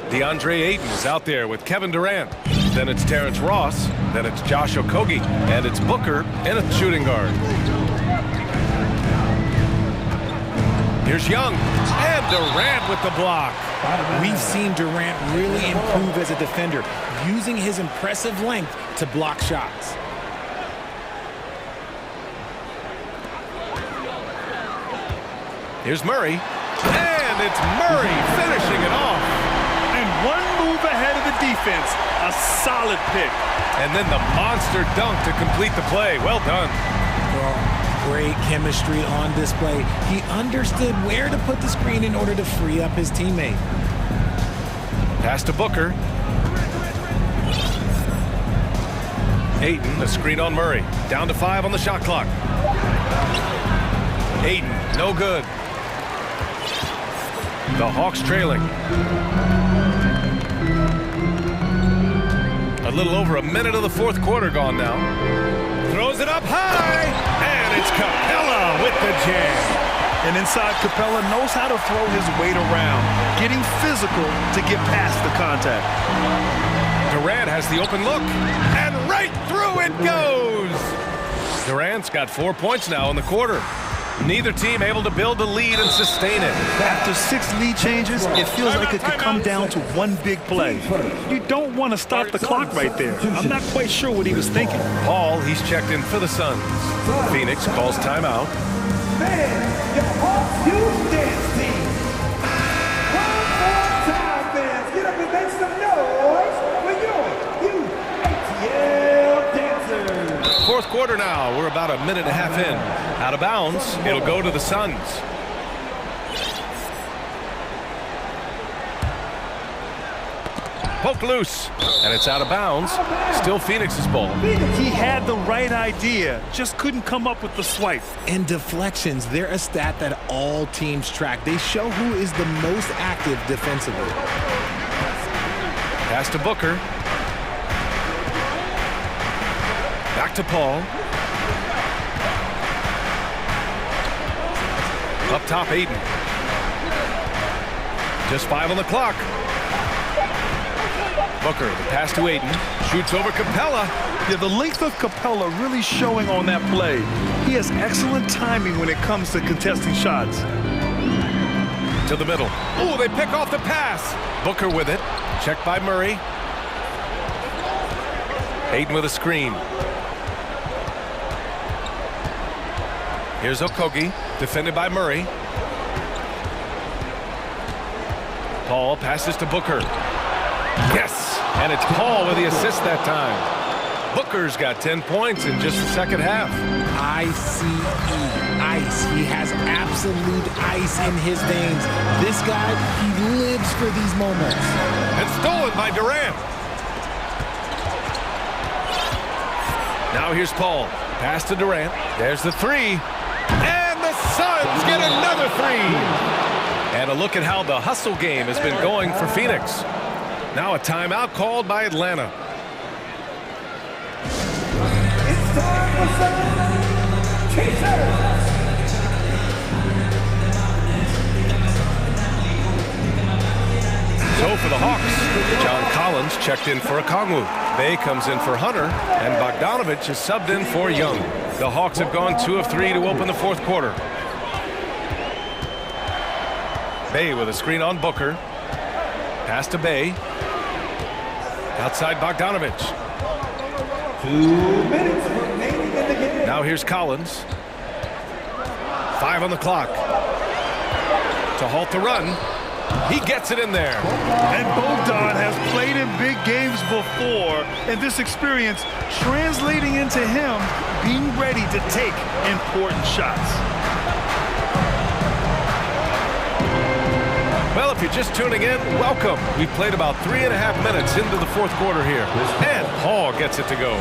DeAndre Ayton is out there with Kevin Durant. Then it's Terrence Ross. Then it's Josh Okogie. And it's Booker in a shooting guard. Here's Young. And Durant with the block. We've seen Durant really improve as a defender, using his impressive length to block shots. Here's Murray. And it's Murray finishing it off. And one move ahead of the defense. A solid pick. And then the monster dunk to complete the play. Well done. Well, great chemistry on display. He understood where to put the screen in order to free up his teammate. Pass to Booker. Ayton, a screen on Murray. Down to 5 on the shot clock. Ayton, no good. The Hawks trailing. A little over a minute of the fourth quarter gone now. Throws it up high, and it's Capella with the jam. And inside, Capella knows how to throw his weight around, getting physical to get past the contact. Durant has the open look, and right through it goes. Durant's got 4 points now in the quarter. Neither team able to build a lead and sustain it. After 6 lead changes, it feels like it could come down to one big play. You don't want to stop the clock right there. I'm not quite sure what he was thinking. Paul, he's checked in for the Suns. Phoenix calls timeout. Man, your Hawks youth dance team. One more time, fans. Get up and make some noise for your UATL dancers. Fourth quarter now. We're about a minute and a half in. Out of bounds. It'll go to the Suns. Poke loose. And it's out of bounds. Still Phoenix's ball. He had the right idea, just couldn't come up with the swipe. And deflections, they're a stat that all teams track. They show who is the most active defensively. Pass to Booker. Back to Paul. Up top, Ayton. Just 5 on the clock. Booker, the pass to Ayton. Shoots over Capella. Yeah, the length of Capella really showing on that play. He has excellent timing when it comes to contesting shots. To the middle. Oh, they pick off the pass. Booker with it. Checked by Murray. Ayton with a screen. Here's Okogie, defended by Murray. Paul passes to Booker. Yes, and it's Paul with the assist that time. Booker's got 10 points in just the second half. ICE, ice. He has absolute ice in his veins. This guy, he lives for these moments. And stolen by Durant. Now here's Paul. Pass to Durant. There's the 3. And the Suns get another 3. And a look at how the hustle game has been going for Phoenix. Now a timeout called by Atlanta. It's time for some So for the Hawks, John Collins checked in for Okongwu. Bay comes in for Hunter, and Bogdanovich is subbed in for Young. The Hawks have gone 2 of 3 to open the fourth quarter. Bay with a screen on Booker. Pass to Bay. Outside Bogdanovich. 2 minutes remaining in the game. Now here's Collins. 5 on the clock. To halt the run. He gets it in there. And Bogdan has played in big games before, and this experience translating into him being ready to take important shots. Well, if you're just tuning in, welcome. We've played about 3.5 minutes into the fourth quarter here. And Paul gets it to go.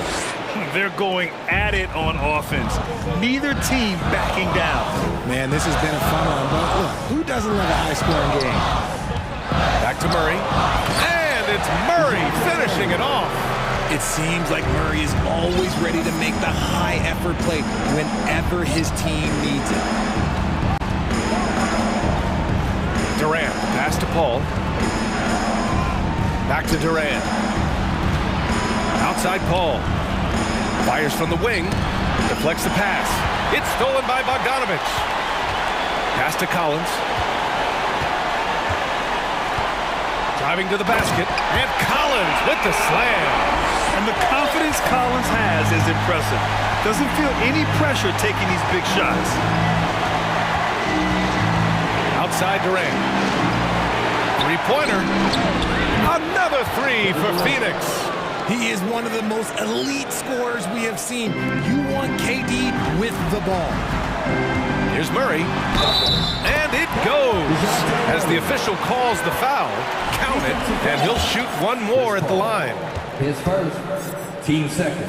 They're going at it on offense. Neither team backing down. Man, this has been a fun one, but look, who doesn't love a high-scoring game? Back to Murray. And it's Murray finishing it off. It seems like Murray is always ready to make the high-effort play whenever his team needs it. Durant, pass to Paul. Back to Durant. Outside Paul. Fires from the wing. Deflects the pass. It's stolen by Bogdanovich. Pass to Collins. Driving to the basket. And Collins with the slam. And the confidence Collins has is impressive. Doesn't feel any pressure taking these big shots. Outside Durant. Three-pointer. Another three for Phoenix. He is one of the most elite scorers we have seen. You want KD with the ball. Here's Murray. And it goes. As the official calls the foul, count it, and he'll shoot one more at the line. His first, team second.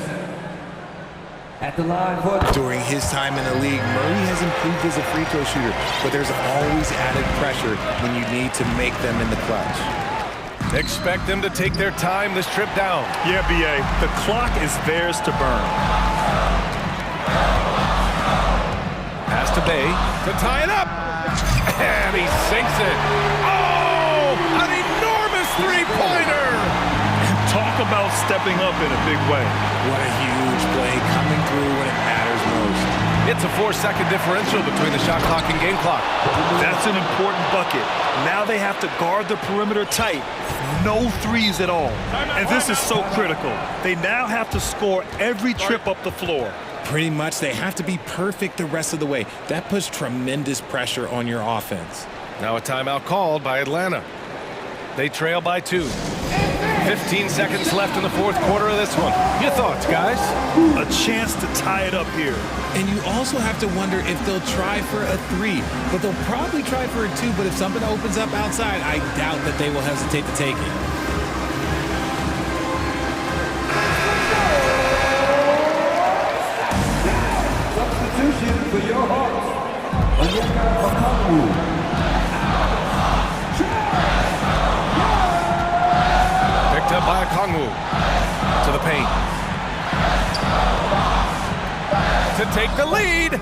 At the line for... During his time in the league, Murray has improved as a free throw shooter, but there's always added pressure when you need to make them in the clutch. Expect them to take their time this trip down. Yeah, B.A., the clock is theirs to burn. Pass to Bay to tie it up. And he sinks it. Oh, an enormous three-pointer. Talk about stepping up in a big way. What a huge play coming through when it matters most. It's a 4-second differential between the shot clock and game clock. That's an important bucket. Now they have to guard the perimeter tight. No threes at all. And this is so critical. They now have to score every trip up the floor. Pretty much they have to be perfect the rest of the way. That puts tremendous pressure on your offense. Now a timeout called by Atlanta. They trail by 2. 15 seconds left in the fourth quarter of this one. Your thoughts, guys? A chance to tie it up here. And you also have to wonder if they'll try for a 3. But they'll probably try for a 2. But if something opens up outside, I doubt that they will hesitate to take it. Substitution for your Hawks. Okongwu. Picked up by Okongwu. To the paint. To take the lead.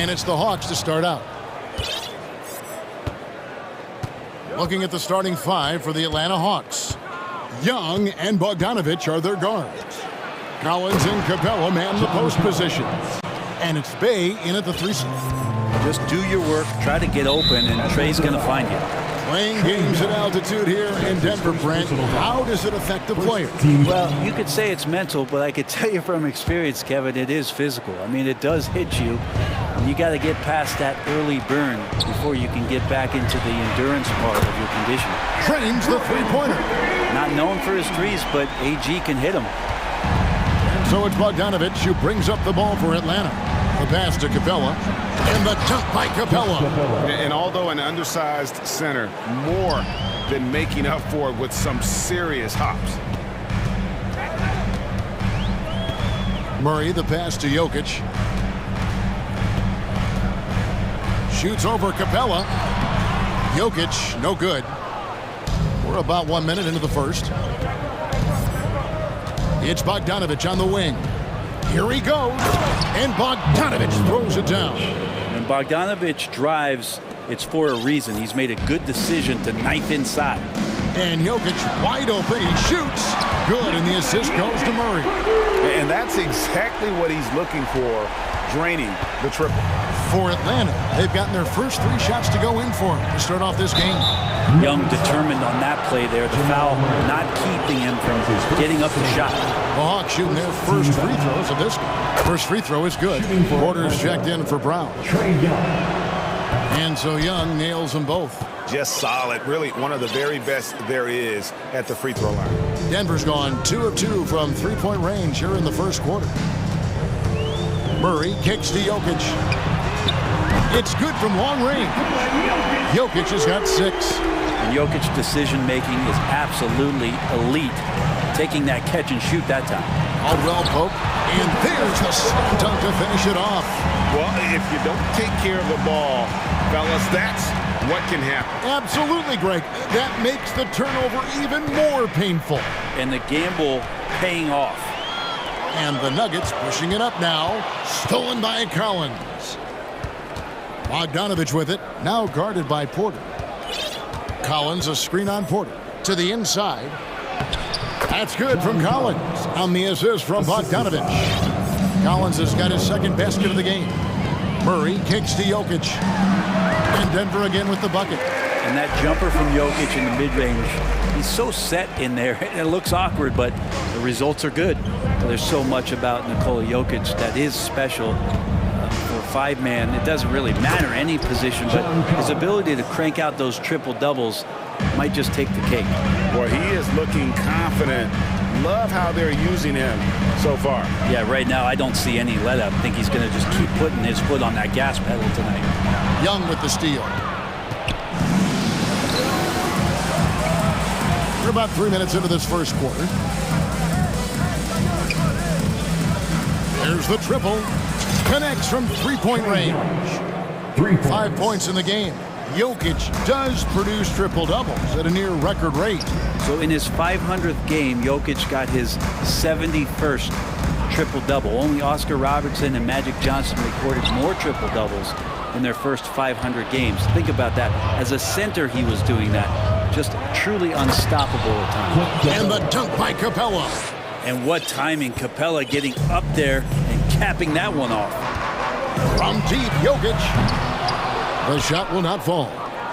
And it's the Hawks to start out. Looking at the starting five for the Atlanta Hawks. Young and Bogdanovich are their guards. Collins and Capella man the post positions. And it's Bay in at the 3 slot. Just do your work, try to get open, and Trey's going to find you. Playing games at altitude here in Denver, Brent. How does it affect the player? Well, you could say it's mental, but I could tell you from experience, Kevin, it is physical. I mean, it does hit you. You got to get past that early burn before you can get back into the endurance part of your condition. Trains the three-pointer. Not known for his threes, but AG can hit him. So it's Bogdanovich who brings up the ball for Atlanta. The pass to Capella. And the dunk by Capella. And although an undersized center, more than making up for it with some serious hops. Murray, the pass to Jokic. Shoots over Capella. Jokic, no good. We're about 1 minute into the first. It's Bogdanovich on the wing. Here he goes. And Bogdanovich throws it down. When Bogdanovich drives, it's for a reason. He's made a good decision to knife inside. And Jokic wide open. He shoots. Good, and the assist goes to Murray. And that's exactly what he's looking for, draining the triple. For Atlanta, they've gotten their first 3 shots to go in for him to start off this game. Young determined on that play there. The foul not keeping him from getting up the shot. The Hawks shooting their first free throws of this game. First free throw is good. Porter's checked in for Brown. And so Young nails them both. Just solid. Really one of the very best there is at the free throw line. Denver's gone 2 of 2 from three-point range here in the first quarter. Murray kicks to Jokic. It's good from long range. Jokic has got 6. And Jokic's decision-making is absolutely elite. Taking that catch and shoot that time. Aldwell poke. And there's the slam dunk to finish it off. Well, if you don't take care of the ball, fellas, that's what can happen. Absolutely, Greg. That makes the turnover even more painful. And the gamble paying off. And the Nuggets pushing it up now. Stolen by Collins. Bogdanovich with it. Now guarded by Porter. Collins, a screen on Porter. To the inside. That's good from Collins. On the assist from Bogdanovich. Collins has got his second basket of the game. Murray kicks to Jokic. And Denver again with the bucket. And that jumper from Jokic in the mid-range, he's so set in there. It looks awkward, but the results are good. There's so much about Nikola Jokic that is special. For 5-man, it doesn't really matter any position, but his ability to crank out those triple-doubles might just take the cake. Boy, he is looking confident. Love how they're using him so far. Yeah, right now I don't see any let-up. I think he's going to just keep putting his foot on that gas pedal tonight. Young with the steal. We're about 3 minutes into this first quarter. There's the triple. Connects from three-point range. 5 points in the game. Jokic does produce triple-doubles at a near record rate. So in his 500th game, Jokic got his 71st triple-double. Only Oscar Robertson and Magic Johnson recorded more triple-doubles in their first 500 games. Think about that. As a center, he was doing that. Just truly unstoppable at times. And the dunk by Capella. And what timing. Capella getting up there and capping that one off. From deep, Jokic. The shot will not fall.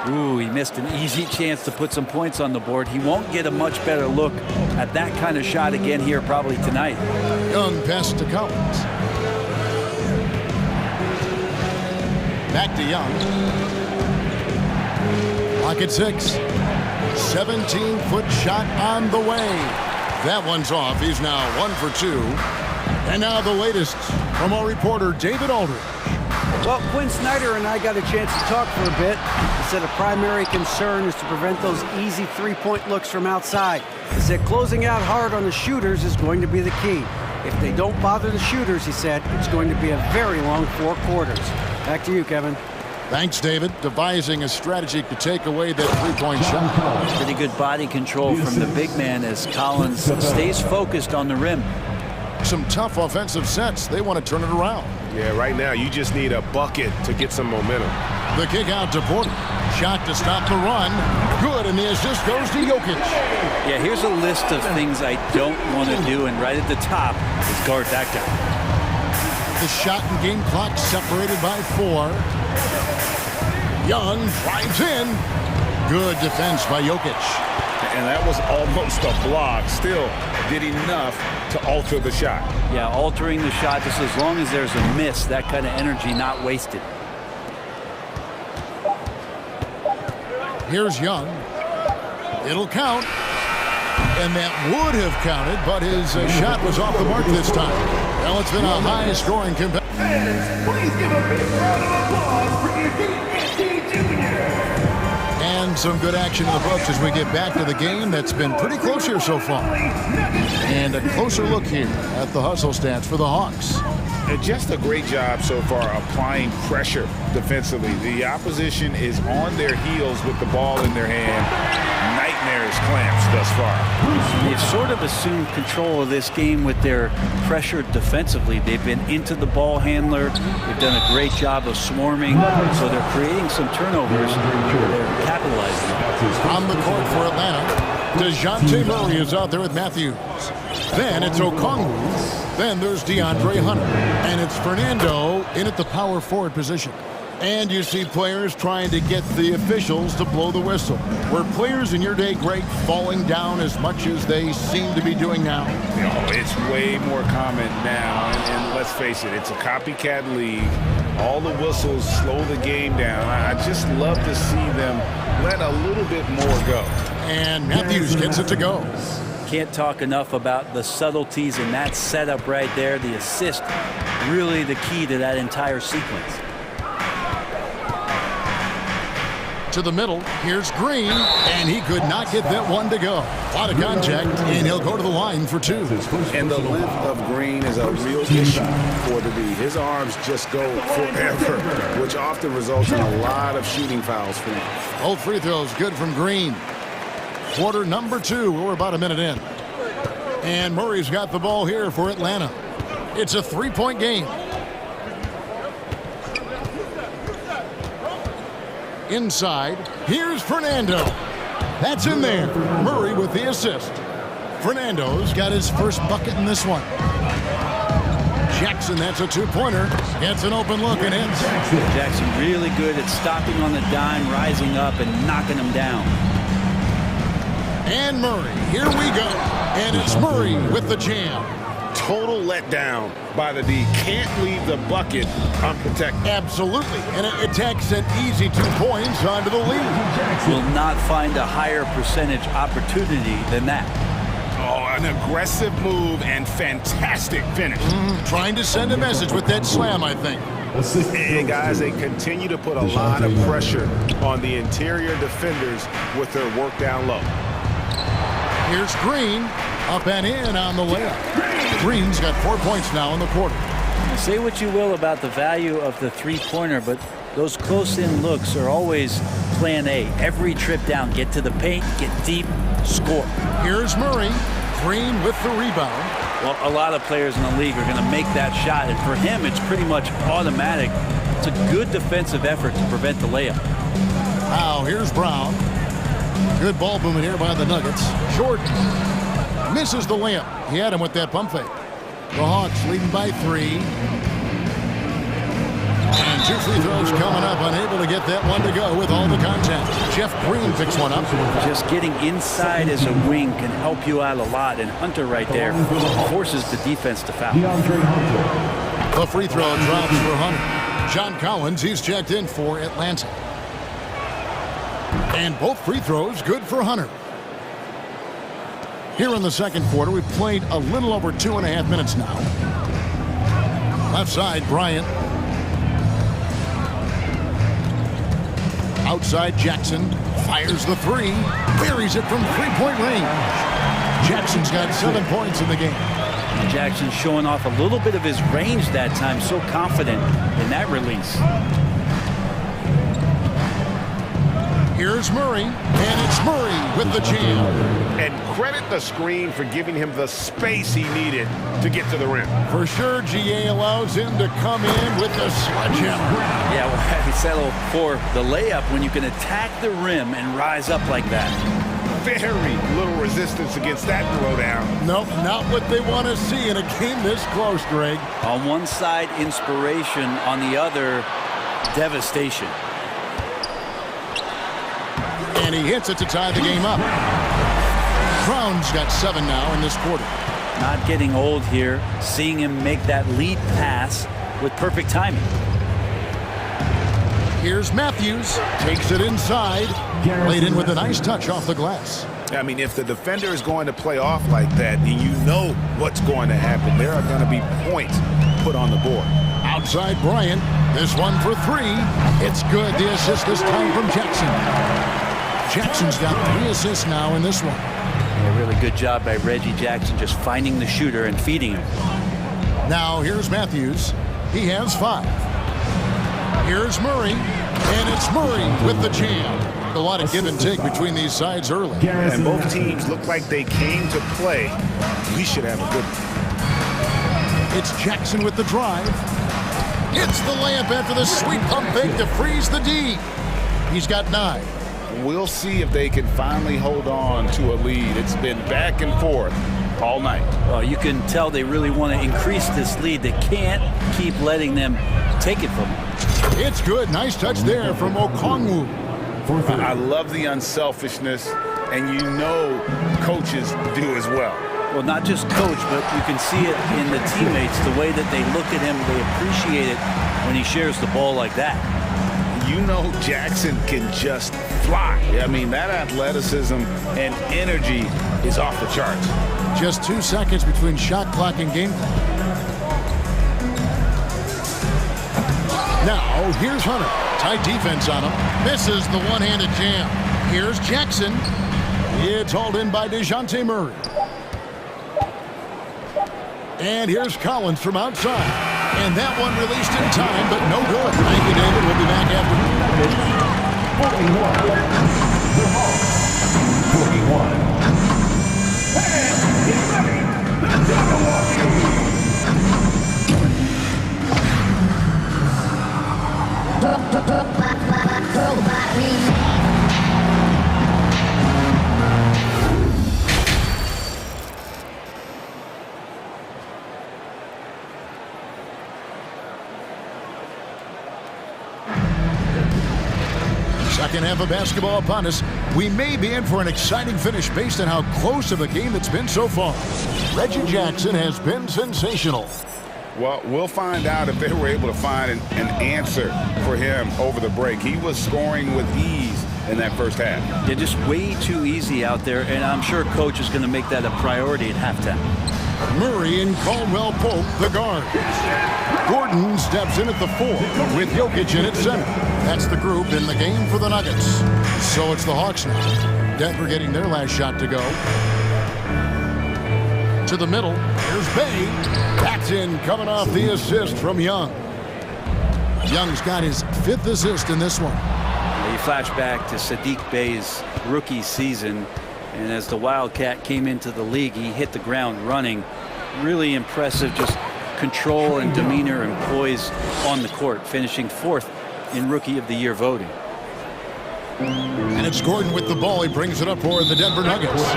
Ooh, he missed an easy chance to put some points on the board. He won't get a much better look at that kind of shot again here probably tonight. Young pass to Collins. Back to Young. Clock at 6. 17-foot shot on the way. That one's off. He's now 1 for 2. And now the latest from our reporter, David Aldridge. Well, Quinn Snyder and I got a chance to talk for a bit. He said a primary concern is to prevent those easy three-point looks from outside. He said closing out hard on the shooters is going to be the key. If they don't bother the shooters, he said, it's going to be a very long 4 quarters. Back to you, Kevin. Thanks, David. Devising a strategy to take away that three-point shot. Pretty good body control from the big man as Collins stays focused on the rim. Some tough offensive sets. They want to turn it around. Yeah, right now you just need a bucket to get some momentum. The kick out to Porter. Shot to stop the run. Good, and the assist goes to Jokic. Yeah, here's a list of things I don't want to do, and right at the top is guard that guy. The shot and game clock separated by 4. Young drives in. Good defense by Jokic. And that was almost a block. Still did enough to alter the shot. Yeah, altering the shot, just as long as there's a miss, that kind of energy not wasted. Here's Young. It'll count. And that would have counted, but his shot was off the mark this time. Well, it's been a high-scoring competition. Please give a big round of applause for Eddie Jr. And some good action in the books as we get back to the game that's been pretty close here so far. And a closer look here at the hustle stats for the Hawks. And just a great job so far applying pressure defensively. The opposition is on their heels with the ball in their hand. Nightmares clamps thus far. They've sort of assumed control of this game with their pressure defensively. They've been into the ball handler. They've done a great job of swarming. So they're creating some turnovers. They're capitalizing on the court for Atlanta. DeJounte Murray is out there with Matthews. Then it's Okongwu. Then there's DeAndre Hunter. And it's Fernando in at the power forward position. And you see players trying to get the officials to blow the whistle. Were players in your day, Greg, falling down as much as they seem to be doing now? It's way more common now. And let's face it, it's a copycat league. All the whistles slow the game down. I just love to see them let a little bit more go. And Matthews gets it to go. Can't talk enough about the subtleties in that setup right there. The assist, really the key to that entire sequence. To the middle, here's Green, and he could not get that one to go. A lot of contact, and he'll go to the line for 2. And the length of Green is a real issue for the D. His arms just go forever, which often results in a lot of shooting fouls for him. Both free throws good from Green. Quarter number 2, we're about a minute in. And Murray's got the ball here for Atlanta. It's a 3-point game. Inside, here's Fernando. That's in there. Murray with the assist. Fernando's got his first bucket in this one. Jackson, that's a 2-pointer. Gets an open look and hits. Jackson really good at stopping on the dime, rising up and knocking him down. And Murray, here we go. And it's Murray with the jam. Total letdown by the D. Can't leave the bucket unprotected. Absolutely. And it takes an easy 2 points onto the lead. Will not find a higher percentage opportunity than that. Oh, an aggressive move and fantastic finish. Trying to send a message with that slam, I think. And guys, they continue to put a lot of pressure on the interior defenders with their work down low. Here's Green, up and in on the layup. Green's got 4 points now in the quarter. Say what you will about the value of the three-pointer, but those close-in looks are always plan A. Every trip down, get to the paint, get deep, score. Here's Murray. Green with the rebound. Well, a lot of players in the league are going to make that shot, and for him, it's pretty much automatic. It's a good defensive effort to prevent the layup. Now, here's Brown. Good ball movement here by the Nuggets. Jordan misses the layup. He had him with that pump fake. The Hawks leading by 3. And 2 free throws coming up. Unable to get that one to go with all the contact. Jeff Green picks one up. Just getting inside as a wing can help you out a lot. And Hunter right there forces the defense to foul. The free throw drops for Hunter. John Collins, he's checked in for Atlanta. And both free throws good for Hunter. Here in the second quarter, we've played a little over 2.5 minutes now. Left side, Bryant. Outside, Jackson fires the 3. Buries it from 3-point range. Jackson's got 7 points in the game. Jackson showing off a little bit of his range that time. So confident in that release. Here's Murray, and it's Murray with the jam. And credit the screen for giving him the space he needed to get to the rim. For sure, GA allows him to come in with the sledgehammer. Yeah, well, how do you settle for the layup when you can attack the rim and rise up like that? Very little resistance against that throwdown. Nope, not what they want to see in a game this close, Greg. On one side, inspiration. On the other, devastation. And he hits it to tie the game up. Brown's got 7 now in this quarter. Not getting old here. Seeing him make that lead pass with perfect timing. Here's Matthews. Takes it inside. Laid in with a nice touch off the glass. I mean, if the defender is going to play off like that, and you know what's going to happen, there are going to be points put on the board. Outside Bryant. This one for 3. It's good. The assist this time from Jackson. Jackson's got 3 assists now in this one. A really good job by Reggie Jackson just finding the shooter and feeding him. Now here's Matthews. He has 5. Here's Murray. And it's Murray with the jam. A lot of give and take between these sides early. And both teams look like they came to play. We should have a good one. It's Jackson with the drive. It's the layup after the sweet pump fake to freeze the D. He's got 9. We'll see if they can finally hold on to a lead. It's been back and forth all night. Well, you can tell they really want to increase this lead. They can't keep letting them take it from them. It's good. Nice touch there from Okongwu. I love the unselfishness, and you know coaches do as well. Well, not just coach, but you can see it in the teammates, the way that they look at him. They appreciate it when he shares the ball like that. You know Jackson can just fly. I mean, that athleticism and energy is off the charts. Just 2 seconds between shot clock and game clock. Now, here's Hunter. Tight defense on him. Misses the one-handed jam. Here's Jackson. It's hauled in by DeJounte Murray. And here's Collins from outside. And that one released in time, but no good. Thank you, David. We'll be back after. 41. And get ready. The Second half of basketball upon us. We may be in for an exciting finish based on how close of a game it's been so far. Reggie Jackson has been sensational. Well, we'll find out if they were able to find an answer for him over the break. He was scoring with ease in that first half. Yeah, just way too easy out there, and I'm sure coach is going to make that a priority at halftime. Murray and Caldwell Pope, the guard. Gordon steps in at the 4 with Jokic in at center. That's the group in the game for the Nuggets. So it's the Hawks now. Denver getting their last shot to go. To the middle. Here's Bay. That's in, coming off the assist from Young. Young's got his 5th assist in this one. You flash back to Sadiq Bey's rookie season, and as the Wildcat came into the league, he hit the ground running. Really impressive, just control and demeanor and poise on the court, finishing 4th in Rookie of the Year voting. And it's Gordon with the ball. He brings it up for the Denver Nuggets.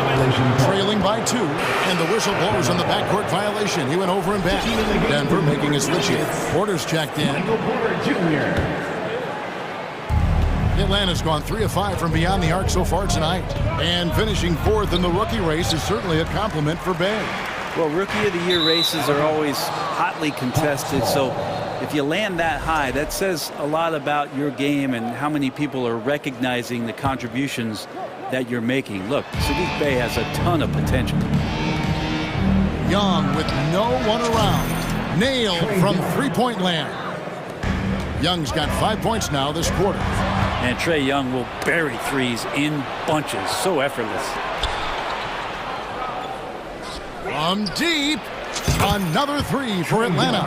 Trailing by 2, and the whistle blows on the backcourt violation. He went over and back. Denver making a switch here. Porter's checked in. Atlanta's gone 3 of 5 from beyond the arc so far tonight. And finishing 4th in the rookie race is certainly a compliment for Bay. Well, Rookie of the Year races are always hotly contested, so if you land that high, that says a lot about your game and how many people are recognizing the contributions that you're making. Look, Sadiq Bey has a ton of potential. Young with no one around. Nailed from three-point land. Young's got 5 points now this quarter. And Trae Young will bury threes in bunches. So effortless. From deep. Another 3 for Atlanta.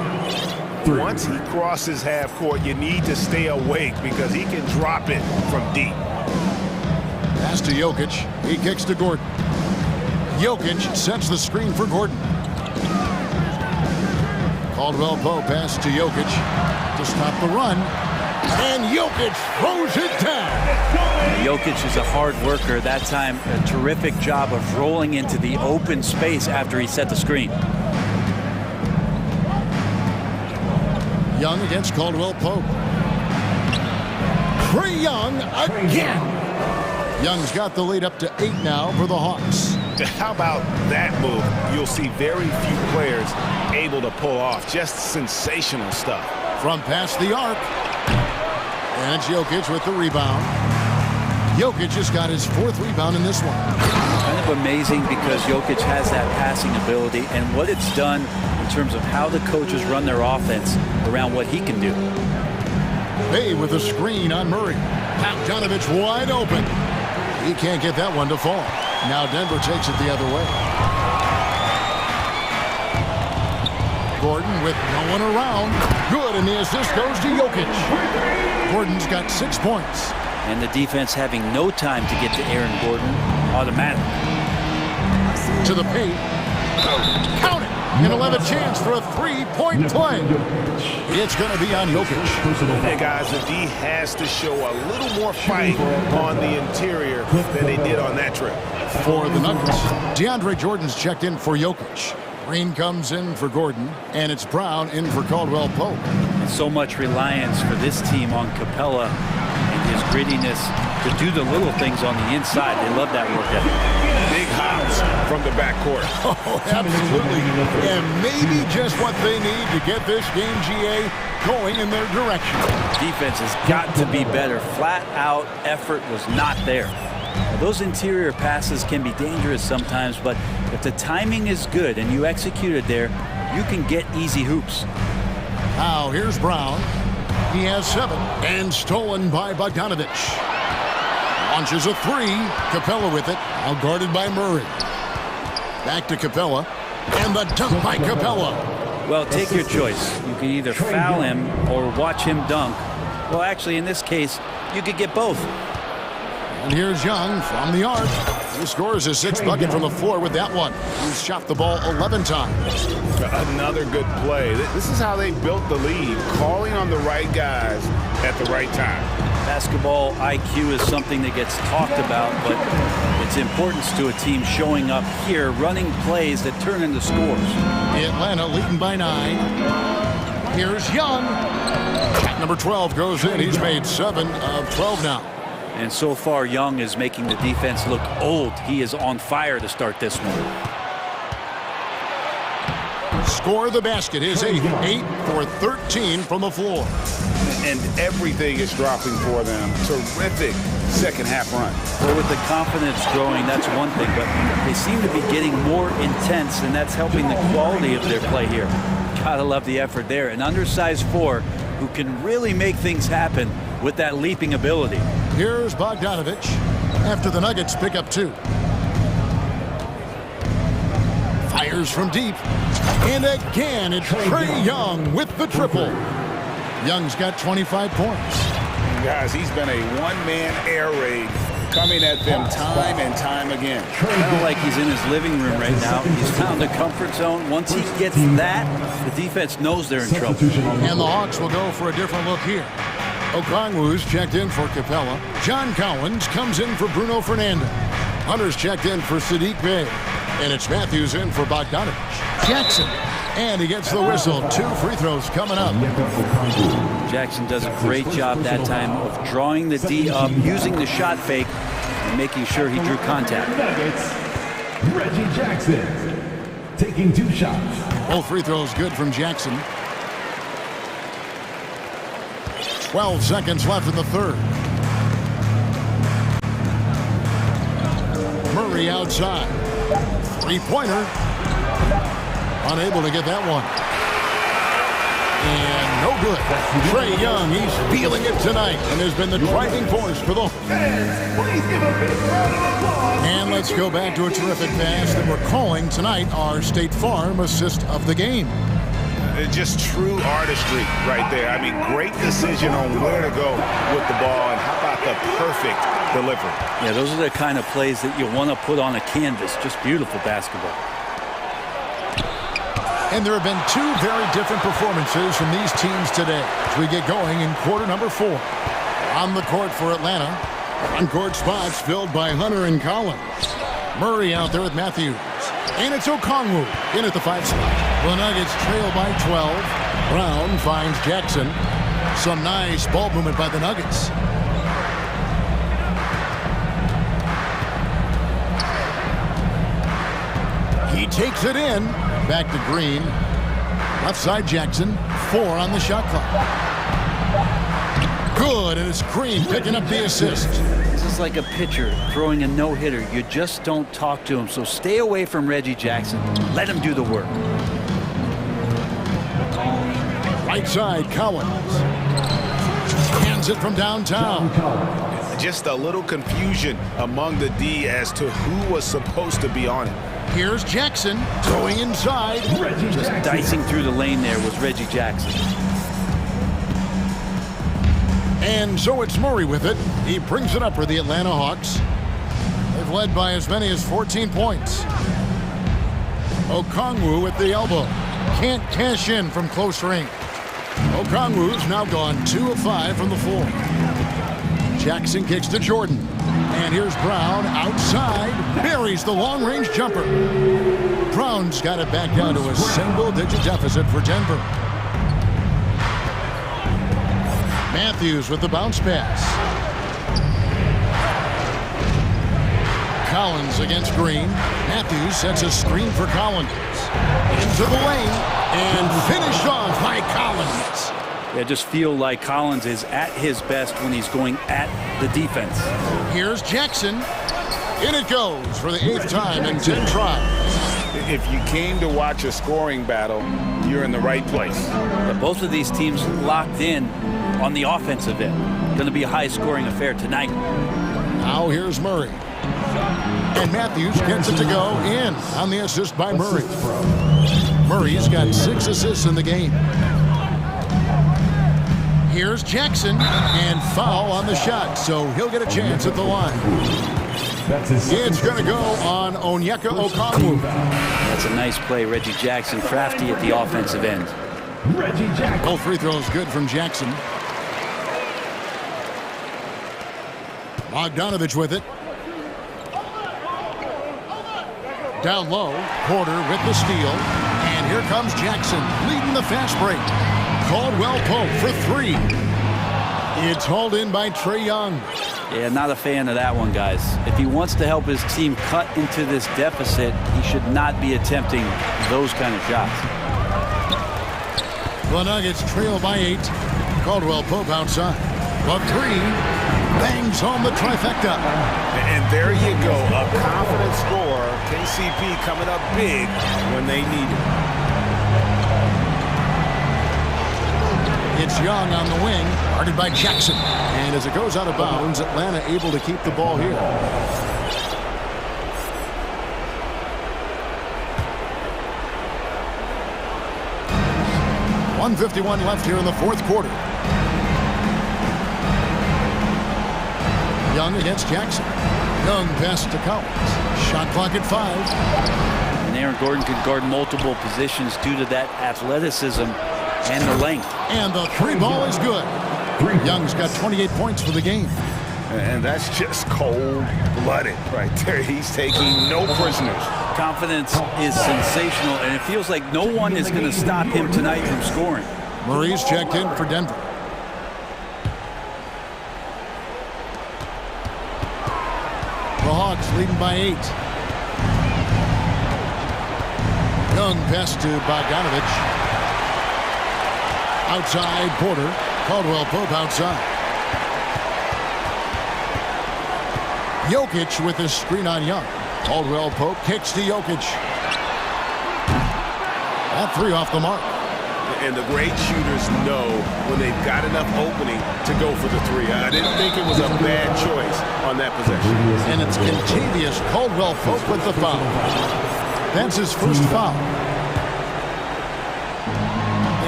Once he crosses half court, you need to stay awake because he can drop it from deep. Pass to Jokic. He kicks to Gordon. Jokic sets the screen for Gordon. Caldwell Pope pass to Jokic to stop the run. And Jokic throws it down. Jokic is a hard worker. That time, a terrific job of rolling into the open space after he set the screen. Young against Caldwell Pope. Trae Young again. Young's got the lead up to 8 now for the Hawks. How about that move? You'll see very few players able to pull off. Just sensational stuff. From past the arc. And it's Jokic with the rebound. Jokic just got his 4th rebound in this one. Kind of amazing because Jokic has that passing ability and what it's done in terms of how the coaches run their offense around what he can do. Bay with a screen on Murray. Bogdanovich wide open. He can't get that one to fall. Now Denver takes it the other way. Gordon with no one around. Good, and the assist goes to Jokic. Gordon's got 6 points. And the defense having no time to get to Aaron Gordon. Automatic. To the paint. Count it. And he'll have a chance for a 3-point play. It's going to be on Jokic. Hey, guys, the D has to show a little more fight on the interior than they did on that trip. For the Nuggets, DeAndre Jordan's checked in for Jokic. Green comes in for Gordon, and it's Brown in for Caldwell Pope. And so much reliance for this team on Capella and his grittiness to do the little things on the inside. They love that work ethic. Big hops from the backcourt. Oh, absolutely. And maybe just what they need to get this game, GA, going in their direction. Defense has got to be better. Flat out effort was not there. Now, those interior passes can be dangerous sometimes, but if the timing is good and you execute it there, you can get easy hoops. Now here's Brown. He has 7 and stolen by Bogdanovich. Launches a 3. Capella with it. Now guarded by Murray. Back to Capella. And the dunk by Capella. Well, take your choice. You can either foul him or watch him dunk. Well, actually, in this case, you could get both. And here's Young from the arc. He scores his 6th bucket from the floor with that one. He's shot the ball 11 times. Another good play. This is how they built the lead, calling on the right guys at the right time. Basketball IQ is something that gets talked about, but its importance to a team showing up here, running plays that turn into scores. Atlanta leading by 9. Here's Young. Shot number 12 goes in. He's made 7 of 12 now. And so far, Young is making the defense look old. He is on fire to start this one. Score the basket. His 8th. 8 for 13 from the floor. And everything is dropping for them. Terrific second half run. Well, with the confidence growing, that's one thing, but they seem to be getting more intense, and that's helping the quality of their play here. Gotta love the effort there. An undersized 4 who can really make things happen with that leaping ability. Here's Bogdanovich after the Nuggets pick up 2. Fires from deep. And again, it's Trae Young with the triple. Young's got 25 points. Guys, he's been a one-man air raid coming at them time and time again. Kind of like he's in his living room right now. He's found the comfort zone. Once he gets that, the defense knows they're in trouble. And the Hawks will go for a different look here. Okongwu's checked in for Capella. John Collins comes in for Bruno Fernando. Hunter's checked in for Sadiq Bey. And it's Matthews in for Bogdanovich. Jackson. And he gets the whistle. 2 free throws coming up. Jackson does a great job that time of drawing the D up, using the shot fake, and making sure he drew contact. Reggie Jackson taking 2 shots. Both free throws good from Jackson. 12 seconds left in the 3rd. Murray outside. 3-pointer. Unable to get that one. And no good. Trae Young, he's feeling it tonight and has been the driving force for the... And let's go back to a terrific pass that we're calling tonight our State Farm assist of the game. Just true artistry right there. I mean, great decision on where to go with the ball, and how about the perfect delivery. Yeah, those are the kind of plays that you want to put on a canvas. Just beautiful basketball. And there have been two very different performances from these teams today as we get going in quarter number 4. On the court for Atlanta, on-court spots filled by Hunter and Collins. Murray out there with Matthews. And it's Okongwu in at the 5 spot. The Nuggets trail by 12. Brown finds Jackson. Some nice ball movement by the Nuggets. He takes it in. Back to Green. Left side Jackson. 4 on the shot clock. Good, and it's Green picking up the assist. This is like a pitcher throwing a no-hitter. You just don't talk to him, so stay away from Reggie Jackson. Let him do the work. Right side, Collins. Hands it from downtown. Just a little confusion among the D as to who was supposed to be on it. Here's Jackson going inside. Just dicing through the lane there was Reggie Jackson. And so it's Murray with it. He brings it up for the Atlanta Hawks. They've led by as many as 14 points. Okongwu at the elbow. Can't cash in from close range. Okongwu's now gone 2 of 5 from the floor. Jackson kicks to Jordan. And here's Brown outside. Buries the long-range jumper. Brown's got it back down to a single-digit deficit for Denver. Matthews with the bounce pass. Collins against Green. Matthews sets a screen for Collins. Into the lane and finished off by Collins. I just feel like Collins is at his best when he's going at the defense. Here's Jackson. In it goes for the 8th time in 10 tries. If you came to watch a scoring battle, you're in the right place. Yeah, both of these teams locked in on the offensive end. Going to be a high-scoring affair tonight. Now here's Murray. And Matthews gets it to go in on the assist by Murray. Murray's got 6 assists in the game. Here's Jackson, and foul on the shot, so he'll get a chance at the line. It's going to go on Onyeka Okongwu. That's a nice play. Reggie Jackson, crafty at the offensive end. Both free throws good from Jackson. Bogdanovich with it. Down low, Porter with the steal. And here comes Jackson, leading the fast break. Caldwell Pope for 3. It's hauled in by Trae Young. Yeah, not a fan of that one, guys. If he wants to help his team cut into this deficit, he should not be attempting those kind of shots. The Nuggets trail by 8. Caldwell Pope outside. The 3 bangs home the trifecta. And there you go, a confident scorer. KCP coming up big when they need it. It's Young on the wing, guarded by Jackson. And as it goes out of bounds, Atlanta able to keep the ball here. .151 left here in the 4th quarter. Young against Jackson. Young pass to Collins. Shot clock at 5. And Aaron Gordon can guard multiple positions due to that athleticism and the length. And the 3 ball is good. Young's got 28 points for the game. And that's just cold-blooded right there. He's taking no prisoners. Confidence is sensational, and it feels like no one is going to stop him tonight from scoring. Murray's checked in for Denver. The Hawks leading by 8. Young pass to Bogdanovich. Outside, Porter. Caldwell Pope outside. Jokic with his screen on Young. Caldwell Pope kicks to Jokic. That 3 off the mark. And the great shooters know when they've got enough opening to go for the 3. I didn't think it was a bad choice on that possession. And it's Contavious Caldwell Pope with the foul. That's his first foul.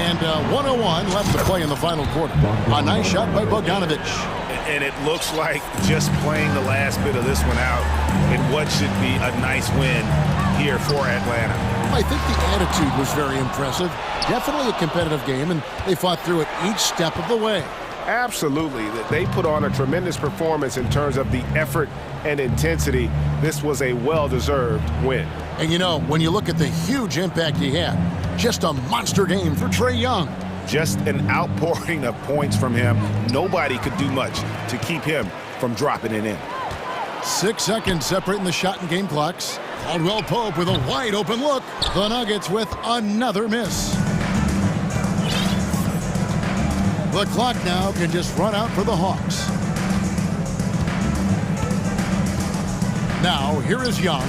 And 101 left to play in the final quarter. A nice shot by Bogdanovich. And it looks like just playing the last bit of this one out in what should be a nice win here for Atlanta. I think the attitude was very impressive. Definitely a competitive game, and they fought through it each step of the way. Absolutely. They put on a tremendous performance in terms of the effort and intensity. This was a well-deserved win. And you know, when you look at the huge impact he had, just a monster game for Trae Young. Just an outpouring of points from him. Nobody could do much to keep him from dropping it in. 6 seconds separating the shot and game clocks. Caldwell Pope with a wide open look. The Nuggets with another miss. The clock now can just run out for the Hawks. Now, here is Young.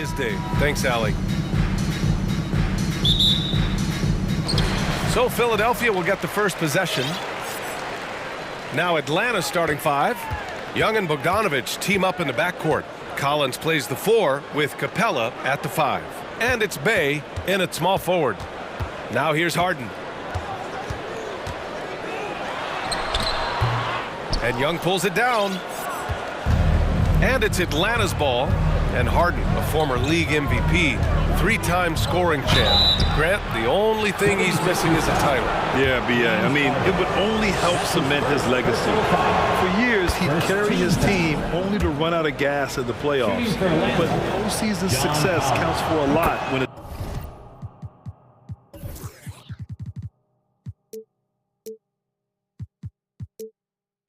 his day. Thanks, Allie. So Philadelphia will get the first possession. Now Atlanta starting 5. Young and Bogdanovich team up in the backcourt. Collins plays the 4 with Capella at the 5. And it's Bay in at small forward. Now here's Harden. And Young pulls it down. And it's Atlanta's ball. And Harden, a former league MVP, 3-time scoring champ. Grant, the only thing he's missing is a title. Yeah, B.A. I mean, it would only help cement his legacy. For years, he'd carry his team only to run out of gas in the playoffs. But postseason success counts for a lot when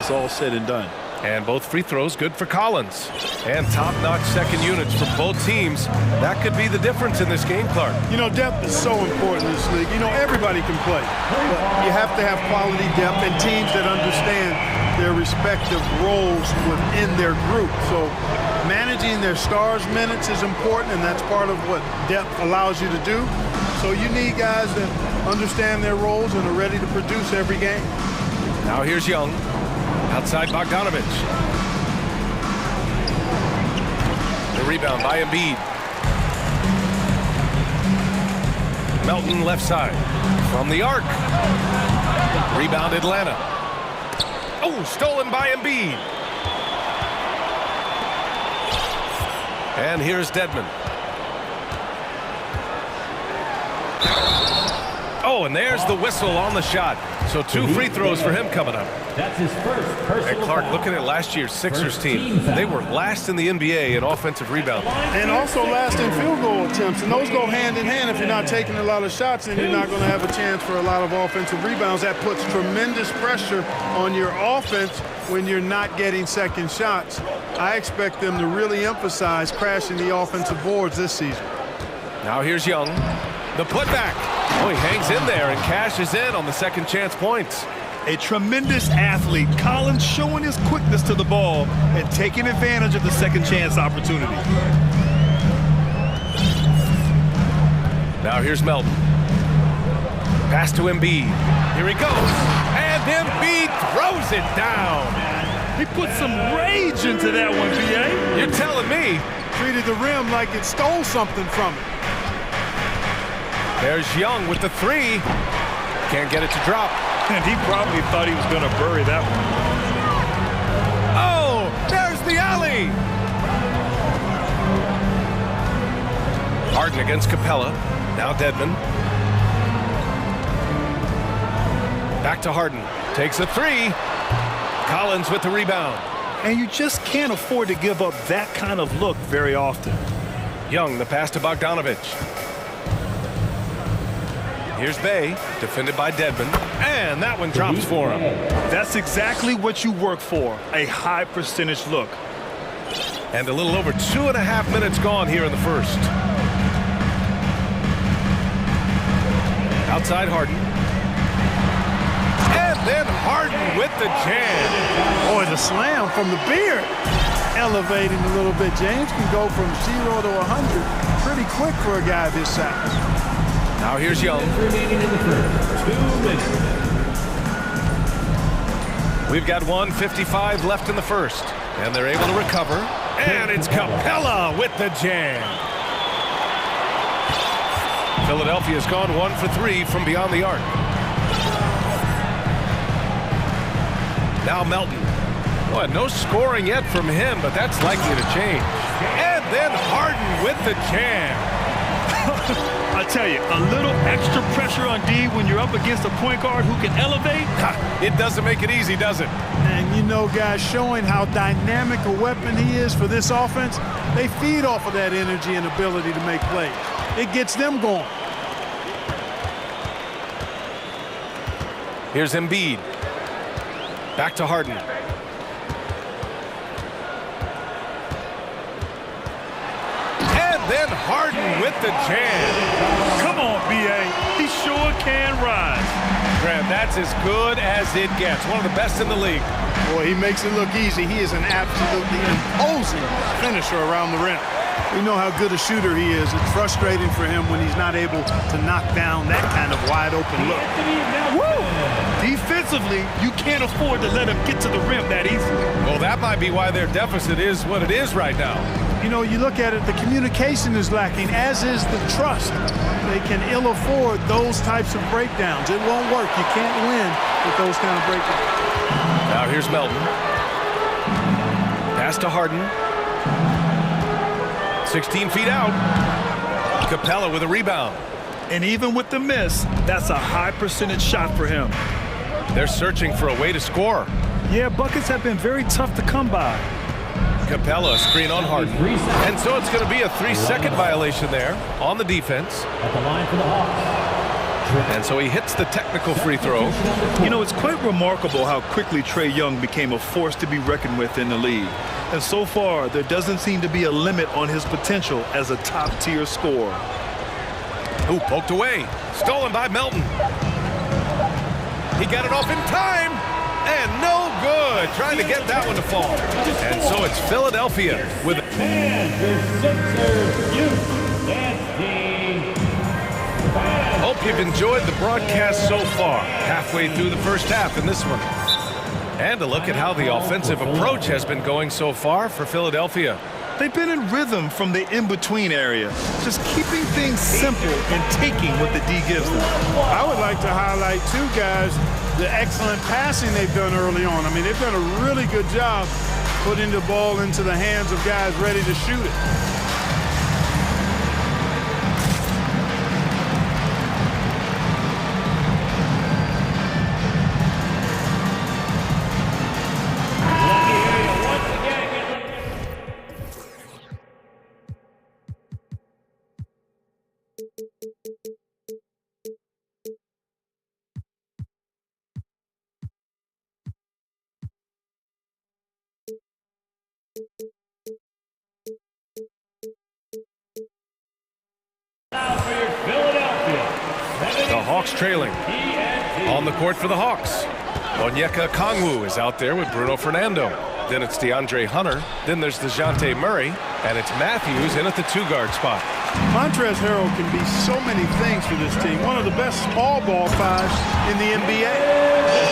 it's all said and done. And both free throws good for Collins. And top-notch second units from both teams. That could be the difference in this game, Clark. You know, depth is so important in this league. You know, everybody can play. But you have to have quality depth and teams that understand their respective roles within their group. So managing their stars' minutes is important, and that's part of what depth allows you to do. So you need guys that understand their roles and are ready to produce every game. Now here's Young. Outside Bogdanovich. The rebound by Embiid. Melton left side. From the arc. Rebound Atlanta. Oh, stolen by Embiid. And here's Dedmon. Oh, and there's the whistle on the shot. So 2 free throws for him coming up. That's his first personal And Clark, foul. looking at last year's Sixers team, they were last in the NBA in offensive rebound. And also last in field goal attempts. And those go hand in hand. If you're not taking a lot of shots, then you're not going to have a chance for a lot of offensive rebounds. That puts tremendous pressure on your offense when you're not getting second shots. I expect them to really emphasize crashing the offensive boards this season. Now here's Young. The putback. Oh, he hangs in there and cashes in on the second chance points. A tremendous athlete. Collins showing his quickness to the ball and taking advantage of the second chance opportunity. Now here's Melton. Pass to Embiid. Here he goes. And Embiid throws it down. He put some rage into that one, B.A. You're telling me. Treated the rim like it stole something from it. There's Young with the 3. Can't get it to drop. And he probably thought he was going to bury that one. Oh, there's the alley. Harden against Capella. Now Dedmon. Back to Harden. Takes a 3. Collins with the rebound. And you just can't afford to give up that kind of look very often. Young, the pass to Bogdanovich. Here's Bay, defended by Dedmon, and that one drops for him. That's exactly what you work for, a high percentage look. And a little over 2.5 minutes gone here in the first. Outside Harden. And then Harden with the jam. Boy, the slam from the beard. Elevating a little bit. James can go from 0 to 100 pretty quick for a guy of his size. Now here's Young. Remaining in the first. 2 minutes. We've got 1:55 left in the first. And they're able to recover. And it's Capella with the jam. Philadelphia's gone 1 for 3 from beyond the arc. Now Melton. Boy, no scoring yet from him, but that's likely to change. And then Harden with the jam. I tell you, a little extra pressure on D when you're up against a point guard who can elevate. It doesn't make it easy, does it? And you know, guys, showing how dynamic a weapon he is for this offense, they feed off of that energy and ability to make plays. It gets them going. Here's Embiid. Back to Harden. Then Harden with the jam. Come on, B.A. He sure can rise. Graham, that's as good as it gets. One of the best in the league. Boy, he makes it look easy. He is an absolutely imposing finisher around the rim. We know how good a shooter he is. It's frustrating for him when he's not able to knock down that kind of wide open look. Woo! Defensively, you can't afford to let him get to the rim that easily. Well, that might be why their deficit is what it is right now. You know, you look at it, the communication is lacking, as is the trust. They can ill afford those types of breakdowns. It won't work. You can't win with those kind of breakdowns. Now here's Melton. Pass to Harden. 16 feet out. Capella with a rebound. And even with the miss, that's a high percentage shot for him. They're searching for a way to score. Yeah, buckets have been very tough to come by. Capella, screen on Harden. And so it's going to be a 3-second violation there on the defense. At the line for the Hawks. And so he hits the technical free throw. You know, it's quite remarkable how quickly Trae Young became a force to be reckoned with in the league. And so far, there doesn't seem to be a limit on his potential as a top-tier scorer. Ooh, poked away. Stolen by Melton. He got it off in time. And no good. Trying to get that one to fall. And so it's Philadelphia with... And the Sixers youth dance team. Hope you've enjoyed the broadcast so far. Halfway through the first half in this one. And a look at how the offensive approach has been going so far for Philadelphia. They've been in rhythm from the in-between area, just keeping things simple and taking what the D gives them. I would like to highlight, too, guys, the excellent passing they've done early on. I mean, they've done a really good job putting the ball into the hands of guys ready to shoot it. The Hawks trailing. On the court for the Hawks. Onyeka Okongwu is out there with Bruno Fernando. Then it's DeAndre Hunter. Then there's DeJounte Murray. And it's Matthews in at the two-guard spot. Montrezl Harrell can be so many things for this team. One of the best small ball fives in the NBA.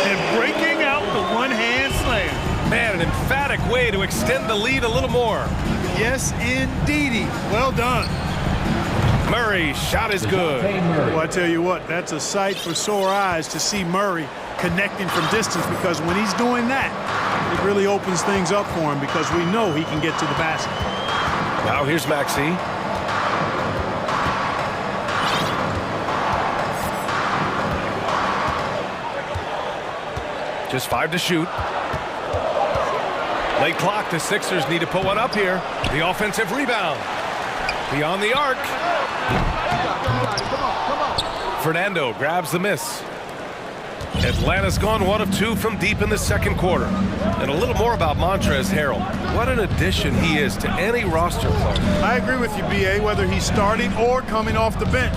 And breaking out the one-hand slam. Man, an emphatic way to extend the lead a little more. Yes, indeedy. Well done. Murray, shot is good. Well, I tell you what, that's a sight for sore eyes to see Murray connecting from distance, because when he's doing that, it really opens things up for him, because we know he can get to the basket. Now here's Maxey. Just 5 to shoot. Late clock, the Sixers need to put one up here. The offensive rebound. Beyond the arc. Fernando grabs the miss. Atlanta's gone 1 of 2 from deep in the second quarter. And a little more about Montrezl Harrell. What an addition he is to any roster player. I agree with you, B.A., whether he's starting or coming off the bench.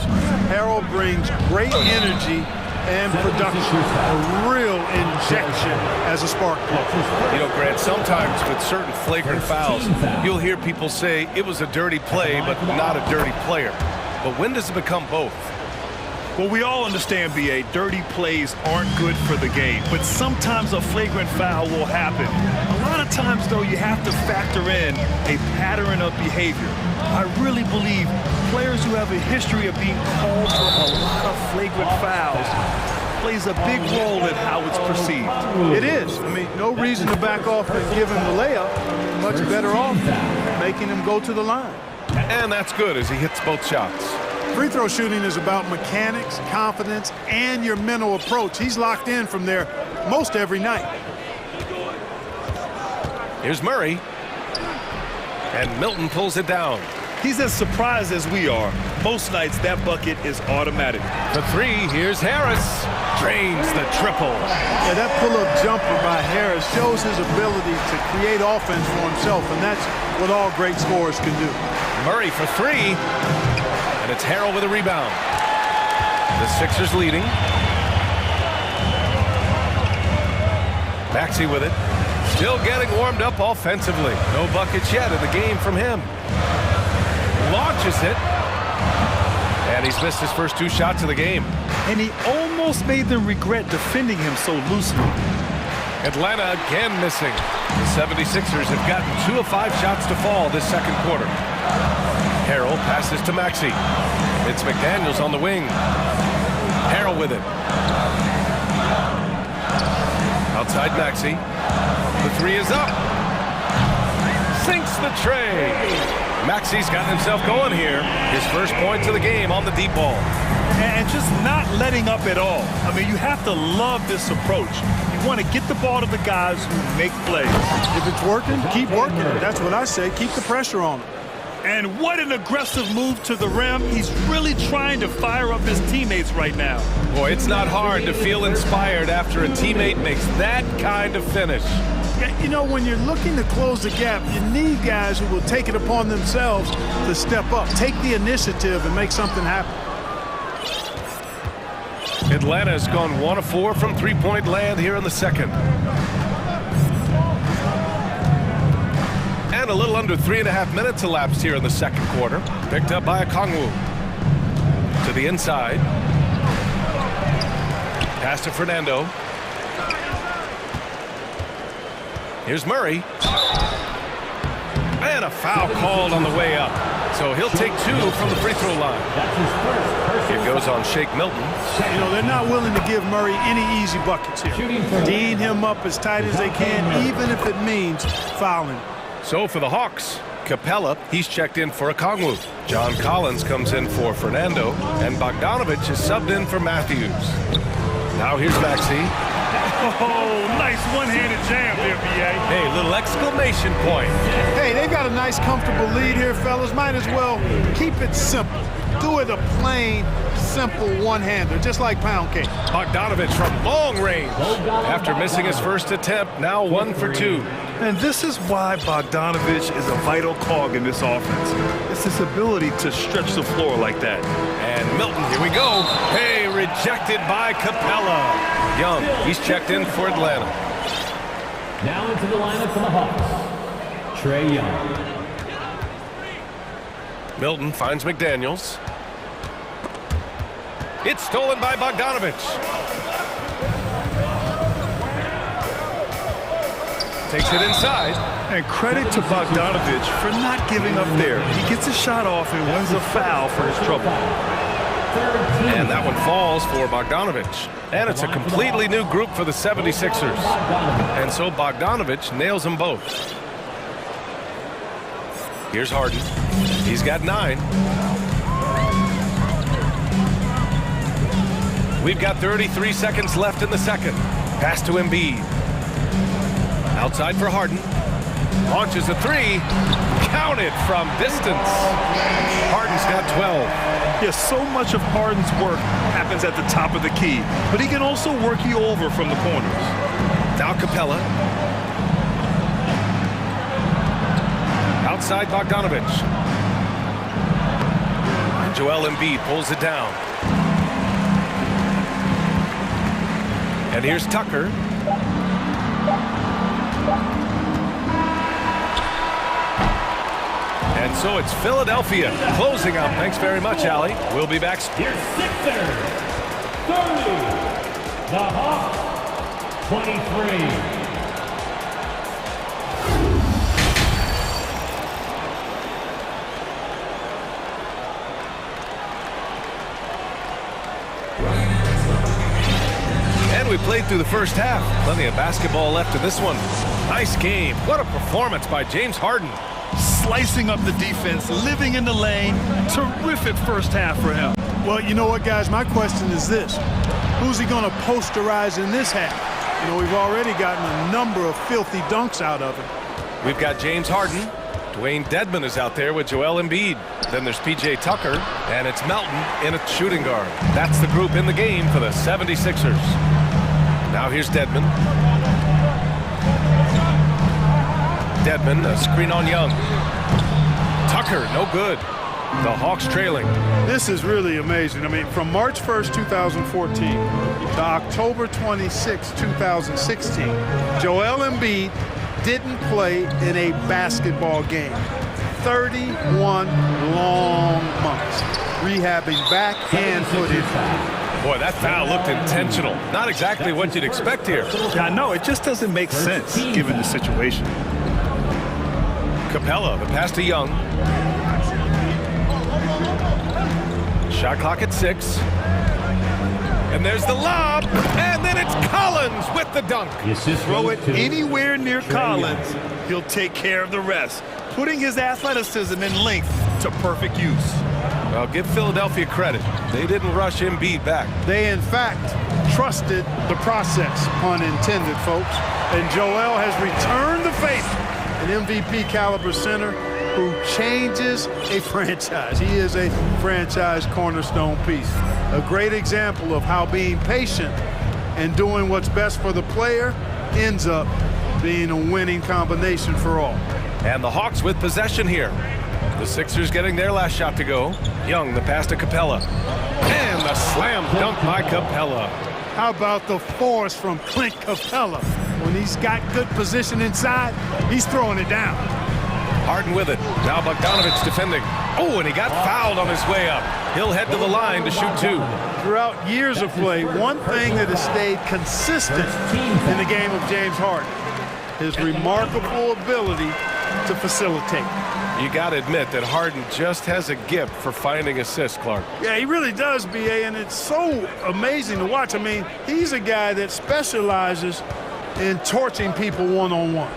Harrell brings great energy and production, a real injection as a spark plug. You know, Grant, sometimes with certain flagrant fouls, you'll hear people say it was a dirty play, but not a dirty player. But when does it become both? Well, we all understand, B.A., dirty plays aren't good for the game, but sometimes a flagrant foul will happen. A lot of times, though, you have to factor in a pattern of behavior. I really believe players who have a history of being called for a lot of flagrant fouls plays a big role in how it's perceived. It is. I mean, no reason to back off and give him the layup. Much better off making him go to the line. And that's good as he hits both shots. Free throw shooting is about mechanics, confidence, and your mental approach. He's locked in from there most every night. Here's Murray. And Milton pulls it down. He's as surprised as we are. Most nights, that bucket is automatic. For 3, here's Harris. Drains the triple. Yeah, that pull-up jumper by Harris shows his ability to create offense for himself, and that's what all great scorers can do. Murray for 3. And it's Harrell with a rebound. The Sixers leading. Maxey with it. Still getting warmed up offensively. No buckets yet in the game from him. Launches it. And he's missed his first 2 shots of the game. And he almost made them regret defending him so loosely. Atlanta again missing. The 76ers have gotten 2 of 5 shots to fall this second quarter. Harrell passes to Maxey. It's McDaniels on the wing. Harrell with it. Outside Maxey. The 3 is up. Sinks the tray. Maxey's gotten himself going here. His first points of the game on the deep ball. And just not letting up at all. I mean, you have to love this approach. You want to get the ball to the guys who make plays. If it's working, keep working it. That's what I say. Keep the pressure on them. And what an aggressive move to the rim. He's really trying to fire up his teammates right now. Boy, it's not hard to feel inspired after a teammate makes that kind of finish. You know, when you're looking to close the gap, you need guys who will take it upon themselves to step up, take the initiative, and make something happen. Atlanta has gone 1 of 4 from three-point land here in the second. And a little under 3.5 minutes elapsed here in the second quarter. Picked up by Okongwu. To the inside. Pass to Fernando. Here's Murray. And a foul called on the way up. So he'll take 2 from the free throw line. It goes on Shake Milton. You know, they're not willing to give Murray any easy buckets here. D'ing him up as tight as they can, even if it means fouling. So for the Hawks, Capella, he's checked in for Okongwu. John Collins comes in for Fernando, and Bogdanovich is subbed in for Matthews. Now here's Maxey. Oh, nice one-handed jam there, B.A. Hey, little exclamation point. Hey, they got a nice, comfortable lead here, fellas. Might as well keep it simple. Do it a plain, simple one-hander, just like pound cake. Bogdanovich from long range. After missing his first attempt, now 1 for 2. And this is why Bogdanovich is a vital cog in this offense. It's his ability to stretch the floor like that. And Milton, here we go. Hey, rejected by Capella. Young, he's checked in for Atlanta. Now into the lineup for the Hawks, Trae Young. Milton finds McDaniels. It's stolen by Bogdanovich. Takes it inside. And credit to Bogdanovich for not giving up there. He gets a shot off and wins a foul for his trouble. And that one falls for Bogdanovich. And it's a completely new group for the 76ers. And so Bogdanovich nails them both. Here's Harden. He's got 9. We've got 33 seconds left in the second. Pass to Embiid. Outside for Harden. Launches a 3. Counted from distance. Harden's got 12. Yes, so much of Harden's work happens at the top of the key, but he can also work you over from the corners. Now Capella. Outside Bogdanovich. And Joel Embiid pulls it down. And here's Tucker. And so it's Philadelphia closing out. Thanks very much, Allie. We'll be back. Here's Sixers, 30. The Hawks, 23. And we played through the first half. Plenty of basketball left in this one. Nice game. What a performance by James Harden. Slicing up the defense, living in the lane. Terrific first half for him. Well, you know what, guys? My question is this. Who's he going to posterize in this half? You know, we've already gotten a number of filthy dunks out of him. We've got James Harden. Dwayne Dedmon is out there with Joel Embiid. Then there's P.J. Tucker, and it's Melton in a shooting guard. That's the group in the game for the 76ers. Now here's Dedmon. Dedmon, a screen on Young. Tucker, no good. The Hawks trailing. This is really amazing. I mean, from March 1st, 2014 to October 26, 2016, Joel Embiid didn't play in a basketball game. 31 long months, rehabbing back and foot injury. Boy, that foul looked intentional. Not exactly what you'd expect here. Yeah, I know. It just doesn't make sense given the situation. Capella, the pass to Young. Shot clock at 6. And there's the lob. And then it's Collins with the dunk. Throw it anywhere near Collins, he'll take care of the rest, putting his athleticism and length to perfect use. Well, give Philadelphia credit. They didn't rush Embiid back. They, in fact, trusted the process, pun intended, folks. And Joel has returned the favor, an MVP caliber center who changes a franchise. He is a franchise cornerstone piece. A great example of how being patient and doing what's best for the player ends up being a winning combination for all. And the Hawks with possession here. The Sixers getting their last shot to go. Young, the pass to Capella. And the slam dunk by Capella. How about the force from Clint Capella? When he's got good position inside, he's throwing it down. Harden with it. Now Bogdanovic defending. Oh, and he got fouled on his way up. He'll head to the line to shoot 2. Throughout years of play, one thing that has stayed consistent in the game of James Harden, his remarkable ability to facilitate. You got to admit that Harden just has a gift for finding assists, Clark. Yeah, he really does, B.A., and it's so amazing to watch. I mean, he's a guy that specializes in torching people one-on-one.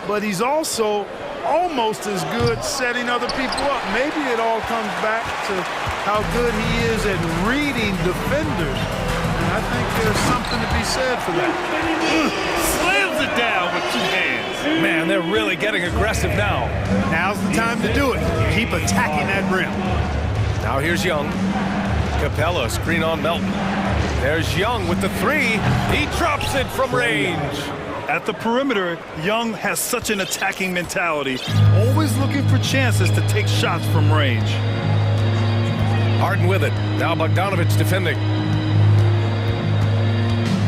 But he's also almost as good setting other people up. Maybe it all comes back to how good he is at reading defenders. And I think there's something to be said for that. Slams it down with 2 hands. Man, they're really getting aggressive now. Now's the time to do it. Keep attacking that rim. Now here's Young. Capella, screen on Melton. There's Young with the 3. He drops it from range. At the perimeter, Young has such an attacking mentality, always looking for chances to take shots from range. Harden with it. Now Bogdanovic defending.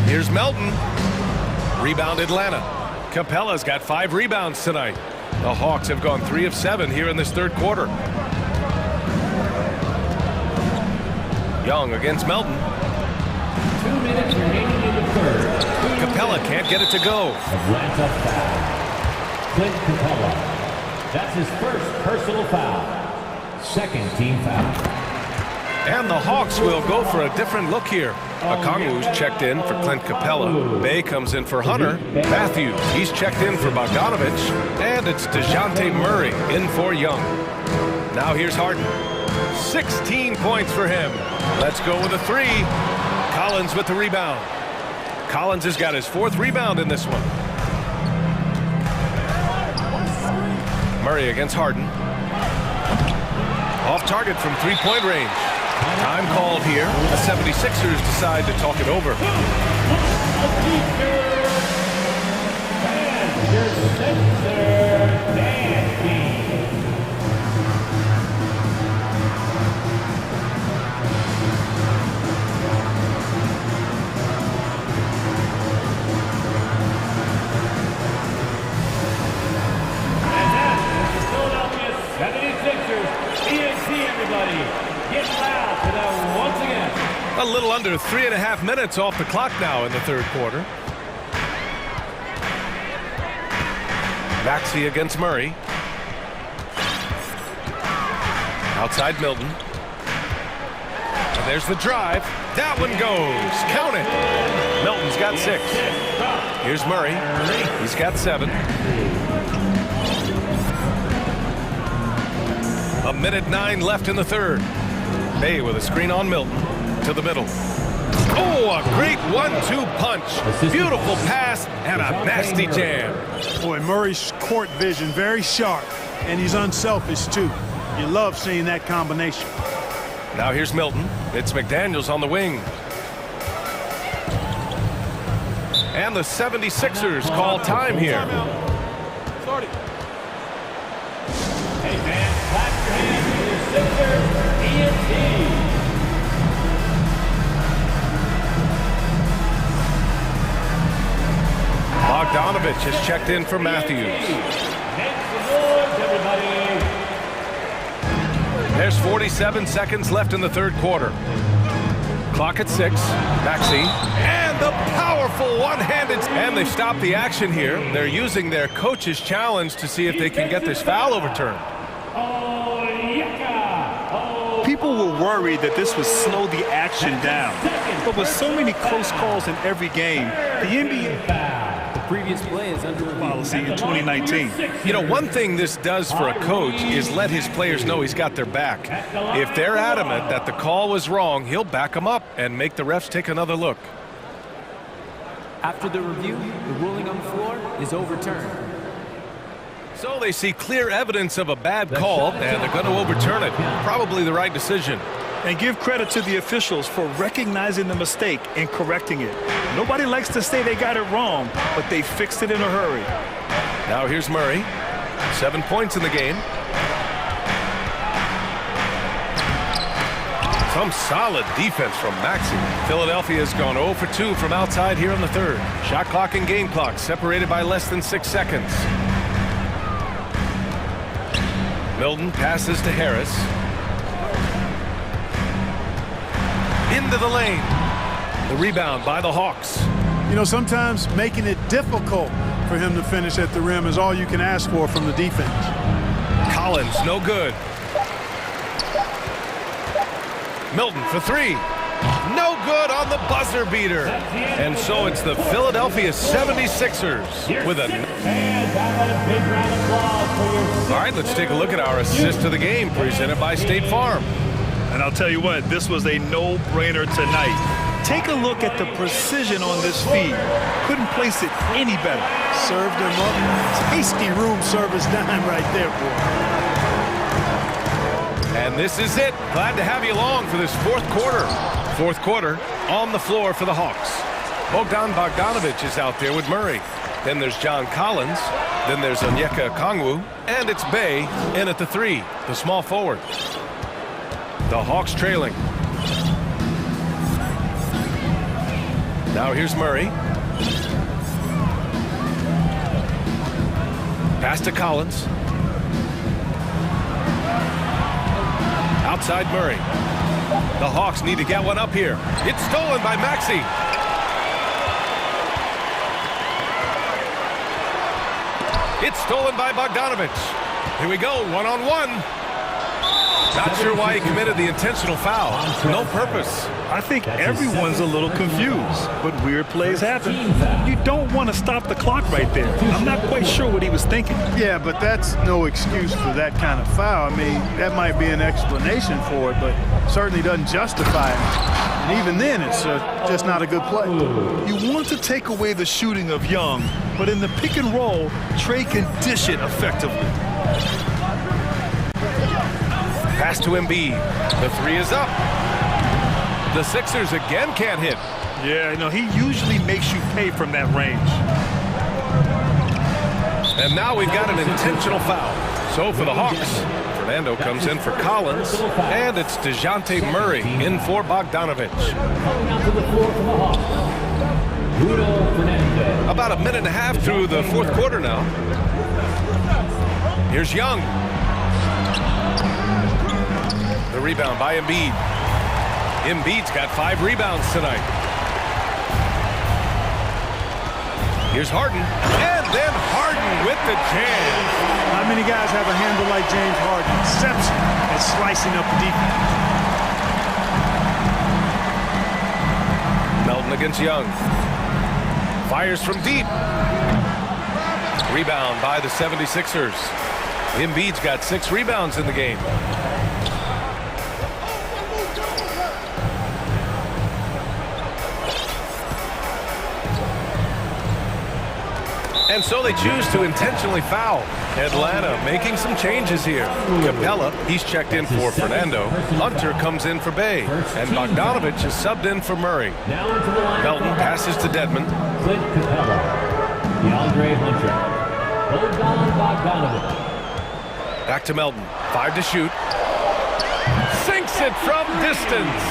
Here's Melton. Rebound Atlanta. Capella's got 5 rebounds tonight. The Hawks have gone 3 of 7 here in this third quarter. Young against Melton. 2 minutes remaining in the third. Capella can't get it to go. Atlanta foul. Clint Capella. That's his first personal foul. Second team foul. And the Hawks will go for a different look here. Okongwu's checked in for Clint Capella. Bay comes in for Hunter. Matthews, he's checked in for Bogdanovic. And it's DeJounte Murray in for Young. Now here's Harden. 16 points for him. Let's go with a 3. Collins with the rebound. Collins has got his 4th rebound in this one. Murray against Harden. Off target from 3-point range. Time called here. The 76ers decide to talk it over. A little under 3.5 minutes off the clock now in the third quarter. Maxey against Murray. Outside Milton. And there's the drive. That one goes. Count it. Milton's got 6. Here's Murray. He's got 7. 1:09 left in the third. Bay with a screen on Milton. To the middle. Oh, a great 1-2 punch. Beautiful pass and a nasty jam. Boy, Murray's court vision very sharp, and he's unselfish too. You love seeing that combination. Now here's Milton. It's McDaniels on the wing. And the 76ers call time here. Hey fans, clap your hands for your Sixers, ENT. Bogdanovich has checked in for Matthews. There's 47 seconds left in the third quarter. Clock at 6. Maxey. And the powerful one-handed. And they've stopped the action here. They're using their coach's challenge to see if they can get this foul overturned. People were worried that this would slow the action down. But with so many close calls in every game, the NBA previous play is under policy in 2019. You know, one thing this does for a coach is let his players know he's got their back. If they're adamant that the call was wrong, he'll back them up and make the refs take another look. After the review, the ruling on the floor is overturned. So they see clear evidence of a bad call, and they're going to overturn it. Probably the right decision. And give credit to the officials for recognizing the mistake and correcting it. Nobody likes to say they got it wrong, but they fixed it in a hurry. Now here's Murray. 7 points in the game. Some solid defense from Maxey. Philadelphia's gone 0 for 2 from outside here in the third. Shot clock and game clock separated by less than 6 seconds. Milton passes to Harris. Into the lane. The rebound by the Hawks. You know, sometimes making it difficult for him to finish at the rim is all you can ask for from the defense. Collins, no good. Milton for 3. No good on the buzzer beater. And so it's the Philadelphia 76ers with a... All right, let's take a look at our assist to the game presented by State Farm. And I'll tell you what, this was a no-brainer tonight. Take a look at the precision on this feed. Couldn't place it any better. Served him up. Tasty room service dime right there, boy. And this is it. Glad to have you along for this fourth quarter. Fourth quarter on the floor for the Hawks. Bogdanovich is out there with Murray. Then there's John Collins. Then there's Onyeka Okongwu. And it's Bay in at the 3, the small forward. The Hawks trailing. Now here's Murray. Pass to Collins. Outside Murray. The Hawks need to get one up here. It's stolen by Maxey. It's stolen by Bogdanovich. Here we go, one-on-one. Not sure why he committed the intentional foul. No purpose. I think everyone's a little confused, but weird plays happen. You don't want to stop the clock right there. I'm not quite sure what he was thinking. Yeah, but that's no excuse for that kind of foul. I mean, that might be an explanation for it, but certainly doesn't justify it. And even then, it's just not a good play. You want to take away the shooting of Young, but in the pick and roll, Trey can dish it effectively. Pass to Embiid. The 3 is up. The Sixers again can't hit. Yeah, no, he usually makes you pay from that range. And now we've got an intentional foul. So for the Hawks, Fernando comes in for Collins, and it's DeJounte Murray in for Bogdanovich. About a minute and a half through the fourth quarter now. Here's Young. The rebound by Embiid. Embiid's got 5 rebounds tonight. Here's Harden. And then Harden with the jam. Not many guys have a handle like James Harden. Exception at slicing up the defense. Melton against Young. Fires from deep. Rebound by the 76ers. Embiid's got 6 rebounds in the game. And so they choose to intentionally foul. Atlanta making some changes here. Capella, he's checked in for Fernando. Hunter comes in for Bay. And Bogdanovich is subbed in for Murray. Melton passes to Dedmon. Clint Capella, DeAndre Hunter, Bogdanovich. Back to Melton. 5 to shoot. Sinks it from distance.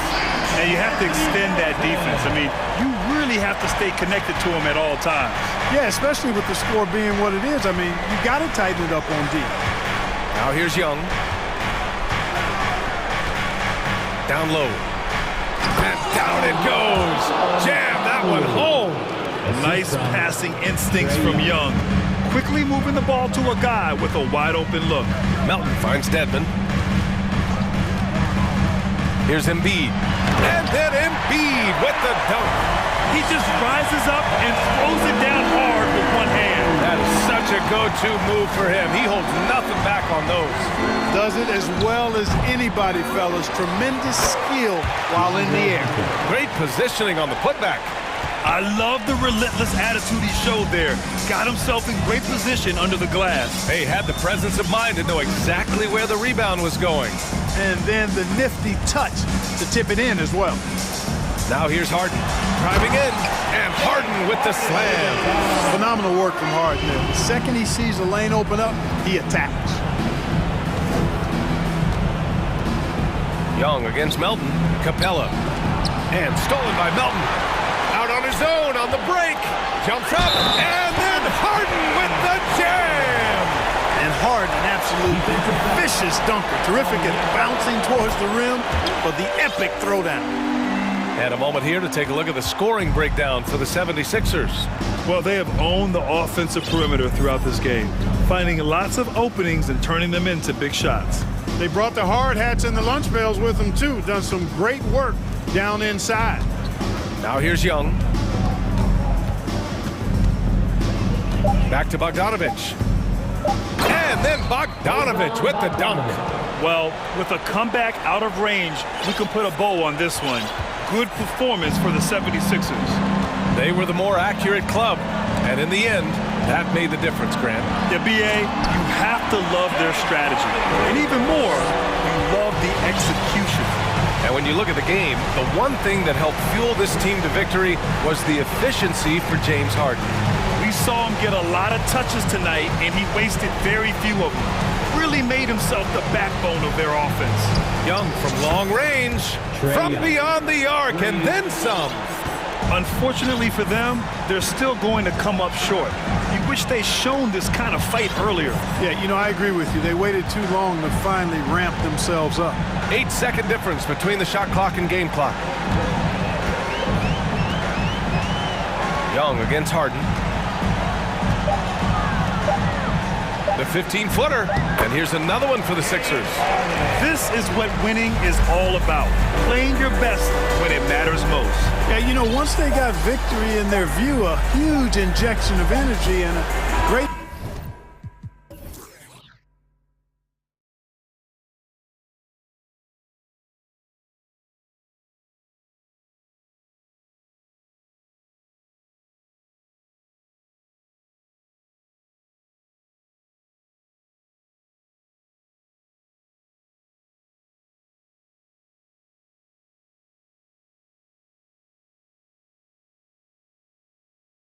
Now, you have to extend that defense. I mean, you really have to stay connected to him at all times. Yeah, especially with the score being what it is. I mean, you got to tighten it up on D. Now here's Young. Down low. And down it goes. Jam that one home. Nice passing instincts from Young. Quickly moving the ball to a guy with a wide open look. Melton finds Dedman. Here's Embiid. And then Embiid with the dunk. He just rises up and throws it down hard with one hand. That is such a go-to move for him. He holds nothing back on those. Does it as well as anybody, fellas. Tremendous skill while in the air. Great positioning on the putback. I love the relentless attitude he showed there. Got himself in great position under the glass. He had the presence of mind to know exactly where the rebound was going. And then the nifty touch to tip it in as well. Now here's Harden. Driving in, and Harden with the slam. Phenomenal work from Harden there. The second he sees the lane open up, he attacks. Young against Melton. Capella. And stolen by Melton. Out on his own on the break. Jumps up, and then Harden with the jam. And Harden, an absolute vicious dunker. Terrific at bouncing towards the rim for the epic throwdown. And a moment here to take a look at the scoring breakdown for the 76ers. Well, they have owned the offensive perimeter throughout this game, finding lots of openings and turning them into big shots. They brought the hard hats and the lunch pails with them, too. Done some great work down inside. Now here's Young. Back to Bogdanovich. And then Bogdanovich with the dunk. Well, with a comeback out of range, we can put a bow on this one. Good performance for the 76ers. They were the more accurate club. And in the end, that made the difference, Grant. Yeah, B.A., you have to love their strategy. And even more, you love the execution. And when you look at the game, the one thing that helped fuel this team to victory was the efficiency for James Harden. We saw him get a lot of touches tonight, and he wasted very few of them. Really made himself the backbone of their offense. Young from long range, from beyond the arc, and then some. Unfortunately for them, they're still going to come up short. You wish they'd shown this kind of fight earlier. Yeah, you know, I agree with you. They waited too long to finally ramp themselves up. 8-second difference between the shot clock and game clock. Young against Harden. The 15-footer. And here's another one for the Sixers. This is what winning is all about. Playing your best when it matters most. Yeah, you know, once they got victory in their view, a huge injection of energy and a great